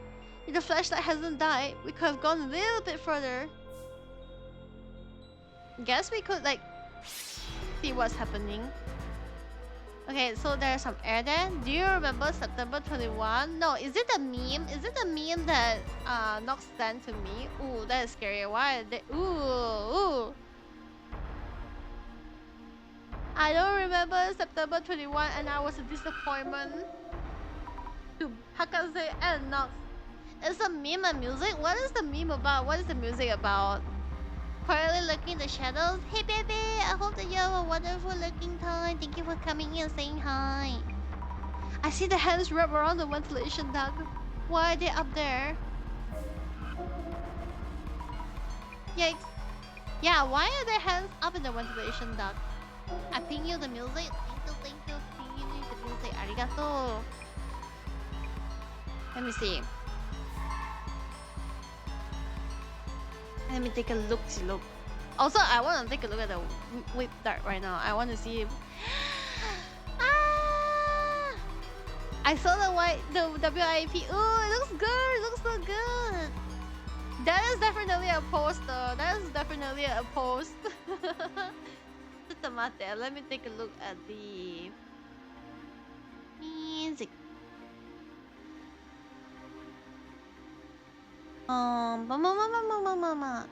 If the flashlight hasn't died, we could have gone a little bit further. Guess we could like see what's happening. Okay, so there's some air there. Do you remember September 21? No, is it a meme? Is it a meme that Nox sent to me? Ooh, that is scary. Why are they... Ooh. I don't remember September 21 and I was a disappointment to Hakaze and Nox. It's a meme and music? What is the meme about? What is the music about? Quietly looking in the shadows. Hey baby, I hope that you have a wonderful looking time. Thank you for coming in and saying hi. I see the hands wrap around the ventilation duct. Why are they up there? Yikes. Yeah, why are their hands up in the ventilation duct? I ping you the music. Thank you. Ping you the music. Arigato. Let me see. Let me take a look. Also, I want to take a look at the whip dart right now. I want to see if... I saw the WIP. Oh, it looks good. It looks so good. That is definitely a poster. That is definitely a post. Let me take a look at the music. Mama.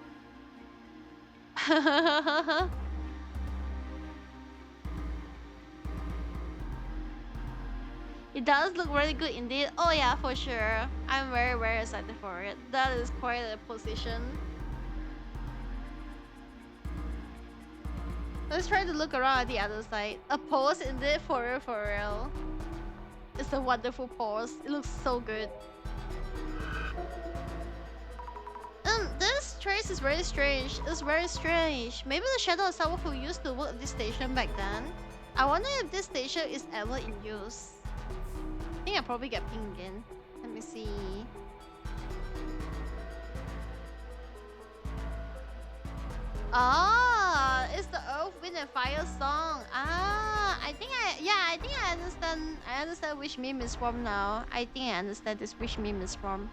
It does look really good indeed. Oh yeah, for sure. I'm very, very excited for it. That is quite a position. Let's try to look around at the other side. A pose indeed, for real. It's a wonderful pose. It looks so good. This trace is very strange. It's very strange. Maybe the shadow of someone who used to work at this station back then. I wonder if this station is ever in use. I think I probably get pinged again. Let me see. Ah, it's the Earth, Wind and Fire song. Ah, I think I understand. I understand which meme is from now. I think I understand this which meme is from.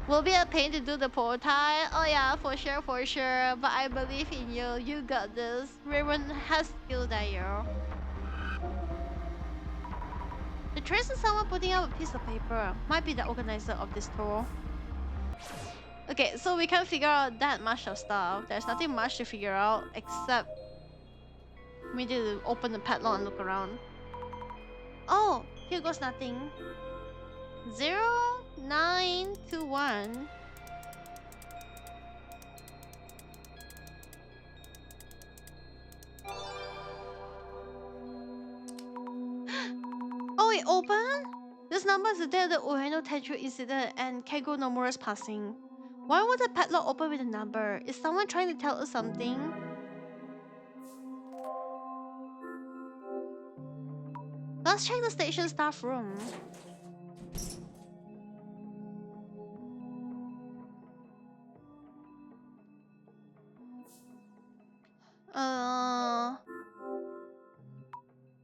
Will be a pain to do the portal. Oh yeah, for sure. But I believe in you. You got this. Raven has skill there. The trace of someone putting out a piece of paper. Might be the organizer of this tour. Okay, so we can't figure out that much of stuff. There's nothing much to figure out except we need to open the padlock and look around. Oh, here goes nothing. 0921. Oh, it opened? This number is the day of the Ueno Tetra incident and Keigo Nomura's passing. Why would the padlock open with a number? Is someone trying to tell us something? Let's check the station staff room.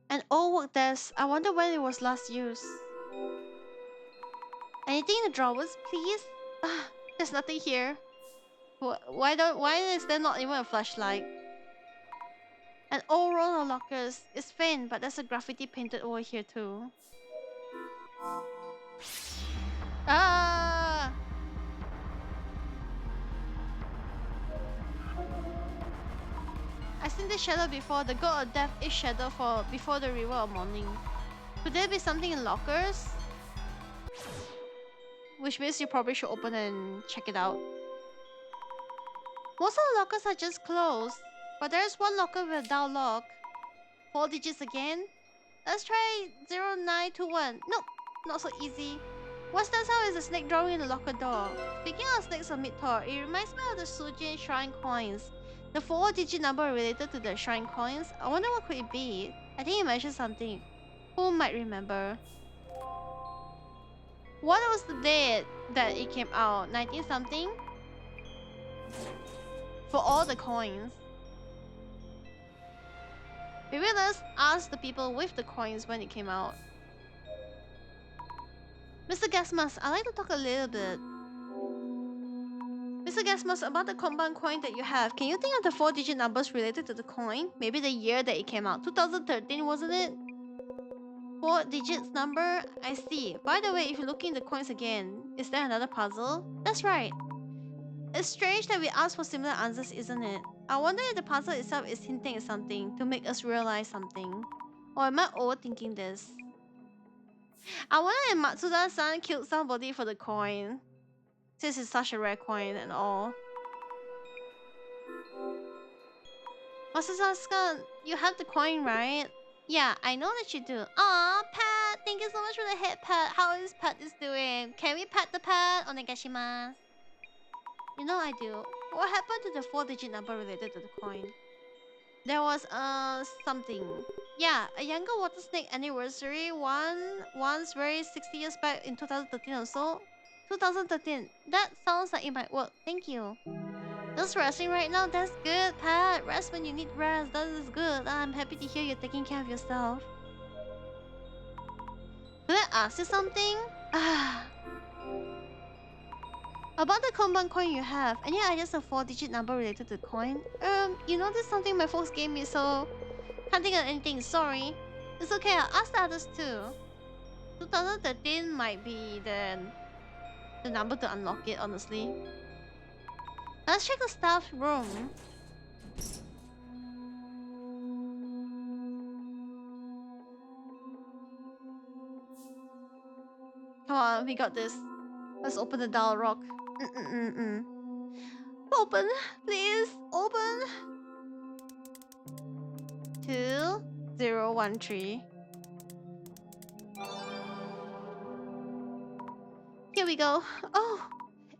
An old work desk. I wonder when it was last used. Anything in the drawers, please? There's nothing here. Why is there not even a flashlight? An old roll of lockers. It's faint, but there's a graffiti painted over here too. Ah! I've seen this shadow before. The god of death is shadow for before the river of morning. Could there be something in lockers? Which means you probably should open and check it out. Most of the lockers are just closed, but there's one locker with a down lock. 4 digits again. Let's try 0921. Nope, not so easy. What stands out is a snake drawing in the locker door. Speaking of snakes on mid-tour, it reminds me of the Sujin shrine coins. The 4-digit number related to the shrine coins. I wonder what could it be. I think it mentioned something. Who might remember? What was the date that it came out? 19 something? For all the coins. Maybe let's ask the people with the coins when it came out. Mr. Gasmas, I'd like to talk a little bit. Mr. Gasmas, about the compound coin that you have, can you think of the 4-digit numbers related to the coin? Maybe the year that it came out. 2013, wasn't it? 4 digits number? I see. By the way, if you look in the coins again, is there another puzzle? That's right. It's strange that we ask for similar answers, isn't it? I wonder if the puzzle itself is hinting at something to make us realize something. Or am I overthinking this? I wonder if Matsuda-san killed somebody for the coin. Since it's such a rare coin and all. Matsuda-san, you have the coin, right? Yeah, I know that you do. Aw, Pat! Thank you so much for the head pat. How is Pat doing? Can we pat the Pat? Onegashimasu. You know I do. What happened to the 4-digit number related to the coin? There was something. Yeah, a younger water snake anniversary once very 60 years back in 2013 or so. 2013. That sounds like it might work. Thank you. Just resting right now? That's good, Pat. Rest when you need rest. That is good. I'm happy to hear you're taking care of yourself. Can I ask you something? About the Kanban coin you have, any ideas of 4-digit number related to the coin? You know this is something my folks gave me, so can't think of anything, sorry. It's okay, I'll ask the others too. 2013 might be the number to unlock it, honestly. Let's check the staff room. Come on, we got this. Let's open the dial rock. Open, please, open. 2013. Here we go. Oh,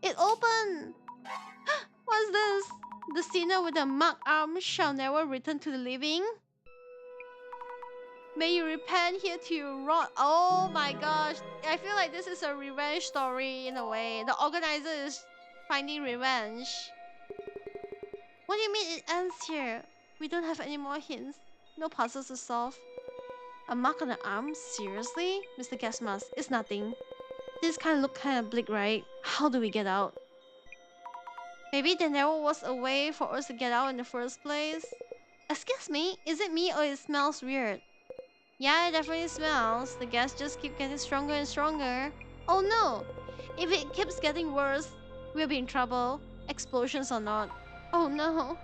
it opened. What's this? The sinner with the marked arm shall never return to the living. May you repent here to your rot. Oh my gosh. I feel like this is a revenge story in a way. The organizer is finding revenge. What do you mean it ends here? We don't have any more hints. No puzzles to solve. A mark on the arm? Seriously? Mr. Gasmas, it's nothing. This look kind of bleak, right? How do we get out? Maybe there never was a way for us to get out in the first place? Excuse me? Is it me or it smells weird? Yeah, it definitely smells. The gas just keeps getting stronger and stronger. Oh no! If it keeps getting worse, we'll be in trouble. Explosions or not. Oh no.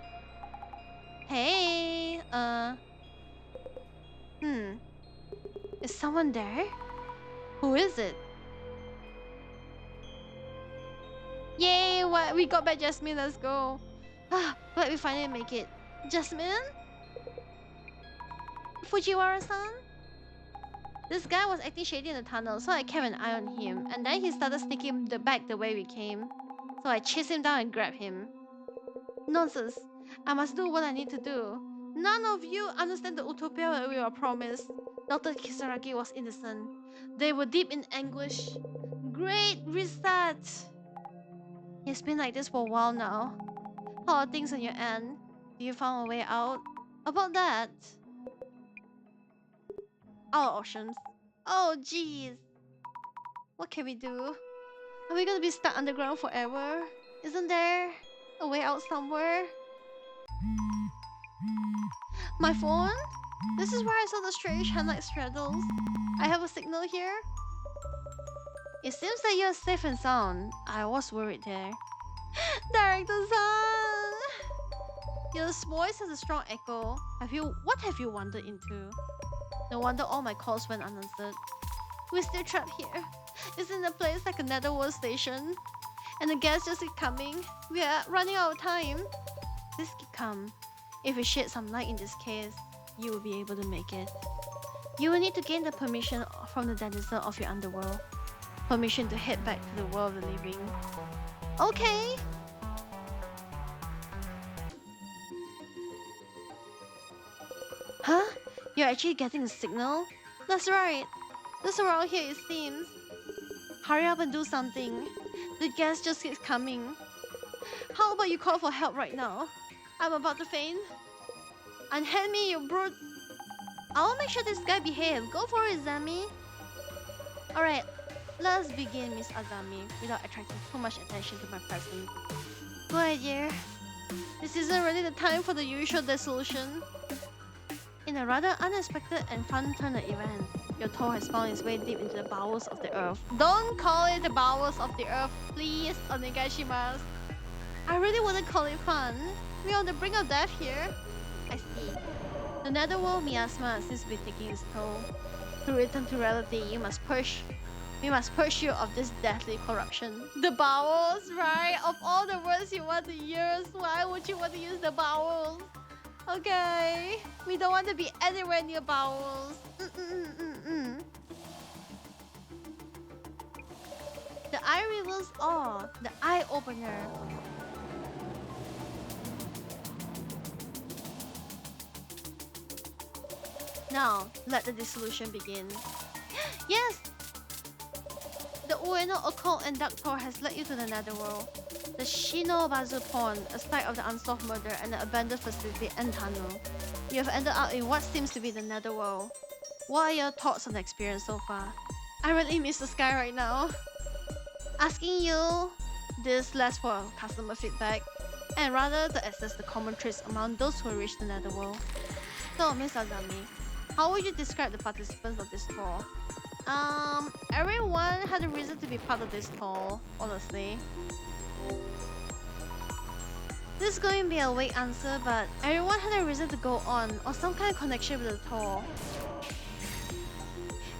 Hey, is someone there? Who is it? Yay, what? We got back Jasmine, let's go. Glad we finally make it. Jasmine? Fujiwara-san? This guy was acting shady in the tunnel, so I kept an eye on him. And then he started sneaking back the way we came. So I chased him down and grabbed him. Nonsense. I must do what I need to do. None of you understand the utopia that we were promised. Dr. Kisaragi was innocent. They were deep in anguish. Great reset! It's been like this for a while now. How are things on your end? Do you find a way out? About that... our options. Oh jeez. What can we do? Are we gonna be stuck underground forever? Isn't there a way out somewhere? My phone? This is where I saw the strange headlight straddles. I have a signal here. It seems that you're safe and sound. I was worried there. Director-san! Your voice has a strong echo. What have you wandered into? No wonder all my calls went unanswered. We're still trapped here. It's in a place like a netherworld station. And the gas just keep coming. We are running out of time. Please keep calm. If we shed some light in this case, you will be able to make it. You will need to gain the permission from the denizen of your underworld. Permission to head back to the world of the living. Okay! Huh? You're actually getting a signal? That's right. There's around here, it seems. Hurry up and do something. The gas just keeps coming. How about you call for help right now? I'm about to faint. And hand me your brute. I'll make sure this guy behaves. Go for it, Zami. Alright, let's begin, Miss Azami, without attracting too much attention to my presence. Go ahead, dear. This isn't really the time for the usual dissolution. In a rather unexpected and fun turn of events, your toe has found its way deep into the bowels of the earth. Don't call it the bowels of the earth, please, onegaishimasu. I really wouldn't call it fun. We're on the brink of death here. I see. The netherworld miasma seems to be taking its toll. To return to reality, we must purge you of this deathly corruption. The bowels, right? Of all the words you want to use, why would you want to use the bowels? Okay, we don't want to be anywhere near bowels. The eye reveals all. The eye opener. Now, let the dissolution begin. Yes! The Ueno occult and dark door has led you to the netherworld. The Shinobazu Pond, a site of the unsolved murder and the abandoned facility and tunnel. You have ended up in what seems to be the netherworld. What are your thoughts on the experience so far? I really miss the sky right now. Asking you this less for customer feedback and rather to assess the common traits among those who reach the netherworld. So, Miss Azami, how would you describe the participants of this tour? Everyone had a reason to be part of this tour, honestly. This is going to be a vague answer, but everyone had a reason to go on or some kind of connection with the tour.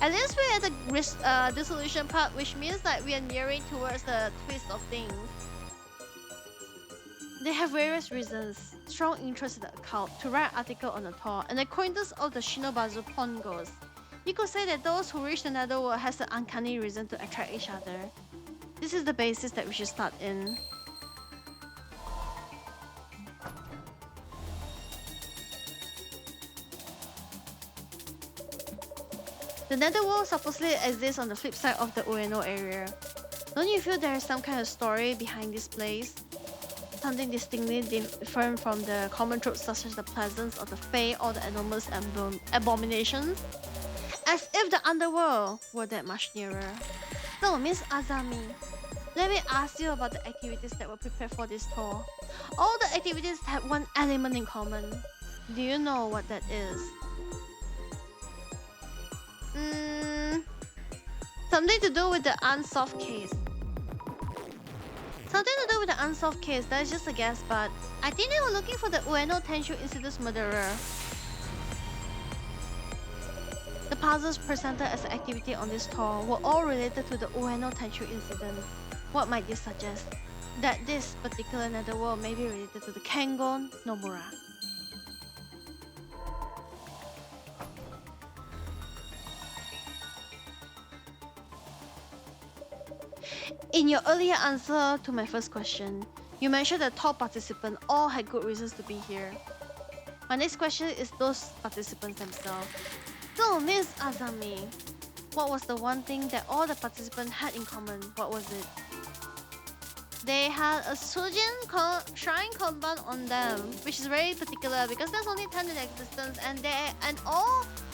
At least we're at the dissolution part, which means that we are nearing towards the twist of things. They have various reasons, strong interest in the occult, to write an article on the tour, and the acquaintance of the Shinobazu pawn ghost. You could say that those who reach the netherworld has an uncanny reason to attract each other. This is the basis that we should start in. The netherworld supposedly exists on the flip side of the Ueno area. Don't you feel there is some kind of story behind this place? Something distinctly different from the common tropes such as the presence of the Fae or the enormous abominations? As if the underworld were that much nearer. So, Miss Azami, let me ask you about the activities that were prepared for this tour. All the activities had one element in common. Do you know what that is? Something to do with the unsolved case. Something to do with the unsolved case, that's just a guess, but I think they were looking for the Ueno Tenshu Incident's murderer. The puzzles presented as an activity on this tour were all related to the Ueno Tenshu incident. What might this suggest? That this particular netherworld may be related to the Kengon Nomura. In your earlier answer to my first question, you mentioned that top participants all had good reasons to be here. My next question is those participants themselves. So, Miss Azami, what was the one thing that all the participants had in common? What was it? They had a Sujin shrine compound on them, which is very particular because there's only 10 in existence, and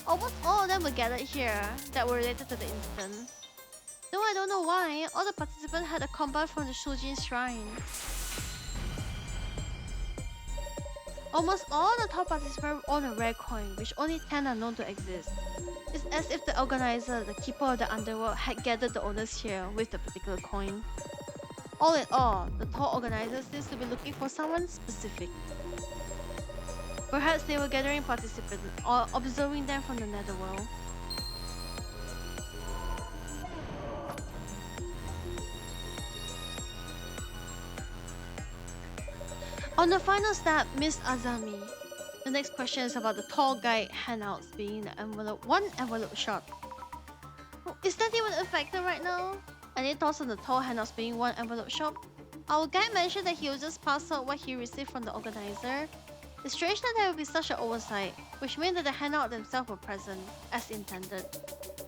almost all of them were gathered here that were related to the incident. Though I don't know why, all the participants had a compound from the Shujin shrine. Almost all the top participants own a rare coin, which only 10 are known to exist. It's as if the organizer, the keeper of the underworld, had gathered the owners here with the particular coin. All in all, the tour organizer seems to be looking for someone specific. Perhaps they were gathering participants or observing them from the netherworld. On the final step, Miss Azami. The next question is about the tour guide handouts being one envelope short. Is that even a factor right now? Any thoughts on the tour handouts being one envelope short? Our guide mentioned that he will just pass out what he received from the organizer. It's strange that there would be such an oversight, which means that the handout themselves were present, as intended.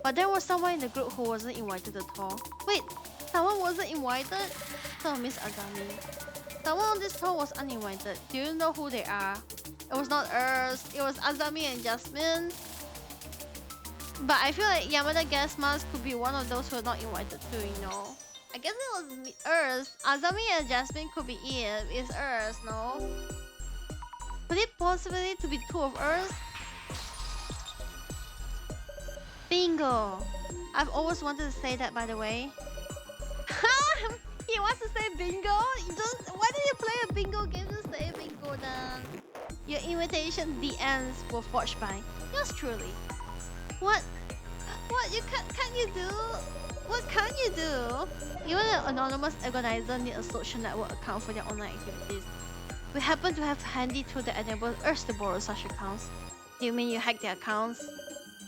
But there was someone in the group who wasn't invited to the tour. Wait, someone wasn't invited? So, Miss Azami, someone on this tour was uninvited. Do you know who they are? It was not us. It was Azami and Jasmine. But I feel like Yamada Gas Mask could be one of those who are not invited too, you know. I guess it was us. Azami and Jasmine could be it. It's us, no? Could it possibly to be two of us? Bingo! I've always wanted to say that, by the way. He wants to say bingo? Why did you play a bingo game to say bingo then? Your invitation DMs were forged by yours truly. What you can't you do? What can you do? Even an anonymous organizer need a social network account for their online activities. We happen to have handy tool that enables us to borrow such accounts. Do you mean you hack their accounts?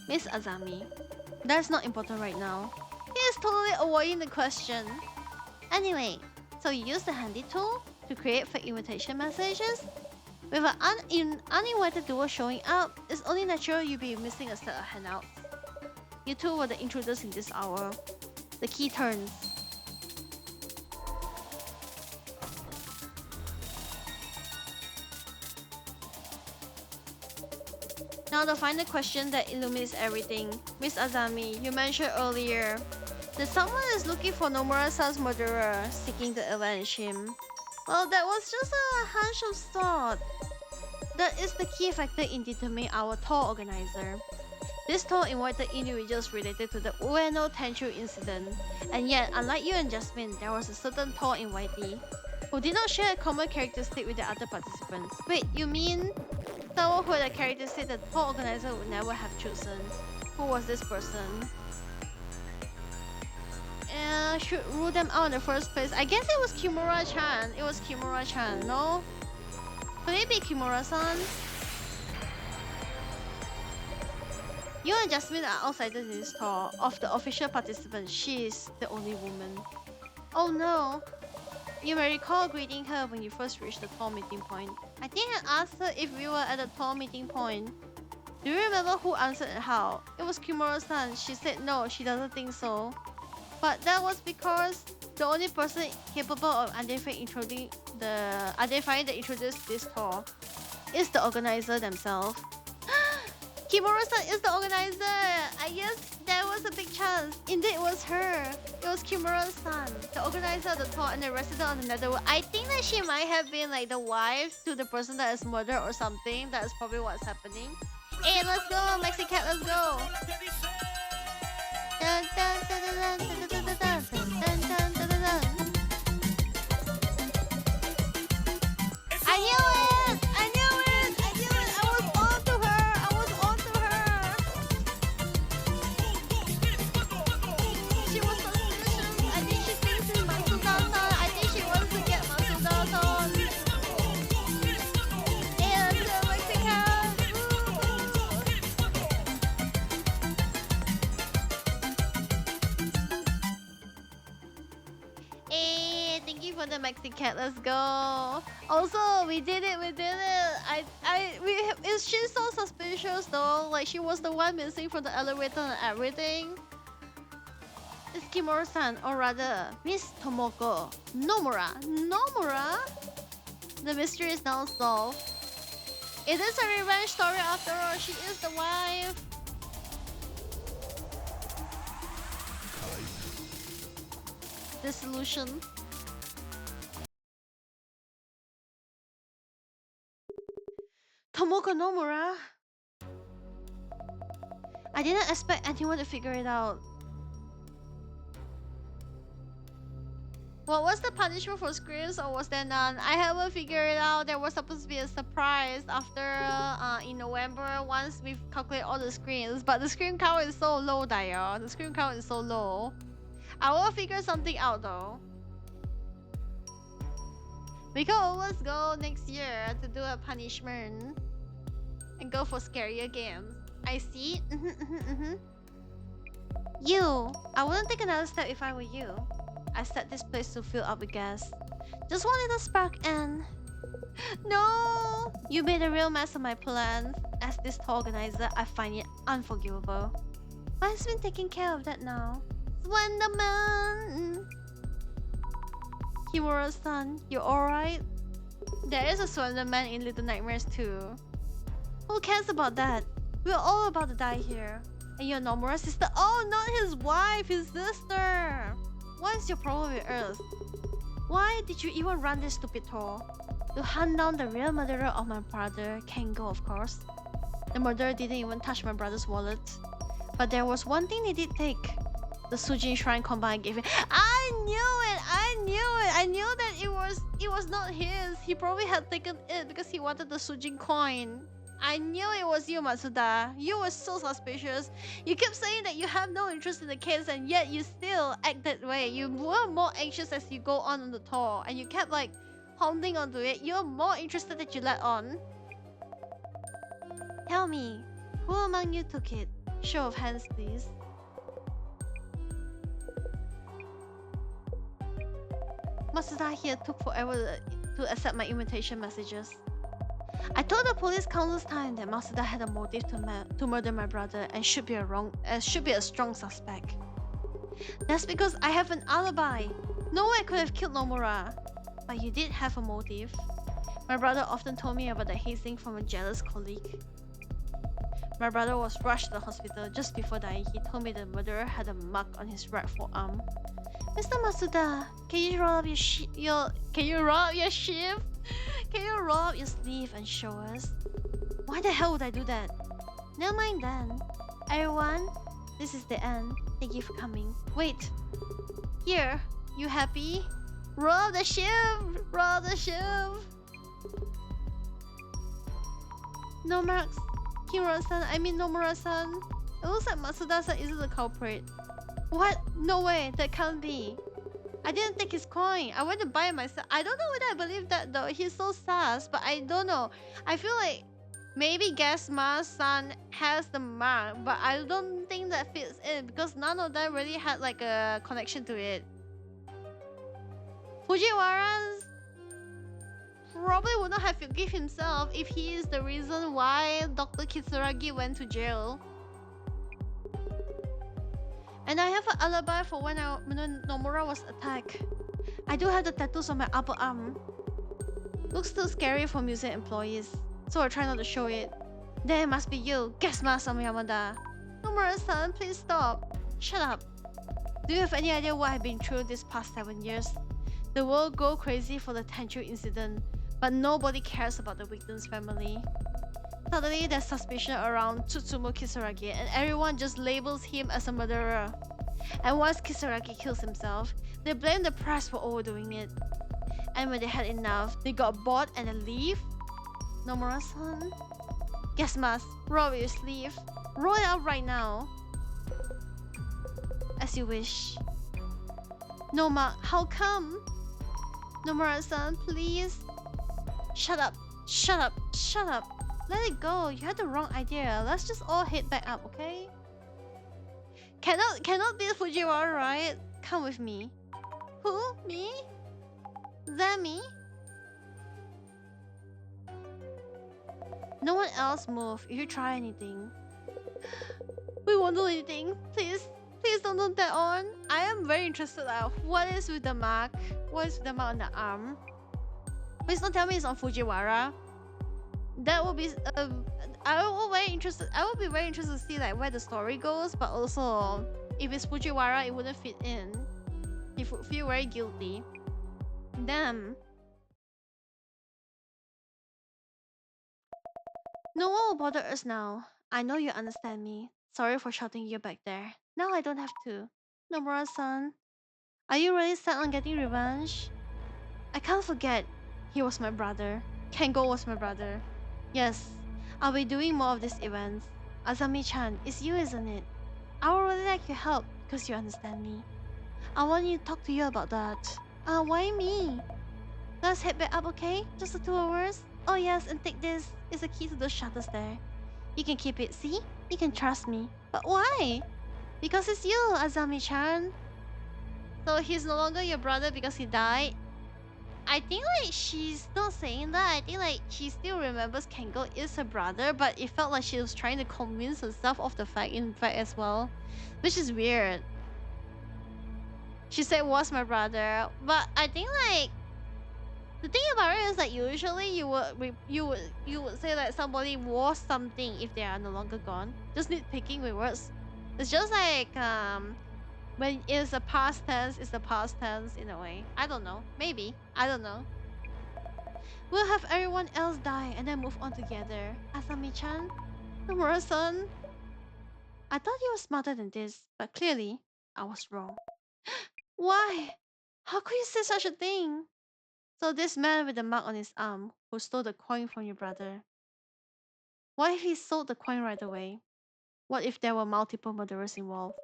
Miss Azami, that's not important right now. He is totally avoiding the question. Anyway, so you use the handy tool to create fake invitation messages? With an uninvited duo showing up, it's only natural you'll be missing a set of handouts. You two were the intruders in this hour. The key turns. now the final question that illuminates everything. Miss Azami, you mentioned earlier that someone is looking for Nomura-san's murderer, seeking to avenge him. Well, that was just a hunch of thought. That is the key factor in determining our tour organizer. This tour invited individuals related to the Ueno Tenchu incident, and yet, unlike you and Jasmine, there was a certain tour invitee who did not share a common characteristic with the other participants. Wait, you mean someone who had a characteristic that the tour organizer would never have chosen? Who was this person? Should rule them out in the first place. I guess it was Kimura-chan. It was Kimura-chan, no? Could it be Kimura-san? You and Jasmine are outsiders in this tour. Of the official participants, she is the only woman. Oh no! You may recall greeting her when you first reached the tour meeting point. I think I asked her if we were at the tour meeting point. Do you remember who answered and how? It was Kimura-san. She said no, she doesn't think so. But that was because the only person capable of identifying the introduced this tour is the organizer themselves. Kimura-san is the organizer! I guess there was a big chance. Indeed, it was her. It was Kimura-san, the organizer of the tour and the resident of the Netherworld. I think that she might have been like the wife to the person that is murdered or something. That is probably what's happening. Hey, let's go, Mexicat, let's go! Dun, dun, dun, dun, dun, dun, dun, dun, dun, dun, dun, dun, dun. I knew it! I knew it! I knew it! I was on to her! I was on to her! She was suspicious. I think she thinks it's Masuda-san. I think she wants to get Masuda-san. Yeah, let's go, Mexican! Hey, thank you for the Mexicat. Let's go. Also, we did it. We did it. Is she so suspicious though? Like she was the one missing from the elevator and everything. It's Kimura-san, or rather, Miss Tomoko Nomura. Nomura. The mystery is now solved. It is a revenge story after all. She is the wife. Dissolution. Tomoko Nomura? I didn't expect anyone to figure it out. What was the punishment for screams, or was there none? I haven't figured it out. There was supposed to be a surprise after in November once we've calculated all the screams, but the scream count is so low, Daya. The scream count is so low. I will figure something out though. We can always go next year to do a punishment and go for scarier games. I see. You, I wouldn't take another step if I were you. I set this place to fill up with gas. Just one little spark and... No! You made a real mess of my plans. As this tour organizer, I find it unforgivable. But it's been taking care of that now. Slenderman! Kimura-san, you alright? There is a Slenderman in Little Nightmares too. Who cares about that? We're all about to die here. And your Nomura's sister? Oh, not his wife, his sister! What is your problem with Earth? Why did you even run this stupid tour? To hunt down the real murderer of my brother, Kengo, of course. The murderer didn't even touch my brother's wallet. But there was one thing they did take. The Sujin Shrine combined gave him. I knew it! I knew it! I knew that it was not his. He probably had taken it because he wanted the Sujin coin. I knew it was you, Matsuda. You were so suspicious. You kept saying that you have no interest in the case, and yet you still act that way. You were more anxious as you go on the tour, and you kept like holding onto it. You're more interested that you let on. Tell me, who among you took it? Show of hands, please. Matsuda here took forever to accept my invitation messages. I told the police countless times that Matsuda had a motive to murder my brother and should be a strong suspect. That's because I have an alibi. No one could have killed Nomura. But you did have a motive. My brother often told me about the hazing from a jealous colleague. My brother was rushed to the hospital just before dying. He told me the murderer had a mark on his right forearm. Mr. Masuda, can you roll up can you roll up your shift? Can you roll up your sleeve and show us? Why the hell would I do that? Never mind then. Everyone, this is the end. Thank you for coming. Wait. Here, you happy? Roll up the shift! Roll up the shift! No marks. Kimura-san, I mean Nomura-san. It looks like Masuda-san is the culprit. What? No way, that can't be. I didn't take his coin. I went to buy it myself. I don't know whether I believe that though. He's so sus, but I don't know. I feel like maybe Gasma-san has the mark, but I don't think that fits in because none of them really had like a connection to it. Fujiwara's probably would not have forgive himself if he is the reason why Dr. Kitsuragi went to jail. And I have an alibi for when Nomura was attacked. I do have the tattoos on my upper arm. Looks too scary for museum employees, so I try not to show it. Then it must be you, Gasma-san Yamada. Nomura-san, please stop. Shut up. Do you have any idea what I've been through this past 7 years? The world go crazy for the Tenchu incident, but nobody cares about the victim's family. Suddenly, there's suspicion around Tsutsumu Kisaragi, and everyone just labels him as a murderer. And once Kisaragi kills himself, they blame the press for overdoing it. And when they had enough, they got bored and then leave? Nomura-san? Gasmas, roll your sleeve. Roll it out right now. As you wish. Noma, how come? Nomura-san, please? Shut up. Shut up. Shut up. Let it go. You had the wrong idea. Let's just all head back up, okay? Cannot be Fujiwara, right? Come with me. Who? Me? That me? No one else move if you try anything. We won't do anything. Please. Please don't do that on. I am very interested. What is with the mark? What is with the mark on the arm? Please don't tell me it's on Fujiwara. That would be I will be very interested to see like where the story goes, but also if it's Fujiwara it wouldn't fit in. He would feel very guilty. Damn. No one will bother us now. I know you understand me. Sorry for shouting you back there. Now I don't have to. Nomura-san, are you really set on getting revenge? I can't forget. He was my brother. Kengo was my brother. Yes, I'll be doing more of these events. Azami-chan, it's you, isn't it? I would really like your help because you understand me. I want you to talk to you about that. Why me? Let's head back up, okay? Just the two of us? Oh yes, and take this. It's the key to the shutters there. You can keep it, see? You can trust me. But why? Because it's you, Azami-chan. So he's no longer your brother because he died? I think like she's not saying that. I think like she still remembers Kengo is her brother, but it felt like she was trying to convince herself of the fact in fact as well. Which is weird. She said was my brother, but I think like the thing about it is that usually you would say that somebody was something if they are no longer gone. Just nitpicking with words. It's just like when it's a past tense, it's the past tense in a way. I don't know. Maybe. I don't know. We'll have everyone else die and then move on together. Asami-chan? Nomura-san? I thought you were smarter than this, but clearly, I was wrong. Why? How could you say such a thing? So this man with the mark on his arm who stole the coin from your brother. What if he sold the coin right away? What if there were multiple murderers involved?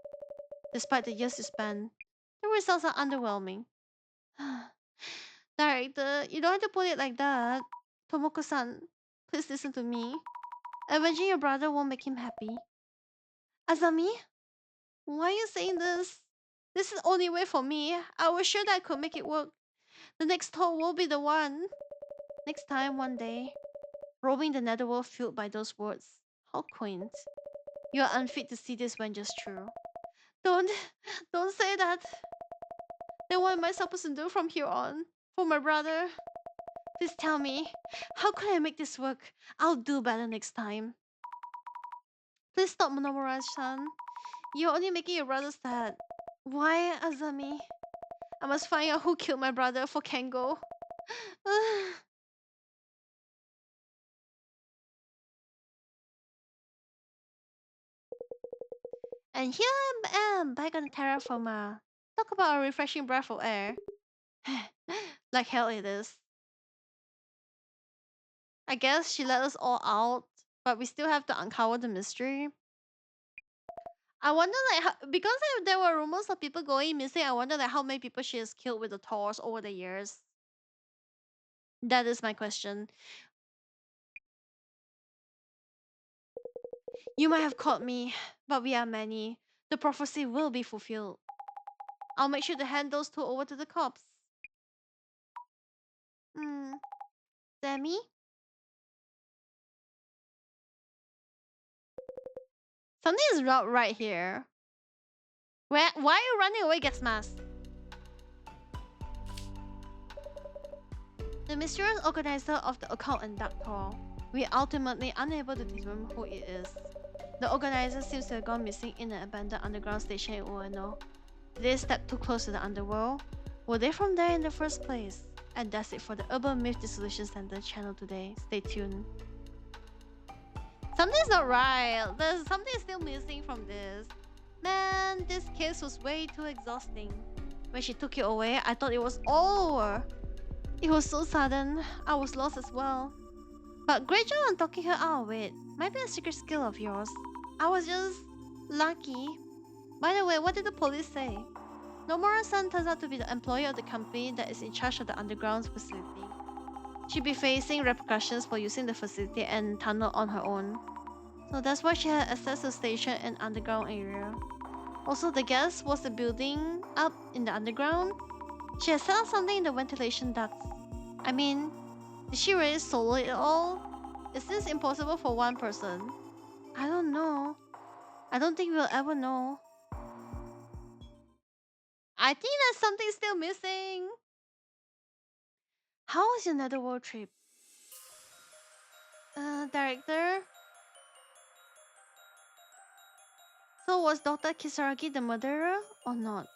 Despite the years you spent, the results are underwhelming. Director, you don't have to put it like that. Tomoko-san, please listen to me. Avenging your brother won't make him happy. Azami? Why are you saying this? This is the only way for me. I was sure that I could make it work. The next toll will be the one. Next time, one day. Roaming the netherworld fueled by those words. How quaint. You are unfit to see this when just true. Don't say that. Then what am I supposed to do from here on? For my brother? Please tell me. How could I make this work? I'll do better next time. Please stop, Monomura-san. You're only making your brother sad. Why, Azami? I must find out who killed my brother for Kengo. And here I am, back on terra firma. Talk about a refreshing breath of air. Like hell it is. I guess she let us all out, but we still have to uncover the mystery. I wonder, like, because there were rumors of people going missing, I wonder, like, how many people she has killed with the Taurs over the years. That is my question. You might have caught me, but we are many. The prophecy will be fulfilled. I'll make sure to hand those two over to the cops. Hmm. Sammy? Something is not right here. Why are you running away, Gasmas? The mysterious organizer of the occult and dark tour. We are ultimately unable to determine who it is. The organizer seems to have gone missing in an abandoned underground station in Ueno. Did they step too close to the underworld? Were they from there in the first place? And that's it for the Urban Myth Dissolution Center channel today. Stay tuned. Something's not right. There's something still missing from this. Man, this case was way too exhausting. When she took it away, I thought it was all over. It was so sudden, I was lost as well. But great job on talking her out of it. Might be a secret skill of yours. I was just lucky. By the way, what did the police say? Nomura-san turns out to be the employee of the company that is in charge of the underground facility. She'd be facing repercussions for using the facility and tunnel on her own. So that's why she had access to the station and underground area. Also, the gas was the building up in the underground. She had set up something in the ventilation ducts. I mean, did she really solo it all? Is this impossible for one person? I don't know. I don't think we'll ever know. I think there's something still missing. How was your netherworld trip? Director? So was Dr. Kisaragi the murderer or not?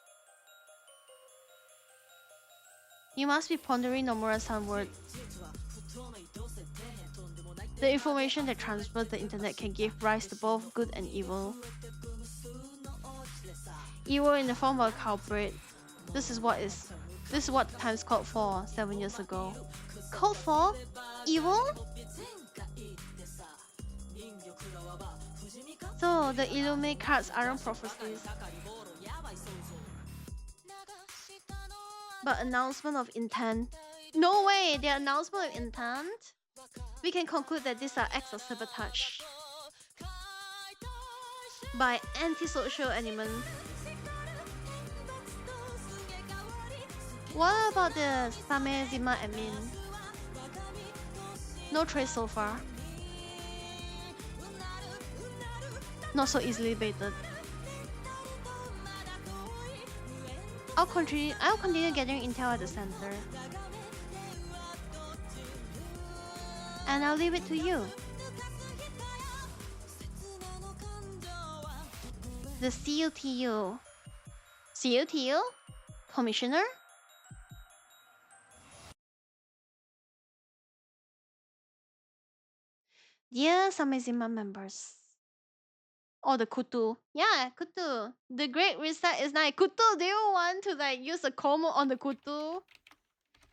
You must be pondering Nomura-san's words. The information that transfers the internet can give rise to both good and evil. Evil in the form of a culprit. This is what the Times called for 7 years ago. Called for? Evil? So the Illuminate cards aren't prophecies, but announcement of intent. No way, they're announcement of intent? We can conclude that these are acts of sabotage by antisocial elements. What about the Samezima admin? No trace so far. Not so easily baited. I'll continue gathering intel at the center. And I'll leave it to you. The CUTU. CUTU? Commissioner? Dear Samezima members. Oh, the Kutu. Yeah, Kutu. The Great Reset is nice. Kutu, do you want to like use a combo on the Kutu?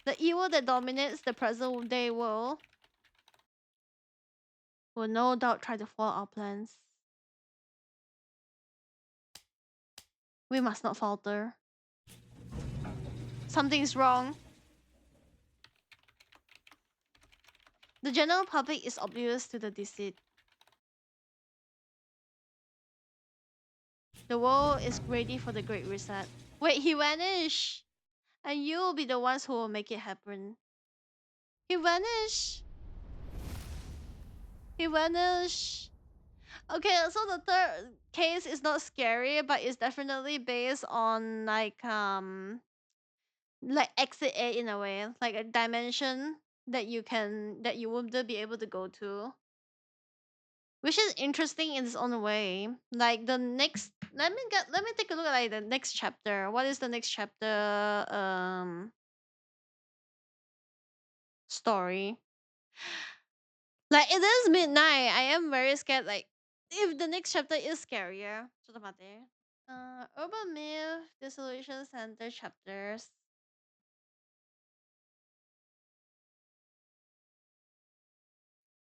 The evil that dominates the present day world will no doubt try to foil our plans. We must not falter. Something is wrong. The general public is oblivious to the deceit. The world is ready for the Great Reset. Wait, he vanished! And you will be the ones who will make it happen. He vanished! He vanished! Okay, so the third case is not scary, but it's definitely based on like Exit A in a way, like a dimension that you wouldn't be able to go to. which is interesting in its own way. Like the next, let me take a look at like the next chapter. What is the next chapter? Story. Like it is midnight. I am very scared. Like if the next chapter is scarier. Urban myth, dissolution center chapters.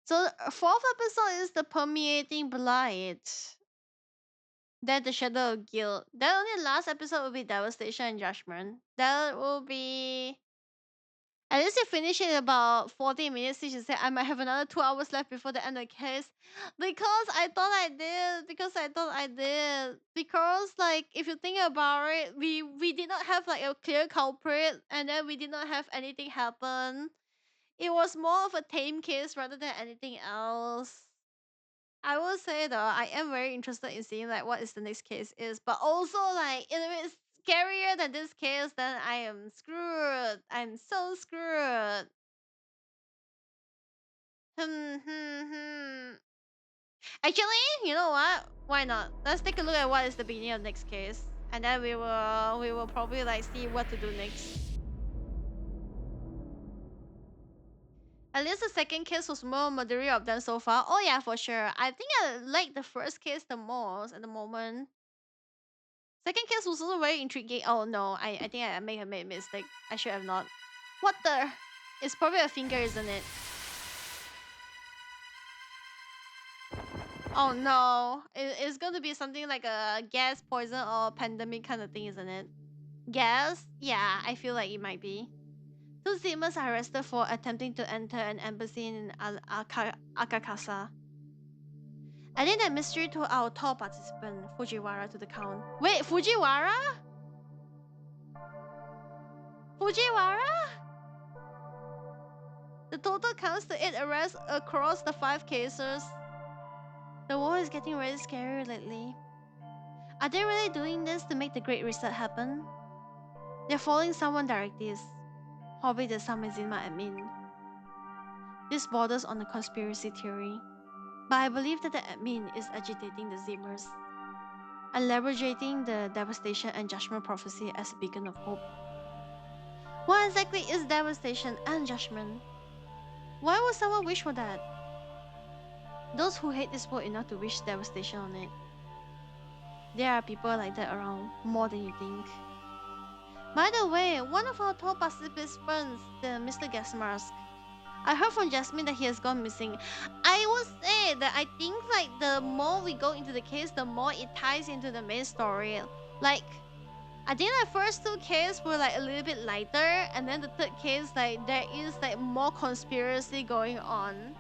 So fourth episode is the permeating blight. Then the shadow of guilt. Then only last episode will be devastation and judgment. That will be at least you finish it in about 40 minutes. You should say I might have another 2 hours left before the end of the case. Because I thought I did. Because I thought I did. Because like if you think about it, we did not have like a clear culprit, and then we did not have anything happen. It was more of a tame case rather than anything else. I will say though, I am very interested in seeing like what is the next case is, but also like if it's scarier than this case, then I am screwed. I'm so screwed. Hmm. Actually, you know what? Why not? Let's take a look at what is the beginning of next case, and then we will probably like see what to do next. At least the second case was more majority of them so far. Oh yeah, for sure. I think I like the first case the most at the moment. Second case was also very intriguing. Oh no, I think I made a mistake. I should have not. What the? It's probably a finger, isn't it? Oh no, it's going to be something like a gas poison or pandemic kind of thing, isn't it? Gas? Yeah, I feel like it might be. Two Siemens are arrested for attempting to enter an embassy in Akakasa. Adding that mystery to our top participant, Fujiwara, to the count. Wait, Fujiwara? Fujiwara? The total counts to 8 arrests across the 5 cases. The war is getting really scary lately. Are they really doing this to make the Great Reset happen? They're following someone's directives. Probably the Samizima admin. This borders on a conspiracy theory. But I believe that the admin is agitating the Zimmers and leveraging the devastation and judgment prophecy as a beacon of hope. What exactly is devastation and judgment? Why would someone wish for that? Those who hate this world enough to wish devastation on it. There are people like that around, more than you think. By the way, one of our top participants, the Mr. Gasmask, I heard from Jasmine that he has gone missing. I would say that I think like the more we go into the case, the more it ties into the main story. Like, I think the first 2 cases were like a little bit lighter, and then the third case, like there is like more conspiracy going on.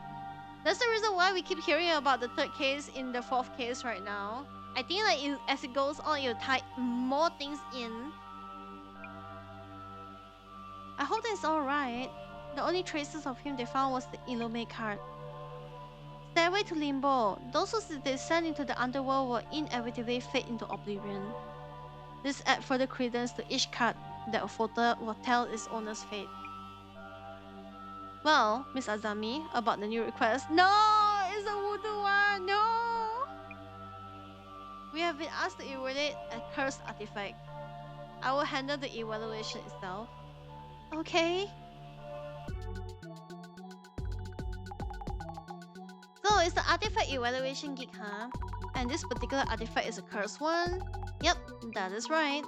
That's the reason why we keep hearing about the third case in the fourth case right now. I think like as it goes on, you tie more things in. I hope that's alright. The only traces of him they found was the Illume card. Stairway to Limbo. Those who descend into the underworld will inevitably fade into oblivion. This adds further credence to each card that a photo will tell its owner's fate. Well, Miss Azami, about the new request. No! It's a voodoo one! No! We have been asked to evaluate a cursed artifact. I will handle the evaluation itself. Okay. So it's the artifact evaluation gig, huh? And this particular artifact is a cursed one. Yep, that is right.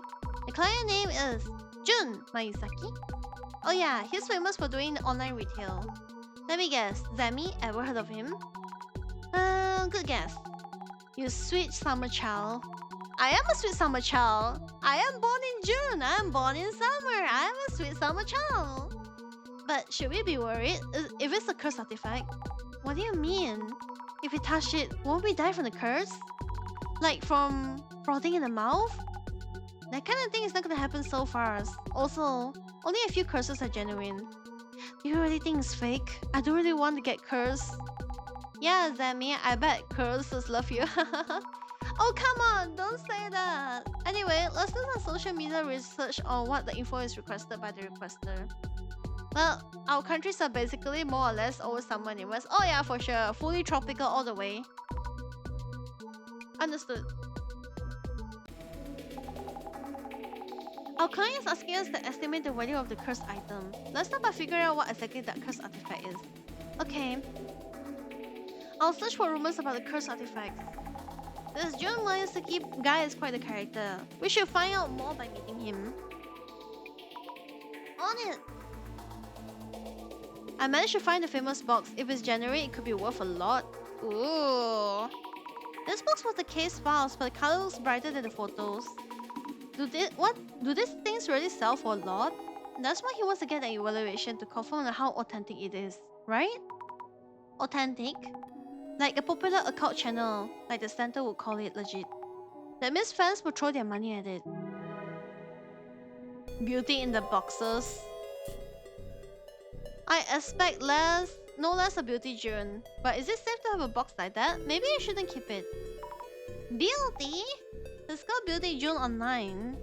The client name is Jun Maizaki. Oh yeah, he's famous for doing online retail. Let me guess, Zami, ever heard of him? Good guess. You sweet summer child. I am a sweet summer child. I am born in June. I am born in summer. I am a sweet summer child. But should we be worried if it's a cursed artifact? What do you mean? If we touch it, won't we die from the curse? Like from frothing in the mouth? That kind of thing is not gonna happen so fast. Also, only a few curses are genuine. Do you really think it's fake? I don't really want to get cursed. Yeah, Zami, I bet curses love you. Oh, come on, don't say that. Anyway, let's do some social media research on what the info is requested by the requester. Well, our countries are basically more or less always summer in West. Oh yeah, for sure. Fully tropical all the way. Understood. Our client is asking us to estimate the value of the cursed item. Let's start by figuring out what exactly that cursed artifact is. Okay. I'll search for rumors about the cursed artifacts. This Jun Mayasuki guy is quite a character. We should find out more by meeting him. On it! I managed to find the famous box. If it's generic, it could be worth a lot. Ooh. This box was the case files, but the color looks brighter than the photos. Do these things really sell for a lot? That's why he wants to get an evaluation to confirm how authentic it is, right? Authentic? Like a popular occult channel, like the center would call it legit. That means fans will throw their money at it. Beauty in the boxes. I expect no less a beauty June. But is it safe to have a box like that? Maybe you shouldn't keep it. Beauty? Let's go Beauty June online.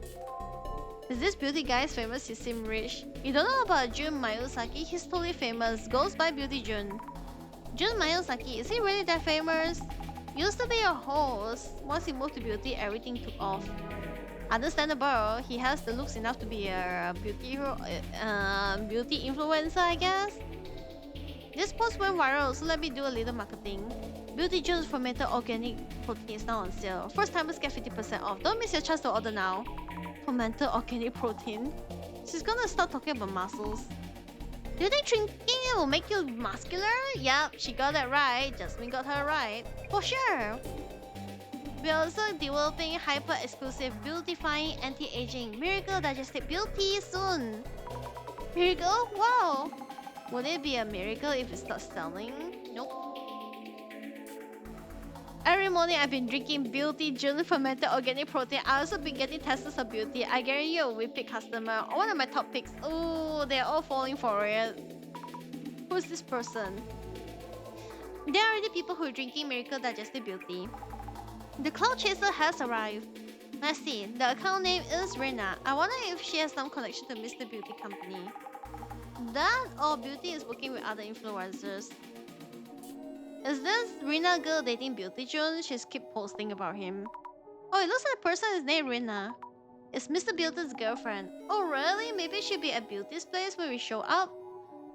Is this beauty guy famous? He seems rich. You don't know about Jun Mayusaki? He's totally famous. Goes by Beauty Jun. Jun Mayusaki, is he really that famous? Used to be a host. Once he moved to beauty, everything took off. Understandable. He has the looks enough to be a beauty influencer, I guess. This post went viral, so let me do a little marketing. Beauty Juice fermented organic protein is now on sale. First timers get 50% off. Don't miss your chance to order now. Fermented organic protein. She's gonna start talking about muscles. Do you think drinking it will make you muscular? Yep, she got that right. Jasmine got her right. For sure. We're also developing hyper-exclusive beautifying anti-aging miracle digestive beauty soon. Miracle? Wow! Would it be a miracle if it starts selling? Nope. Every morning I've been drinking Beauty June fermented organic protein. I also been getting tested for beauty. I guarantee you a repeat customer. One of my top picks. Ooh, they're all falling for it. Who's this person? There are already people who are drinking Miracle Digestive Beauty. The Cloud Chaser has arrived. Let's see. The account name is Rena. I wonder if she has some connection to Mr. Beauty Company. That or Beauty is working with other influencers. Is this Rina girl dating Beauty June? She's keep posting about him. Oh, it looks like the person is named Rina. It's Mr. Beauty's girlfriend. Oh really? Maybe she'll be at Beauty's place when we show up?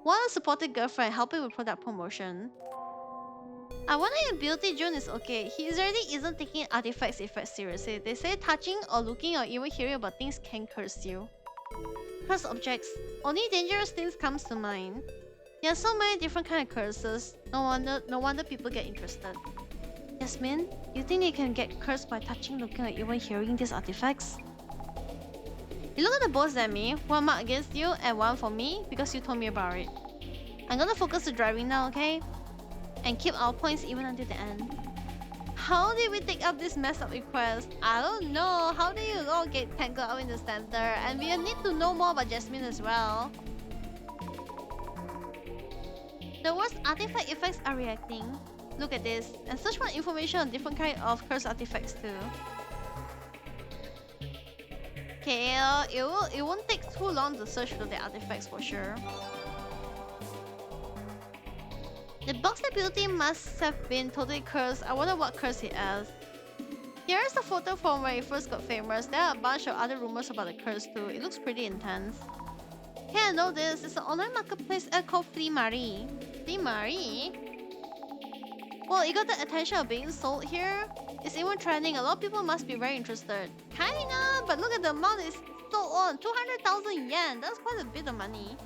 One supported girlfriend helping with product promotion. I wonder if Beauty June is okay. He already isn't taking artifacts effects seriously. They say touching or looking or even hearing about things can curse you. Curse objects. Only dangerous things comes to mind. There are so many different kind of curses. No wonder people get interested. Jasmine, you think you can get cursed by touching, looking, or even hearing these artifacts? You look at the both at me. One mark against you and one for me because you told me about it. I'm gonna focus the driving now, okay? And keep our points even until the end. How did we take up this messed up request? I don't know. How did you all get tangled up in the center? And we need to know more about Jasmine as well. The worst artifact effects are reacting. Look at this. And search for information on different kind of cursed artifacts too. Okay, it won't take too long to search for the artifacts for sure. The box ability must have been totally cursed. I wonder what curse it has. Here is a photo from where it first got famous. There are a bunch of other rumors about the curse too. It looks pretty intense. Hey, I know this. It's an online marketplace called Flea Marie. Flea Marie? Well, it got the attention of being sold here. It's even trending. A lot of people must be very interested. Kinda, but look at the amount it's sold on. 200,000 yen. That's quite a bit of money.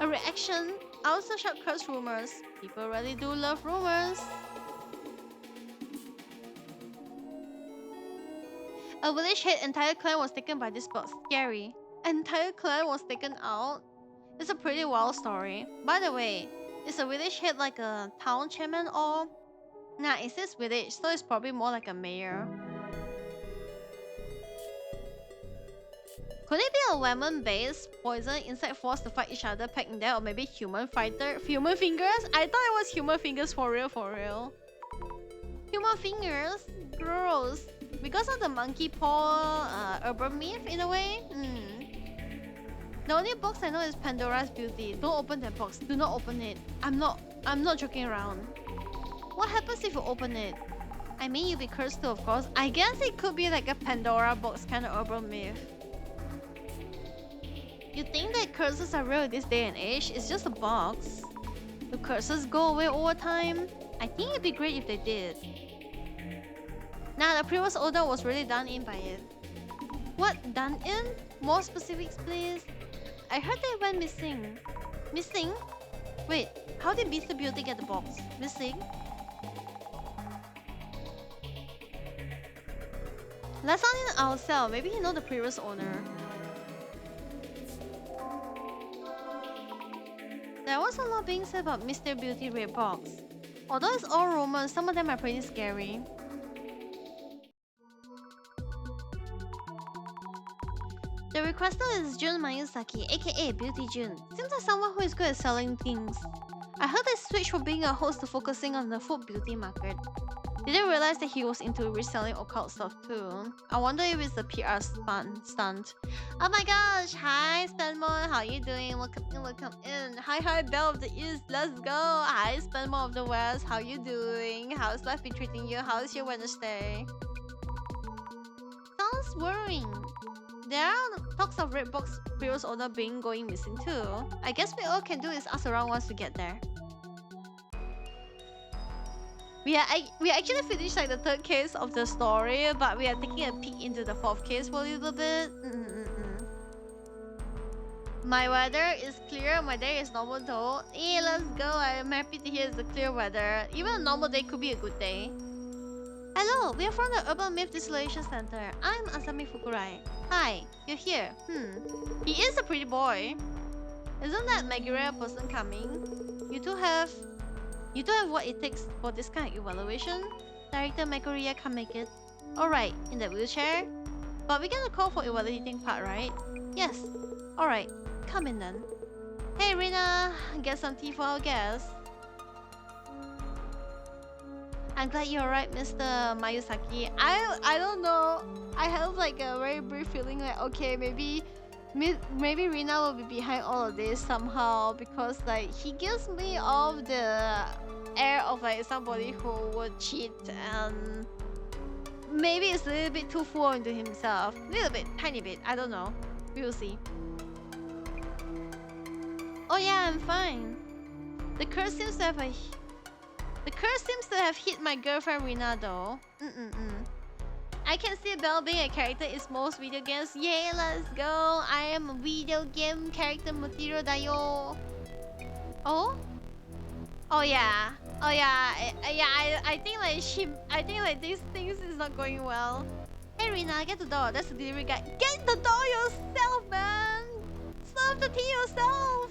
A reaction. I also shop curse rumors. People really do love rumors. A village head entire clan was taken by this box. Scary. Entire clan was taken out. It's a pretty wild story. By the way, is a village head like a town chairman or? Nah, it says village, so it's probably more like a mayor. Could it be a lemon-based poison insect forced to fight each other packed in there, or maybe human fingers? I thought it was human fingers for real. Human fingers? Gross. Because of the monkey paw urban myth in a way? The only box I know is Pandora's Beauty. Don't open that box. Do not open it. I'm not joking around. happens if you open it? I mean, you'll be cursed too, of course. I guess it could be like a Pandora box kind of urban myth. You think that curses are real this day and age? It's just a box. Do curses go away over time? I think it'd be great if they did. Nah, the previous order was really done in by it. What? Done in? More specifics, please. I heard they went missing. Missing? Wait, how did Mr. Beauty get the box? Missing? Let's not in ourselves. Maybe he know the previous owner. There was a lot being said about Mr. Beauty Red Box. Although it's all rumors, some of them are pretty scary. The requester is Jun Mayusaki, aka Beauty Jun. Seems like someone who is good at selling things. I heard they switched from being a host to focusing on the food beauty market. Didn't realize that he was into reselling occult stuff too. I wonder if it's a PR stunt. Oh my gosh! Hi Spenmore, how you doing? Welcome in, welcome in. Hi Belle of the East, let's go! Hi Spenmore of the West, how you doing? How's life been treating you? How's your Wednesday? Sounds worrying. There are talks of Red Box previous owner going missing too. I guess we all can do is ask around once we get there. We actually finished like the 3rd case of the story, but we are taking a peek into the 4th case for a little bit. My weather is clear, my day is normal though. Hey, let's go. I'm happy to hear it's a clear weather. Even a normal day could be a good day. Hello, we are from the Urban Myth Dissolution Center. I'm Asami Fukurai. Hi, you're here. He is a pretty boy. Isn't that Megure person coming? You two have what it takes for this kind of evaluation? Director Megure can't make it. Alright, in the wheelchair? But we get a call for evaluating part, right? Yes. Alright, come in then. Hey Rina, get some tea for our guests. I'm glad you're right, Mr. Mayusaki. I don't know. I have like a very brief feeling like, okay, maybe Rina will be behind all of this somehow, because like he gives me all the air of like somebody who would cheat, and maybe it's a little bit too full into himself. Little bit, tiny bit, I don't know. We'll see. Oh yeah, I'm fine. The curse seems to have hit my girlfriend Rina though. I can see Belle being a character in most video games. Yay, let's go! I am a video game character material dayo. Oh? Oh yeah. Oh yeah. I think like these things is not going well. Hey Rina, get the door. That's the delivery guy. Get the door yourself, man! Serve the tea yourself!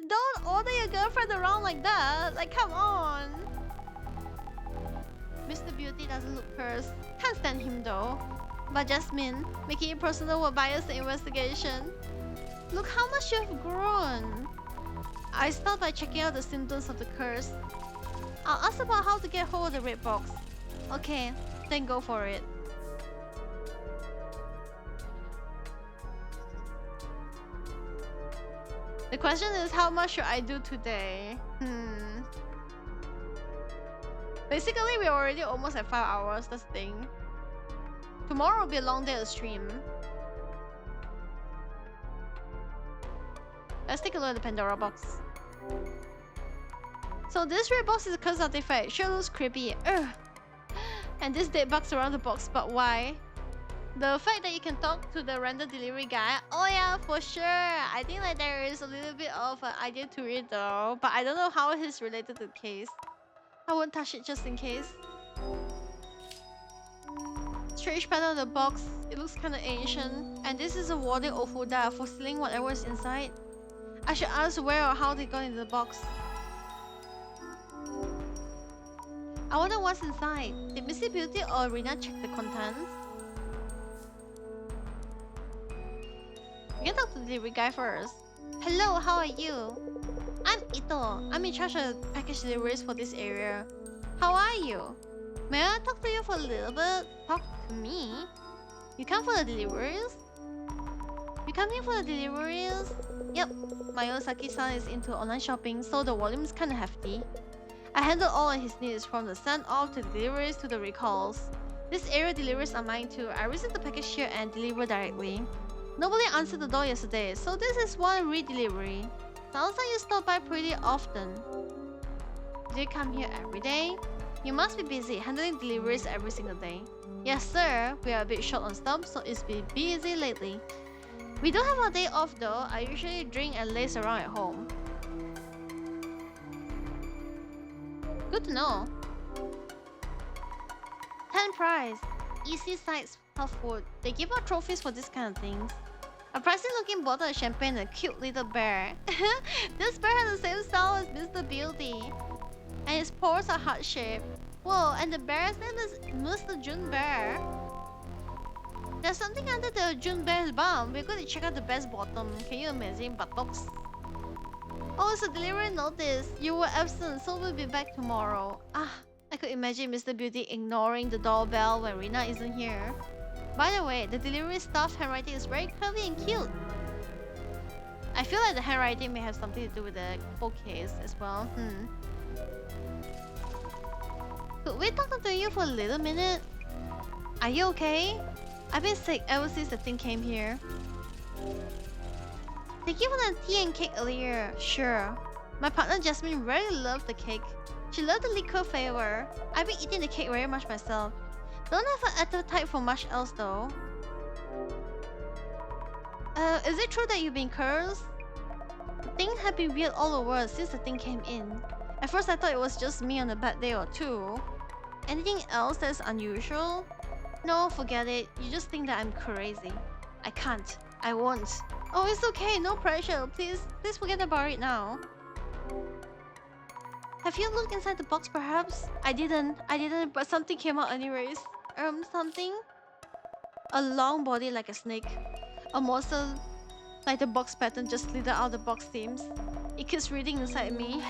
Don't order your girlfriend around like that. Like, come on. Mr. Beauty doesn't look cursed. Can't stand him though. But Jasmine, making it personal will bias the investigation. Look how much you have grown. I start by checking out the symptoms of the curse. I'll ask about how to get hold of the red box. Okay, then go for it. The question is, how much should I do today? Basically, we're already almost at 5 hours, that's the thing. Tomorrow will be a long day of stream. Let's take a look at the Pandora box. So this red box is a curse artifact. Sure looks creepy. Ugh. And this dead bugs around the box, but why? The fact that you can talk to the random delivery guy. Oh yeah, for sure. I think like there is a little bit of an idea to it though. But I don't know how it's related to the case. I won't touch it just in case. Strange pattern on the box. It looks kinda ancient. And this is a warning Ofuda for stealing whatever is inside. I should ask where or how they got into the box. I wonder what's inside. Did Missy Beauty or Rina check the contents? We can talk to the delivery guy first. Hello, how are you? I'm Ito. I'm in charge of package deliveries for this area. How are you? May I talk to you for a little bit? Talk to me? You come for the deliveries? You come here for the deliveries? Yep, my Osaki-san is into online shopping, so the volume is kinda hefty. I handle all of his needs from the send-off to the deliveries to the recalls. This area deliveries are mine too. I receive the package here and deliver directly. Nobody answered the door yesterday, so this is one re-delivery. Sounds like you stop by pretty often. Do you come here every day? You must be busy handling deliveries every single day. Yes sir, we are a bit short on stuff, so it's been busy lately. We don't have a day off though. I usually drink and laze around at home. Good to know. 10 prize. Easy sights, health food. They give out trophies for this kind of things. A pricey looking bottle of champagne and a cute little bear. This bear has the same style as Mr. Beauty. And his paws are heart-shaped. Whoa, and the bear's name is Mr. June Bear. There's something under the June Bear's bum. We're going to check out the bear's bottom. Can you imagine buttocks? Oh, it's a delivery notice. You were absent, so we'll be back tomorrow. Ah, I could imagine Mr. Beauty ignoring the doorbell when Rina isn't here. By the way, the delivery staff's handwriting is very curvy and cute. I feel like the handwriting may have something to do with the whole case as well. Could we talk to you for a little minute? Are you okay? I've been sick ever since the thing came here. Thank you for the tea and cake earlier. Sure. My partner Jasmine really loved the cake. She loved the liquor flavor. I've been eating the cake very much myself. Don't have an appetite for much else though. Is it true that you've been cursed? Things have been weird all over since the thing came in. At first I thought it was just me on a bad day or two. Anything else that's unusual? No, forget it. You just think that I'm crazy. I can't. I won't. Oh, it's okay. No pressure. Please forget about it now. Have you looked inside the box perhaps? I didn't, but something came out anyways. Something? A long body like a snake. A monster like the box pattern just slithered out the box seams. It keeps reading inside me.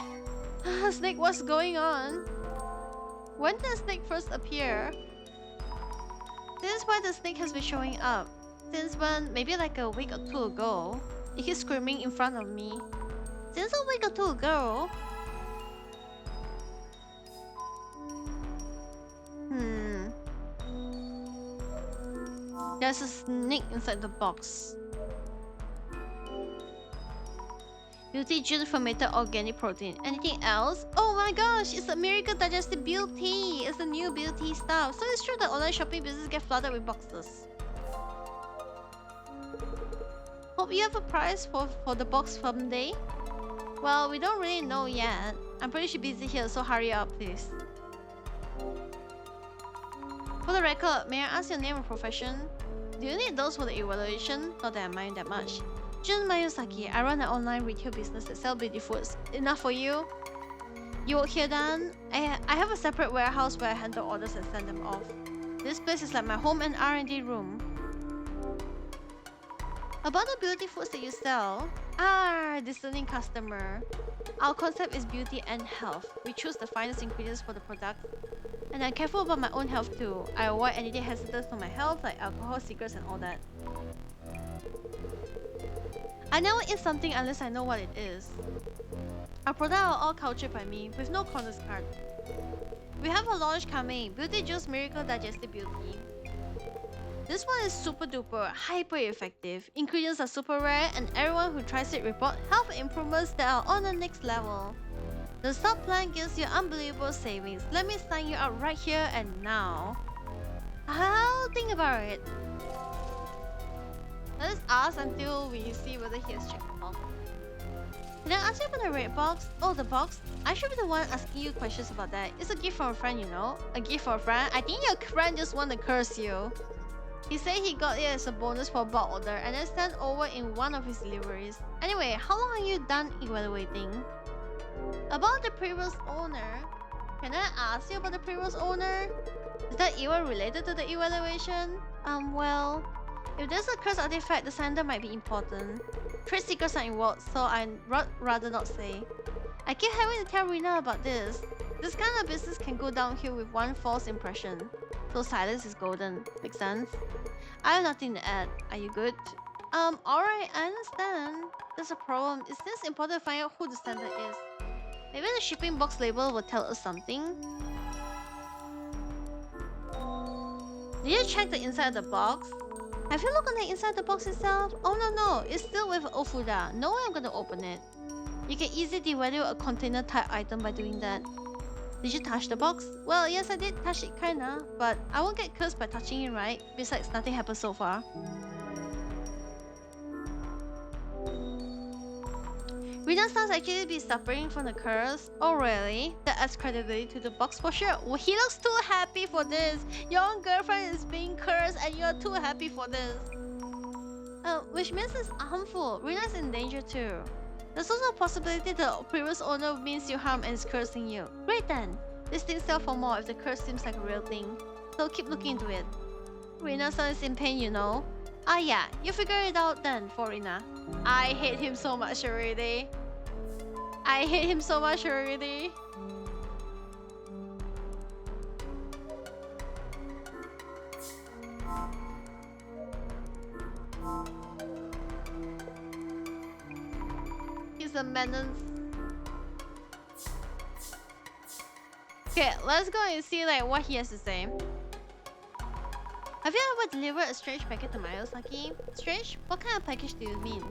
Snake, what's going on? When did the snake first appear? This is why the snake has been showing up. Since when? Maybe like a week or two ago. It keeps screaming in front of me. Since a week or two ago? There's a snake inside the box. Beauty Juice fermented organic protein. Anything else? Oh my gosh, it's a miracle digestive beauty. It's the new beauty stuff. So it's true that online shopping business get flooded with boxes. Hope you have a price for the box someday. Well, we don't really know yet. I'm pretty sure busy here, so hurry up, please. For the record, may I ask your name and profession? Do you need those for the evaluation? Not that I mind that much. Jun Mayosaki, I run an online retail business that sells beauty foods. Enough for you? You work here then? I have a separate warehouse where I handle orders and send them off. This place is like my home and R&D room. About the beauty foods that you sell? Discerning customer. Our concept is beauty and health. We choose the finest ingredients for the product. And I'm careful about my own health too. I avoid anything hazardous to my health like alcohol, cigarettes and all that. I never eat something unless I know what it is. Our products are all cultured by me, with no corners cut. We have a launch coming, Beauty Juice Miracle Digestive Beauty. This one is super duper, hyper effective. Ingredients are super rare and everyone who tries it report health improvements that are on the next level. The sub plan gives you unbelievable savings. Let me sign you up right here and now. I'll think about it. Let's ask until we see whether he has checked it off. Can I ask you about the red box? Oh, the box? I should be the one asking you questions about that. It's a gift from a friend, you know? A gift for a friend? I think your friend just want to curse you. He said he got it as a bonus for a bulk order and then sent over in one of his deliveries. Anyway, how long are you done evaluating? About the previous owner? Can I ask you about the previous owner? Is that even related to the evaluation? Well... If there's a cursed artifact, the sender might be important. Trade secrets are involved, so I'd rather not say. I keep having to tell Rina about this. This kind of business can go downhill with one false impression. So silence is golden. Make sense? I have nothing to add. Are you good? Alright, I understand. That's a problem. It's this important to find out who the sender is. Maybe the shipping box label will tell us something. Did you check the inside of the box? Have you looked on the inside of the box itself? Oh no, it's still with Ofuda. No way I'm gonna open it. You can easily devalue a container type item by doing that. Did you touch the box? Well, yes, I did touch it kinda, but I won't get cursed by touching it, right? Besides, nothing happened so far. Rina sounds actually be suffering from the curse. Oh really? That adds credibility to the box for sure. Well, he looks too happy for this. Your own girlfriend is being cursed and you're too happy for this. Which means it's harmful. Rina's in danger too. There's also a possibility the previous owner means you harm and is cursing you. Great then. This thing sells for more if the curse seems like a real thing. So keep looking into it. Rina-san is in pain, you know. Ah yeah, you figure it out then for Rina. I hate him so much already. I hate him so much already. He's a menace. Okay, let's go and see like what he has to say. Have you ever delivered a strange package to Mayosaki? Strange? What kind of package do you mean?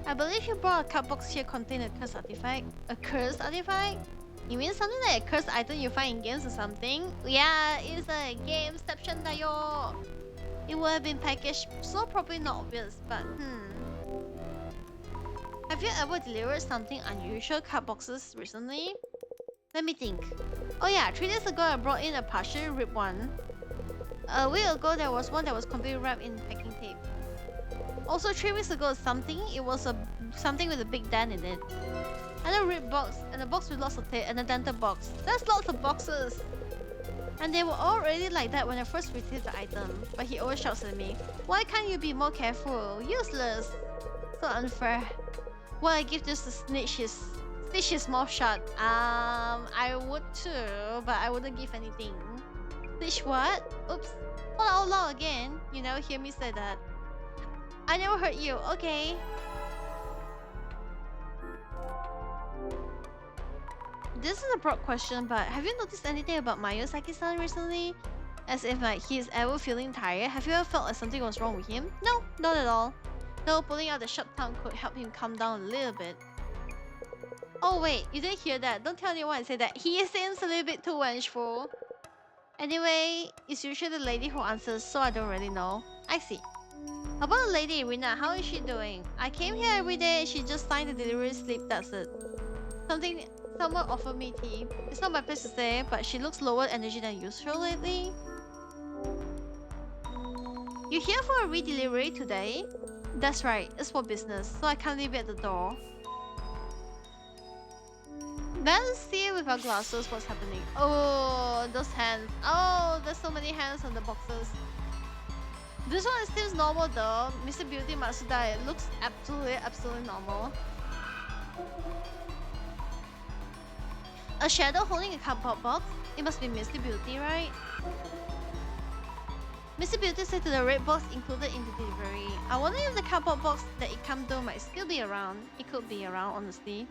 I believe you brought a card box here containing a cursed artifact. A cursed artifact? You mean something like a cursed item you find in games or something? Yeah, it's a gameception dayo. It would have been packaged, so probably not obvious, but Have you ever delivered something unusual card boxes recently? Let me think. Oh yeah, 3 days ago I brought in a partially ripped one. A week ago there was one that was completely wrapped in packing tape. Also 3 weeks ago something with a big dent in it. And a ripped box, and a box with lots of tape, and a dented box. That's lots of boxes! And they were already like that when I first received the item. But he always shouts at me, why can't you be more careful? Useless! So unfair. Well, I give this to snitch his mouth shut. I would too, but I wouldn't give anything. Snitch what? Oops. Hold out loud again. You never hear me say that. I never heard you. Okay. This is a broad question, but have you noticed anything about Mayosaki-san recently? As if like he is ever feeling tired? Have you ever felt like something was wrong with him? No, not at all. Though pulling out the shut tongue could help him calm down a little bit. Oh wait, you didn't hear that. Don't tell anyone I say that. He seems a little bit too vengeful. Anyway, it's usually the lady who answers, so I don't really know. I see. About the lady, Irina, how is she doing? I came here every day and she just signed the delivery slip, that's it. Someone offered me tea. It's not my place to say, but she looks lower energy than usual lately. You here for a re-delivery today? That's right, it's for business, so I can't leave it at the door. Let's see with our glasses what's happening. Oh, those hands. Oh, there's so many hands on the boxes. This one seems normal though. Mr. Beauty Matsuda, it looks absolutely normal. A shadow holding a cardboard box? It must be Mr. Beauty, right? Mr. Beauty said to the red box included in the delivery. I wonder if the cardboard box that it came to might still be around. It could be around, honestly.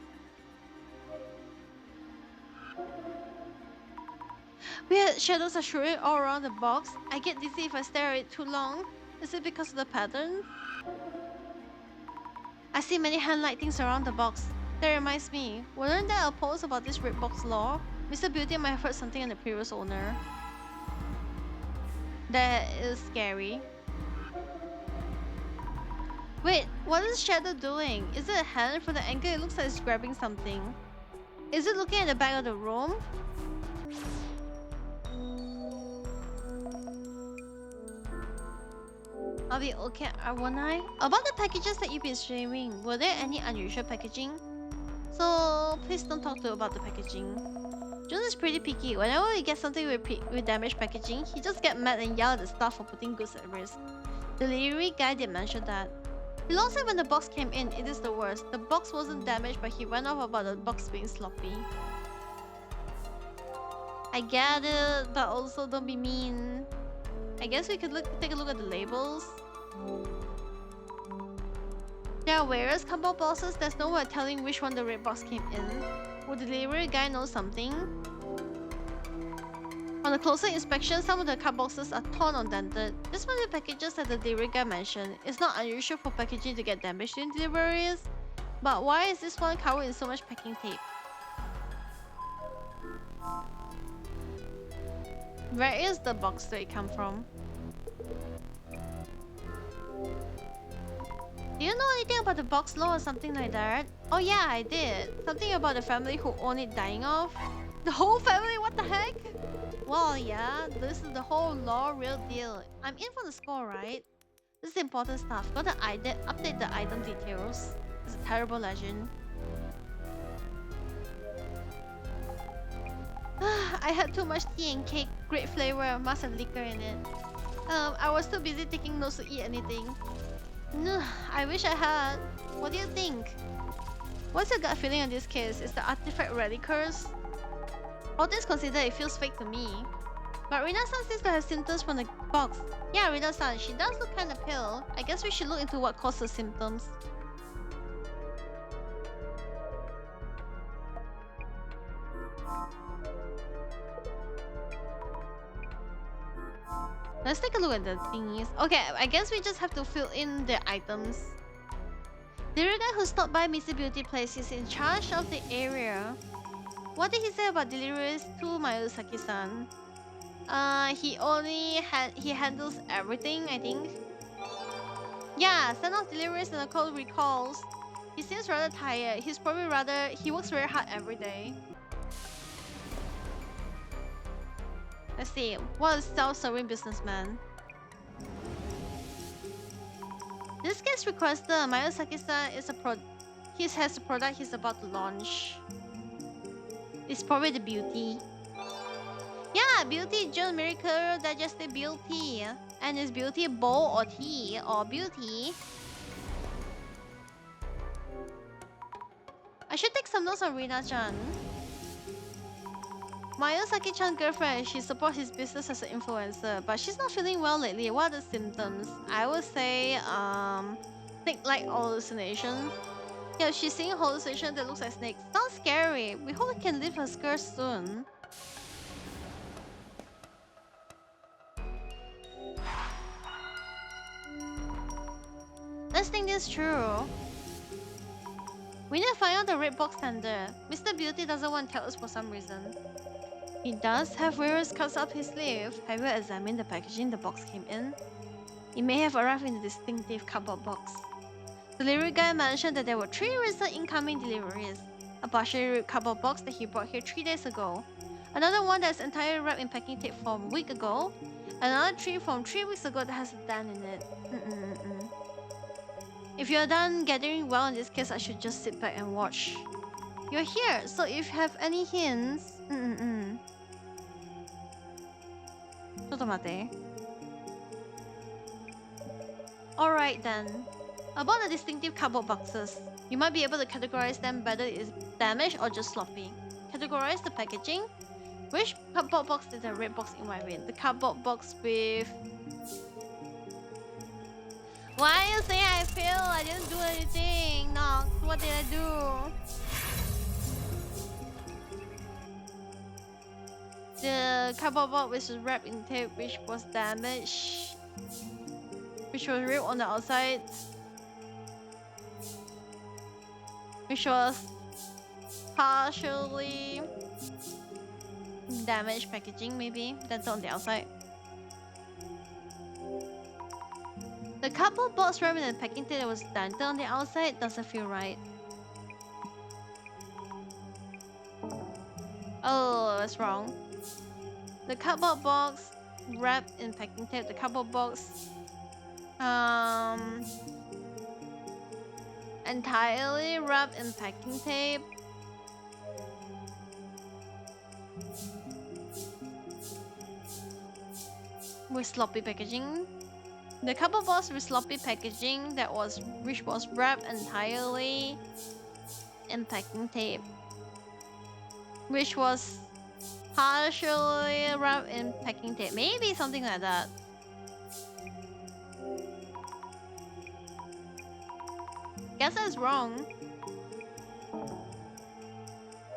Weird shadows are shooting all around the box. I get dizzy if I stare at it too long. Is it because of the pattern? I see many hand-like things around the box. That reminds me, wasn't there a post about this red box lore? Mr. Beauty might have heard something on the previous owner. That is scary. Wait, what is Shadow doing? Is it a hand? From the angle, it looks like it's grabbing something. Is it looking at the back of the room? I'll be okay, Arwanai. About the packages that you've been streaming, were there any unusual packaging? So please don't talk to about the packaging. John is pretty picky. Whenever we get something with damaged packaging, he just gets mad and yells at the staff for putting goods at risk. The delivery guy did mention that. He also said when the box came in, it is the worst. The box wasn't damaged, but he went off about the box being sloppy. I get it, but also don't be mean. I guess we could take a look at the labels. There are various cardboard boxes. There's no way of telling which one the red box came in. Would the delivery guy know something? On a closer inspection, some of the card boxes are torn or dented. This might be packages that the delivery guy mentioned. It's not unusual for packaging to get damaged during deliveries, but why is this one covered in so much packing tape? Where is the box that it come from? Do you know anything about the box law or something like that? Oh yeah, I did. Something about the family who own it dying off. The whole family? What the heck? Well, yeah, this is the whole law real deal. I'm in for the score, right? This is important stuff. Gotta update the item details. It's a terrible legend. I had too much tea and cake. Great flavor. Must have liquor in it. I was too busy taking notes to eat anything. I wish I had. What do you think? What's your gut feeling on this case? Is the artifact really cursed? All things considered, it feels fake to me. But Rina-san seems to have symptoms from the box. Yeah, Rina-san, she does look kinda pale. I guess we should look into what caused the symptoms. Let's take a look at the thingies. Okay, I guess we just have to fill in the items. The real guy who stopped by Mr. Beauty Place is in charge of the area. What did he say about deliveries to Mayuzaki-san? He handles everything, I think. Yeah, send off deliveries and the call recalls. He seems rather tired. He works very hard every day. Let's see. What is self-serving businessman? This case requested Mayuzaki-san has a product he's about to launch. It's probably the beauty. Yeah, beauty, John Miracle Digestive Beauty. And is beauty bowl or tea or beauty? I should take some notes on Rina-chan. Mayuzaki-chan's girlfriend, she supports his business as an influencer, but she's not feeling well lately. What are the symptoms? I would say, think like hallucination. Yeah, she's seeing hallucination that looks like snakes. Sounds scary. We hope we can leave her skirt soon. Let's think this through. We need to find out the red box tender. Mr. Beauty doesn't want to tell us for some reason. He does have various cuts up his sleeve. Have you examined the packaging the box came in? It may have arrived in a distinctive cardboard box. The delivery guy mentioned that there were 3 recent incoming deliveries. A partially ripped cardboard box that he brought here 3 days ago. Another one that's entirely wrapped in packing tape from a week ago. Another 3 from 3 weeks ago that has a dent in it. If you're done gathering well in this case, I should just sit back and watch. You're here, so if you have any hints... Alright then. About the distinctive cardboard boxes, you might be able to categorize them whether it is damaged or just sloppy. Categorize the packaging. Which cardboard box did the red box arrive in? The cardboard box with... Why are you saying I failed? I didn't do anything. No, what did I do? The cardboard box was wrapped in tape which was damaged. Which was ripped on the outside. Which was partially damaged packaging, maybe. That's on the outside. The cardboard box wrapped in the packing tape that was dented on the outside doesn't feel right. Oh, that's wrong. The cardboard box wrapped in packing tape. The cardboard box entirely wrapped in packing tape. With sloppy packaging. The cardboard box with sloppy packaging which was wrapped entirely in packing tape. Which was partially wrapped in packing tape. Maybe something like that. Guess that's wrong.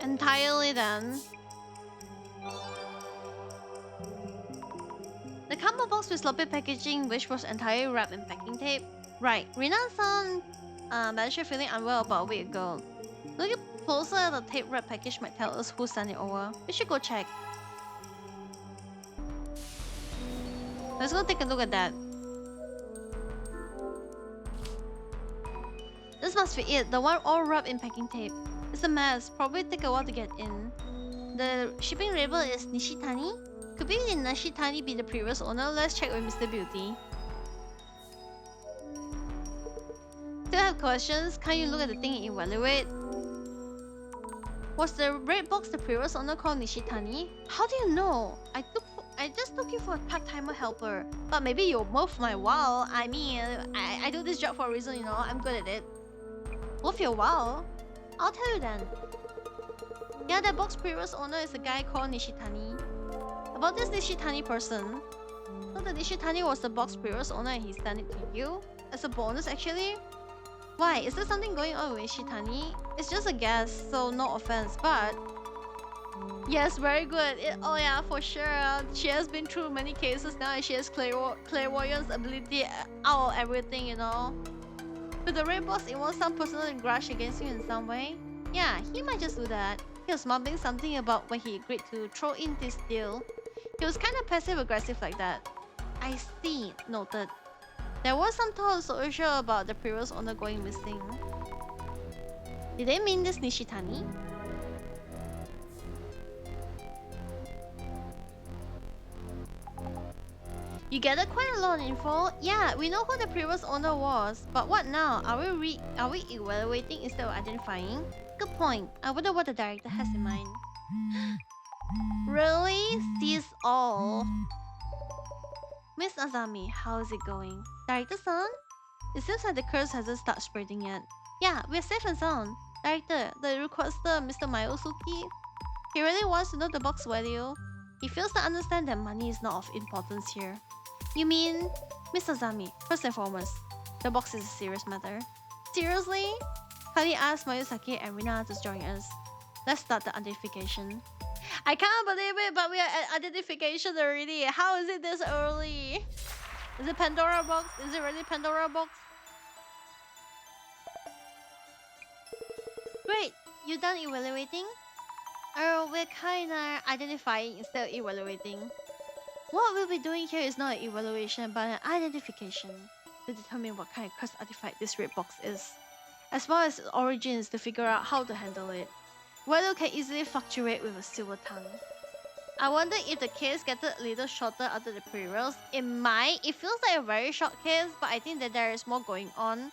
Entirely then. The combo box with sloppy packaging, which was entirely wrapped in packing tape. Right, Rina-san mentioned feeling unwell about a week ago. Looking closer at the tape wrap package might tell us who sent it over. We should go check. Let's go take a look at that. This must be it, the one all wrapped in packing tape. It's a mess, probably take a while to get in. The shipping label is Nishitani. Could be Nishitani be the previous owner? Let's check with Mr. Beauty. Still have questions? Can't you look at the thing and evaluate? Was the red box the previous owner called Nishitani? How do you know? I just took you for a part-timer helper. But maybe you're worth my while. I mean, I do this job for a reason, you know. I'm good at it. Worth your while? I'll tell you then. Yeah, that box previous owner is a guy called Nishitani. About this Nishitani person. So the Nishitani was the box previous owner and he sent it to you? As a bonus actually? Why? Is there something going on with Nishitani? It's just a guess, so no offense, but... Yes, very good. Oh yeah, for sure. She has been through many cases now and she has clairvoyance ability out of everything, you know. Could the red box involve some personal grudge against you in some way? Yeah, he might just do that. He was mumbling something about when he agreed to throw in this deal. He was kind of passive-aggressive like that. I see. Noted. There was some talk on social about the previous owner going missing. Did they mean this Nishitani? You gathered quite a lot of info. Yeah, we know who the previous owner was, but what now? Are we evaluating instead of identifying? Good point. I wonder what the director has in mind. Really? Sees all. Miss Azami, how is it going? Director-san? It seems like the curse hasn't started spreading yet. Yeah, we're safe and sound. Director, the requester, Mr. Mayosuke, he really wants to know the box value. He fails to understand that money is not of importance here. You mean, Miss Azami, first and foremost, the box is a serious matter. Seriously? Kindly ask Mayusaki and Rina to join us. Let's start the identification. I can't believe it, but we are at identification already. How is it this early? Is it Pandora box? Is it really Pandora box? Great, you done evaluating? We're kinda identifying instead of evaluating. What we'll be doing here is not an evaluation, but an identification to determine what kind of cursed artifact this red box is, as well as its origins to figure out how to handle it. Value can easily fluctuate with a silver tongue. I wonder if the case gets a little shorter after the pre-rolls. It might. It feels like a very short case, but I think that there is more going on.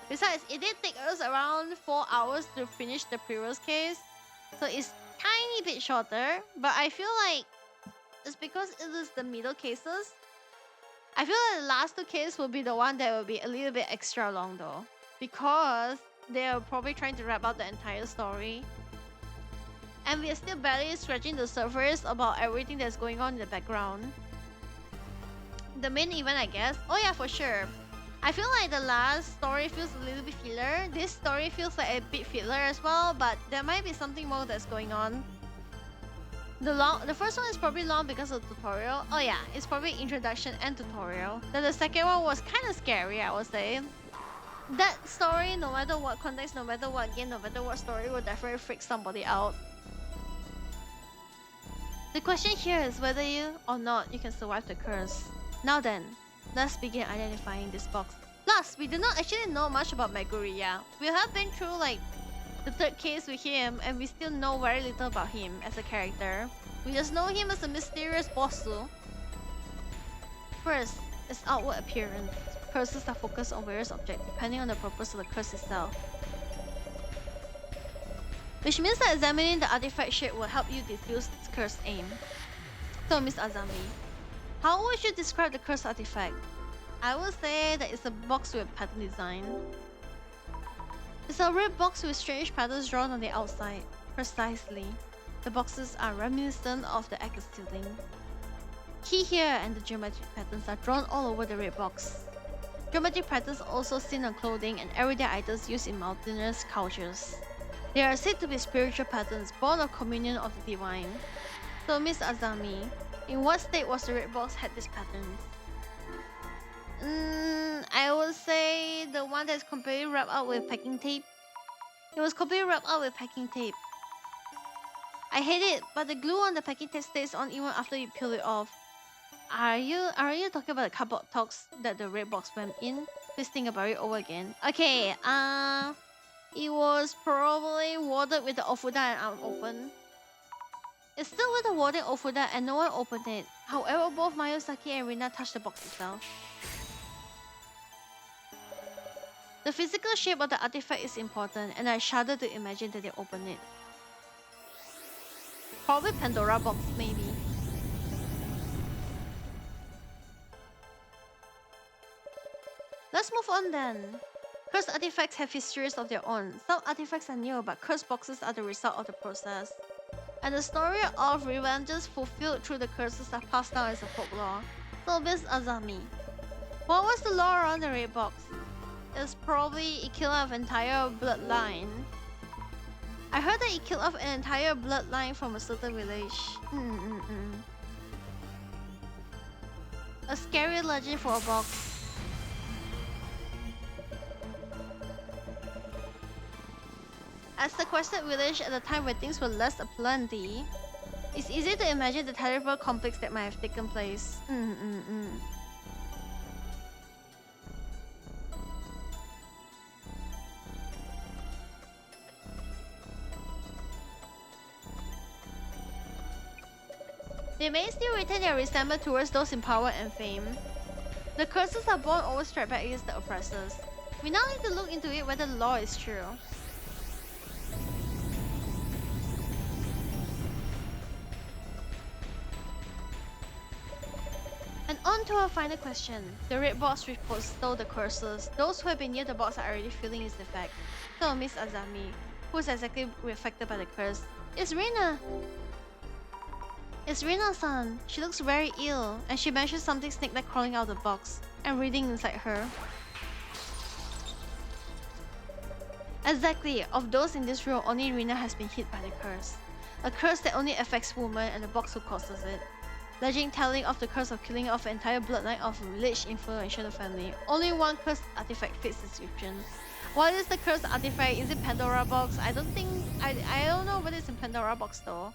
Besides, it did take us around 4 hours to finish the pre-rolls case, so it's tiny bit shorter, but I feel like it's because it is the middle cases. I feel like the last two cases will be the one that will be a little bit extra long though, because they are probably trying to wrap up the entire story. And we are still barely scratching the surface about everything that's going on in the background. The main event, I guess. Oh yeah, for sure. I feel like the last story feels a little bit filler. This story feels like a bit filler as well, but there might be something more that's going on. The first one is probably long because of the tutorial. Oh yeah, it's probably introduction and tutorial. Then the second one was kind of scary, I would say. That story, no matter what context, no matter what game, no matter what story, will definitely freak somebody out. The question here is whether you or not you can survive the curse. Now then, let's begin identifying this box. Plus, we do not actually know much about Meguriya. We have been through like the third case with him and we still know very little about him as a character. We just know him as a mysterious bossu. First, its outward appearance. Curses are focused on various objects depending on the purpose of the curse itself. Which means that examining the artifact shape will help you diffuse its curse aim. So Miss Azami, how would you describe the curse artifact? I would say that it's a box with a pattern design. It's a red box with strange patterns drawn on the outside. Precisely. The boxes are reminiscent of the egg ceiling. Key here and the geometric patterns are drawn all over the red box. Geometric patterns are also seen on clothing and everyday items used in mountainous cultures. They are said to be spiritual patterns born of communion of the divine. So Miss Azami, in what state was the red box had this pattern? I would say the one that's completely wrapped up with packing tape. It was completely wrapped up with packing tape. I hate it, but the glue on the packing tape stays on even after you peel it off. Are you talking about the cardboard box that the red box went in? Please think about it over again. Okay, it was probably warded with the Ofuda and unopened. It's still with the warding Ofuda and no one opened it. However, both Mayosaki and Rina touched the box itself. The physical shape of the artifact is important, and I shudder to imagine that they opened it. Probably Pandora box, maybe. Let's move on then. Cursed artifacts have histories of their own. Some artifacts are new, but cursed boxes are the result of the process. And the story of revenges fulfilled through the curses are passed down as a folklore. So Miss Azami, what was the lore around the red box? It's probably it killed off an entire bloodline. I heard that it killed off an entire bloodline from a certain village. A scary legend for a box. As the quested village at a time when things were less aplenty, it's easy to imagine the terrible conflicts that might have taken place. They may still retain their resentment towards those in power and fame. The curses are born always strike back against the oppressors. We now need to look into it whether the law is true. And on to our final question. The red box which stole the curses. Those who have been near the box are already feeling its effect. So Miss Azami, who is exactly affected by the curse? It's Rina! It's Rina-san. She looks very ill, and she mentions something snake-like crawling out of the box and reading inside her. Exactly, of those in this room, only Rina has been hit by the curse. A curse that only affects women and the box who causes it. Legend telling of the curse of killing off an entire bloodline of a village influential family. Only one cursed artifact fits the description. What is the cursed artifact? Is it Pandora box? I don't know whether it's in Pandora box though.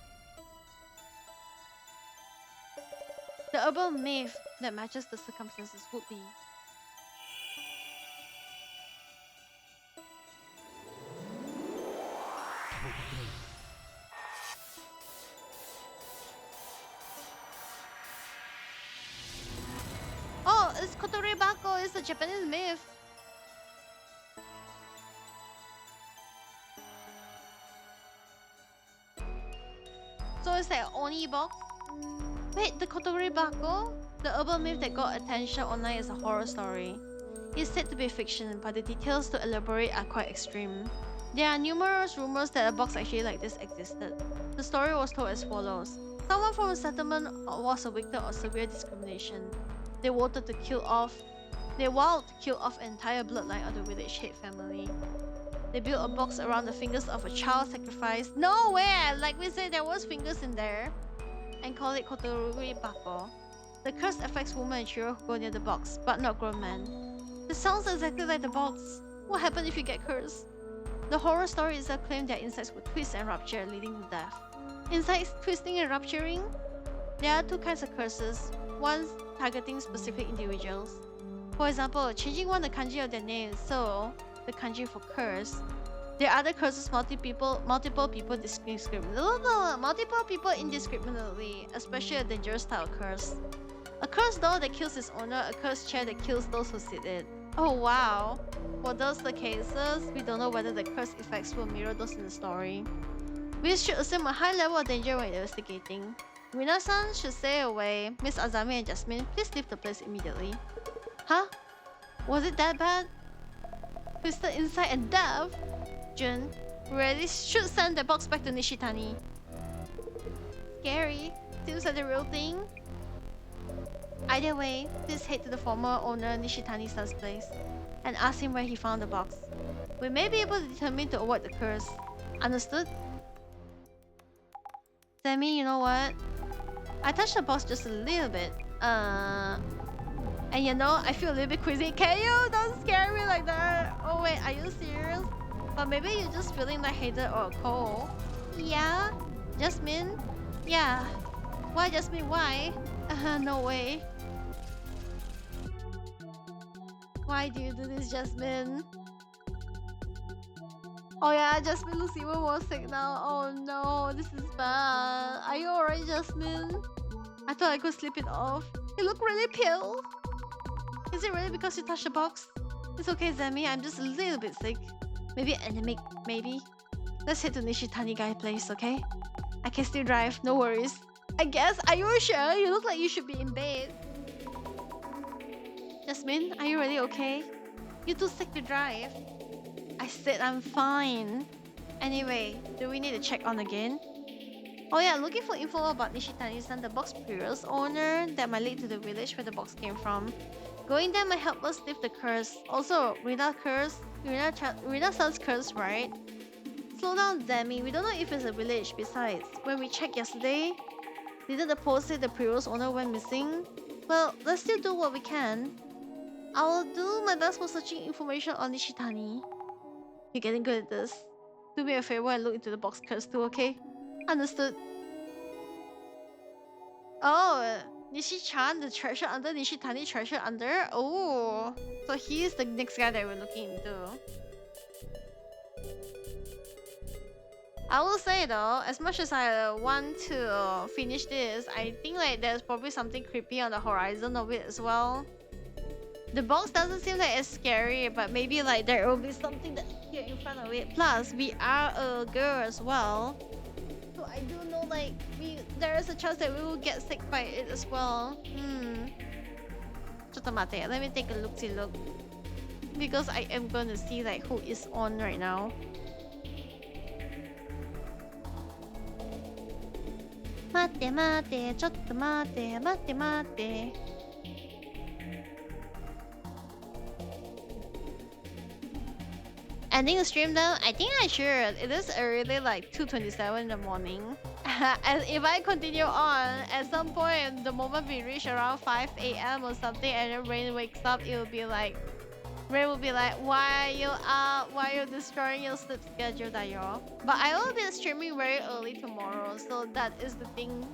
The urban myth that matches the circumstances would be oh, it's Kotoribako, it's a Japanese myth. So it's like Oni box? Wait, the Kotoribako? The urban myth that got attention online is a horror story. It's said to be fiction, but the details to elaborate are quite extreme. There are numerous rumors that a box actually like this existed. The story was told as follows. Someone from a settlement was a victim of severe discrimination. They vowed to kill off an entire bloodline of the village head family. They built a box around the fingers of a child sacrificed. No way! Like we said, there was fingers in there. And call it Kotorui Bako. The curse affects women and children who go near the box, but not grown men. This sounds exactly like the box. What happens if you get cursed? The horror story itself claimed their insides would twist and rupture, leading to death. Insides twisting and rupturing? There are two kinds of curses. One targeting specific individuals. For example, changing one the kanji of their name, so the kanji for curse. There are other curses multiple people indiscriminately, especially a dangerous style curse. A cursed doll that kills its owner, a cursed chair that kills those who sit in. Oh wow! For those the cases, we don't know whether the curse effects will mirror those in the story. We should assume a high level of danger when investigating. Rina-san should stay away. Miss Azami and Jasmine, please leave the place immediately. Huh? Was it that bad? Twisted inside and death? Jun, we really should send the box back to Nishitani. Scary. Seems like the real thing. Either way, please head to the former owner Nishitani-san's place and ask him where he found the box. We may be able to determine to avoid the curse. Understood? Sammy, you know what? I touched the box just a little bit. And you know, I feel a little bit queasy. Can you don't scare me like that? Oh wait, are you serious? But maybe you're just feeling lightheaded or cold. Yeah? Jasmine? Yeah. Why Jasmine? Why? No way. Why do you do this, Jasmine? Oh yeah, Jasmine looks even more sick now. Oh no, this is bad. Are you alright, Jasmine? I thought I could sleep it off. You look really pale. Is it really because you touched the box? It's okay, Zemi. I'm just a little bit sick. Maybe anemic, maybe. Let's head to Nishitani guy place, okay? I can still drive, no worries. I guess. Are you sure? You look like you should be in bed. Jasmine, are you really okay? You're too sick to drive. I said I'm fine. Anyway, do we need to check on again? Oh yeah, looking for info about Nishitani-san, the box previous owner that might lead to the village where the box came from. Going there might help us lift the curse. Also, Rina-san's curse, right? Slow down, Demi. We don't know if it's a village. Besides, when we checked yesterday, didn't the post say the previous owner went missing? Well, let's still do what we can. I'll do my best for searching information on Nishitani. You're getting good at this. Do me a favor and look into the box curse too, okay? Understood. Oh, Nishi-chan, the treasure under Nishitani treasure under? Oh, so he's the next guy that we're looking into. I will say though, as much as I want to finish this, I think like there's probably something creepy on the horizon of it as well. The box doesn't seem like it's scary, but maybe like there will be something that's here in front of it. Plus, we are a girl as well. So I do know like there is a chance that we will get sick by it as well. Let me take a look. Because I am going to see like who is on right now. Mate. Ending the stream though, I think I should. It is already like 2:27 in the morning. And if I continue on, at some point, the moment we reach around 5 a.m. or something and then Rain wakes up, Rain will be like, why are you up? Why are you destroying your sleep schedule, Dayo? But I will be streaming very early tomorrow, so that is the thing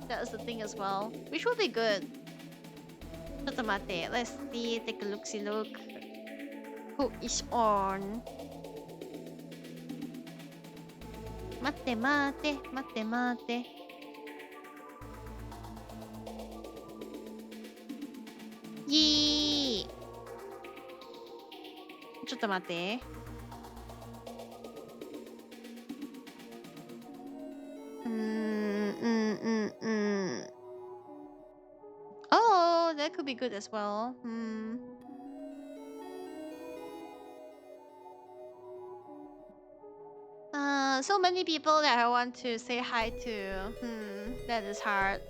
as well. Which will be good. Let's see, take a look. Who is on? Mate. Yee! ちょっと待って。Oh, that could be good as well. So many people that I want to say hi to. That is hard.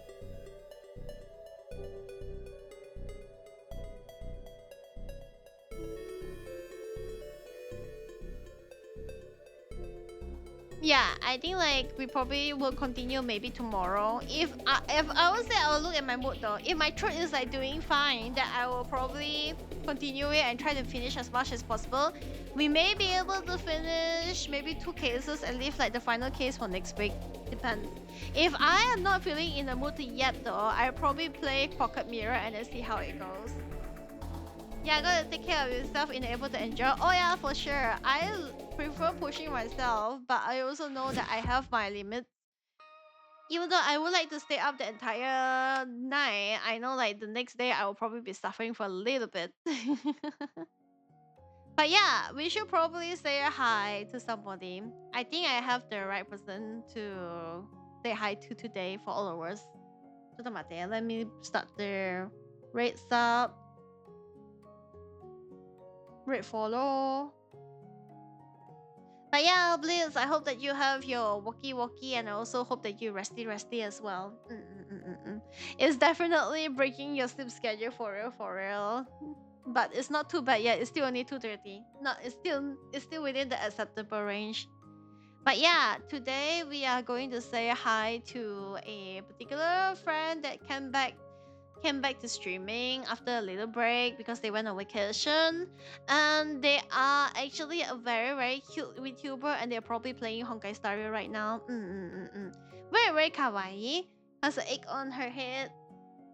Yeah, I think like we probably will continue maybe tomorrow. If I would say I'll look at my mood though. If my throat is like doing fine, then I will probably continue it and try to finish as much as possible. We may be able to finish maybe 2 cases and leave like the final case for next week. Depends. If I am not feeling in the mood yet though, I'll probably play Pocket Mirror and then see how it goes. Yeah, gotta take care of yourself and able to enjoy. Oh yeah, for sure. I prefer pushing myself, but I also know that I have my limits. Even though I would like to stay up the entire night, I know like the next day I will probably be suffering for a little bit. But yeah, we should probably say hi to somebody. I think I have the right person to say hi to today for all of us. Let me start the rate sub. Rate follow. But yeah, Blitz, I hope that you have your walkie-walkie, and I also hope that you resty as well. It's definitely breaking your sleep schedule for real, for real. But it's not too bad yet. It's still only 2:30. No, it's still within the acceptable range. But yeah, today we are going to say hi to a particular friend that came back to streaming after a little break because they went on vacation, and they are actually a very very cute VTuber, and they're probably playing Honkai Star Rail right now. Very very kawaii. Has an egg on her head.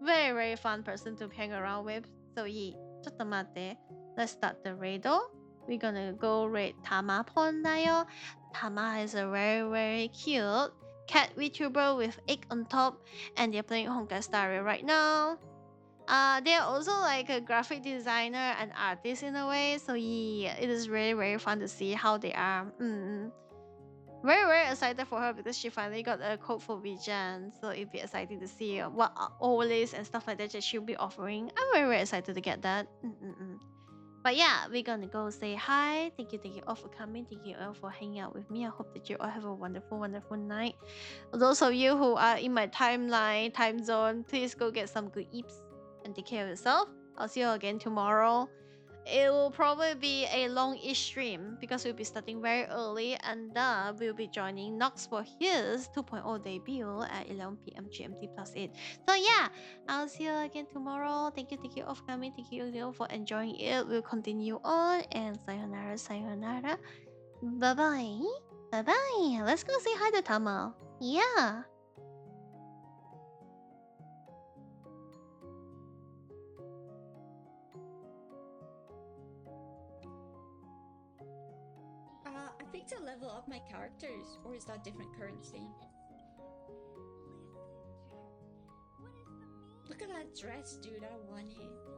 Very very fun person to hang around with. So yeah, ちょっと待って. Let's start the raid. We're gonna go raid Tama Pondayo. Tama is a very very cute cat VTuber with egg on top, and they're playing Honkai Star Rail right now. They're also like a graphic designer and artist in a way, so yeah, it is really very fun to see how they are. Very very excited for her because she finally got a code for Vision, so it'd be exciting to see what overlays and stuff like that she'll be offering. I'm very very excited to get that. But yeah, we're gonna go say hi. Thank you all for coming. Thank you all for hanging out with me. I hope that you all have a wonderful, wonderful night. Those of you who are in my timeline, time zone, please go get some good eats and take care of yourself. I'll see you again tomorrow. It will probably be a long-ish stream because we'll be starting very early, and we'll be joining Nox for his 2.0 debut at 11 p.m. GMT +8. So yeah, I'll see you again tomorrow. Thank you all for coming. Thank you all for enjoying it. We'll continue on, and sayonara, sayonara. Bye-bye. Bye-bye. Let's go say hi to Tama. Yeah. I think to level up my characters, or is that different currency? Look at that dress, dude. I want it.